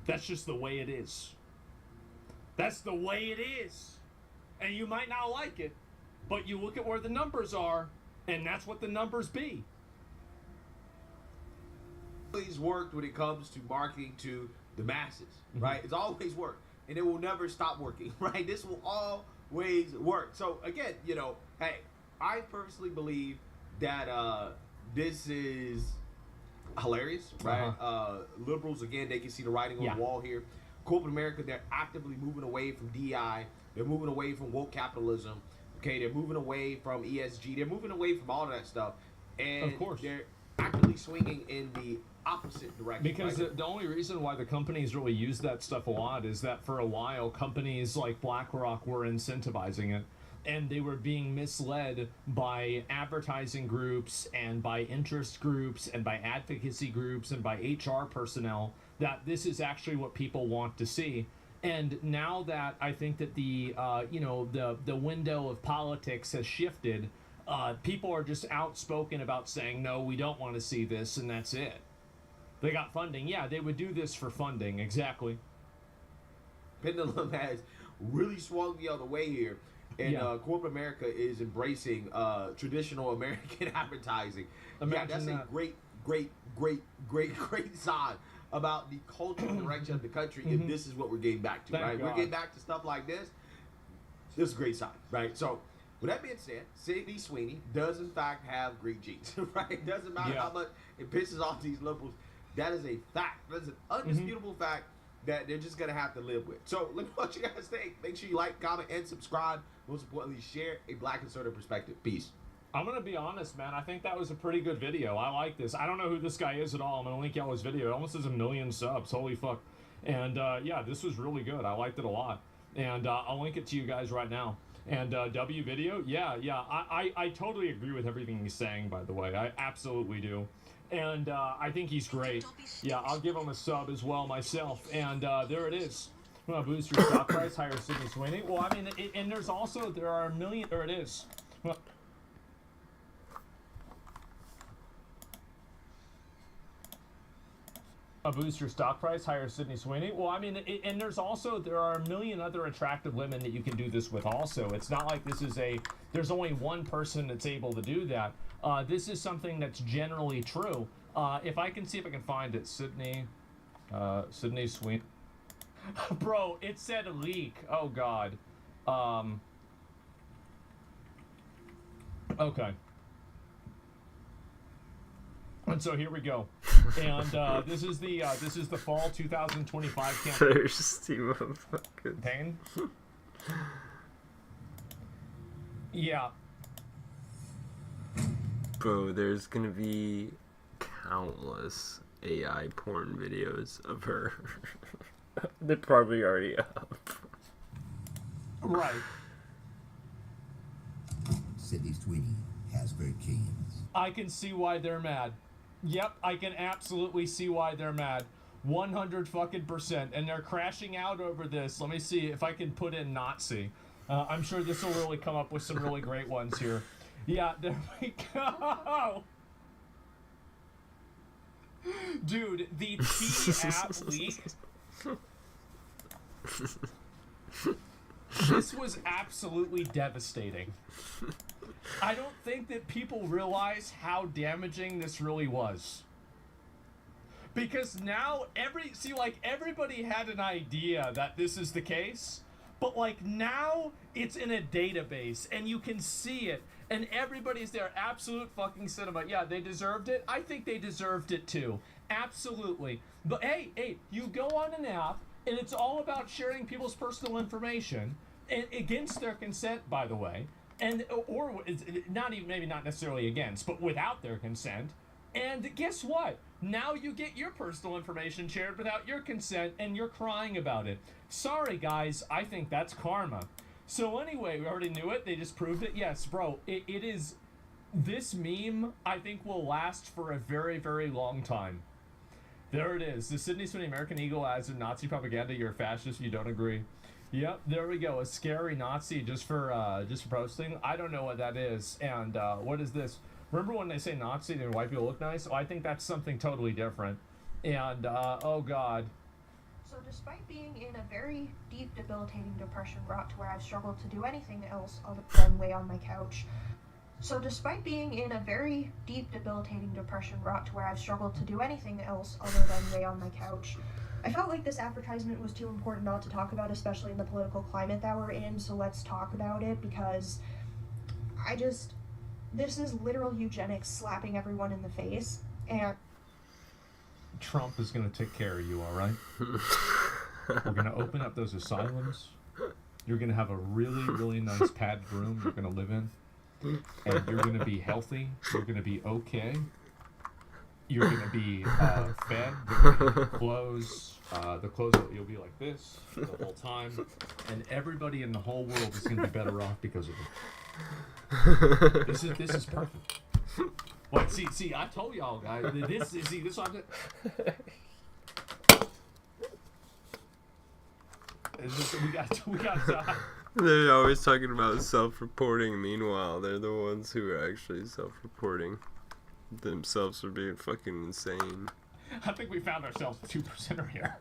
Speaker 2: That's just the way it is. That's the way it is. And you might not like it, but you look at where the numbers are, and that's what the numbers be.
Speaker 6: Always worked when it comes to marketing to the masses, right? It's always worked, and it will never stop working, right? This will always work. So again, hey, I personally believe that this is hilarious, right? Liberals, again, they can see the writing on the wall here. Corporate America, they're actively moving away from DEI. They're moving away from woke capitalism. Okay, they're moving away from ESG. They're moving away from all of that stuff. And
Speaker 2: of course.
Speaker 6: actively swinging in the opposite direction.
Speaker 2: Because
Speaker 6: right?
Speaker 2: the only reason why the companies really use that stuff a lot is that for a while, companies like BlackRock were incentivizing it. And they were being misled by advertising groups and by interest groups and by advocacy groups and by HR personnel that this is actually what people want to see. And now that I think that the window of politics has shifted, people are just outspoken about saying, no, we don't want to see this, and that's it. They got funding. Yeah, they would do this for funding. Exactly.
Speaker 6: Pendulum has really swung the other way here. And corporate America is embracing traditional American advertising.
Speaker 2: Imagine
Speaker 6: that's a great sign about the cultural direction of the country if this is what we're getting back to, right? We're getting back to stuff like this. This is a great sign, right? So, with that being said, Sydney Sweeney does in fact have great genes, right? It doesn't matter how much it pisses off these liberals. That is a fact. That is an undisputable fact that they're just going to have to live with. So, let me know what you guys think. Make sure you like, comment, and subscribe. Most importantly, share a Black conservative perspective. Peace.
Speaker 2: I'm going to be honest, man. I think that was a pretty good video. I like this. I don't know who this guy is at all. I'm going to link y'all his video. It almost has 1 million subs. Holy fuck. And, yeah, this was really good. I liked it a lot. And I'll link it to you guys right now. And W video, yeah. I totally agree with everything he's saying, by the way. I absolutely do. And I think he's great. Yeah, I'll give him a sub as well myself. And there it is. Boost your stock price, hire Sydney Sweeney. Well, I mean, and there are 1 million, there it is. Well, boost your stock price, hire Sydney Sweeney. Well, I mean, and there are 1 million other attractive women that you can do this with also. It's not like there's only one person that's able to do that. This is something that's generally true. If I can find it, Sydney Sweeney. Bro, it said leak. Oh, God. Okay. And so here we go. And this is the fall 2025 campaign. Yeah.
Speaker 1: Bro, there's gonna be countless AI porn videos of her. They're probably already up.
Speaker 2: Right.
Speaker 4: Sydney Sweeney has great genes.
Speaker 2: I can see why they're mad. Yep, I can absolutely see why they're mad. 100%. And they're crashing out over this. Let me see if I can put in Nazi. I'm sure this will really come up with some really great ones here. Yeah, there we go. Dude, the T-app leak. This was absolutely devastating. I don't think that people realize how damaging this really was. Because now everybody had an idea that this is the case, but now it's in a database and you can see it and everybody's there. Absolute fucking cinema. Yeah, they deserved it. I think they deserved it too. Absolutely. But hey, you go on an app and it's all about sharing people's personal information and against their consent, by the way. And or maybe not necessarily against, but without their consent. And guess what? Now you get your personal information shared without your consent, and you're crying about it. Sorry, guys. I think that's karma. So anyway, we already knew it. They just proved it. Yes, bro. It is. This meme, I think, will last for a very, very long time. There it is. The Sydney Sweeney American Eagle as a Nazi propaganda. You're a fascist if you don't agree. Yep, there we go. A scary Nazi just for posting. I don't know what that is. And what is this? Remember when they say Nazi and white people look nice? Oh, I think that's something totally different. And oh God.
Speaker 11: So despite being in a very deep, debilitating depression brought to where I've struggled to do anything else other than lay on my couch. So despite being in a very deep, debilitating depression brought to where I've struggled to do anything else other than lay on my couch, I felt like this advertisement was too important not to talk about, especially in the political climate that we're in, so let's talk about it, because this is literal eugenics slapping everyone in the face, and
Speaker 2: Trump is going to take care of you, all right? We're going to open up those asylums. You're going to have a really, really nice padded room you're going to live in, and you're going to be healthy. You're going to be okay.
Speaker 13: you're gonna be fed the clothes. The clothes, you'll be like this the whole time, and everybody in the whole world is gonna be better off because of it. This is perfect. Like, see, I told y'all guys. This. We got to.
Speaker 1: They're always talking about self-reporting. Meanwhile, they're the ones who are actually self-reporting themselves for being fucking insane.
Speaker 13: I think we found ourselves a 2%er here.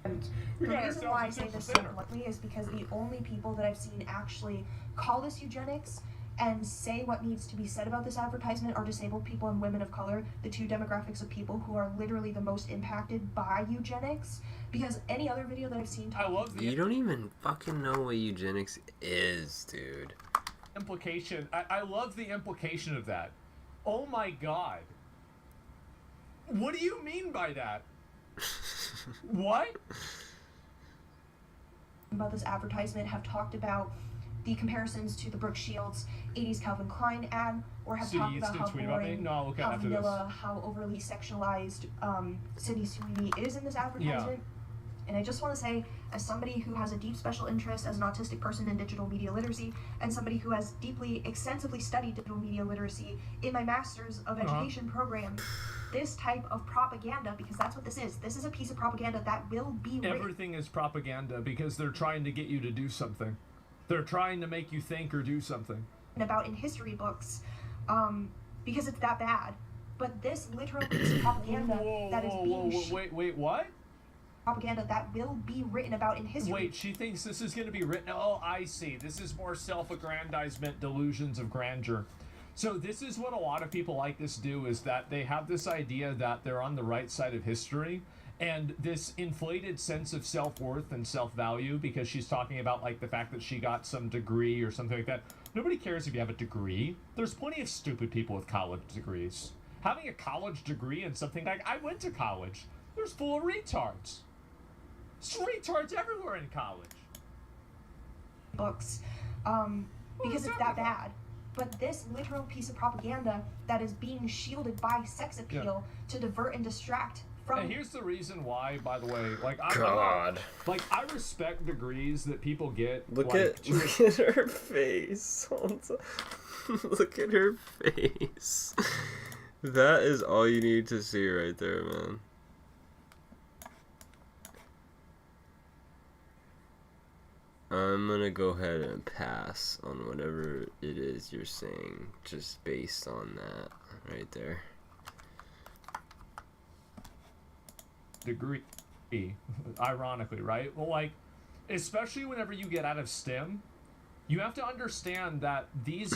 Speaker 11: And the reason why I say this so bluntly is because the only people that I've seen actually call this eugenics and say what needs to be said about this advertisement are disabled people and women of color, the two demographics of people who are literally the most impacted by eugenics. Because any other video that I've seen...
Speaker 1: You don't even fucking know what eugenics is, dude.
Speaker 13: Implication. I love the implication of that. Oh my god. What do you mean by that? What?
Speaker 11: About this advertisement have talked about the comparisons to the Brooke Shields 80s Calvin Klein ad, or have talked about how boring, how vanilla, how overly sexualized Sydney Sweeney is in this advertisement. Yeah. And I just want to say, as somebody who has a deep special interest as an autistic person in digital media literacy, and somebody who has extensively studied digital media literacy in my Master's of Education program, this type of propaganda, because that's what this is a piece of propaganda that will be written.
Speaker 13: Everything is propaganda because they're trying to get you to do something. They're trying to make you think or do something.
Speaker 11: About in history books, because it's that bad. But this literal piece of propaganda that is being...
Speaker 13: Wait, what?
Speaker 11: Propaganda that will be written about in history.
Speaker 13: Wait, she thinks this is going to be written... Oh, I see. This is more self-aggrandizement, delusions of grandeur. So this is what a lot of people like this do, is that they have this idea that they're on the right side of history, and this inflated sense of self-worth and self-value, because she's talking about, like, the fact that she got some degree or something like that. Nobody cares if you have a degree. There's plenty of stupid people with college degrees. Having a college degree in something like... I went to college. There's full of retards. There's retards everywhere in college.
Speaker 11: Books. Because it's that bad. But this literal piece of propaganda that is being shielded by sex appeal to divert and distract from...
Speaker 13: And here's the reason why, by the way, like, I respect degrees that people get.
Speaker 1: Look at her face. Look at her face. That is all you need to see right there, man. I'm gonna go ahead and pass on whatever it is you're saying, just based on that right there.
Speaker 13: Degree, ironically, right? Well, like, especially whenever you get out of STEM, you have to understand that these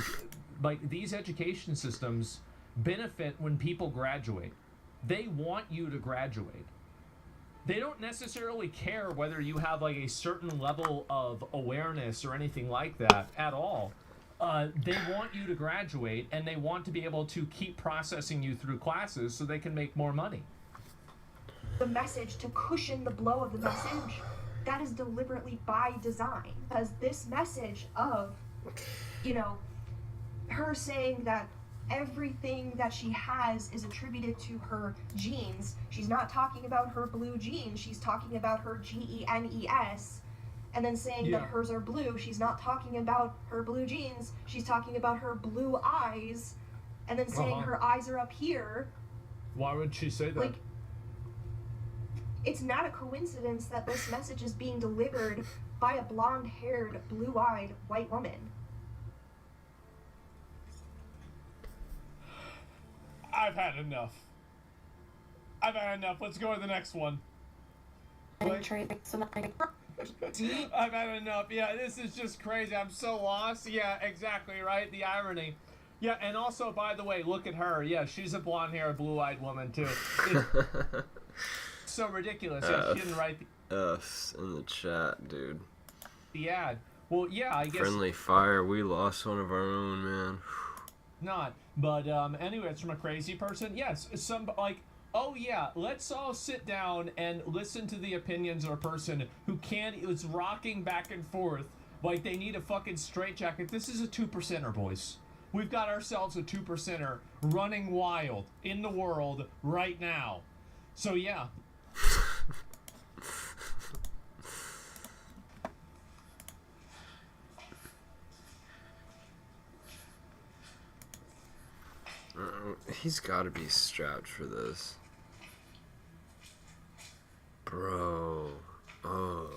Speaker 13: education systems benefit when people graduate. They want you to graduate. They don't necessarily care whether you have, like, a certain level of awareness or anything like that at all. They want you to graduate, and they want to be able to keep processing you through classes so they can make more money.
Speaker 11: The message to cushion the blow of the message, that is deliberately by design. Because this message of, you know, her saying that everything that she has is attributed to her genes. She's not talking about her blue genes. She's talking about her GENES. And then saying that hers are blue. She's not talking about her blue genes. She's talking about her blue eyes. And then saying her eyes are up here.
Speaker 13: Why would she say that?
Speaker 11: Like, it's not a coincidence that this message is being delivered by a blonde-haired, blue-eyed white woman.
Speaker 13: I've had enough. Let's go to the next one. I've had enough. Yeah, this is just crazy. I'm so lost. Yeah, exactly, right? The irony. Yeah, and also, by the way, look at her. Yeah, she's a blonde-haired, blue-eyed woman, too. It's so ridiculous. Yeah, she didn't write the
Speaker 1: F's in the chat, dude.
Speaker 13: The ad. Well, yeah, I guess...
Speaker 1: Friendly fire. We lost one of our own, man.
Speaker 13: Not. But anyway, it's from a crazy person. Yes, some, like, oh yeah, let's all sit down and listen to the opinions of a person who is rocking back and forth like they need a fucking straitjacket. This is a 2%er, boys. we've got ourselves a 2%er running wild in the world right now. So yeah.
Speaker 1: He's got to be strapped for this. Bro. Oh.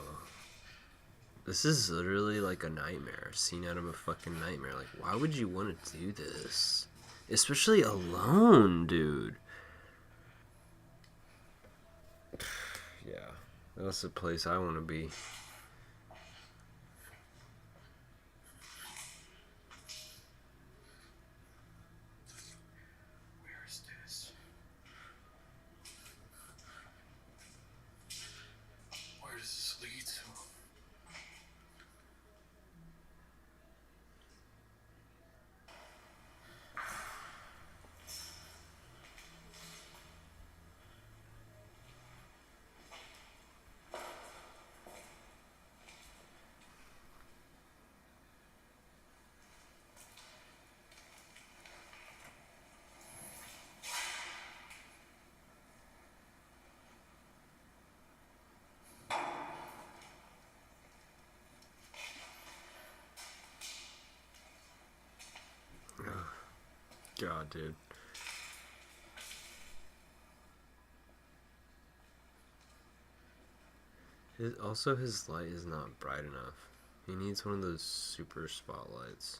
Speaker 1: This is literally like a nightmare. A scene out of a fucking nightmare. Like, why would you want to do this? Especially alone, dude. Yeah. That's the place I want to be. God, dude. Also, his light is not bright enough. He needs one of those super spotlights.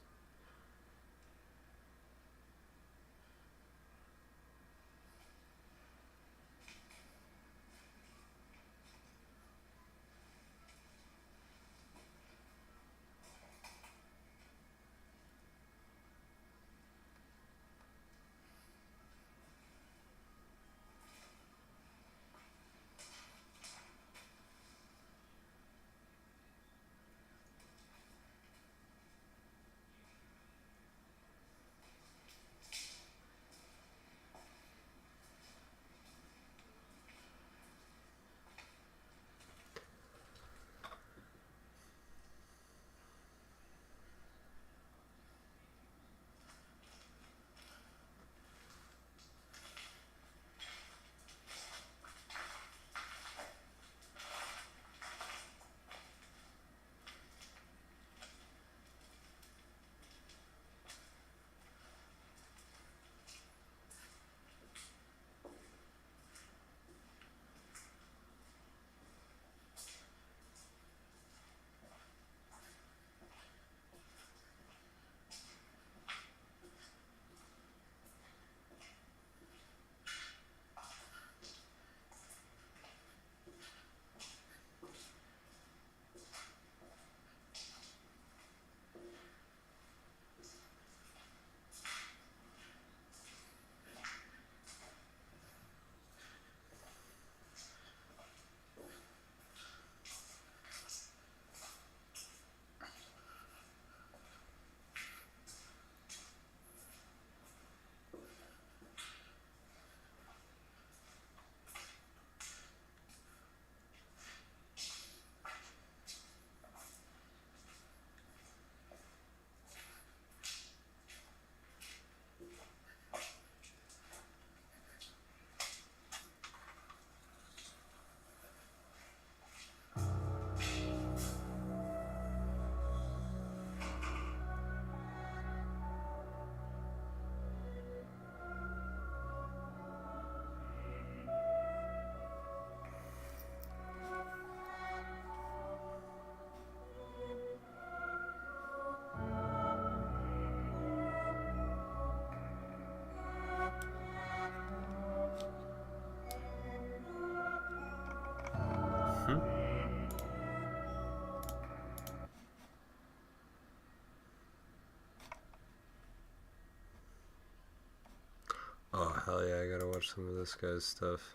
Speaker 1: Oh, hell yeah, I gotta watch some of this guy's stuff.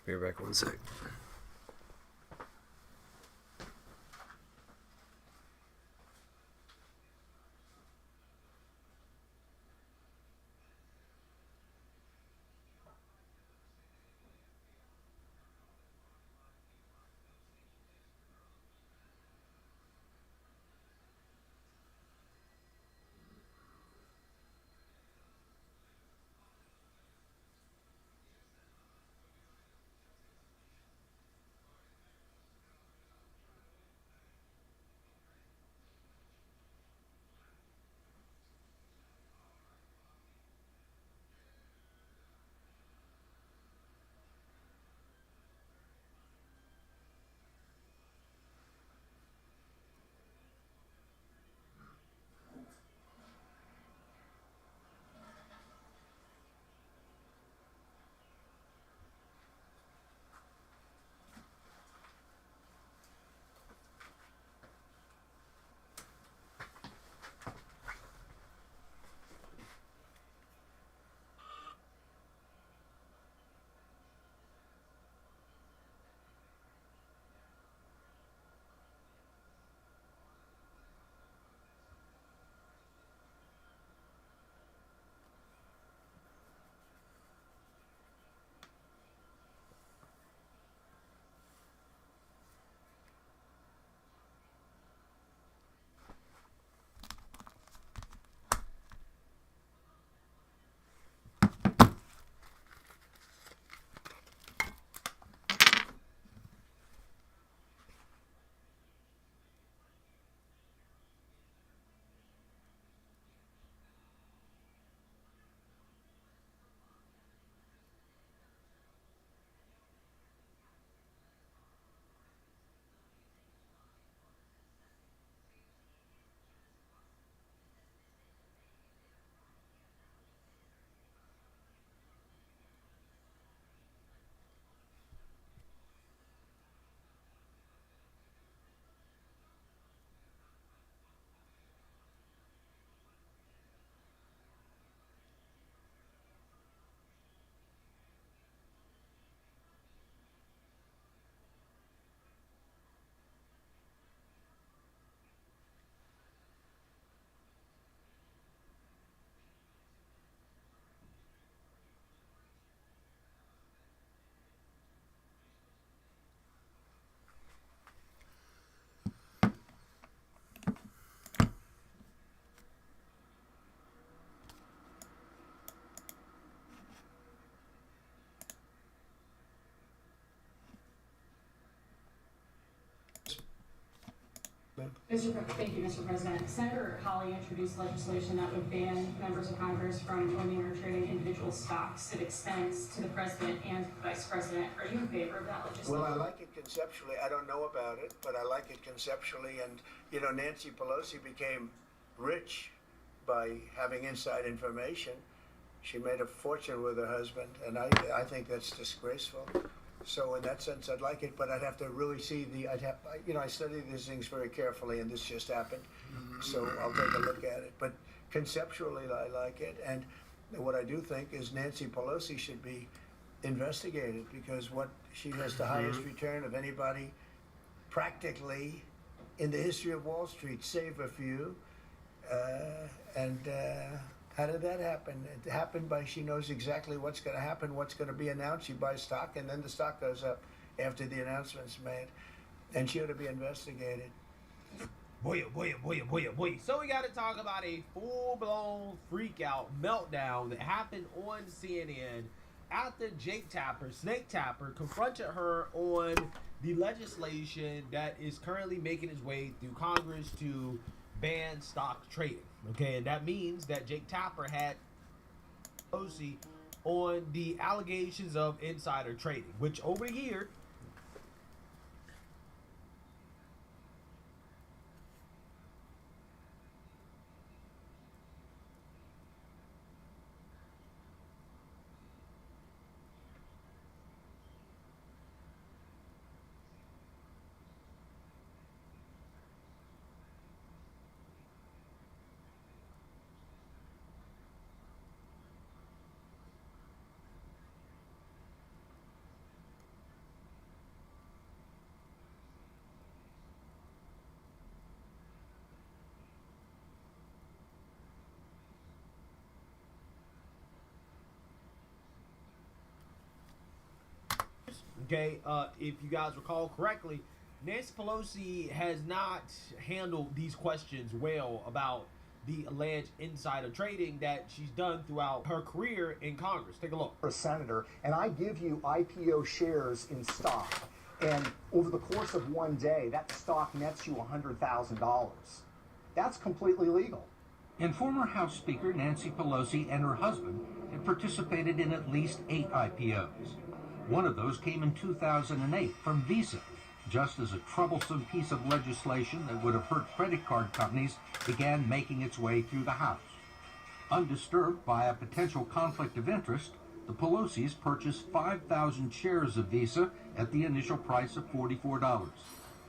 Speaker 1: Be right back 1 sec.
Speaker 14: Thank you, Mr. President. Senator Hawley introduced legislation that would ban members of Congress from owning or trading individual stocks. It extends to the president and vice president. Are you in favor of that legislation?
Speaker 15: Well, I like it conceptually. I don't know about it, but I like it conceptually. And, you know, Nancy Pelosi became rich by having inside information. She made a fortune with her husband, and I think that's disgraceful. So in that sense, I'd like it, but I'd have to really see I study these things very carefully, and this just happened. So I'll take a look at it. But conceptually, I like it. And what I do think is Nancy Pelosi should be investigated, because she has the highest return of anybody practically in the history of Wall Street, save a few. How did that happen? It happened by she knows exactly what's going to happen, what's going to be announced. She buys stock, and then the stock goes up after the announcement's made. And she ought to be investigated.
Speaker 6: Boy. So we got to talk about a full-blown freak-out meltdown that happened on CNN after Jake Tapper, Snake Tapper, confronted her on the legislation that is currently making its way through Congress to ban stock trading. Okay, and that means that Jake Tapper had Pelosi on the allegations of insider trading, which over here okay, if you guys recall correctly, Nancy Pelosi has not handled these questions well about the alleged insider trading that she's done throughout her career in Congress. Take a look.
Speaker 18: A senator, and I give you IPO shares in stock, and over the course of one day, that stock nets you $100,000. That's completely legal.
Speaker 19: And former House Speaker Nancy Pelosi and her husband have participated in at least 8 IPOs. One of those came in 2008 from Visa, just as a troublesome piece of legislation that would have hurt credit card companies began making its way through the House. Undisturbed by a potential conflict of interest, the Pelosi's purchased 5,000 shares of Visa at the initial price of $44.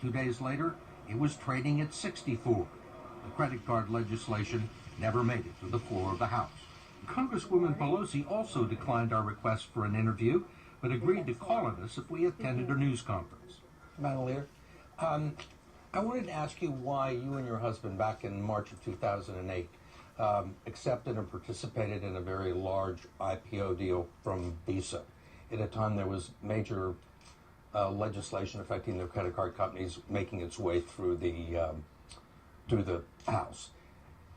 Speaker 19: 2 days later, it was trading at $64. The credit card legislation never made it to the floor of the House. Congresswoman Pelosi also declined our request for an interview, but agreed to call on us if we attended a news conference.
Speaker 20: Madam Leader, I wanted to ask you why you and your husband, back in March of 2008, accepted and participated in a very large IPO deal from Visa. At a time there was major legislation affecting the credit card companies making its way through the House.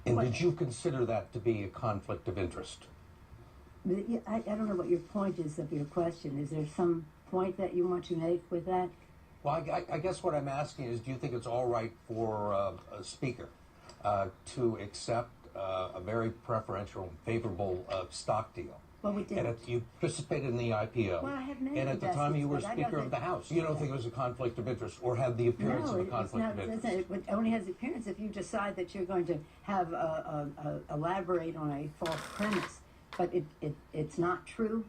Speaker 20: And did you consider that to be a conflict of interest?
Speaker 22: I don't know what your point is of your question. Is there some point that you want to make with that?
Speaker 20: Well, I guess what I'm asking is, do you think it's all right for a speaker to accept a very preferential and favorable stock deal?
Speaker 22: Well, we did.
Speaker 20: And you participated in the IPO.
Speaker 22: Well, I have many
Speaker 20: and at the time you were
Speaker 22: investments,
Speaker 20: Speaker of the House. You don't think it was a conflict of interest, or had the appearance of a conflict of interest?
Speaker 22: It only has the appearance if you decide that you're going to have elaborate on a false premise. But it's not true,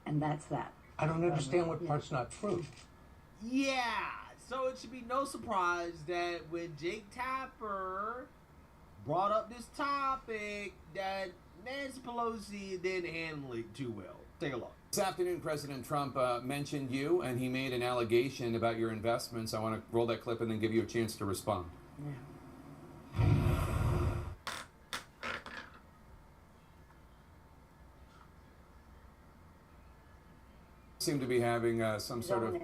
Speaker 22: and that's that.
Speaker 20: I don't understand what part's not true.
Speaker 6: Yeah, so it should be no surprise that when Jake Tapper brought up this topic, that Nancy Pelosi didn't handle it too well. Take a look.
Speaker 23: This afternoon, President Trump mentioned you, and he made an allegation about your investments. I want to roll that clip and then give you a chance to respond.
Speaker 22: Yeah.
Speaker 23: Seem to be having some sort of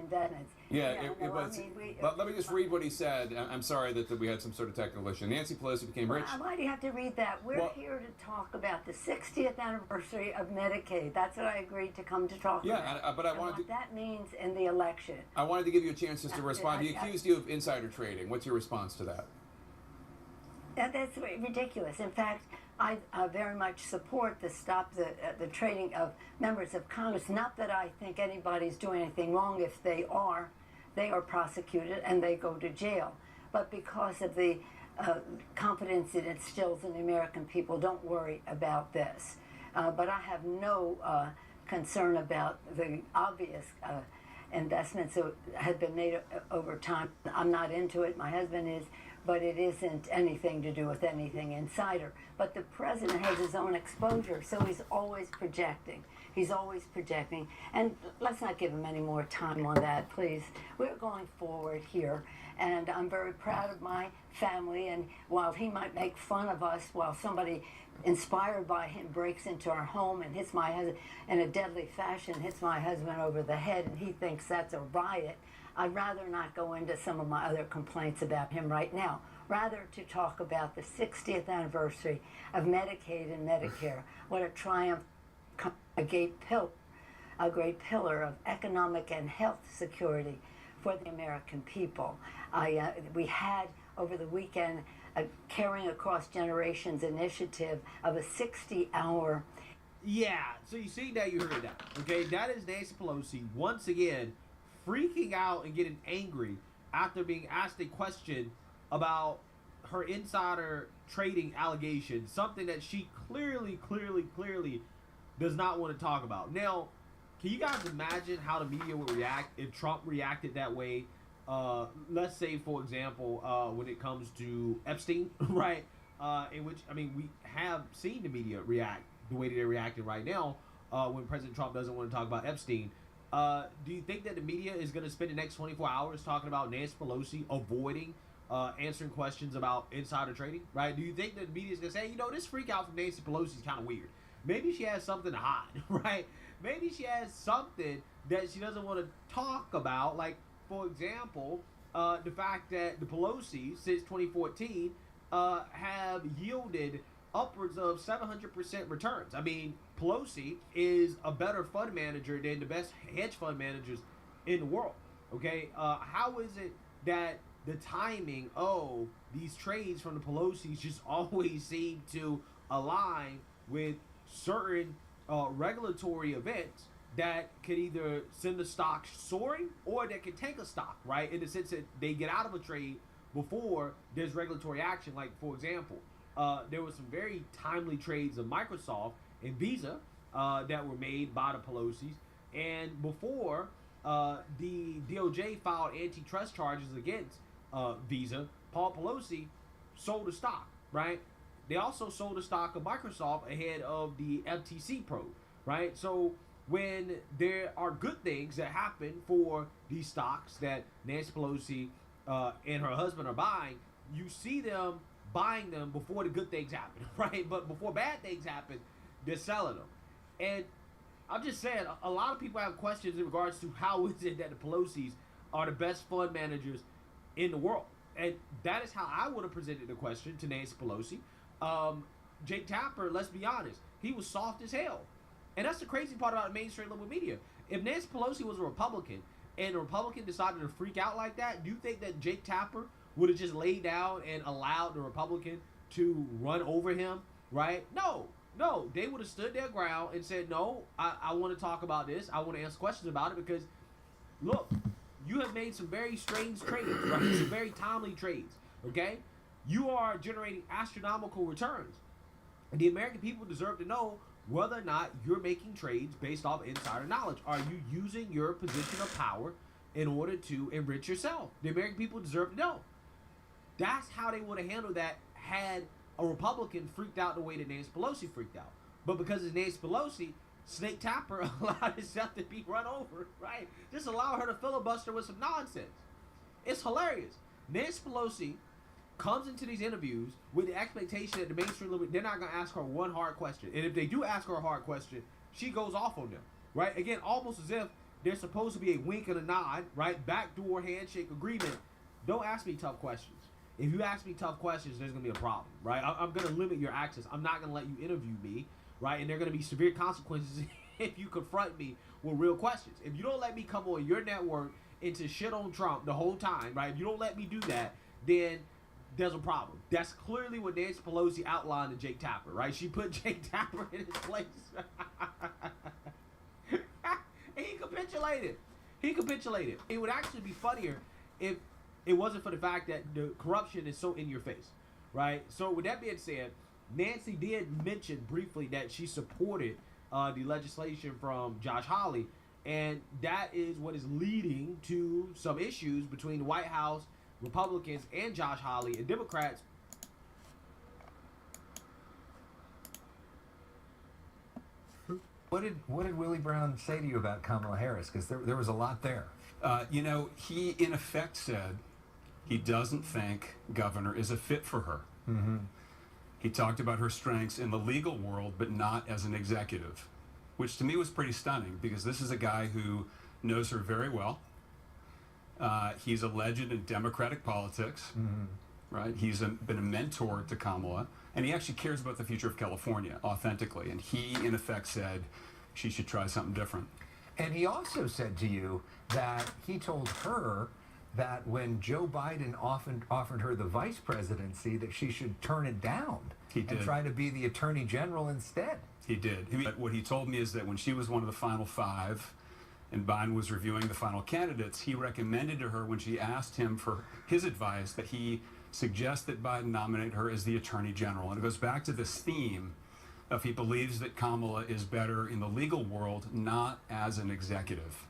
Speaker 23: but let me just read what he said. I'm sorry that we had some sort of technical issue. Nancy Pelosi became rich.
Speaker 22: Why do you have to read that? We're here to talk about the 60th anniversary of Medicaid. That's what I agreed to come to talk about.
Speaker 23: Yeah, but I wanted
Speaker 22: what that means in the election.
Speaker 23: I wanted to give you a chance just to respond. He accused you of insider trading. What's your response to that?
Speaker 22: That's ridiculous. In fact, I very much support the stop the trading of members of Congress. Not that I think anybody's doing anything wrong. If they are prosecuted and they go to jail. But because of the confidence it instills in the American people, don't worry about this. But I have no concern about the obvious investments that have been made over time. I'm not into it. My husband is. But it isn't anything to do with anything insider. But the president has his own exposure, so he's always projecting. He's always projecting. And let's not give him any more time on that, please. We're going forward here, and I'm very proud of my family. And while he might make fun of us, while somebody inspired by him breaks into our home and hits my husband in a deadly fashion, hits my husband over the head, and he thinks that's a riot, I'd rather not go into some of my other complaints about him right now. Rather to talk about the 60th anniversary of Medicaid and Medicare. What a triumph, a great pillar of economic and health security for the American people. We had over the weekend a Caring Across Generations initiative of a 60-hour.
Speaker 6: Yeah, so you see that, you heard that. Okay, that is Nancy Pelosi once again freaking out and getting angry after being asked a question about her insider trading allegations, something that she clearly does not want to talk about. Now, can you guys imagine how the media would react if Trump reacted that way? Let's say, for example, when it comes to Epstein, right? In which, I mean, we have seen the media react the way that they're reacting right now when President Trump doesn't want to talk about Epstein. Do you think that the media is going to spend the next 24 hours talking about Nancy Pelosi avoiding answering questions about insider trading, right? Do you think that the media is going to say, you know, this freak out from Nancy Pelosi is kind of weird. Maybe she has something to hide, right? Maybe she has something that she doesn't want to talk about. Like, for example, the fact that the Pelosi, since 2014, have yielded upwards of 700% returns. I mean, Pelosi is a better fund manager than the best hedge fund managers in the world. Okay, how is it that the timing of these trades from the Pelosi's just always seem to align with certain regulatory events that could either send the stock soaring or that could tank a stock, right? In the sense that they get out of a trade before there's regulatory action. Like, for example, there were some very timely trades of Microsoft and Visa that were made by the Pelosi's. And before the DOJ filed antitrust charges against Visa, Paul Pelosi sold the stock, right? They also sold the stock of Microsoft ahead of the FTC probe, right? So when there are good things that happen for these stocks that Nancy Pelosi and her husband are buying, you see them buying them before the good things happen, right? But before bad things happen, they're selling them. And I'm just saying, a lot of people have questions in regards to how is it that the Pelosi's are the best fund managers in the world. And that is how I would have presented the question to Nancy Pelosi. Jake Tapper, let's be honest, he was soft as hell. And that's the crazy part about mainstream liberal media. If Nancy Pelosi was a Republican and a Republican decided to freak out like that, do you think that Jake Tapper would have just laid down and allowed the Republican to run over him, right? No, they would have stood their ground and said, no, I want to talk about this. I want to answer questions about it because, look, you have made some very strange trades, right? Some very timely trades, okay? You are generating astronomical returns. And the American people deserve to know whether or not you're making trades based off insider knowledge. Are you using your position of power in order to enrich yourself? The American people deserve to know. That's how they would have handled that had a Republican freaked out the way that Nancy Pelosi freaked out. But because it's Nancy Pelosi, Snake Tapper allowed himself to be run over, right? Just allow her to filibuster with some nonsense. It's hilarious. Nancy Pelosi comes into these interviews with the expectation that the mainstream liberal, they're not going to ask her one hard question. And if they do ask her a hard question, she goes off on them, right? Again, almost as if there's supposed to be a wink and a nod, right? Backdoor handshake agreement. Don't ask me tough questions. If you ask me tough questions, there's going to be a problem, right? I'm going to limit your access. I'm not going to let you interview me, right? And there are going to be severe consequences if you confront me with real questions. If you don't let me come on your network and to shit on Trump the whole time, right? If you don't let me do that, then there's a problem. That's clearly what Nancy Pelosi outlined to Jake Tapper, right? She put Jake Tapper in his place. And he capitulated. It would actually be funnier if it wasn't for the fact that the corruption is so in your face, right? So with that being said, Nancy did mention briefly that she supported the legislation from Josh Hawley, and that is what is leading to some issues between the White House, Republicans, and Josh Hawley, and Democrats.
Speaker 3: What did Willie Brown say to you about Kamala Harris? Because there was a lot there.
Speaker 5: You know, he in effect said he doesn't think governor is a fit for her.
Speaker 3: Mm-hmm.
Speaker 5: He talked about her strengths in the legal world, but not as an executive, which to me was pretty stunning because this is a guy who knows her very well. He's a legend in Democratic politics, right? He's been a mentor to Kamala, and he actually cares about the future of California authentically. And he, in effect, said she should try something different.
Speaker 3: And he also said to you that he told her that when Joe Biden offered her the vice presidency, that she should turn it down and try to be the attorney general instead.
Speaker 5: He did. What he told me is that when she was one of the final five and Biden was reviewing the final candidates, he recommended to her when she asked him for his advice that he suggest that Biden nominate her as the attorney general. And it goes back to this theme of he believes that Kamala is better in the legal world, not as an executive.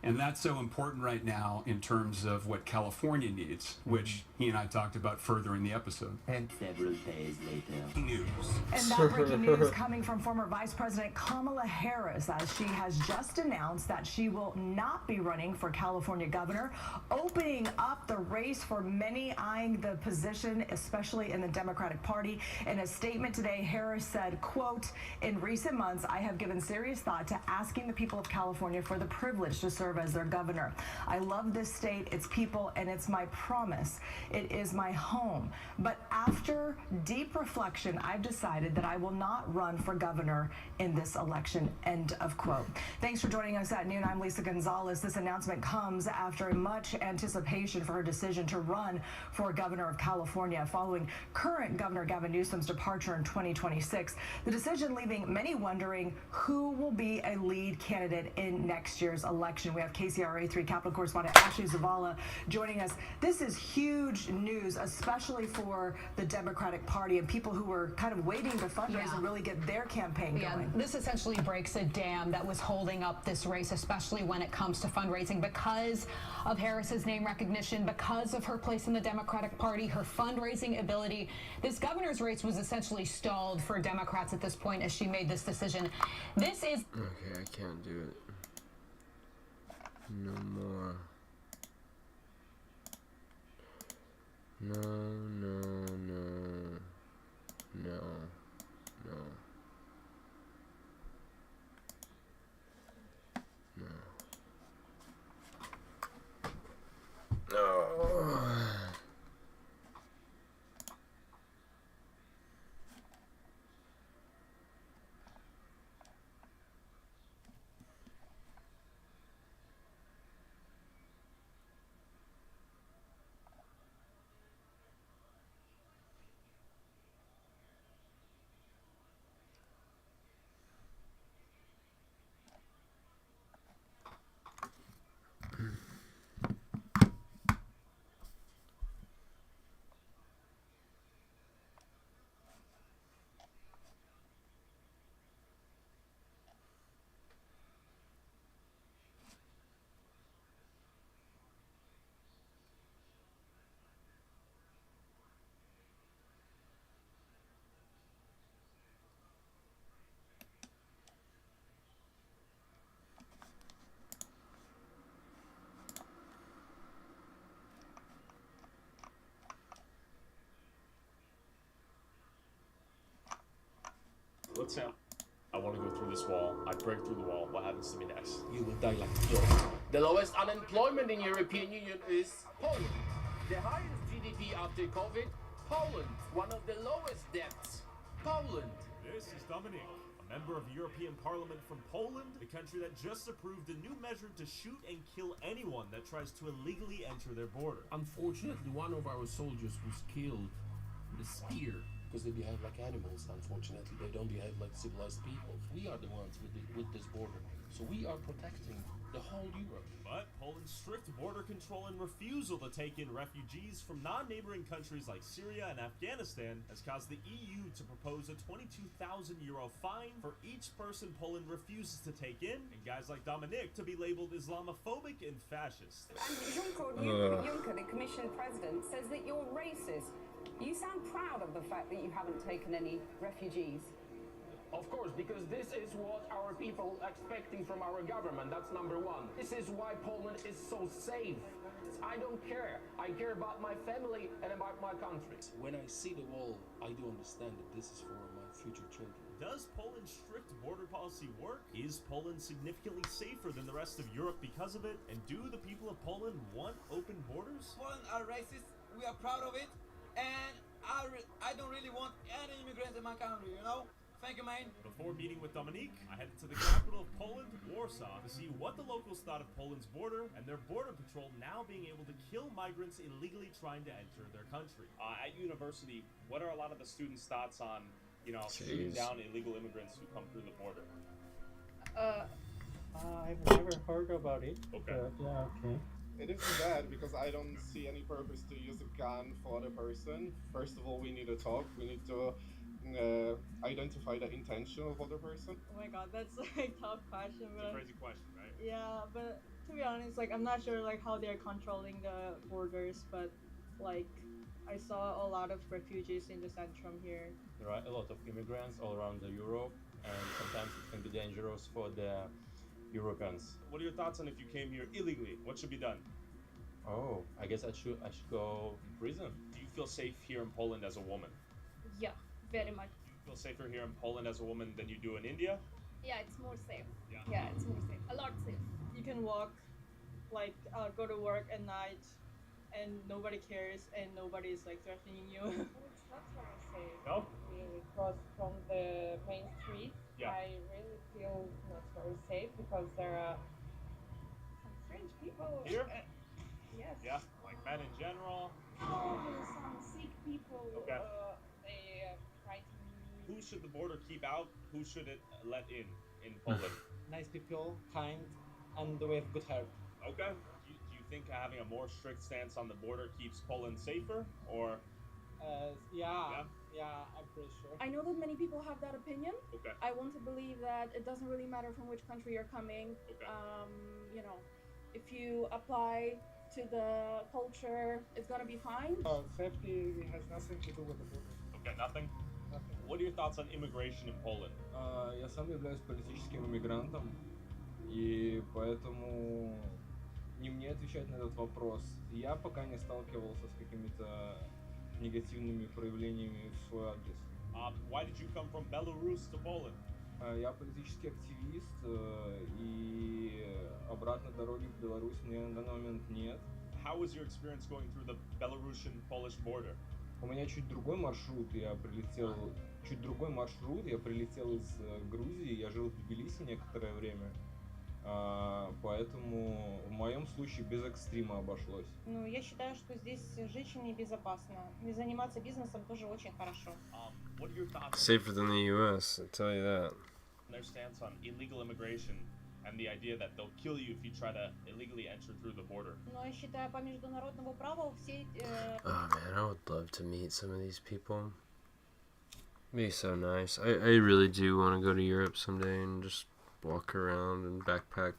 Speaker 5: And that's so important right now in terms of what California needs, which he and I talked about further in the episode.
Speaker 3: And
Speaker 16: several days later.
Speaker 5: News.
Speaker 24: And that breaking news coming from former Vice President Kamala Harris, as she has just announced that she will not be running for California governor, opening up the race for many eyeing the position, especially in the Democratic Party. In a statement today, Harris said, quote, "In recent months, I have given serious thought to asking the people of California for the privilege to serve as their governor. I love this state, its people, and it's my promise. It is my home. But after deep reflection, I've decided that I will not run for governor in this election," end of quote. Thanks for joining us at noon. I'm Lisa Gonzalez. This announcement comes after much anticipation for her decision to run for governor of California following current Governor Gavin Newsom's departure in 2026. The decision leaving many wondering who will be a lead candidate in next year's election. We have KCRA3 Capitol correspondent Ashley Zavala joining us. This is huge news, especially for the Democratic Party and people who were kind of waiting to fundraise and really get their campaign going.
Speaker 25: This essentially breaks a dam that was holding up this race, especially when it comes to fundraising, because of Harris's name recognition, because of her place in the Democratic Party, her fundraising ability. This governor's race was essentially stalled for Democrats at this point as she made this decision. This is...
Speaker 1: Okay, I can't do it. No more. No, no, no. No. No. No. No.
Speaker 26: Let's say I want to go through this wall. I break through the wall. What happens to me next? You will die like a dog.
Speaker 6: The lowest unemployment in European Union is Poland. The highest GDP after COVID, Poland. One of the lowest debts, Poland.
Speaker 26: This is
Speaker 7: Dominik, a member of European Parliament from Poland, the country that just approved a new measure to shoot and kill anyone that tries to illegally enter their border.
Speaker 6: Unfortunately, one of our soldiers was killed with a spear.
Speaker 8: Because they behave like animals, unfortunately. They don't behave like civilized people. We are the ones with this border. So we are protecting the whole Europe.
Speaker 7: But Poland's strict border control and refusal to take in refugees from non-neighboring countries like Syria and Afghanistan has caused the EU to propose a €22,000 fine for each person Poland refuses to take in, and guys like Dominik to be labeled Islamophobic and fascist.
Speaker 9: And Jean-Claude Juncker, the Commission President, says that you're racist. You sound proud of the fact that you haven't taken any refugees.
Speaker 6: Of course, because this is what our people are expecting from our government. That's number one. This is why Poland is so safe. I don't care. I care about my family and about my country.
Speaker 8: When I see the wall, I do understand that this is for my future children.
Speaker 7: Does Poland's strict border policy work? Is Poland significantly safer than the rest of Europe because of it? And do the people of Poland want open borders?
Speaker 10: Poland are racist. We are proud of it. And I don't really want any immigrants in my country, you know? Thank you, man.
Speaker 7: Before meeting with Dominik, I headed to the capital of Poland, Warsaw, to see what the locals thought of Poland's border and their border patrol now being able to kill migrants illegally trying to enter their country.
Speaker 26: At university, what are a lot of the students' thoughts on, shooting down illegal immigrants who come through the border?
Speaker 17: I've never heard about it.
Speaker 26: Okay.
Speaker 17: Yeah, okay.
Speaker 21: It isn't bad because I don't see any purpose to use a gun for the person. First of all, we need to talk. We need to identify the intention of other person.
Speaker 27: Oh my god, that's like a tough question.
Speaker 26: It's a crazy question, right?
Speaker 27: Yeah, but to be honest, like I'm not sure like how they're controlling the borders, but like I saw a lot of refugees in the Centrum here.
Speaker 17: There are a lot of immigrants all around the Europe, and sometimes it can be dangerous for the Europeans.
Speaker 26: What are your thoughts on if you came here illegally? What should be done?
Speaker 17: Oh, I guess I should go to prison.
Speaker 26: Do you feel safe here in Poland as a woman?
Speaker 28: Yeah, very much.
Speaker 26: Do you feel safer here in Poland as a woman than you do in India?
Speaker 28: Yeah, it's more safe.
Speaker 26: Yeah.
Speaker 28: Yeah, it's more safe. A lot safe.
Speaker 27: You can walk, like go to work at night, and nobody cares, and nobody's like threatening you.
Speaker 28: It's not very safe.
Speaker 26: No?
Speaker 28: Really, because from the main street,
Speaker 26: Yeah.
Speaker 28: I really feel not very safe because there are some strange people.
Speaker 26: Here?
Speaker 28: Yes.
Speaker 26: Yeah, like men in general.
Speaker 28: Some sick people.
Speaker 26: Okay.
Speaker 28: They frighten me.
Speaker 26: Who should the border keep out? Who should it let in Poland?
Speaker 17: Nice people, kind, and we have good heart.
Speaker 26: Okay. Do you think having a more strict stance on the border keeps Poland safer, or?
Speaker 17: Yeah, I'm pretty sure.
Speaker 28: I know that many people have that opinion.
Speaker 26: Okay.
Speaker 28: I want to believe that it doesn't really matter from which country you're coming.
Speaker 26: Okay.
Speaker 28: If you apply to the culture, it's gonna be fine.
Speaker 17: Safety has nothing to do with the border.
Speaker 26: Okay, nothing? What are your thoughts on immigration in Poland?
Speaker 17: Я сам являюсь политическим иммигрантом, и поэтому не мне отвечать на этот вопрос. Я пока не сталкивался с какими-то негативными проявлениями в свой адрес.
Speaker 7: Why did you come from Belarus to Poland?
Speaker 17: Я политический активист, и обратной дороги в Беларусь мне на данный момент нет.
Speaker 7: How was your experience going through the Belarusian-Polish border?
Speaker 17: У меня чуть другой маршрут, я прилетел из Грузии, я жил в Тбилиси некоторое время, поэтому в моем случае без экстрима обошлось.
Speaker 28: Ну, я считаю, что здесь жить небезопасно. И заниматься бизнесом тоже очень хорошо.
Speaker 7: What are your thoughts
Speaker 1: Safer than the U.S., I'll tell you that.
Speaker 7: on their stance on illegal immigration and the idea that they'll kill you if you try to illegally enter through the border?
Speaker 28: Но я считаю, по международному праву все...
Speaker 1: Oh man, I would love to meet some of these people. Be so nice. I really do want to go to Europe someday and just walk around and backpack.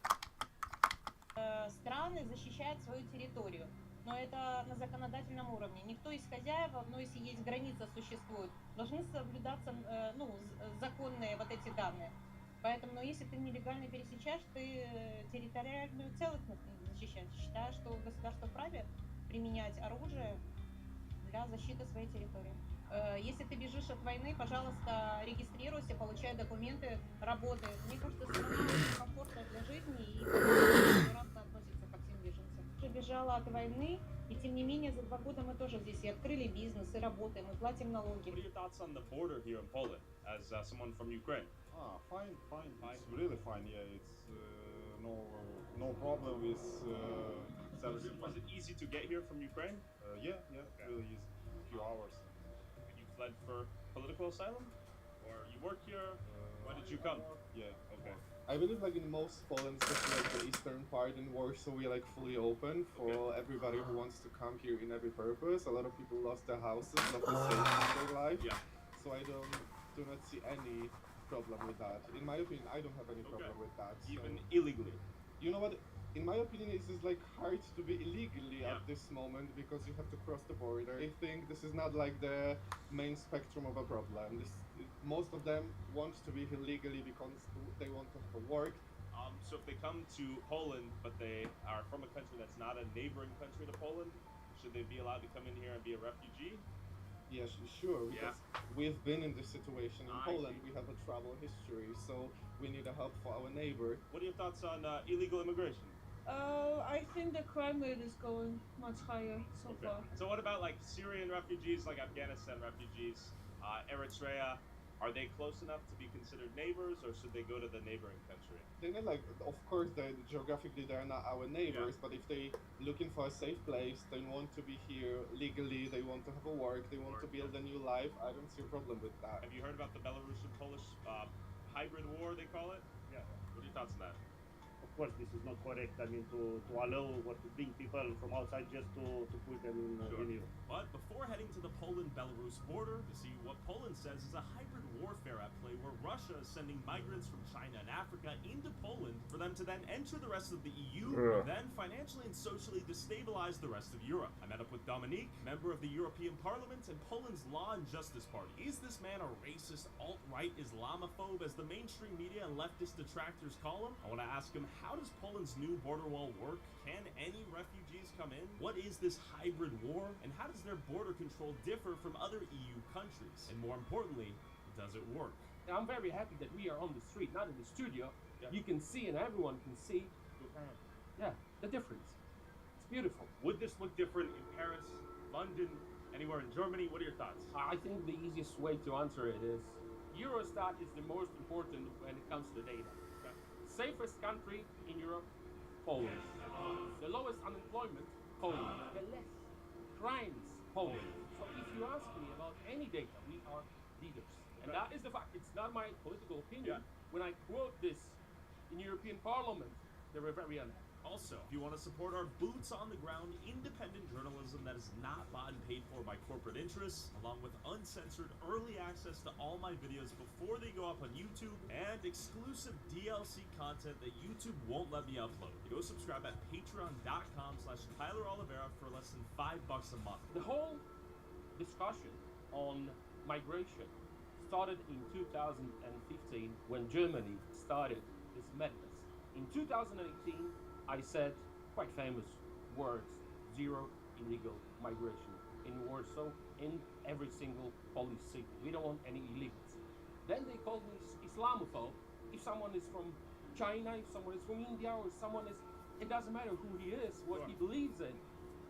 Speaker 28: Страны защищают свою территорию, но это на законодательном уровне. Никто из хозяев, но если есть граница существует, должны соблюдаться законные вот эти данные. Поэтому, если ты нелегально пересечаешь, ты территориальную целостность защищаешь. Считаю, что государство вправе применять оружие для защиты своей территории. Если ты бежишь от войны, пожалуйста, регистрируйся, получай документы, работай. Мне кажется, страна очень комфортная для жизни и государство относится ко всем беженцам. убежала от войны, и тем не менее за 2 года мы тоже здесь и открыли бизнес, и работаем, и платим налоги.
Speaker 7: What are your thoughts on the border here in Poland as someone from Ukraine?
Speaker 2: Fine. It's really fine. Yeah, it's no problem with.
Speaker 7: Was it easy to get here from Ukraine?
Speaker 2: Yeah, really easy. A few hours.
Speaker 7: You fled for political asylum, or you work here? Why did you come?
Speaker 2: Yeah.
Speaker 7: Okay.
Speaker 21: I believe like in most Poland, especially like the eastern part in Warsaw, we like fully open for everybody who wants to come here in every purpose. A lot of people lost their houses, lost the safety in their life.
Speaker 7: Yeah.
Speaker 21: So I do not see any problem with that. In my opinion, I don't have any problem with that.
Speaker 7: Even
Speaker 21: so.
Speaker 7: illegally.
Speaker 21: You know what? In my opinion, it's just like hard to be illegally at this moment because you have to cross the border. I think this is not like the main spectrum of a problem. Most of them want to be here legally because they want to have work.
Speaker 7: So if they come to Poland, but they are from a country that's not a neighboring country to Poland, should they be allowed to come in here and be a refugee?
Speaker 21: Yes, sure, because we've been in this situation in Poland. We have a travel history, so we need a help for our neighbor.
Speaker 7: What are your thoughts on illegal immigration?
Speaker 27: I think the crime rate is going much higher so far.
Speaker 7: So what about like Syrian refugees, like Afghanistan refugees, Eritrea? Are they close enough to be considered neighbors, or should they go to the neighboring country?
Speaker 21: They're not like, of course, geographically they're not our neighbors, but if they looking for a safe place, they want to be here legally, they want to have a work, they want to build a new life, I don't see a problem with that.
Speaker 7: Have you heard about the Belarusian-Polish hybrid war, they call it?
Speaker 4: Yeah.
Speaker 7: What are your thoughts on that?
Speaker 4: Of course, this is not correct. I mean, to allow or to bring people from outside just to put them in Europe.
Speaker 7: But before heading to the Poland-Belarus border to see what Poland says is a hybrid warfare at play where Russia is sending migrants from China and Africa into Poland for them to then enter the rest of the EU and then financially and socially destabilize the rest of Europe. I met up with Dominique, member of the European Parliament and Poland's Law and Justice Party. Is this man a racist, alt-right Islamophobe, as the mainstream media and leftist detractors call him? I want to ask him, how does Poland's new border wall work? Can any refugees come in? What is this hybrid war? And how does their border control differ from other EU countries? And more importantly, does it work?
Speaker 8: I'm very happy that we are on the street, not in the studio. You can see and everyone can see the difference. It's beautiful.
Speaker 7: Would this look different in Paris, London, anywhere in Germany? What are your thoughts?
Speaker 8: I think the easiest way to answer it is Eurostat is the most important when it comes to data. Safest country in Europe, Poland. The lowest unemployment, Poland. The less crimes, Poland. So if you ask me about any data, we are leaders. And that is the fact. It's not my political opinion. When I quote this in European Parliament, they were very unhappy.
Speaker 7: Also, if you want to support our boots on the ground, independent journalism that is not bought and paid for by corporate interests, along with uncensored early access to all my videos before they go up on YouTube, and exclusive DLC content that YouTube won't let me upload, go subscribe at patreon.com/Tyler Oliveira for less than $5 a month.
Speaker 8: The whole discussion on migration started in 2015 when Germany started this madness. In 2018, I said quite famous words: zero illegal migration in Warsaw, in every single Polish city. We don't want any illegals. Then they called me Islamophobe. If someone is from China, if someone is from India, or someone is, it doesn't matter who he is, what he believes in.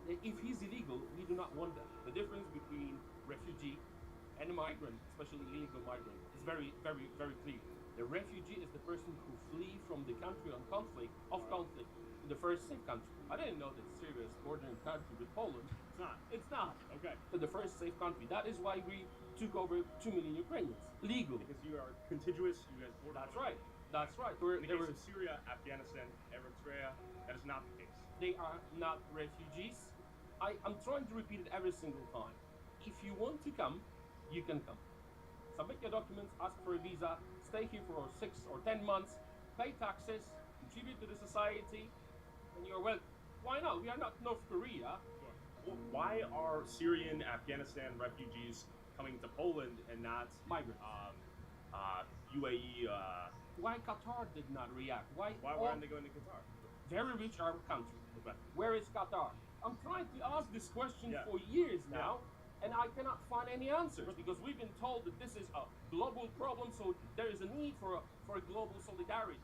Speaker 8: If he's illegal, we do not want that. The difference between refugee and a migrant, especially illegal migrant, is very, very, very clear. The refugee is the person who flee from the country of conflict, to the first safe country. I didn't know that Syria is bordering country with Poland.
Speaker 7: It's not.
Speaker 8: It's not.
Speaker 7: Okay.
Speaker 8: To the first safe country. That is why we took over 2 million Ukrainians legally.
Speaker 7: Because you are contiguous, you guys border.
Speaker 8: That's right. That's right.
Speaker 7: In the case of Syria, Afghanistan, Eritrea, that is not the case.
Speaker 8: They are not refugees. I'm trying to repeat it every single time. If you want to come, you can come. Submit your documents, ask for a visa, stay here for 6 or 10 months, pay taxes, contribute to the society, and you're well. Why not? We are not North Korea.
Speaker 7: Well, why are Syrian, Afghanistan refugees coming to Poland and not
Speaker 8: migrants?
Speaker 7: UAE.
Speaker 8: Why Qatar did not react? Why
Speaker 7: aren't they going to Qatar?
Speaker 8: Very rich Arab country. Where is Qatar? I'm trying to ask this question for years now, and I cannot find any answers because we've been told that this is a global problem, so there is a need for a global solidarity.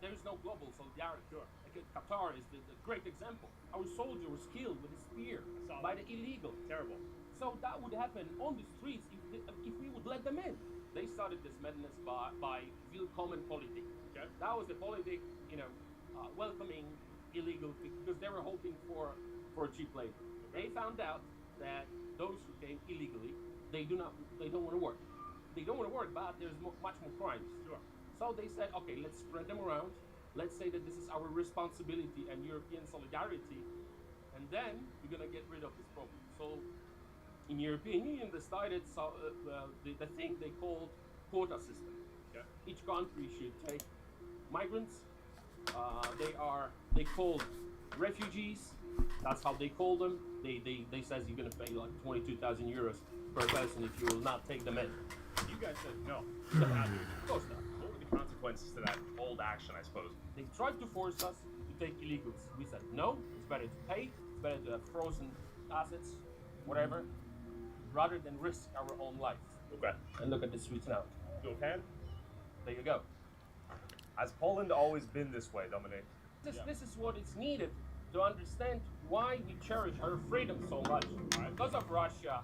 Speaker 8: there is no global solidarity. Sure. Like Qatar is the great example. Our soldier was killed with a spear by the illegal.
Speaker 7: Terrible.
Speaker 8: So that would happen on the streets if we would let them in. They started this madness by willkommen politik.
Speaker 7: Okay.
Speaker 8: That was the politik, welcoming illegal because they were hoping for cheap labor. They found out that those who came illegally, they don't want to work. They don't want to work, but there's much more crimes.
Speaker 7: Sure.
Speaker 8: So they said, okay, let's spread them around. Let's say that this is our responsibility and European solidarity, and then we're gonna get rid of this problem. So, in European Union, they started the thing they called quota system.
Speaker 7: Okay.
Speaker 8: Each country should take migrants. They called refugees. That's how they call them. They says you're gonna pay like 22,000 euros per person if you will not take them in.
Speaker 7: You guys said no.
Speaker 8: Of course not.
Speaker 7: What were the consequences to that old action, I suppose?
Speaker 8: They tried to force us to take illegals. We said no. It's better to pay. It's better to have frozen assets, whatever, rather than risk our own lives.
Speaker 7: Okay.
Speaker 8: And look at the streets now.
Speaker 7: You okay?
Speaker 8: There you go.
Speaker 7: Has Poland always been this way, Dominic?
Speaker 8: This is what is needed to understand why we cherish our freedom so much. Because of Russia,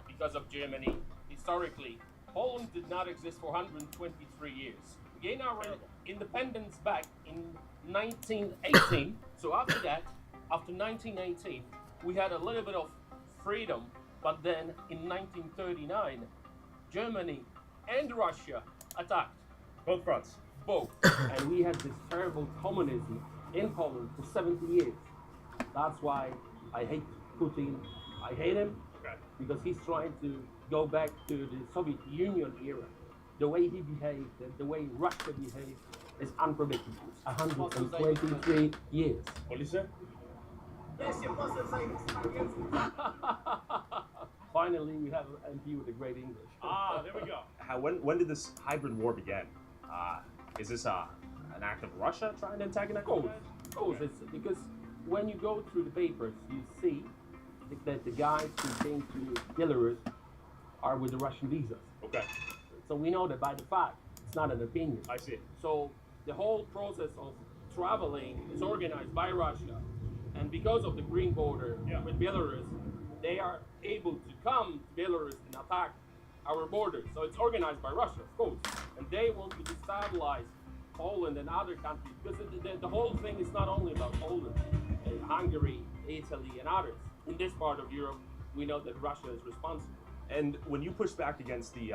Speaker 8: because of Germany, historically, Poland did not exist for 123 years. We gained our independence back in 1918. So after that, after 1918, we had a little bit of freedom. But then in 1939, Germany and Russia attacked.
Speaker 7: Both fronts.
Speaker 8: Both. And we had this terrible communism in Poland for 70 years. That's why I hate Putin. I hate him because he's trying to go back to the Soviet Union era. The way he behaved, the way Russia behaved is unpredictable. 123 years.
Speaker 7: What did you say?
Speaker 8: Finally, we have an MP with a great English.
Speaker 7: There we go. When did this hybrid war begin? Is this an act of Russia trying to antagonize?
Speaker 8: Of course, it's because when you go through the papers, you see that the guys who came to Belarus are with the Russian visas.
Speaker 7: Okay.
Speaker 8: So we know that by the fact, it's not an opinion.
Speaker 7: I see.
Speaker 8: So the whole process of traveling is organized by Russia, and because of the green border with Belarus, they are able to come to Belarus and attack our border. So it's organized by Russia, of course, and they want to destabilize Poland and other countries because the whole thing is not only about Poland, Hungary, Italy, and others. In this part of Europe, we know that Russia is responsible.
Speaker 7: And when you push back against the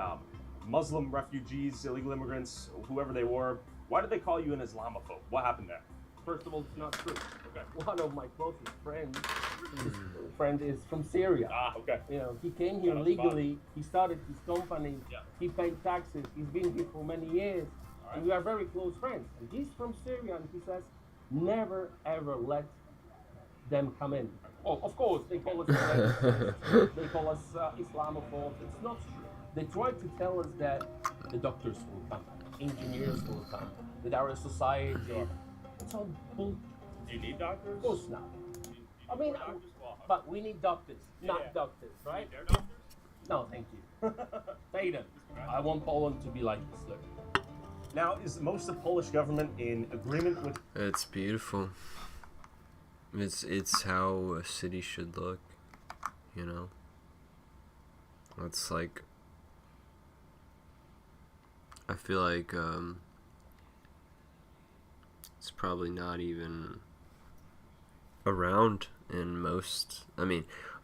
Speaker 7: Muslim refugees, illegal immigrants, whoever they were, why did they call you an Islamophobe? What happened there?
Speaker 8: First of all, it's not true.
Speaker 7: Okay.
Speaker 8: One of my closest friends, is from Syria.
Speaker 7: Okay.
Speaker 8: He came here legally. He started his company. Yeah. He paid taxes. He's been here for many years, and we are very close friends. And he's from Syria, and he says, never ever let them come in. Oh, of course, they call us they call us Islamophobes. It's not true. They try to tell us that the doctors will come, engineers will come, that our society. It's all bull.
Speaker 7: Do you need doctors?
Speaker 8: Of course not. I mean, but we need doctors, not doctors, right?
Speaker 7: They're doctors?
Speaker 8: No, thank you. Pay them. I want Poland to be like this. Look.
Speaker 7: Now, is most of the Polish government in agreement with?
Speaker 1: It's beautiful. It's how a city should look, It's like, I feel like it's probably not even around in most,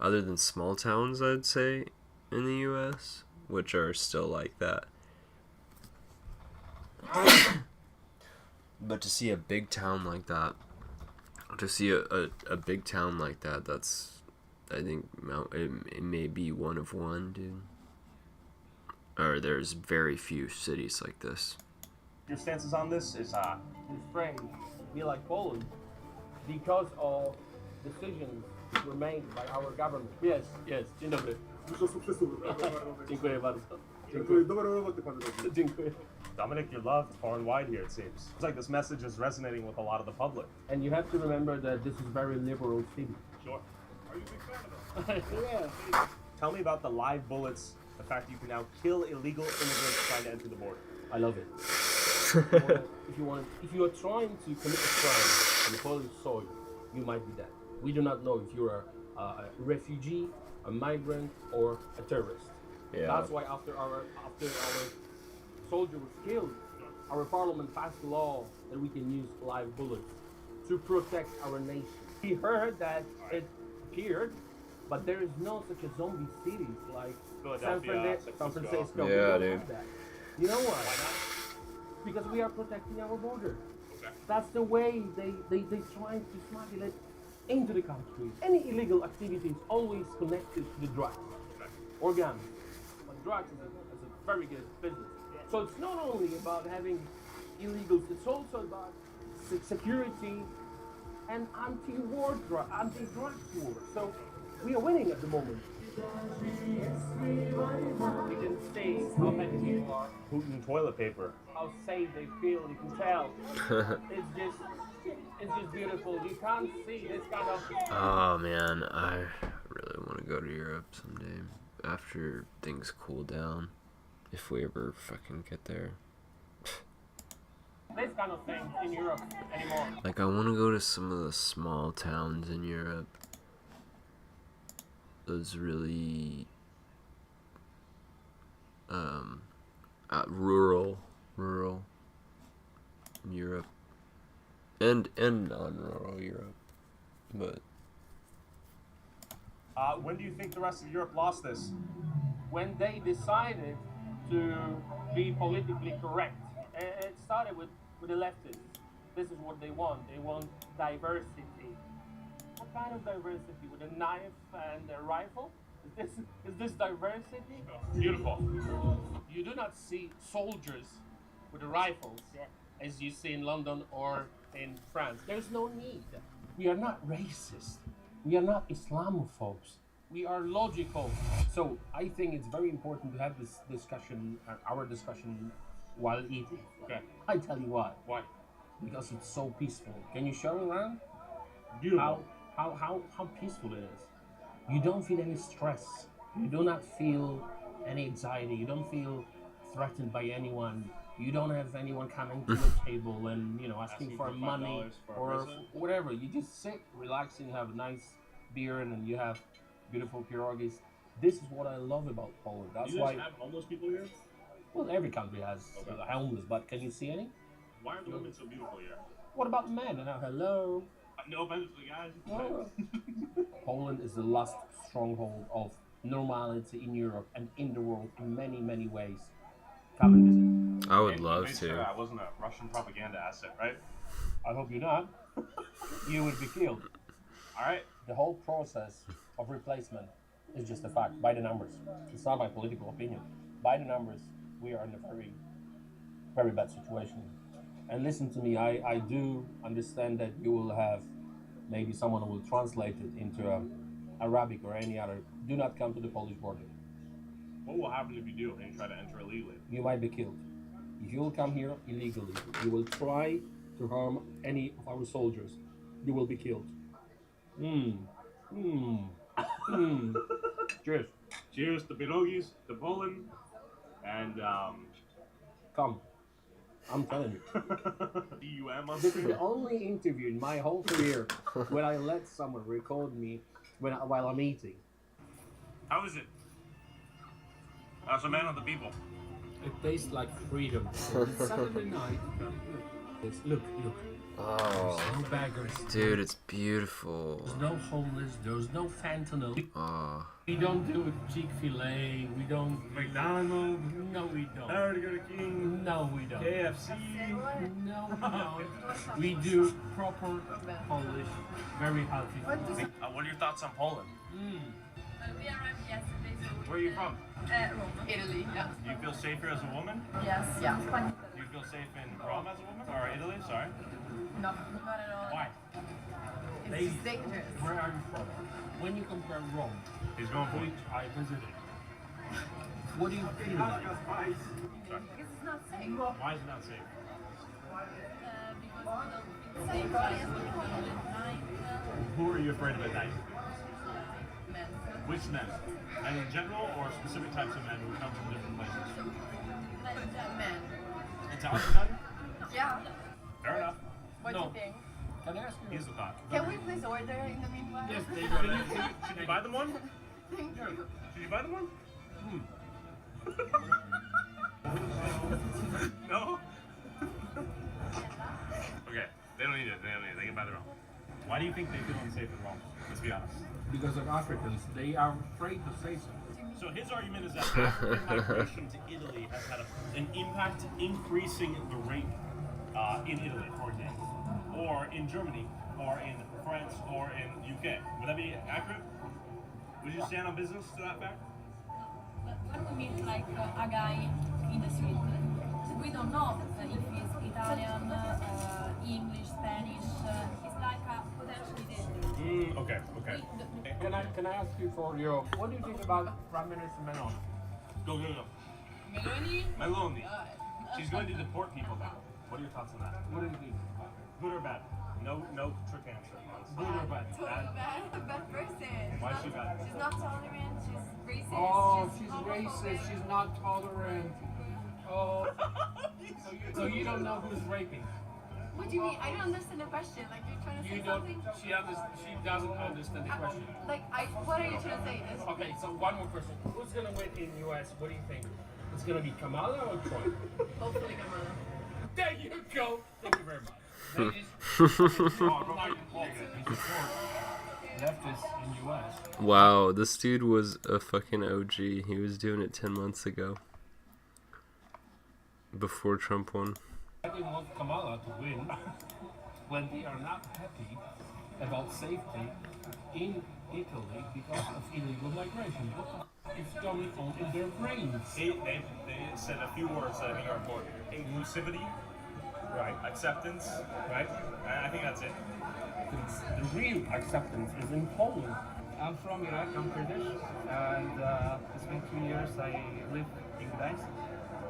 Speaker 1: other than small towns, I'd say, in the US, which are still like that. But to see a big town like that, that's, I think, it may be one of one, dude. Or there's very few cities like this.
Speaker 7: Your stances on this is
Speaker 8: His friends be like Poland because of decisions were made by our government. Yes. Dzień dobry. Dziękuję bardzo. Dziękuję.
Speaker 7: Dominic, you're loved far and wide here, it seems. It's like this message is resonating with a lot of the public.
Speaker 8: And you have to remember that this is very liberal city.
Speaker 7: Sure.
Speaker 2: Are you a big fan of
Speaker 8: Yeah.
Speaker 7: Tell me about the live bullets, the fact that you can now kill illegal immigrants trying to enter the border.
Speaker 8: I love it. If you are trying to commit a crime on Polish soil, you might be dead. We do not know if you're a refugee, a migrant, or a terrorist.
Speaker 1: Yeah.
Speaker 8: That's why after our soldier was killed, our parliament passed a law that we can use live bullets to protect our nation. We heard that it appeared, but there is no such a zombie cities like San Francisco. We
Speaker 1: Yeah,
Speaker 8: don't
Speaker 1: dude.
Speaker 8: have that. You know why? Because we are protecting our border. That's the way they trying to smuggle it into the country. Any illegal activity is always connected to the drugs or gambling. But drugs is a very good business. So it's not only about having illegals, it's also about security and anti-drug war. So we are winning at the moment. You can see how happy people are,
Speaker 26: Putin toilet paper.
Speaker 8: how safe they feel. You can tell. It's just beautiful. You can't see this kind of.
Speaker 1: Oh man, I really want to go to Europe someday after things cool down. If we ever fucking get there.
Speaker 8: This kind of thing in Europe anymore.
Speaker 1: Like, I want to go to some of the small towns in Europe. Those really rural Europe and non-rural Europe, but
Speaker 26: When do you think the rest of Europe lost this?
Speaker 8: When they decided to be politically correct. It started with the leftists. This is what they want. They want diversity. What kind of diversity? With a knife and a rifle? Is this diversity?
Speaker 26: Beautiful.
Speaker 8: You do not see soldiers with rifles as you see in London or in France. There's no need. We are not racist. We are not Islamophobes. We are logical. So I think it's very important to have this discussion, our discussion, while eating.
Speaker 26: Okay.
Speaker 8: I tell you why.
Speaker 26: Why?
Speaker 8: Because it's so peaceful. Can you show around?
Speaker 26: Beautiful.
Speaker 8: How peaceful it is. You don't feel any stress. You do not feel any anxiety. You don't feel threatened by anyone. You don't have anyone coming to the table and asking for money
Speaker 26: for
Speaker 8: or
Speaker 26: prison.
Speaker 8: whatever. You just sit, relaxing, have a nice beer, and then you have beautiful pierogies. This is what I love about Poland. That's
Speaker 26: Do you
Speaker 8: why.
Speaker 26: guys have homeless people here?
Speaker 8: Well, every country has homeless, but can you see any?
Speaker 26: Why are the women so beautiful here?
Speaker 8: What about men? Hello.
Speaker 26: No offense to the guys.
Speaker 8: No. Poland is the last stronghold of normality in Europe and in the world in many, many ways. Come and visit.
Speaker 1: I would
Speaker 26: And
Speaker 1: love
Speaker 26: you made sure
Speaker 1: to.
Speaker 26: I wasn't a Russian propaganda asset, right?
Speaker 8: I hope you're not. You will be killed.
Speaker 26: All right.
Speaker 8: The whole process of replacement is just a fact, by the numbers. It's not my political opinion. By the numbers, we are in a very, very bad situation. And listen to me, I do understand that you will have maybe someone who will translate it into Arabic or any other. Do not come to the Polish border.
Speaker 26: What will happen if you do and you try to enter illegally?
Speaker 8: You might be killed. If you will come here illegally, you will try to harm any of our soldiers, you will be killed. Cheers.
Speaker 26: Cheers to pierogies, to Poland, and
Speaker 8: Come. I'm telling you.
Speaker 26: DUM on
Speaker 8: This is the only interview in my whole career when I let someone record me while I'm eating.
Speaker 26: How is it? As a man of the people.
Speaker 8: It tastes like freedom. It's Saturday night. Look.
Speaker 1: Oh,
Speaker 8: There's no beggars.
Speaker 1: dude, it's beautiful.
Speaker 8: There's no homeless. There's no fentanyl.
Speaker 1: Oh,
Speaker 8: We don't do Chick-fil-A. We don't McDonald's. No, we don't.
Speaker 26: Burger King.
Speaker 8: No, we don't.
Speaker 26: KFC.
Speaker 8: No, we don't. We do proper Polish, very healthy food.
Speaker 26: What are your thoughts on Poland?
Speaker 11: We arrived yesterday, so
Speaker 26: Where are you from?
Speaker 11: Rome, Italy. Yeah.
Speaker 26: Do you feel safe here as a woman?
Speaker 11: Yes. Yeah.
Speaker 26: Do you feel safe in Rome as a woman? Or Italy, sorry?
Speaker 11: No, not at all.
Speaker 8: Why?
Speaker 11: It's
Speaker 8: Ladies,
Speaker 11: just dangerous.
Speaker 8: where are you from? When you compare Rome,
Speaker 26: He's going for it.
Speaker 8: which I visited, what do you feel like?
Speaker 26: Sorry.
Speaker 11: Because it's not safe.
Speaker 26: Why is it not safe?
Speaker 11: Because it's safe at night.
Speaker 26: Who are you afraid of at night?
Speaker 11: Men.
Speaker 26: Which men? And in general, or specific types of men who come from different places?
Speaker 11: Men.
Speaker 26: Italian men?
Speaker 28: What do you think?
Speaker 12: Can I ask you?
Speaker 7: He's the thought.
Speaker 28: Can we please order in the meanwhile?
Speaker 12: Yes, they
Speaker 7: Should you buy them one?
Speaker 28: Thank you.
Speaker 7: Should you buy them one? No? Okay, they don't need it. They can buy their own. Why do you think they feel unsafe in Rome? Let's be honest.
Speaker 12: Because of Africans, they are afraid to say so.
Speaker 7: So his argument is that African migration to Italy has had an impact increasing the rate in Italy, for example, or in Germany, or in France, or in UK. Would that be accurate? Would you stand on business to that fact?
Speaker 11: When we meet like a guy in the street, we don't know if he's Italian, English, Spanish. He's like a potentially dangerous.
Speaker 7: Okay.
Speaker 12: Can I ask you for your, what do you think about Prime Minister Meloni?
Speaker 7: Go.
Speaker 28: Meloni?
Speaker 7: Meloni. She's going to deport people now. What are your thoughts on that?
Speaker 12: What do you think?
Speaker 7: Good or bad? No trick answer.
Speaker 12: Good or bad?
Speaker 28: Bad person.
Speaker 7: Why is she bad?
Speaker 28: She's not tolerant. She's racist.
Speaker 12: Oh, she's racist. She's not tolerant. Oh, so you don't know who's raping?
Speaker 28: What do you mean? I don't understand the question. Like you're trying to say
Speaker 12: You don't.
Speaker 28: something.
Speaker 12: She doesn't understand the question.
Speaker 28: What are you trying to say?
Speaker 12: Okay, so one more question. Who's gonna win in US? What do you think? It's gonna be Kamala or Trump?
Speaker 28: Hopefully Kamala.
Speaker 12: There you go. Thank you very much. Ladies, leftists in US.
Speaker 1: Wow, this dude was a fucking OG. He was doing it 10 months ago. Before Trump won.
Speaker 12: I didn't want Kamala to win when they are not happy about safety in Italy because of illegal migration. What the f is going on in their brains?
Speaker 7: They said a few words that I think are important. Inclusivity, right? Acceptance, right? I think that's it.
Speaker 12: The real acceptance is in Poland. I'm from Iraq, I'm Kurdish, and it's been 2 years I live in Gdańsk.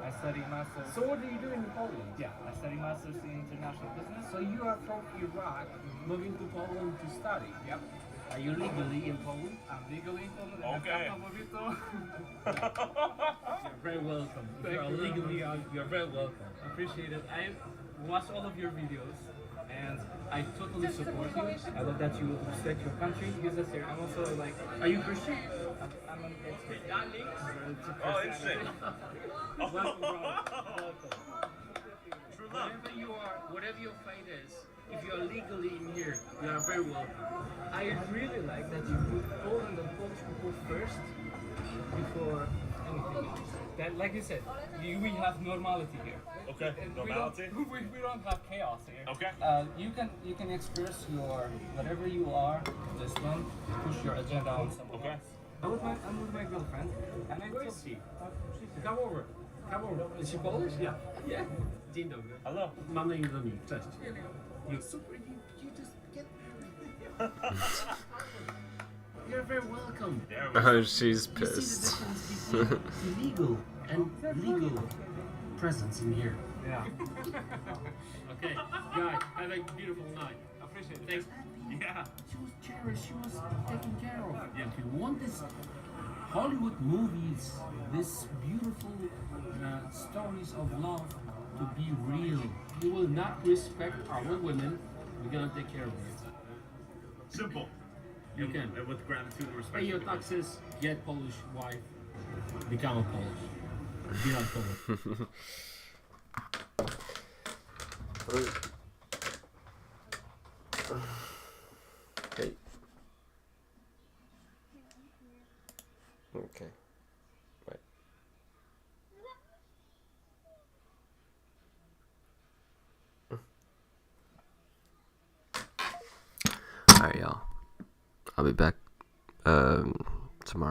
Speaker 12: I study masters. So what do you do in Poland? Yeah, I study masters in international business. So you are from Iraq, moving to Poland to study? Yep. Are you legally in Poland? I'm legally in Poland.
Speaker 7: Okay.
Speaker 12: You're very welcome. If you're legally on, you're very welcome. Appreciate it. I watched all of your videos and I totally support you. I love that you respect your country. Use us here. I'm also like, are you Christian? I'm an expert.
Speaker 7: Oh, interesting.
Speaker 12: Welcome, bro. Welcome.
Speaker 7: True love.
Speaker 12: Whatever you are, whatever your faith is, if you are legally in here, you are very welcome. I really like that you put Poland and Polish people first before anything else. That, like you said, we have normality here.
Speaker 7: Okay, normality.
Speaker 12: We don't have chaos here.
Speaker 7: Okay.
Speaker 12: You can express your whatever you are. This one, push your agenda on someone else. I'm with my girlfriend, and I go to see. Come over. Is she Polish? Yeah. Yeah. Dzień dobry.
Speaker 7: Hello.
Speaker 12: Mam na imię Dominik. Cześć. You super. You just get. You're very welcome.
Speaker 1: Oh, she's
Speaker 12: You see the
Speaker 1: pissed.
Speaker 12: difference between illegal and legal presence in here. Yeah. Okay, guys, have a beautiful night. Appreciate it. Thanks. Yeah. She was cherished. She was taken care of. Yeah. If you want this Hollywood movies, this beautiful stories of love to be real, you will not respect our women. We're gonna take care of it.
Speaker 7: Simple.
Speaker 12: You can.
Speaker 7: And with gratitude and respect.
Speaker 12: Pay your taxes, get Polish wife, become a Polish. Be not Polish.
Speaker 1: Okay. Okay. Right. Alright, y'all. I'll be back tomorrow.